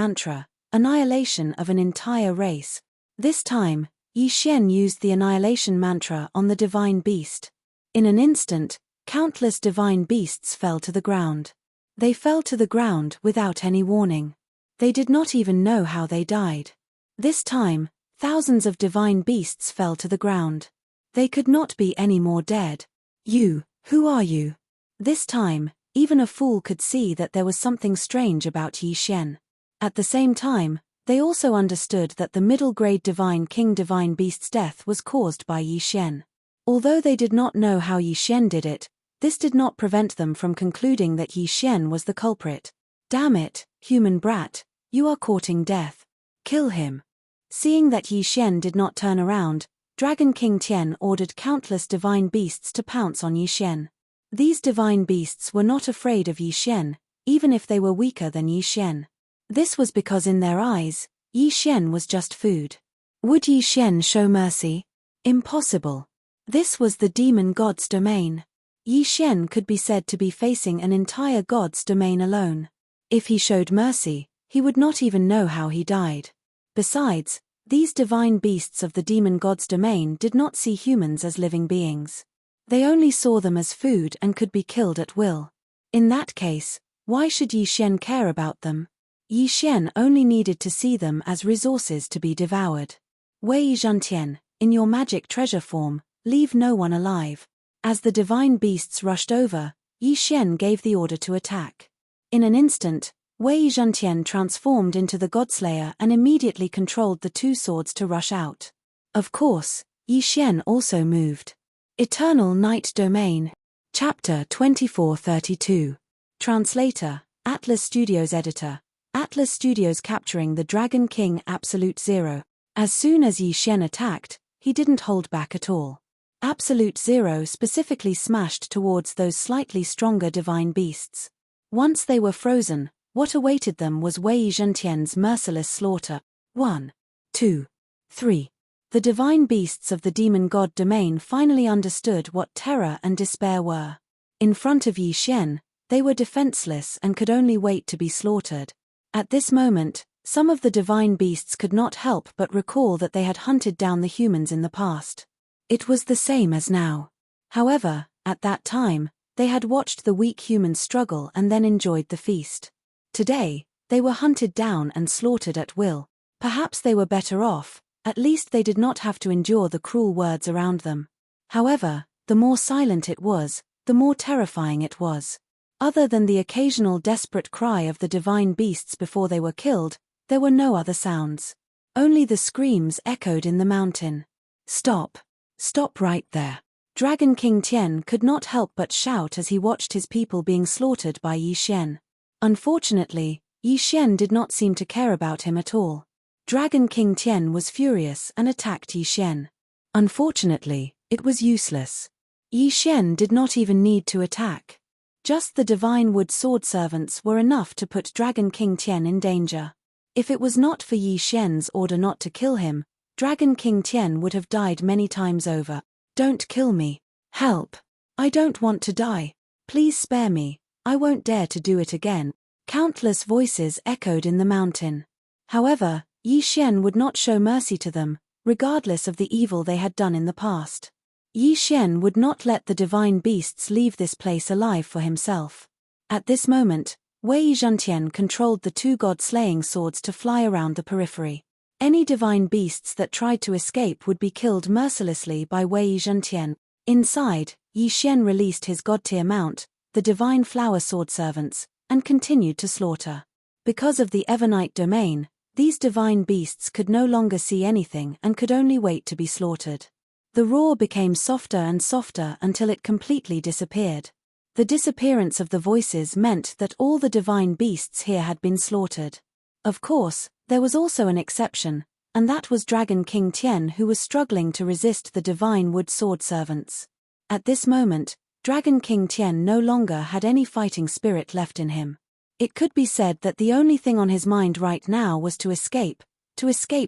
of an entire race. This time, Yi Xian used the annihilation mantra on the divine beast. In an instant, countless divine beasts fell to the ground. They fell to the ground without any warning. They did not even know how they died. This time, thousands of divine beasts fell to the ground. They could not be any more dead. You, who are you? This time, even a fool could see that there was something strange about Yi Xian. At the same time, they also understood that the middle-grade divine king divine beast's death was caused by Yi Xian. Although they did not know how Yi Xian did it, this did not prevent them from concluding that Yi Xian was the culprit. Damn it, human brat, you are courting death. Kill him. Seeing that Yi Xian did not turn around, Dragon King Tian ordered countless divine beasts to pounce on Yi Xian. These divine beasts were not afraid of Yi Xian, even if they were weaker than Yi Xian. This was because in their eyes, Yi Xian was just food. Would Yi Xian show mercy? Impossible. This was the demon god's domain. Yi Xian could be said to be facing an entire god's domain alone. If he showed mercy, he would not even know how he died. Besides, these divine beasts of the demon god's domain did not see humans as living beings. They only saw them as food and could be killed at will. In that case, why should Yi Xian care about them? Yi Xian only needed to see them as resources to be devoured. Wei Zhantian, in your magic treasure form, leave no one alive. As the divine beasts rushed over, Yi Xian gave the order to attack. In an instant, Wei Zhantian transformed into the Godslayer and immediately controlled the 2 swords to rush out. Of course, Yi Xian also moved. Eternal Night Domain. Chapter 2432. Translator, Atlas Studios Editor. Atlas Studios capturing the Dragon King Absolute Zero. As soon as Yi Xian attacked, he didn't hold back at all. Absolute Zero specifically smashed towards those slightly stronger divine beasts. Once they were frozen, what awaited them was Wei Zhantian's merciless slaughter. 1, 2, 3. The divine beasts of the demon god domain finally understood what terror and despair were. In front of Yi Xian, they were defenseless and could only wait to be slaughtered. At this moment, some of the divine beasts could not help but recall that they had hunted down the humans in the past. It was the same as now. However, at that time, they had watched the weak humans struggle and then enjoyed the feast. Today, they were hunted down and slaughtered at will. Perhaps they were better off, At least they did not have to endure the cruel words around them. However, the more silent it was, the more terrifying it was. Other than the occasional desperate cry of the divine beasts before they were killed, there were no other sounds. Only the screams echoed in the mountain. Stop! Stop right there! Dragon King Tian could not help but shout as he watched his people being slaughtered by Yi Xian. Unfortunately, Yi Xian did not seem to care about him at all. Dragon King Tian was furious and attacked Yi Xian. Unfortunately, it was useless. Yi Xian did not even need to attack. Just the divine wood sword servants were enough to put Dragon King Tian in danger. If it was not for Yi Xian's order not to kill him, Dragon King Tian would have died many times over. Don't kill me. Help. I don't want to die. Please spare me. I won't dare to do it again. Countless voices echoed in the mountain. However, Yi Xian would not show mercy to them, regardless of the evil they had done in the past. Yi Xian would not let the divine beasts leave this place alive for himself. At this moment, Wei Zhentian controlled the two god-slaying swords to fly around the periphery. Any divine beasts that tried to escape would be killed mercilessly by Wei Zhentian. Inside, Yi Xian released his god-tier mount, the divine flower sword servants, and continued to slaughter. Because of the Evernight domain, these divine beasts could no longer see anything and could only wait to be slaughtered. The roar became softer and softer until it completely disappeared. The disappearance of the voices meant that all the divine beasts here had been slaughtered. Of course, there was also an exception, and that was Dragon King Tian, who was struggling to resist the divine wood sword servants. At this moment, Dragon King Tian no longer had any fighting spirit left in him. It could be said that the only thing on his mind right now was to escape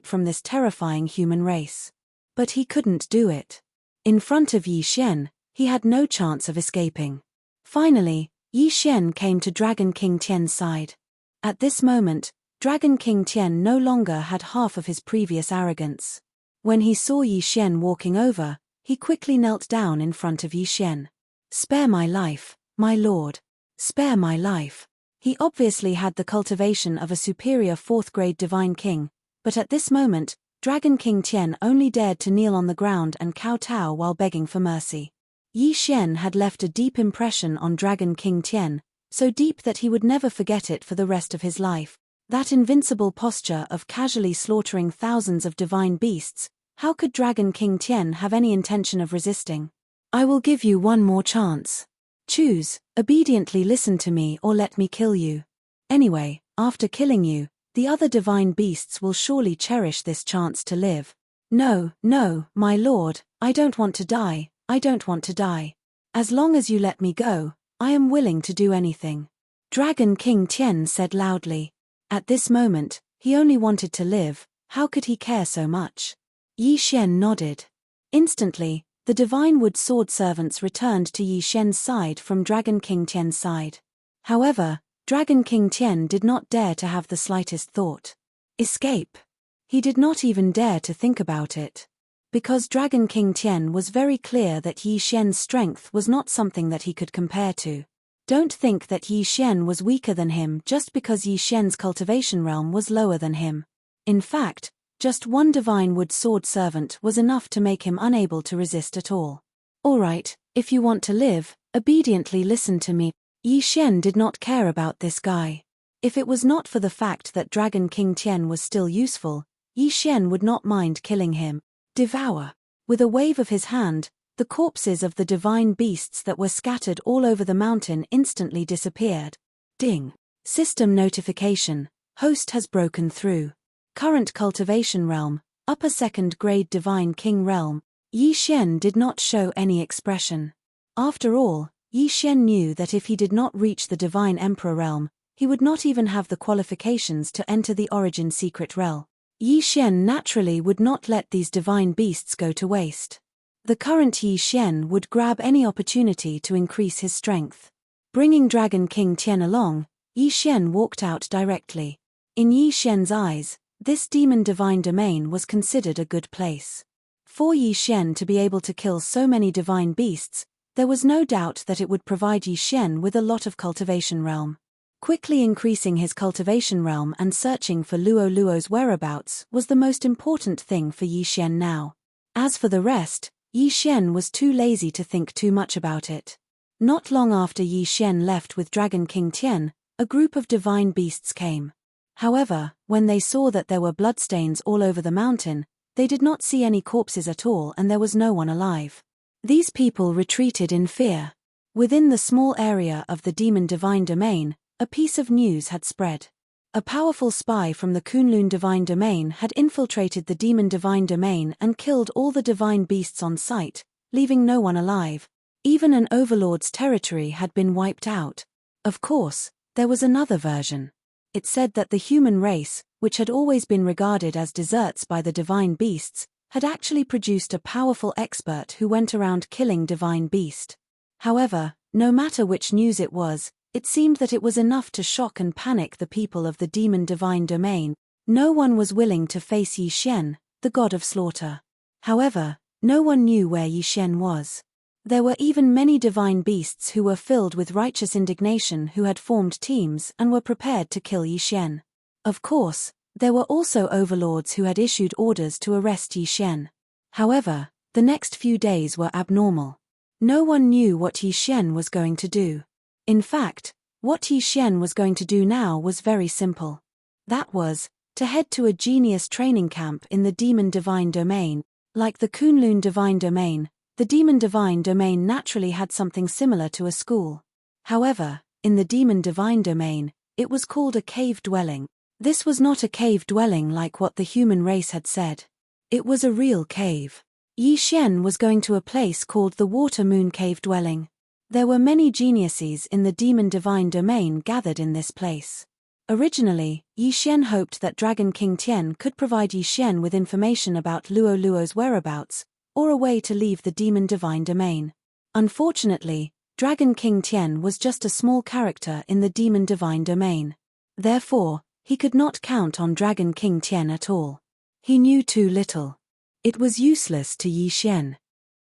from this terrifying human race. But he couldn't do it. In front of Yi Xian, he had no chance of escaping. Finally, Yi Xian came to Dragon King Tian's side. At this moment, Dragon King Tian no longer had half of his previous arrogance. When he saw Yi Xian walking over, he quickly knelt down in front of Yi Xian. "Spare my life, my lord. Spare my life." He obviously had the cultivation of a superior fourth-grade divine king, but at this moment, Dragon King Tian only dared to kneel on the ground and kowtow while begging for mercy. Yi Xian had left a deep impression on Dragon King Tian, so deep that he would never forget it for the rest of his life. That invincible posture of casually slaughtering thousands of divine beasts, how could Dragon King Tian have any intention of resisting? "I will give you one more chance. Choose, obediently listen to me or let me kill you. Anyway, after killing you, the other divine beasts will surely cherish this chance to live." "No, no, my lord, I don't want to die, I don't want to die. As long as you let me go, I am willing to do anything," Dragon King Tian said loudly. At this moment, he only wanted to live. How could he care so much? Yi Xian nodded. Instantly, the divine wood sword servants returned to Yi Xian's side from Dragon King Tian's side. However, Dragon King Tian did not dare to have the slightest thought. Escape. He did not even dare to think about it. Because Dragon King Tian was very clear that Yi Xian's strength was not something that he could compare to. Don't think that Yi Xian was weaker than him just because Yi Xian's cultivation realm was lower than him. In fact, just one divine wood sword servant was enough to make him unable to resist at all. "Alright, if you want to live, obediently listen to me." Yi Xian did not care about this guy. If it was not for the fact that Dragon King Tian was still useful, Yi Xian would not mind killing him. Devour. With a wave of his hand, the corpses of the divine beasts that were scattered all over the mountain instantly disappeared. Ding. System notification. Host has broken through. Current cultivation realm, upper second grade divine king realm. Yi Xian did not show any expression. After all, Yi Xian knew that if he did not reach the divine emperor realm, he would not even have the qualifications to enter the origin secret realm. Yi Xian naturally would not let these divine beasts go to waste. The current Yi Xian would grab any opportunity to increase his strength. Bringing Dragon King Tian along, Yi Xian walked out directly. In Yi Xian's eyes, this demon divine domain was considered a good place. For Yi Xian to be able to kill so many divine beasts, there was no doubt that it would provide Yi Xian with a lot of cultivation realm. Quickly increasing his cultivation realm and searching for Luo Luo's whereabouts was the most important thing for Yi Xian now. As for the rest, Yi Xian was too lazy to think too much about it. Not long after Yi Xian left with Dragon King Tian, a group of divine beasts came. However, when they saw that there were bloodstains all over the mountain, they did not see any corpses at all and there was no one alive. These people retreated in fear. Within the small area of the demon divine domain, a piece of news had spread. A powerful spy from the Kunlun divine domain had infiltrated the demon divine domain and killed all the divine beasts on sight, leaving no one alive. Even an overlord's territory had been wiped out. Of course, there was another version. It said that the human race, which had always been regarded as deserts by the divine beasts, had actually produced a powerful expert who went around killing divine beast. However, no matter which news it was, it seemed that it was enough to shock and panic the people of the demon divine domain. No one was willing to face Yi Xian, the god of slaughter. However, no one knew where Yi Xian was. There were even many divine beasts who were filled with righteous indignation who had formed teams and were prepared to kill Yi Xian. Of course, there were also overlords who had issued orders to arrest Yi Xian. However, the next few days were abnormal. No one knew what Yi Xian was going to do. In fact, what Yi Xian was going to do now was very simple. That was, to head to a genius training camp in the demon divine domain. Like the Kunlun divine domain, the demon divine domain naturally had something similar to a school. However, in the demon divine domain, it was called a cave dwelling. This was not a cave dwelling like what the human race had said. It was a real cave. Yi Xian was going to a place called the Water Moon Cave Dwelling. There were many geniuses in the demon divine domain gathered in this place. Originally, Yi Xian hoped that Dragon King Tian could provide Yi Xian with information about Luo Luo's whereabouts, or a way to leave the demon divine domain. Unfortunately, Dragon King Tian was just a small character in the demon divine domain. Therefore, he could not count on Dragon King Tian at all. He knew too little. It was useless to Yi Xian.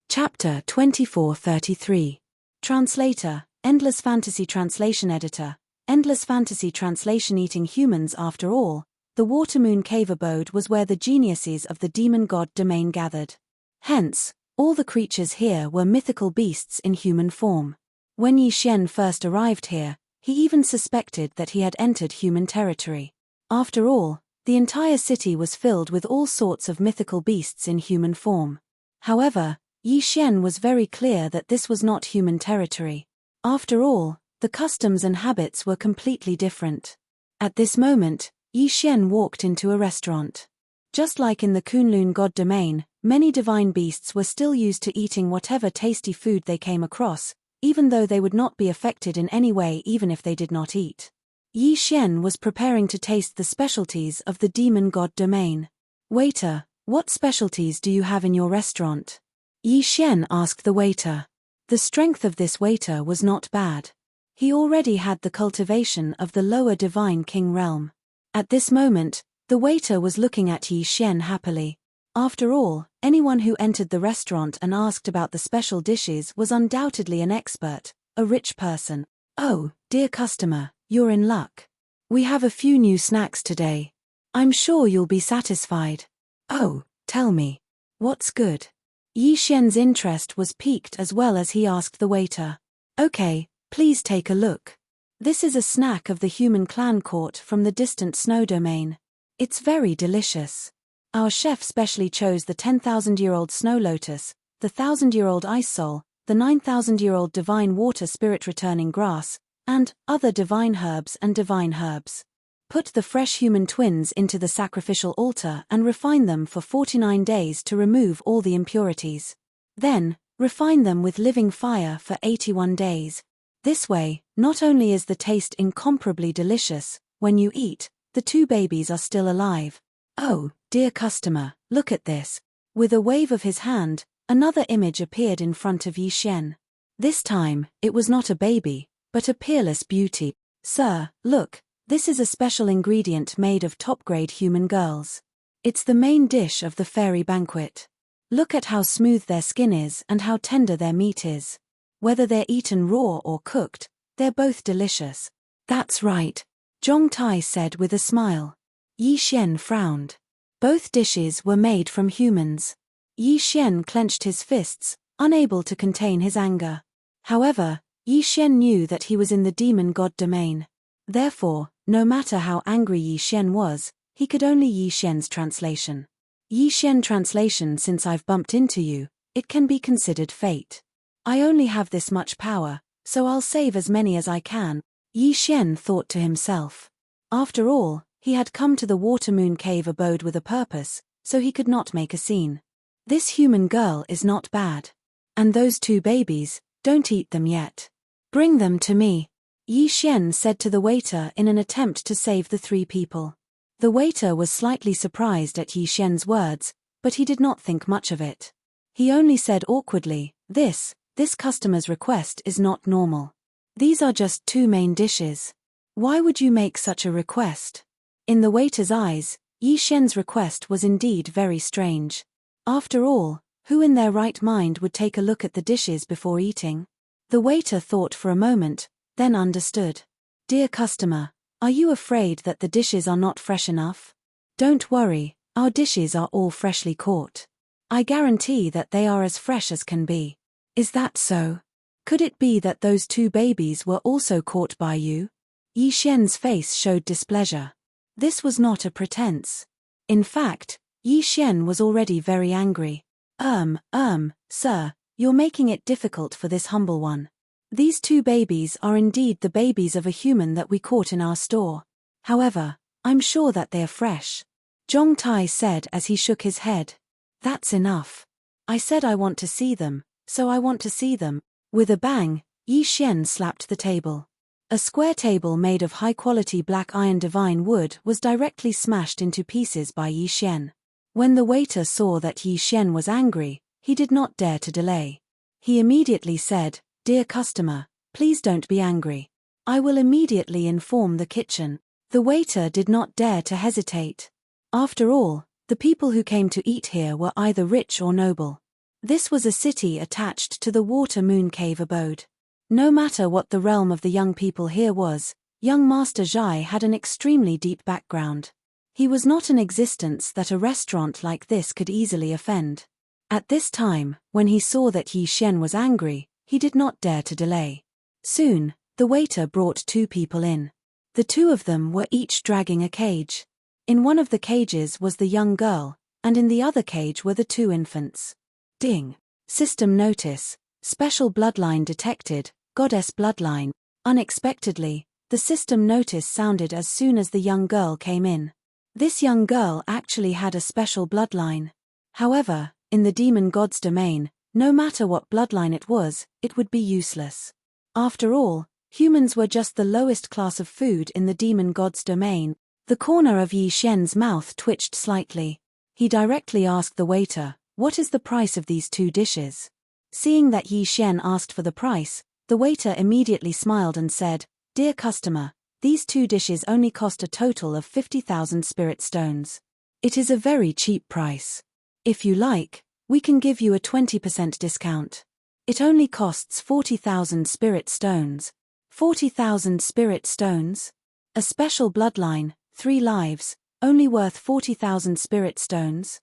Chapter 2433. Translator, Endless Fantasy Translation Editor. Endless Fantasy Translation. Eating humans. After all, the Watermoon Cave abode was where the geniuses of the demon god domain gathered. Hence, all the creatures here were mythical beasts in human form. When Yi Xian first arrived here, he even suspected that he had entered human territory. After all, the entire city was filled with all sorts of mythical beasts in human form. However, Yi Xian was very clear that this was not human territory. After all, the customs and habits were completely different. At this moment, Yi Xian walked into a restaurant. Just like in the Kunlun god domain, many divine beasts were still used to eating whatever tasty food they came across, even though they would not be affected in any way even if they did not eat. Yi Xian was preparing to taste the specialties of the demon god domain. "Waiter, what specialties do you have in your restaurant?" Yi Xian asked the waiter. The strength of this waiter was not bad. He already had the cultivation of the lower divine king realm. At this moment, the waiter was looking at Yi Xian happily. After all, anyone who entered the restaurant and asked about the special dishes was undoubtedly an expert, a rich person. "Oh, dear customer, you're in luck. We have a few new snacks today. I'm sure you'll be satisfied." "Oh, tell me. What's good?" Yi Xian's interest was piqued as well as he asked the waiter. "Okay, please take a look. This is a snack of the human clan court from the distant snow domain. It's very delicious. Our chef specially chose the 10,000-year-old snow lotus, the 1,000-year-old ice soul, the 9,000-year-old divine water spirit returning grass, and other divine herbs and divine herbs. Put the fresh human twins into the sacrificial altar and refine them for 49 days to remove all the impurities. Then, refine them with living fire for 81 days. This way, not only is the taste incomparably delicious, when you eat, the two babies are still alive. Oh, dear customer, look at this." With a wave of his hand, another image appeared in front of Yi Xian. This time, it was not a baby, but a peerless beauty. "Sir, look. This is a special ingredient made of top-grade human girls. It's the main dish of the fairy banquet. Look at how smooth their skin is and how tender their meat is. Whether they're eaten raw or cooked, they're both delicious. That's right, Zhong Tai said with a smile. Yi Xian frowned. Both dishes were made from humans. Yi Xian clenched his fists, unable to contain his anger. However, Yi Xian knew that he was in the demon god domain. Therefore, no matter how angry Yi Xian was, he could only Yi Xian's translation. Yi Xian translation: since I've bumped into you, it can be considered fate. I only have this much power, so I'll save as many as I can, Yi Xian thought to himself. After all, he had come to the Watermoon Cave abode with a purpose, so he could not make a scene. This human girl is not bad. And those 2 babies, don't eat them yet. Bring them to me, Yi Xian said to the waiter in an attempt to save the 3 people. The waiter was slightly surprised at Yi Xian's words, but he did not think much of it. He only said awkwardly, This customer's request is not normal. These are just 2 main dishes. Why would you make such a request? In the waiter's eyes, Yi Xian's request was indeed very strange. After all, who in their right mind would take a look at the dishes before eating? The waiter thought for a moment, then understood. Dear customer, are you afraid that the dishes are not fresh enough? Don't worry, our dishes are all freshly caught. I guarantee that they are as fresh as can be. Is that so? Could it be that those 2 babies were also caught by you? Yi Xian's face showed displeasure. This was not a pretense. In fact, Yi Xian was already very angry. Sir, you're making it difficult for this humble one. These 2 babies are indeed the babies of a human that we caught in our store. However, I'm sure that they are fresh. Zhong Tai said as he shook his head. That's enough. I said I want to see them, so I want to see them. With a bang, Yi Xian slapped the table. A square table made of high-quality black iron divine wood was directly smashed into pieces by Yi Xian. When the waiter saw that Yi Xian was angry, he did not dare to delay. He immediately said, Dear customer, please don't be angry. I will immediately inform the kitchen. The waiter did not dare to hesitate. After all, the people who came to eat here were either rich or noble. This was a city attached to the Watermoon Cave abode. No matter what the realm of the young people here was, young Master Zhai had an extremely deep background. He was not an existence that a restaurant like this could easily offend. At this time, when he saw that Yi Xian was angry, he did not dare to delay. Soon, the waiter brought 2 people in. The 2 of them were each dragging a cage. In one of the cages was the young girl, and in the other cage were the 2 infants. Ding! System notice. Special bloodline detected. Goddess bloodline. Unexpectedly, the system notice sounded as soon as the young girl came in. This young girl actually had a special bloodline. However, in the demon god's domain, no matter what bloodline it was, it would be useless. After all, humans were just the lowest class of food in the demon god's domain. The corner of Yi Xian's mouth twitched slightly. He directly asked the waiter, What is the price of these 2 dishes? Seeing that Yi Xian asked for the price, the waiter immediately smiled and said, Dear customer, these 2 dishes only cost a total of 50,000 spirit stones. It is a very cheap price. If you like, we can give you a 20% discount. It only costs 40,000 spirit stones. 40,000 spirit stones? A special bloodline, 3 lives, only worth 40,000 spirit stones?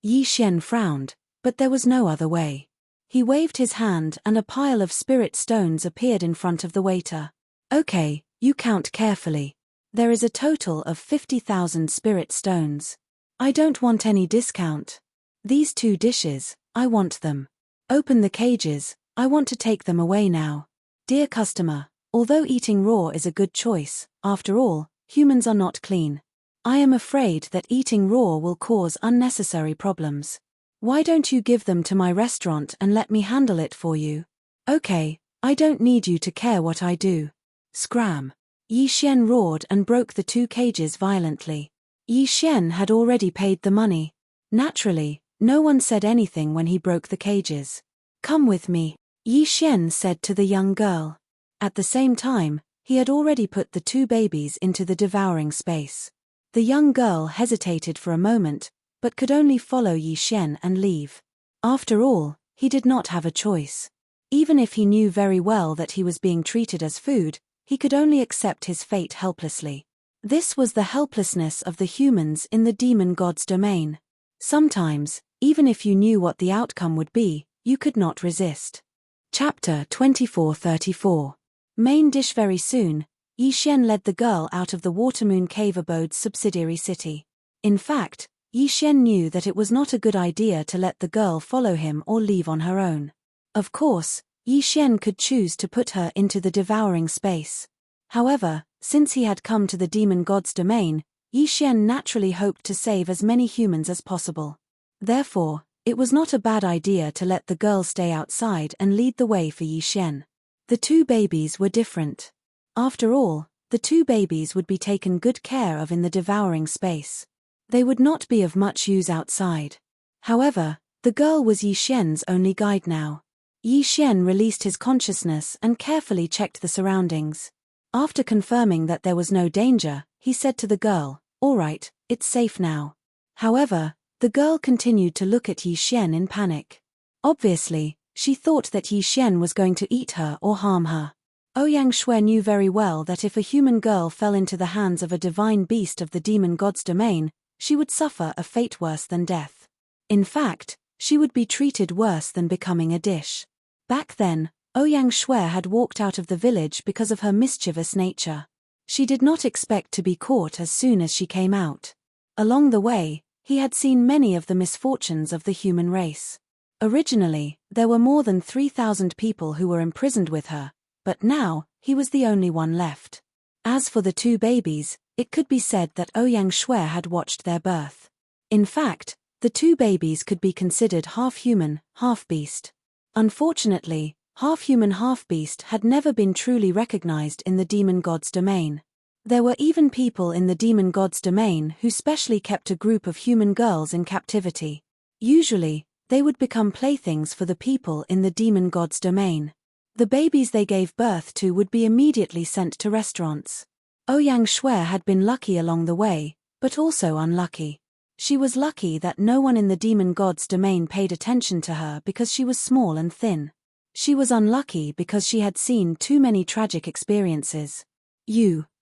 Yi Xian frowned, but there was no other way. He waved his hand and a pile of spirit stones appeared in front of the waiter. Okay, you count carefully. There is a total of 50,000 spirit stones. I don't want any discount. These 2 dishes, I want them. Open the cages, I want to take them away now. Dear customer, although eating raw is a good choice, after all, humans are not clean. I am afraid that eating raw will cause unnecessary problems. Why don't you give them to my restaurant and let me handle it for you? Okay, I don't need you to care what I do. Scram! Yi Xian roared and broke the 2 cages violently. Yi Xian had already paid the money. Naturally, no one said anything when he broke the cages. Come with me, Yi Xian said to the young girl. At the same time, he had already put the 2 babies into the devouring space. The young girl hesitated for a moment, but could only follow Yi Xian and leave. After all, he did not have a choice. Even if he knew very well that he was being treated as food, he could only accept his fate helplessly. This was the helplessness of the humans in the demon god's domain. Sometimes, even if you knew what the outcome would be, you could not resist. Chapter 2434. Main dish. Very soon, Yi Xian led the girl out of the Watermoon Cave Abode's subsidiary city. In fact, Yi Xian knew that it was not a good idea to let the girl follow him or leave on her own. Of course, Yi Xian could choose to put her into the devouring space. However, since he had come to the demon god's domain, Yi Xian naturally hoped to save as many humans as possible. Therefore, it was not a bad idea to let the girl stay outside and lead the way for Yi Xian. The two babies were different. After all, the two babies would be taken good care of in the devouring space. They would not be of much use outside. However, the girl was Yi Xian's only guide now. Yi Xian released his consciousness and carefully checked the surroundings. After confirming that there was no danger, he said to the girl, "All right, it's safe now." However, the girl continued to look at Yi Xian in panic. Obviously, she thought that Yi Xian was going to eat her or harm her. Ouyang Shui knew very well that if a human girl fell into the hands of a divine beast of the demon god's domain, she would suffer a fate worse than death. In fact, she would be treated worse than becoming a dish. Back then, Ouyang Shui had walked out of the village because of her mischievous nature. She did not expect to be caught as soon as she came out. Along the way, he had seen many of the misfortunes of the human race. Originally, there were more than 3,000 people who were imprisoned with her, but now, he was the only one left. As for the two babies, it could be said that Ouyang Shui had watched their birth. In fact, the two babies could be considered half-human, half-beast. Unfortunately, half-human half-beast had never been truly recognized in the demon god's domain. There were even people in the demon god's domain who specially kept a group of human girls in captivity. Usually, they would become playthings for the people in the demon god's domain. The babies they gave birth to would be immediately sent to restaurants. Ouyang Shui had been lucky along the way, but also unlucky. She was lucky that no one in the demon god's domain paid attention to her because she was small and thin. She was unlucky because she had seen too many tragic experiences.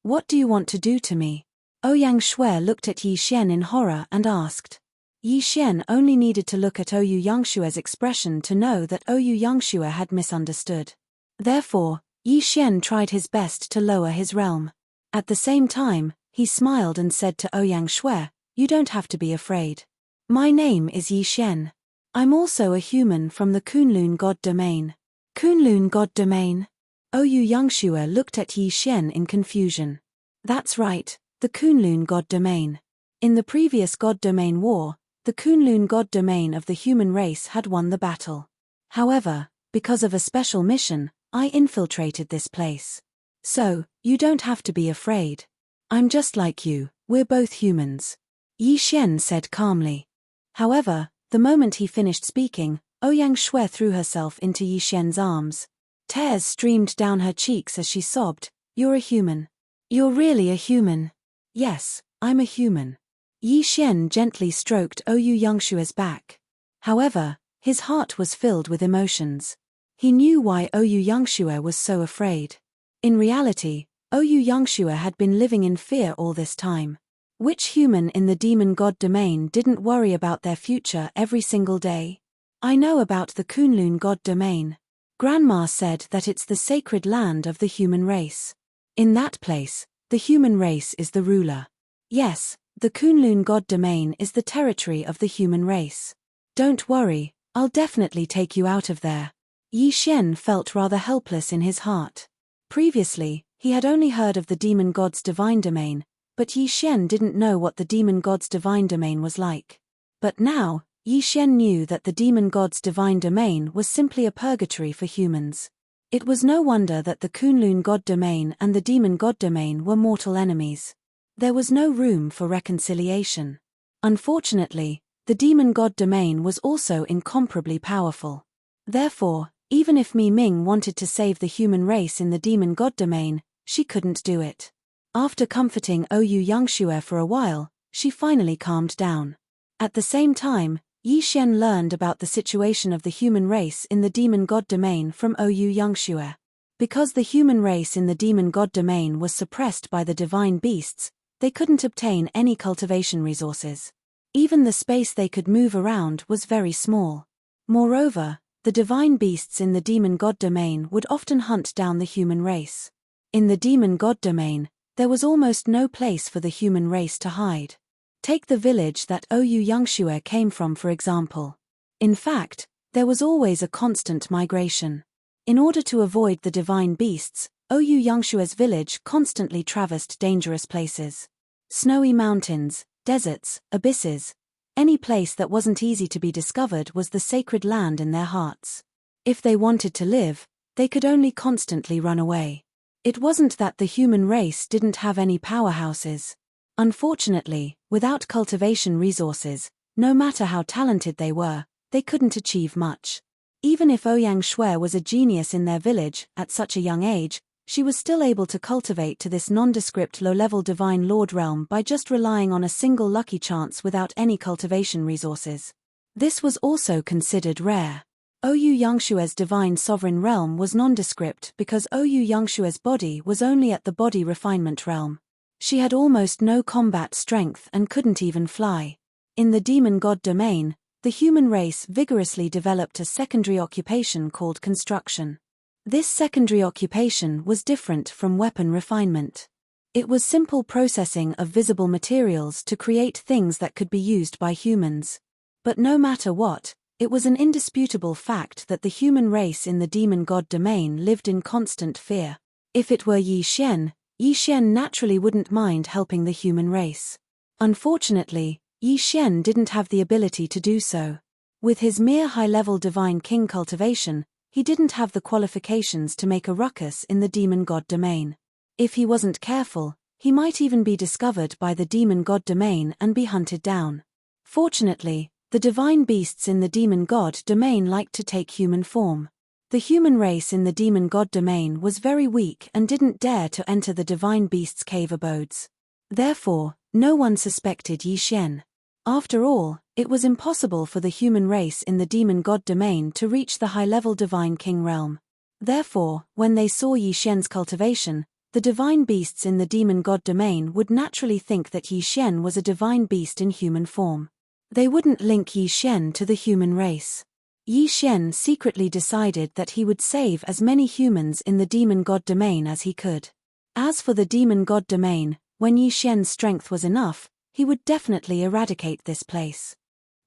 What do you want to do to me?" Ouyang Shui looked at Yi Xian in horror and asked. Yi Xian only needed to look at Ouyang Shui's expression to know that Ouyang Shui had misunderstood. Therefore, Yi Xian tried his best to lower his realm. At the same time, he smiled and said to Ouyang Shui, "You don't have to be afraid. My name is Yi Xian. I'm also a human from the Kunlun God domain." Kunlun God domain? Ouyang Shui looked at Yi Xian in confusion. That's right, the Kunlun God domain. In the previous God domain war, the Kunlun God domain of the human race had won the battle. However, because of a special mission, I infiltrated this place. So, you don't have to be afraid. I'm just like you, we're both humans. Yi Xian said calmly. However, the moment he finished speaking, Ouyang Shui threw herself into Yi Xian's arms. Tears streamed down her cheeks as she sobbed, "You're a human. You're really a human." "Yes, I'm a human." Yi Xian gently stroked Ouyang Shui's back. However, his heart was filled with emotions. He knew why Ouyang Shui was so afraid. In reality, Ouyang Shui had been living in fear all this time. Which human in the demon god domain didn't worry about their future every single day? "I know about the Kunlun god domain. Grandma said that it's the sacred land of the human race. In that place, the human race is the ruler. Yes, the Kunlun god domain is the territory of the human race. Don't worry, I'll definitely take you out of there." Yi Xian felt rather helpless in his heart. Previously, he had only heard of the demon god's divine domain, but Yi Xian didn't know what the demon god's divine domain was like. But now, Yi Xian knew that the demon god's divine domain was simply a purgatory for humans. It was no wonder that the Kunlun god domain and the demon god domain were mortal enemies. There was no room for reconciliation. Unfortunately, the demon god domain was also incomparably powerful. Therefore, even if Mi Ming wanted to save the human race in the demon god domain, she couldn't do it. After comforting Ouyang Shui for a while, she finally calmed down. At the same time, Yi Xian learned about the situation of the human race in the demon god domain from Ouyang Shui. Because the human race in the demon god domain was suppressed by the divine beasts, they couldn't obtain any cultivation resources. Even the space they could move around was very small. Moreover, the divine beasts in the demon god domain would often hunt down the human race. In the demon god domain, there was almost no place for the human race to hide. Take the village that Oyu Yangshue came from, for example. In fact, there was always a constant migration. In order to avoid the divine beasts, Oyu Yangshue's village constantly traversed dangerous places. Snowy mountains, deserts, abysses. Any place that wasn't easy to be discovered was the sacred land in their hearts. If they wanted to live, they could only constantly run away. It wasn't that the human race didn't have any powerhouses. Unfortunately, without cultivation resources, no matter how talented they were, they couldn't achieve much. Even if Ouyang Shui was a genius in their village, at such a young age, she was still able to cultivate to this nondescript low-level divine lord realm by just relying on a single lucky chance without any cultivation resources. This was also considered rare. Oyu Yangshue's divine sovereign realm was nondescript because Oyu Yangshue's body was only at the body refinement realm. She had almost no combat strength and couldn't even fly. In the demon god domain, the human race vigorously developed a secondary occupation called construction. This secondary occupation was different from weapon refinement. It was simple processing of visible materials to create things that could be used by humans. But no matter what, it was an indisputable fact that the human race in the demon god domain lived in constant fear. If it were Yi Xian naturally wouldn't mind helping the human race. Unfortunately, Yi Xian didn't have the ability to do so. With his mere high-level divine king cultivation, he didn't have the qualifications to make a ruckus in the demon god domain. If he wasn't careful, he might even be discovered by the demon god domain and be hunted down. Fortunately, the divine beasts in the demon god domain liked to take human form. The human race in the demon god domain was very weak and didn't dare to enter the divine beasts' cave abodes. Therefore, no one suspected Yi Xian. After all, it was impossible for the human race in the demon god domain to reach the high-level divine king realm. Therefore, when they saw Yi Xian's cultivation, the divine beasts in the demon god domain would naturally think that Yi Xian was a divine beast in human form. They wouldn't link Yi Xian to the human race. Yi Xian secretly decided that he would save as many humans in the demon god domain as he could. As for the demon god domain, when Yi Xian's strength was enough, he would definitely eradicate this place.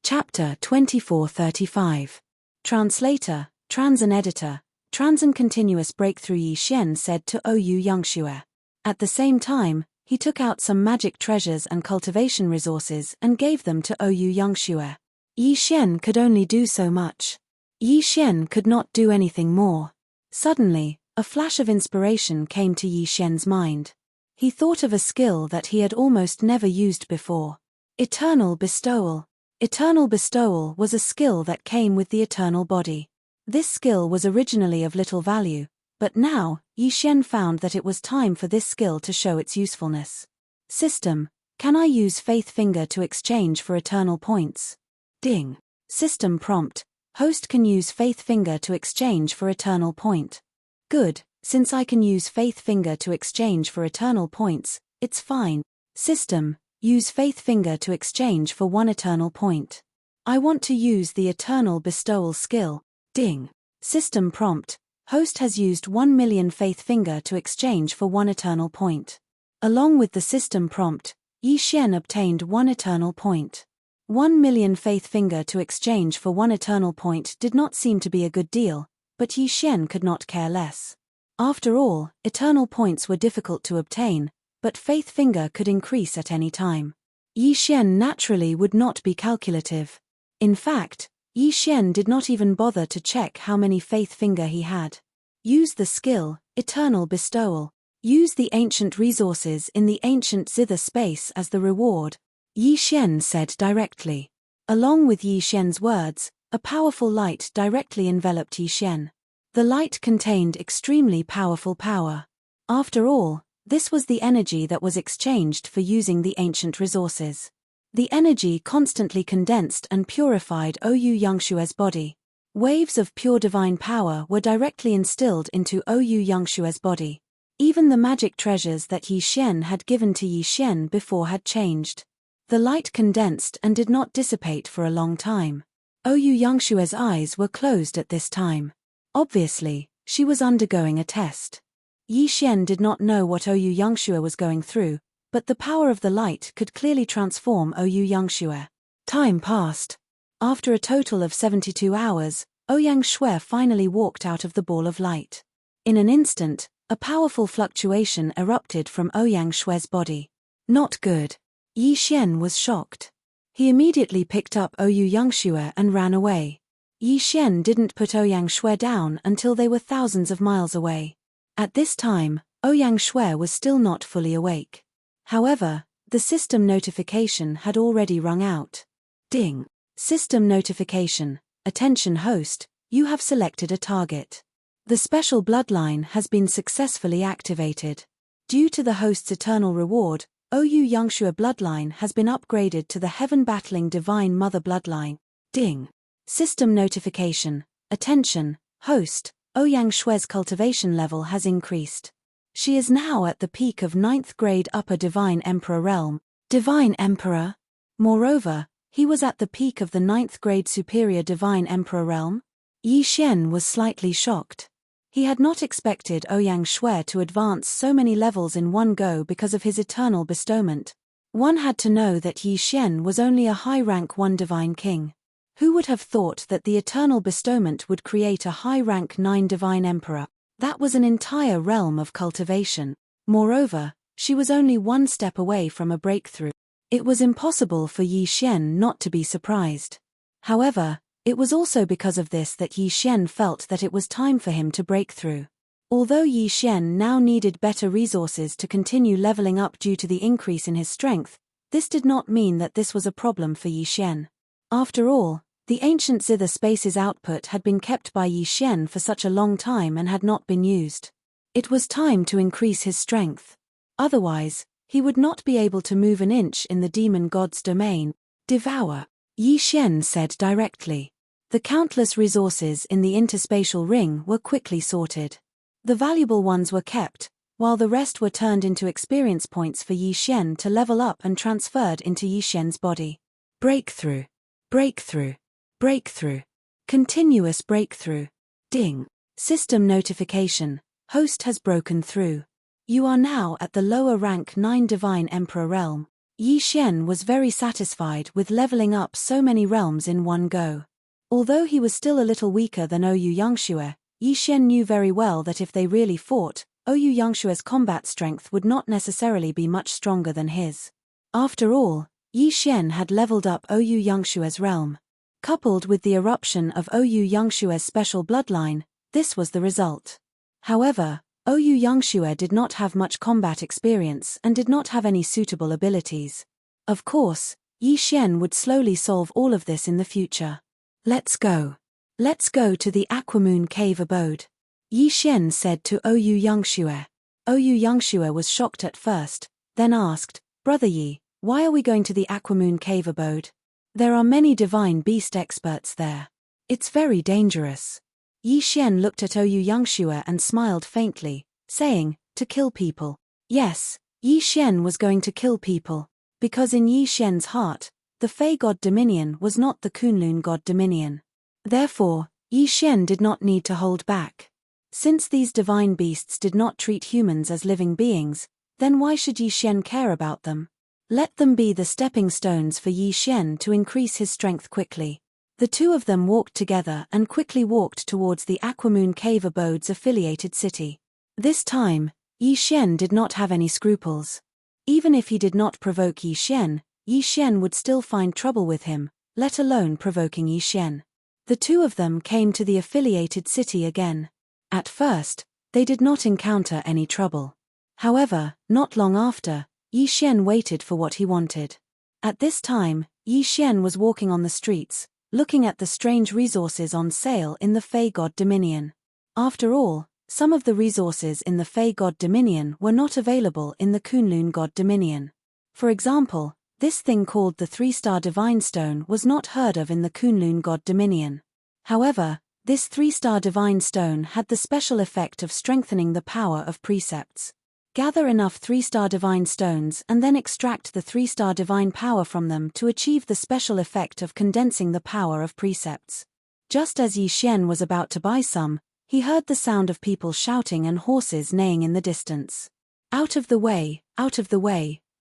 Chapter 2435. Translator, Transan Editor, Transan Continuous Breakthrough. Yi Xian said to Oyu Yangshue. At the same time, he took out some magic treasures and cultivation resources and gave them to Oyu Yangshue. Yi Xian could only do so much. Yi Xian could not do anything more. Suddenly, a flash of inspiration came to Yi Xian's mind. He thought of a skill that he had almost never used before. Eternal Bestowal. Eternal Bestowal was a skill that came with the eternal body. This skill was originally of little value, but now, Yi Xian found that it was time for this skill to show its usefulness. System, can I use Faith Finger to exchange for eternal points? Ding. System prompt, host can use Faith Finger to exchange for eternal point. Good, since I can use Faith Finger to exchange for eternal points, it's fine. System, use Faith Finger to exchange for 1 eternal point. I want to use the Eternal Bestowal skill. Ding. System prompt, host has used 1,000,000 Faith Finger to exchange for 1 eternal point. Along with the system prompt, Yi Xian obtained 1 eternal point. 1,000,000 Faith Finger to exchange for 1 eternal point did not seem to be a good deal, but Yi Xian could not care less. After all, eternal points were difficult to obtain, but Faith Finger could increase at any time. Yi Xian naturally would not be calculative. In fact, Yi Xian did not even bother to check how many Faith Finger he had. Use the skill, Eternal Bestowal. Use the ancient resources in the ancient zither space as the reward, Yi Xian said directly. Along with Yi Xian's words, a powerful light directly enveloped Yi Xian. The light contained extremely powerful power. After all, this was the energy that was exchanged for using the ancient resources. The energy constantly condensed and purified Oyu Yangshue's body. Waves of pure divine power were directly instilled into Oyu Yangshue's body. Even the magic treasures that Yi Xian had given to Yi Xian before had changed. The light condensed and did not dissipate for a long time. Oyu Yangshue's eyes were closed at this time. Obviously, she was undergoing a test. Yi Xian did not know what Oyu Yangshue was going through, but the power of the light could clearly transform Oyu Yangshue. Time passed. After a total of 72 hours, Ouyang Shui finally walked out of the ball of light. In an instant, a powerful fluctuation erupted from Ouyang Shui's body. Not good. Yi Xian was shocked. He immediately picked up Oyu Yangshue and ran away. Yi Xian didn't put Ouyang Shui down until they were thousands of miles away. At this time, Ouyang Shui was still not fully awake. However, the system notification had already rung out. Ding! System notification. Attention host, you have selected a target. The special bloodline has been successfully activated. Due to the host's eternal reward, Oyu Yangshue bloodline has been upgraded to the heaven-battling divine mother bloodline. Ding! System notification. Attention, host, Ouyang Shui's cultivation level has increased. She is now at the peak of 9th grade upper divine emperor realm. Divine emperor? Moreover, he was at the peak of the 9th grade superior divine emperor realm? Yi Xian was slightly shocked. He had not expected Ouyang Shui to advance so many levels in one go because of his eternal bestowment. One had to know that Yi Xian was only a high-rank 1 divine king. Who would have thought that the eternal bestowment would create a high-rank 9 divine emperor? That was an entire realm of cultivation. Moreover, she was only one step away from a breakthrough. It was impossible for Yi Xian not to be surprised. However, it was also because of this that Yi Xian felt that it was time for him to break through. Although Yi Xian now needed better resources to continue leveling up due to the increase in his strength, this did not mean that this was a problem for Yi Xian. After all, the ancient zither space's output had been kept by Yi Xian for such a long time and had not been used. It was time to increase his strength. Otherwise, he would not be able to move an inch in the demon god's domain. Devour, Yi Xian said directly. The countless resources in the interspatial ring were quickly sorted. The valuable ones were kept, while the rest were turned into experience points for Yi Xian to level up and transferred into Yi Xian's body. Breakthrough. Breakthrough. Breakthrough. Continuous breakthrough. Ding. System notification. Host has broken through. You are now at the lower rank 9 divine emperor realm. Yi Xian was very satisfied with leveling up so many realms in one go. Although he was still a little weaker than Oyu Yangshue, Yi Xian knew very well that if they really fought, Oyu Yangshue's combat strength would not necessarily be much stronger than his. After all, Yi Xian had leveled up Oyu Yangshue's realm. Coupled with the eruption of Oyu Yangshue's special bloodline, this was the result. However, Oyu Yangshue did not have much combat experience and did not have any suitable abilities. Of course, Yi Xian would slowly solve all of this in the future. Let's go. Let's go to the Aquamoon Cave abode. Yi Xian said to Oyu Yangshue. Oyu Yangshue was shocked at first, then asked, Brother Yi, why are we going to the Aquamoon Cave abode? There are many divine beast experts there. It's very dangerous. Yi Xian looked at Oyu Yangshue and smiled faintly, saying, to kill people. Yes, Yi Xian was going to kill people, because in Yi Xian's heart, the Fey God Dominion was not the Kunlun God Dominion. Therefore, Yi Xian did not need to hold back. Since these divine beasts did not treat humans as living beings, then why should Yi Xian care about them? Let them be the stepping stones for Yi Xian to increase his strength quickly. The two of them walked together and quickly walked towards the Aquamoon Cave abode's affiliated city. This time, Yi Xian did not have any scruples. Even if he did not provoke Yi Xian would still find trouble with him, let alone provoking Yi Xian. The two of them came to the affiliated city again. At first, they did not encounter any trouble. However, not long after, Yi Xian waited for what he wanted. At this time, Yi Xian was walking on the streets, looking at the strange resources on sale in the Fey God Dominion. After all, some of the resources in the Fey God Dominion were not available in the Kunlun God Dominion. For example, this thing called the 3-star Divine Stone was not heard of in the Kunlun God Dominion. However, this 3-star divine stone had the special effect of strengthening the power of precepts. Gather enough 3-star divine stones and then extract the 3-star divine power from them to achieve the special effect of condensing the power of precepts. Just as Yi Xian was about to buy some, he heard the sound of people shouting and horses neighing in the distance. Out of the way,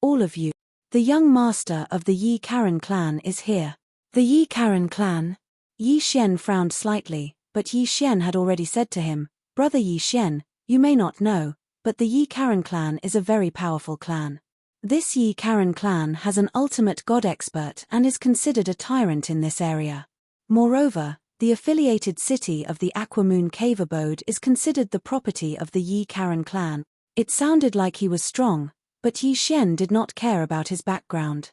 all of you. The young master of the Yi Karen clan is here. The Yi Karen clan? Yi Xian frowned slightly, but Yi Xian had already said to him, "Brother Yi Xian, you may not know, but the Yi Karen clan is a very powerful clan. This Yi Karen clan has an ultimate god expert and is considered a tyrant in this area. Moreover, the affiliated city of the Aquamoon Cave abode is considered the property of the Yi Karen clan." It sounded like he was strong, but Yi Xian did not care about his background.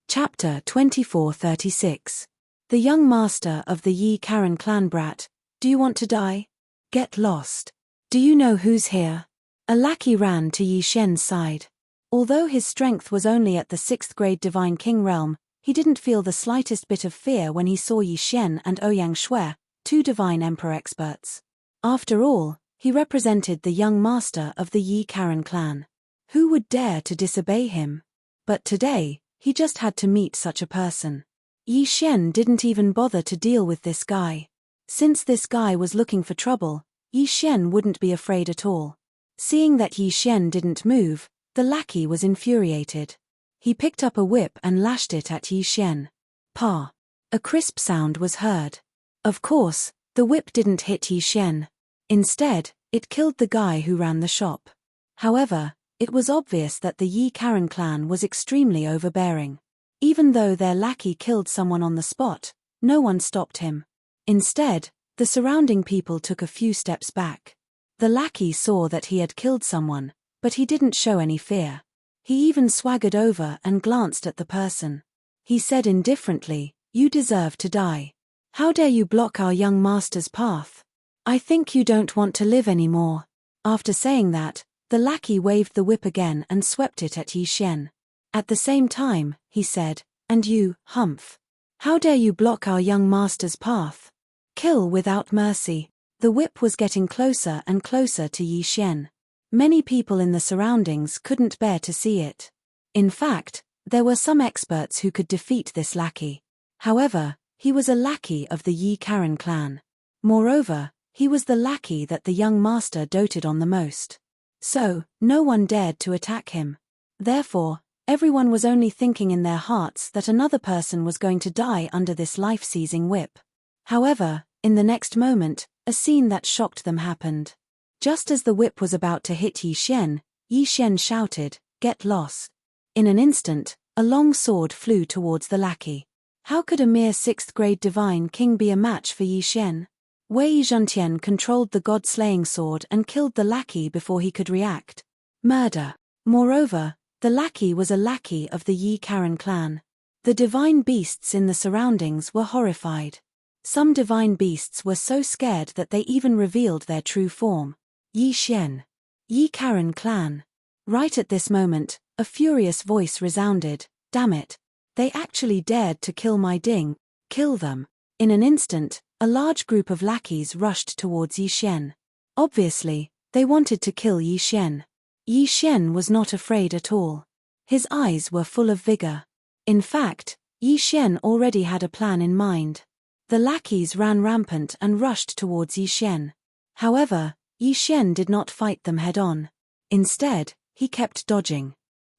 Chapter 2436. The young master of the Yi Karen clan. Brat, do you want to die? Get lost. Do you know who's here? A lackey ran to Yi Xian's side. Although his strength was only at the 6th grade Divine King realm, he didn't feel the slightest bit of fear when he saw Yi Xian and Ouyang Shui, 2 Divine Emperor experts. After all, he represented the young master of the Yi Karen clan. Who would dare to disobey him? But today, he just had to meet such a person. Yi Xian didn't even bother to deal with this guy. Since this guy was looking for trouble, Yi Xian wouldn't be afraid at all. Seeing that Yi Xian didn't move, the lackey was infuriated. He picked up a whip and lashed it at Yi Xian. Pa! A crisp sound was heard. Of course, the whip didn't hit Yi Xian. Instead, it killed the guy who ran the shop. However, it was obvious that the Yi Karen clan was extremely overbearing. Even though their lackey killed someone on the spot, no one stopped him. Instead, the surrounding people took a few steps back. The lackey saw that he had killed someone, but he didn't show any fear. He even swaggered over and glanced at the person. He said indifferently, "You deserve to die. How dare you block our young master's path? I think you don't want to live anymore." After saying that, the lackey waved the whip again and swept it at Yi Xian. At the same time, he said, "And you, Humph. How dare you block our young master's path? Kill without mercy." The whip was getting closer and closer to Yi Xian. Many people in the surroundings couldn't bear to see it. In fact, there were some experts who could defeat this lackey. However, he was a lackey of the Yi Karen clan. Moreover, he was the lackey that the young master doted on the most. So, no one dared to attack him. Therefore, everyone was only thinking in their hearts that another person was going to die under this life-seizing whip. However, in the next moment, a scene that shocked them happened. Just as the whip was about to hit Yi Xian shouted, "Get lost." In an instant, a long sword flew towards the lackey. How could a mere 6th grade divine king be a match for Yi Xian? Wei Zhentian controlled the god-slaying sword and killed the lackey before he could react. Murder. Moreover, the lackey was a lackey of the Yi Karen clan. The divine beasts in the surroundings were horrified. Some divine beasts were so scared that they even revealed their true form. Yi Xian. Yi Karen clan. Right at this moment, a furious voice resounded, "Damn it. They actually dared to kill my ding. Kill them." In an instant, a large group of lackeys rushed towards Yi Xian. Obviously, they wanted to kill Yi Xian. Yi Xian was not afraid at all. His eyes were full of vigor. In fact, Yi Xian already had a plan in mind. The lackeys ran rampant and rushed towards Yi Xian. However, Yi Xian did not fight them head-on. Instead, he kept dodging.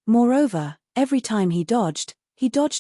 Moreover, every time he dodged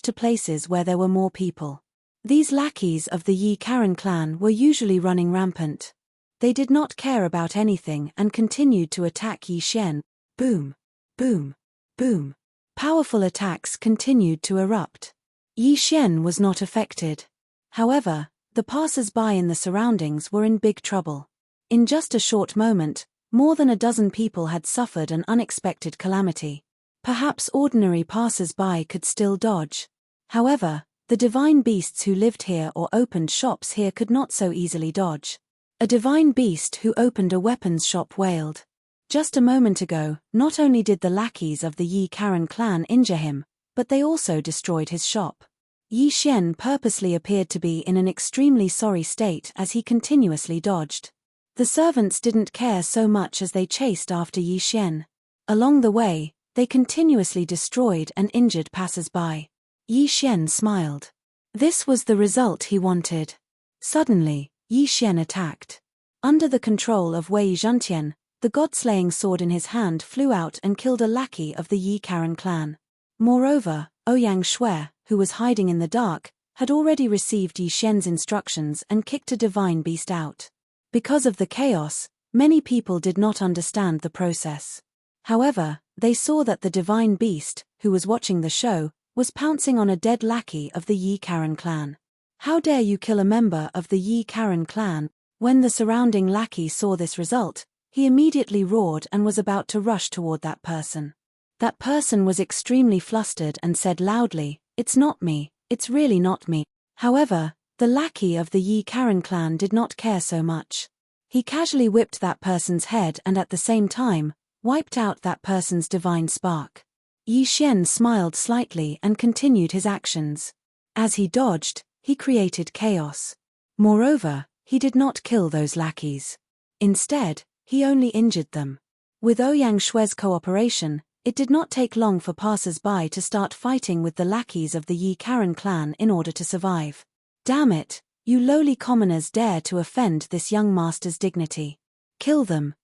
to places where there were more people. These lackeys of the Yi Karen clan were usually running rampant. They did not care about anything and continued to attack Yi Xian. Boom, boom, boom. Powerful attacks continued to erupt. Yi Xian was not affected. However, the passers-by in the surroundings were in big trouble. In just a short moment, more than a dozen people had suffered an unexpected calamity. Perhaps ordinary passers-by could still dodge. However, the divine beasts who lived here or opened shops here could not so easily dodge. A divine beast who opened a weapons shop wailed. Just a moment ago, not only did the lackeys of the Yi Karen clan injure him, but they also destroyed his shop. Yi Xian purposely appeared to be in an extremely sorry state as he continuously dodged. The servants didn't care so much as they chased after Yi Xian. Along the way, they continuously destroyed and injured passers-by. Yi Xian smiled. This was the result he wanted. Suddenly, Yi Xian attacked. Under the control of Wei Zhentian, the god-slaying sword in his hand flew out and killed a lackey of the Yi Karen clan. Moreover, Ouyang Shui, who was hiding in the dark, had already received Yi Xian's instructions and kicked a divine beast out. Because of the chaos, many people did not understand the process. However, they saw that the divine beast, who was watching the show, was pouncing on a dead lackey of the Yi Karen clan. How dare you kill a member of the Yi Karen clan? When the surrounding lackey saw this result, he immediately roared and was about to rush toward that person. That person was extremely flustered and said loudly, "It's not me, it's really not me." However, the lackey of the Yi Karen clan did not care so much. He casually whipped that person's head and at the same time, wiped out that person's divine spark. Yi Xian smiled slightly and continued his actions. As he dodged, he created chaos. Moreover, he did not kill those lackeys. Instead, he only injured them. With Ouyang Shui's cooperation, it did not take long for passers-by to start fighting with the lackeys of the Yi Karen clan in order to survive. Damn it, you lowly commoners dare to offend this young master's dignity. Kill them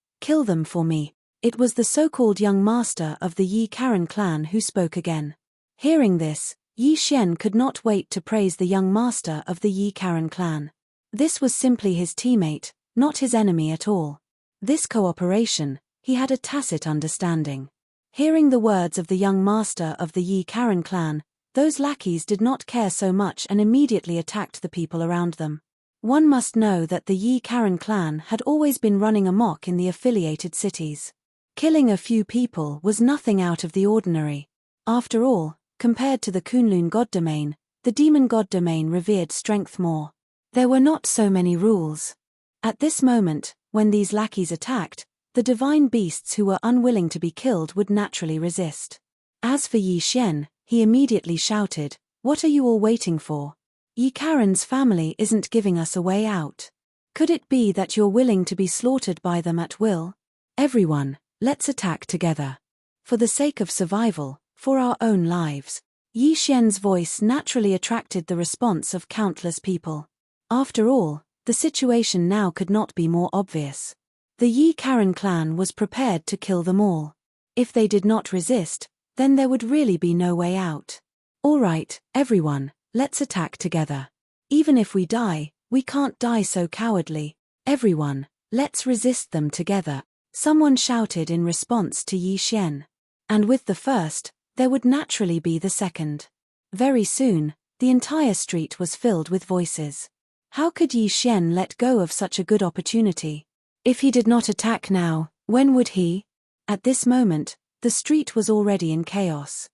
for me. It was the so-called young master of the Yi Karen clan who spoke again. Hearing this, Yi Xian could not wait to praise the young master of the Yi Karen clan. This was simply his teammate, not his enemy at all. This cooperation, he had a tacit understanding. Hearing the words of the young master of the Yi Karen clan, those lackeys did not care so much and immediately attacked the people around them. One must know that the Yi Karen clan had always been running amok in the affiliated cities. Killing a few people was nothing out of the ordinary. After all, compared to the Kunlun god domain, the demon god domain revered strength more. There were not so many rules. At this moment, when these lackeys attacked, the divine beasts who were unwilling to be killed would naturally resist. As for Yi Xian, he immediately shouted, "What are you all waiting for? Yi Karen's family isn't giving us a way out. Could it be that you're willing to be slaughtered by them at will? Everyone, let's attack together. For the sake of survival, for our own lives." Yi Xian's voice naturally attracted the response of countless people. After all, the situation now could not be more obvious. The Yi Karen clan was prepared to kill them all. If they did not resist, then there would really be no way out. All right, everyone, let's attack together. Even if we die, we can't die so cowardly. Everyone, let's resist them together. Someone shouted in response to Yi Xian. And with the first, there would naturally be the second. Very soon, the entire street was filled with voices. How could Yi Xian let go of such a good opportunity? If he did not attack now, when would he? At this moment, the street was already in chaos.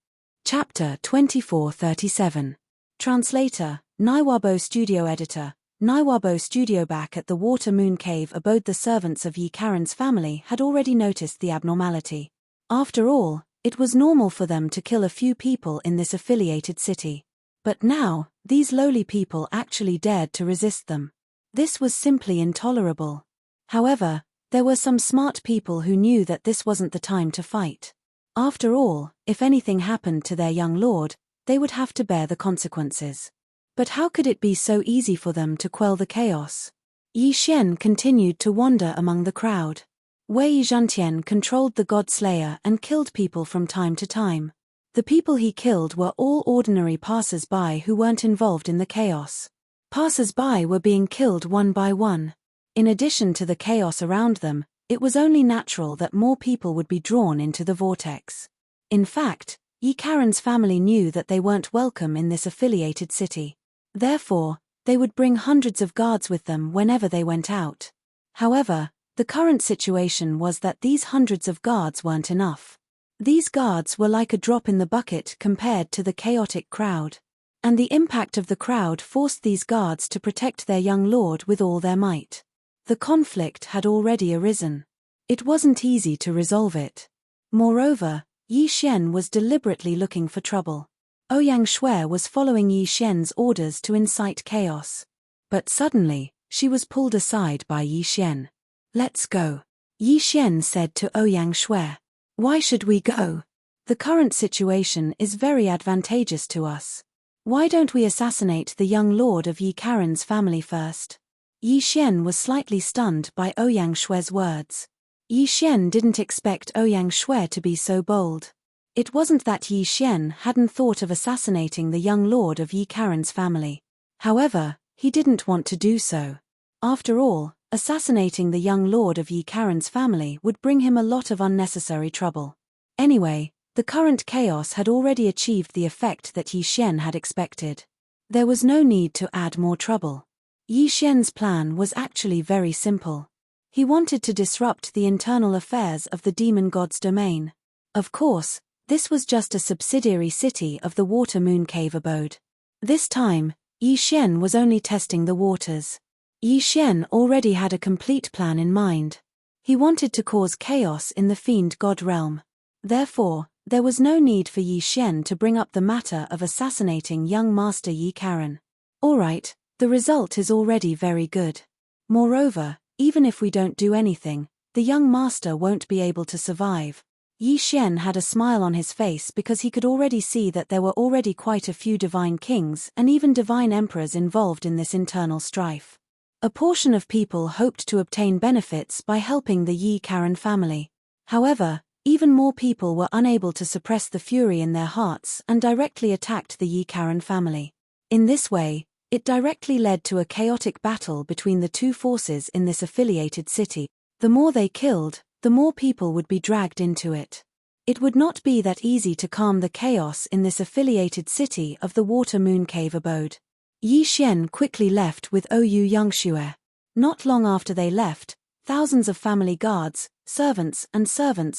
Chapter 2437. Translator, Naiwabo Studio Editor. Naiwabo Studio. Back at the Water Moon Cave abode the servants of Yi Karen's family had already noticed the abnormality. After all, it was normal for them to kill a few people in this affiliated city. But now, these lowly people actually dared to resist them. This was simply intolerable. However, there were some smart people who knew that this wasn't the time to fight. After all, if anything happened to their young lord, they would have to bear the consequences. But how could it be so easy for them to quell the chaos? Yi Xian continued to wander among the crowd. Wei Zhentian controlled the God Slayer and killed people from time to time. The people he killed were all ordinary passers-by who weren't involved in the chaos. Passers-by were being killed one by one. In addition to the chaos around them, it was only natural that more people would be drawn into the vortex. In fact, Yi Karen's family knew that they weren't welcome in this affiliated city. Therefore, they would bring hundreds of guards with them whenever they went out. However, the current situation was that these hundreds of guards weren't enough. These guards were like a drop in the bucket compared to the chaotic crowd. And the impact of the crowd forced these guards to protect their young lord with all their might. The conflict had already arisen. It wasn't easy to resolve it. Moreover, Yi Xian was deliberately looking for trouble. Ouyang Shui was following Yi Xian's orders to incite chaos. But suddenly, she was pulled aside by Yi Xian. "Let's go," Yi Xian said to Ouyang Shui. "Why should we go? The current situation is very advantageous to us. Why don't we assassinate the young lord of Yi Karen's family first?" Yi Xian was slightly stunned by Ouyang Shui's words. Yi Xian didn't expect Ouyang Shui to be so bold. It wasn't that Yi Xian hadn't thought of assassinating the young lord of Yi Karen's family. However, he didn't want to do so. After all, assassinating the young lord of Yi Karen's family would bring him a lot of unnecessary trouble. Anyway, the current chaos had already achieved the effect that Yi Xian had expected. There was no need to add more trouble. Yi Xian's plan was actually very simple. He wanted to disrupt the internal affairs of the demon god's domain. Of course, this was just a subsidiary city of the Water Moon Cave abode. This time, Yi Xian was only testing the waters. Yi Xian already had a complete plan in mind. He wanted to cause chaos in the Fiend God realm. Therefore, there was no need for Yi Xian to bring up the matter of assassinating young Master Yi Karen. Alright, the result is already very good. Moreover, even if we don't do anything, the young master won't be able to survive. Yi Xian had a smile on his face because he could already see that there were already quite a few divine kings and even divine emperors involved in this internal strife. A portion of people hoped to obtain benefits by helping the Yi Karen family. However, even more people were unable to suppress the fury in their hearts and directly attacked the Yi Karen family. In this way, it directly led to a chaotic battle between the two forces in this affiliated city. The more they killed, the more people would be dragged into it. It would not be that easy to calm the chaos in this affiliated city of the Water Moon Cave abode. Yi Xian quickly left with Ouyang Shui. Not long after they left, thousands of family guards, servants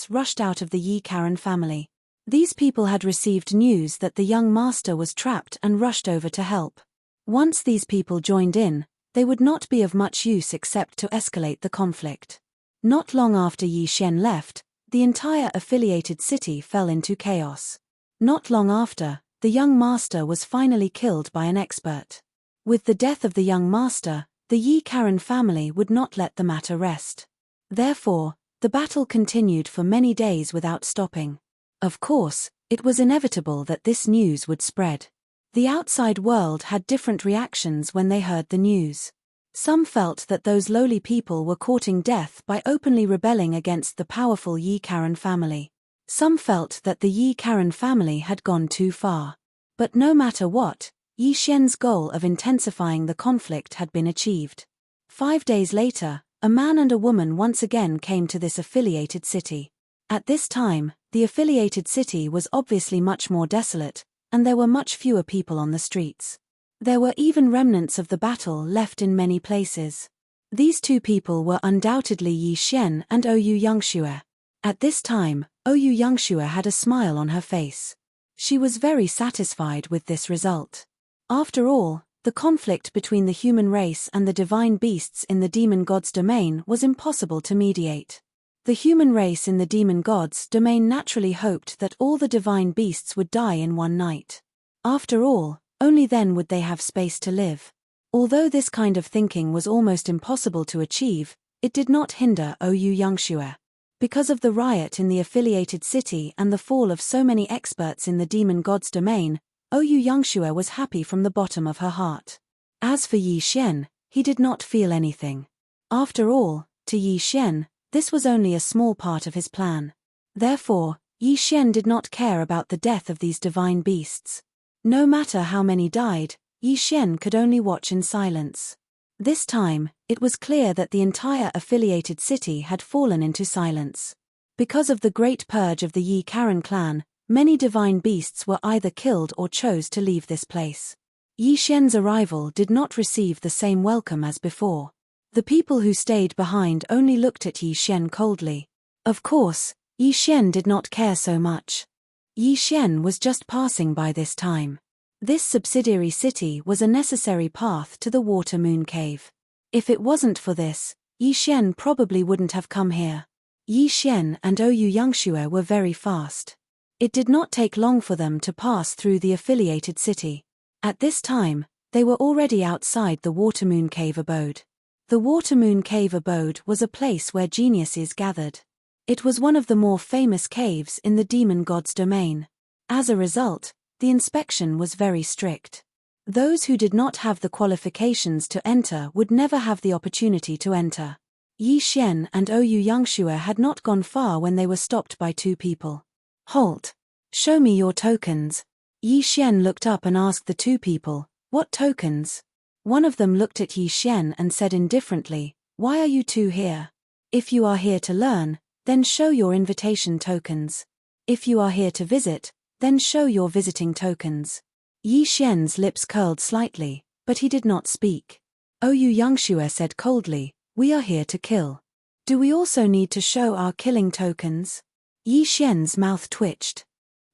rushed out of the Yi Karen family. These people had received news that the young master was trapped and rushed over to help. Once these people joined in, they would not be of much use except to escalate the conflict. Not long after Yi Xian left, the entire affiliated city fell into chaos. Not long after, the young master was finally killed by an expert. With the death of the young master, the Yi Karen family would not let the matter rest. Therefore, the battle continued for many days without stopping. Of course, it was inevitable that this news would spread. The outside world had different reactions when they heard the news. Some felt that those lowly people were courting death by openly rebelling against the powerful Yi Karen family. Some felt that the Yi Karen family had gone too far. But no matter what, Yi Xian's goal of intensifying the conflict had been achieved. 5 days later, a man and a woman once again came to this affiliated city. At this time, the affiliated city was obviously much more desolate, and there were much fewer people on the streets. There were even remnants of the battle left in many places. These two people were undoubtedly Yi Xian and Ouyang Shui. At this time, Ouyang Shui had a smile on her face. She was very satisfied with this result. After all, the conflict between the human race and the divine beasts in the demon god's domain was impossible to mediate. The human race in the demon god's domain naturally hoped that all the divine beasts would die in one night. After all, only then would they have space to live. Although this kind of thinking was almost impossible to achieve, it did not hinder Ouyang Shui. Because of the riot in the affiliated city and the fall of so many experts in the demon god's domain, Ouyang Shui was happy from the bottom of her heart. As for Yi Xian, he did not feel anything. After all, to Yi Xian, this was only a small part of his plan. Therefore, Yi Xian did not care about the death of these divine beasts. No matter how many died, Yi Xian could only watch in silence. This time, it was clear that the entire affiliated city had fallen into silence. Because of the great purge of the Yi Karen clan, many divine beasts were either killed or chose to leave this place. Yi Xian's arrival did not receive the same welcome as before. The people who stayed behind only looked at Yi Xian coldly. Of course, Yi Xian did not care so much. Yi Xian was just passing by this time. This subsidiary city was a necessary path to the Water Moon Cave. If it wasn't for this, Yi Xian probably wouldn't have come here. Yi Xian and Ouyang Shui were very fast. It did not take long for them to pass through the affiliated city. At this time, they were already outside the Watermoon Cave abode. The Watermoon Cave abode was a place where geniuses gathered. It was one of the more famous caves in the demon god's domain. As a result, the inspection was very strict. Those who did not have the qualifications to enter would never have the opportunity to enter. Yi Xian and Oyu Yangxue had not gone far when they were stopped by two people. "Halt! Show me your tokens." Yi Xian looked up and asked the two people, "What tokens?" One of them looked at Yi Xian and said indifferently, "Why are you two here? If you are here to learn, then show your invitation tokens. If you are here to visit, then show your visiting tokens." Yi Xian's lips curled slightly, but he did not speak. Oyu Yangxue said coldly, "We are here to kill. Do we also need to show our killing tokens?" Yi Xian's mouth twitched.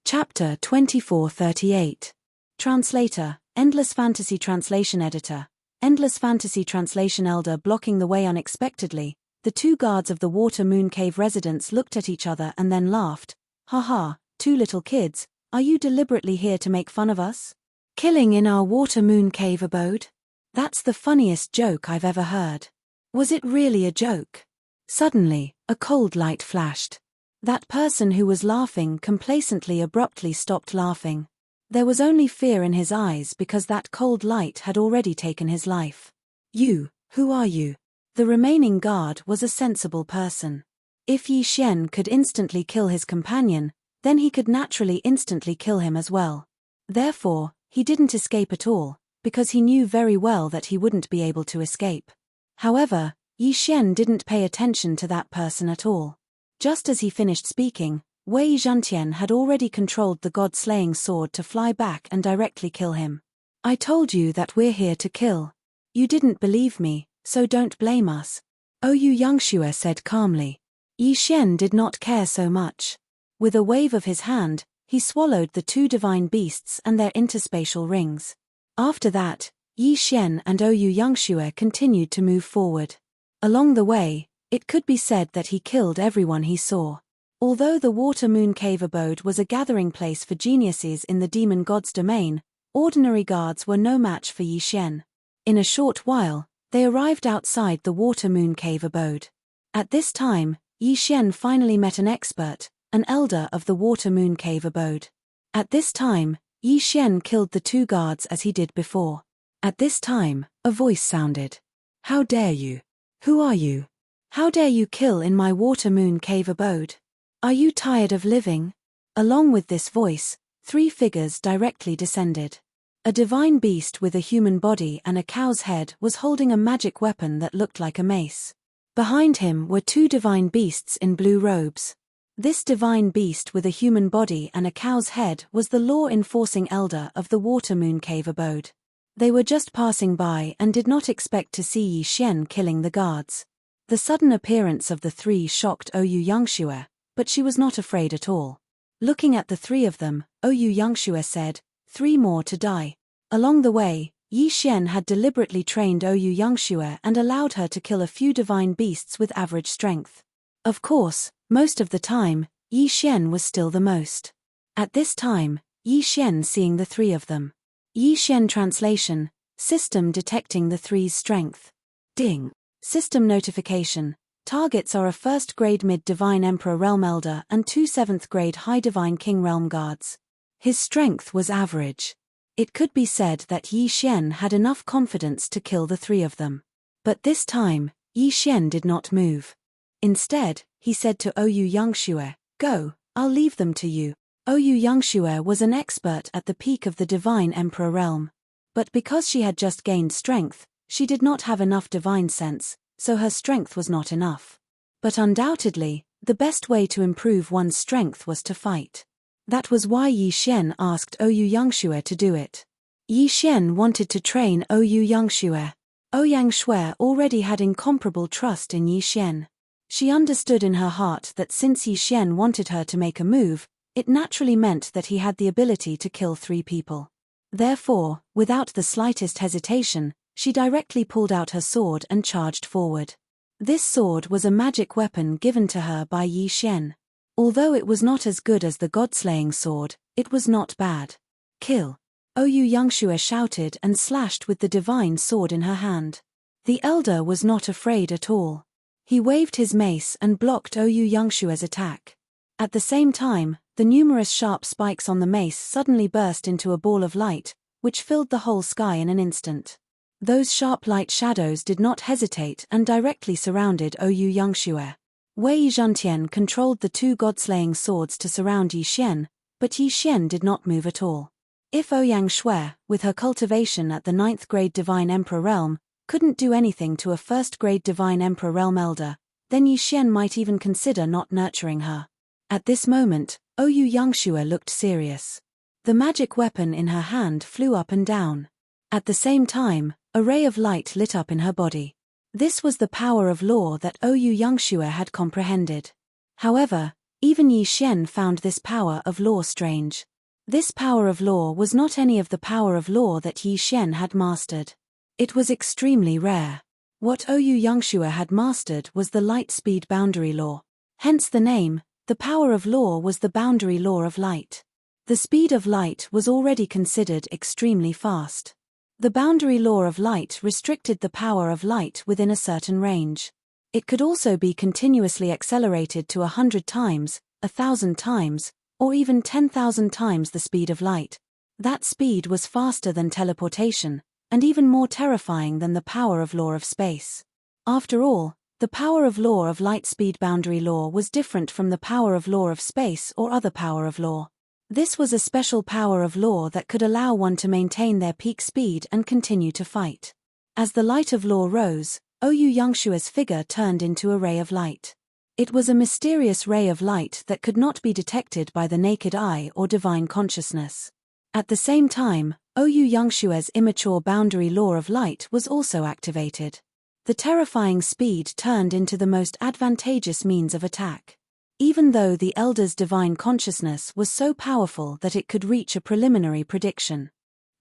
Chapter 2438. Translator, Endless Fantasy Translation Editor. Endless Fantasy Translation Elder blocking the way unexpectedly, the two guards of the Watermoon Cave residents looked at each other and then laughed. "Ha, two little kids, are you deliberately here to make fun of us? Killing in our Watermoon Cave abode? That's the funniest joke I've ever heard." Was it really a joke? Suddenly, a cold light flashed. That person who was laughing complacently abruptly stopped laughing. There was only fear in his eyes because that cold light had already taken his life. "You, who are you?" The remaining guard was a sensible person. If Yi Xian could instantly kill his companion, then he could naturally instantly kill him as well. Therefore, he didn't escape at all, because he knew very well that he wouldn't be able to escape. However, Yi Xian didn't pay attention to that person at all. Just as he finished speaking, Wei Zhantian had already controlled the god-slaying sword to fly back and directly kill him. "I told you that we're here to kill. You didn't believe me, so don't blame us," Oyu Yangxue said calmly. Yi Xian did not care so much. With a wave of his hand, he swallowed the two divine beasts and their interspatial rings. After that, Yi Xian and Oyu Yangxue continued to move forward. Along the way, it could be said that he killed everyone he saw. Although the Watermoon Cave abode was a gathering place for geniuses in the demon god's domain, ordinary guards were no match for Yi Xian. In a short while, they arrived outside the Watermoon Cave abode. At this time, Yi Xian finally met an expert, an elder of the Watermoon Cave abode. At this time, Yi Xian killed the two guards as he did before. At this time, a voice sounded. "How dare you? Who are you? How dare you kill in my Watermoon Cave abode? Are you tired of living?" Along with this voice, three figures directly descended. A divine beast with a human body and a cow's head was holding a magic weapon that looked like a mace. Behind him were two divine beasts in blue robes. This divine beast with a human body and a cow's head was the law-enforcing elder of the Watermoon Cave abode. They were just passing by and did not expect to see Yi Xian killing the guards. The sudden appearance of the three shocked Oyu Yangxue, but she was not afraid at all. Looking at the three of them, Oyu Yangxue said, "3 more to die." Along the way, Yi Xian had deliberately trained Oyu Yangxue and allowed her to kill a few divine beasts with average strength. Of course, most of the time, Yi Xian was still the most. At this time, Yi Xian seeing the three of them. Yi Xian translation, system detecting the three's strength. Ding. System notification. Targets are a 1st grade mid-divine Emperor Realm Elder and 2 7th grade High Divine King Realm Guards. His strength was average. It could be said that Yi Xian had enough confidence to kill the three of them. But this time, Yi Xian did not move. Instead, he said to Oyu Yangxue, "Go, I'll leave them to you." Oyu Yangxue was an expert at the peak of the Divine Emperor realm. But because she had just gained strength, she did not have enough divine sense, so her strength was not enough. But undoubtedly, the best way to improve one's strength was to fight. That was why Yi Xian asked Oyu Yangxue to do it. Yi Xian wanted to train Oyu Yangxue. Ouyang Shui already had incomparable trust in Yi Xian. She understood in her heart that since Yi Xian wanted her to make a move, it naturally meant that he had the ability to kill 3 people. Therefore, without the slightest hesitation, she directly pulled out her sword and charged forward. This sword was a magic weapon given to her by Yi Xian. Although it was not as good as the god-slaying sword, it was not bad. Kill! Oyu Yangshue shouted and slashed with the divine sword in her hand. The elder was not afraid at all. He waved his mace and blocked Oyu Yangshue's attack. At the same time, the numerous sharp spikes on the mace suddenly burst into a ball of light, which filled the whole sky in an instant. Those sharp light shadows did not hesitate and directly surrounded Oyu Yangshue. Wei Zhentian controlled the two god-slaying swords to surround Yi Xian, but Yi Xian did not move at all. If Ouyang Shui, with her cultivation at the 9th grade Divine Emperor realm, couldn't do anything to a 1st grade Divine Emperor realm elder, then Yi Xian might even consider not nurturing her. At this moment, Oyu Yangshue looked serious. The magic weapon in her hand flew up and down. At the same time, a ray of light lit up in her body. This was the power of law that Oyu Yangshue had comprehended. However, even Yi Xian found this power of law strange. This power of law was not any of the power of law that Yi Xian had mastered. It was extremely rare. What Oyu Yangshue had mastered was the light-speed boundary law. Hence the name, the power of law was the boundary law of light. The speed of light was already considered extremely fast. The boundary law of light restricted the power of light within a certain range. It could also be continuously accelerated to 100 times, 1,000 times, or even 10,000 times the speed of light. That speed was faster than teleportation, and even more terrifying than the power of law of space. After all, the power of law of light speed boundary law was different from the power of law of space or other power of law. This was a special power of law that could allow one to maintain their peak speed and continue to fight. As the light of law rose, Oyu Yangshue's figure turned into a ray of light. It was a mysterious ray of light that could not be detected by the naked eye or divine consciousness. At the same time, Oyu Yangshue's immature boundary law of light was also activated. The terrifying speed turned into the most advantageous means of attack. Even though the elder's divine consciousness was so powerful that it could reach a preliminary prediction.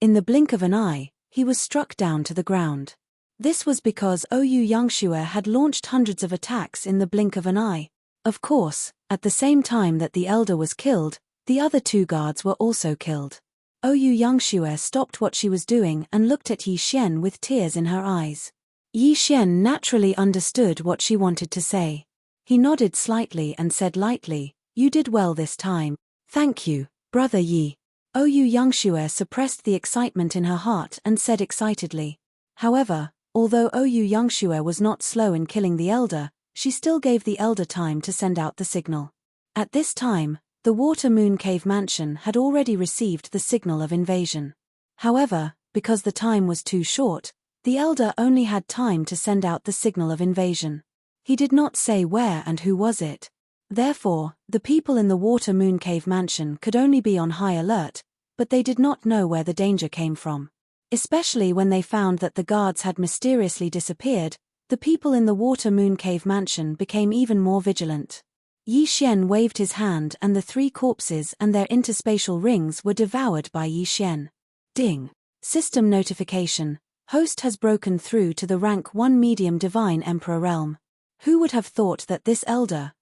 In the blink of an eye, he was struck down to the ground. This was because Oyu Yangshue had launched hundreds of attacks in the blink of an eye. Of course, at the same time that the elder was killed, the other two guards were also killed. Oyu Yangshue stopped what she was doing and looked at Yi Xian with tears in her eyes. Yi Xian naturally understood what she wanted to say. He nodded slightly and said lightly, "You did well this time. Thank you, brother Yi." Oyu Yangshue suppressed the excitement in her heart and said excitedly. However, although Oyu Yangshue was not slow in killing the elder, she still gave the elder time to send out the signal. At this time, the Water Moon Cave Mansion had already received the signal of invasion. However, because the time was too short, the elder only had time to send out the signal of invasion. He did not say where and who was it. Therefore, the people in the Water Moon Cave Mansion could only be on high alert, but they did not know where the danger came from. Especially when they found that the guards had mysteriously disappeared, the people in the Water Moon Cave Mansion became even more vigilant. Yi Xian waved his hand and the three corpses and their interspatial rings were devoured by Yi Xian. Ding! System notification. Host has broken through to the rank 1 medium Divine Emperor realm. Who would have thought that this elder,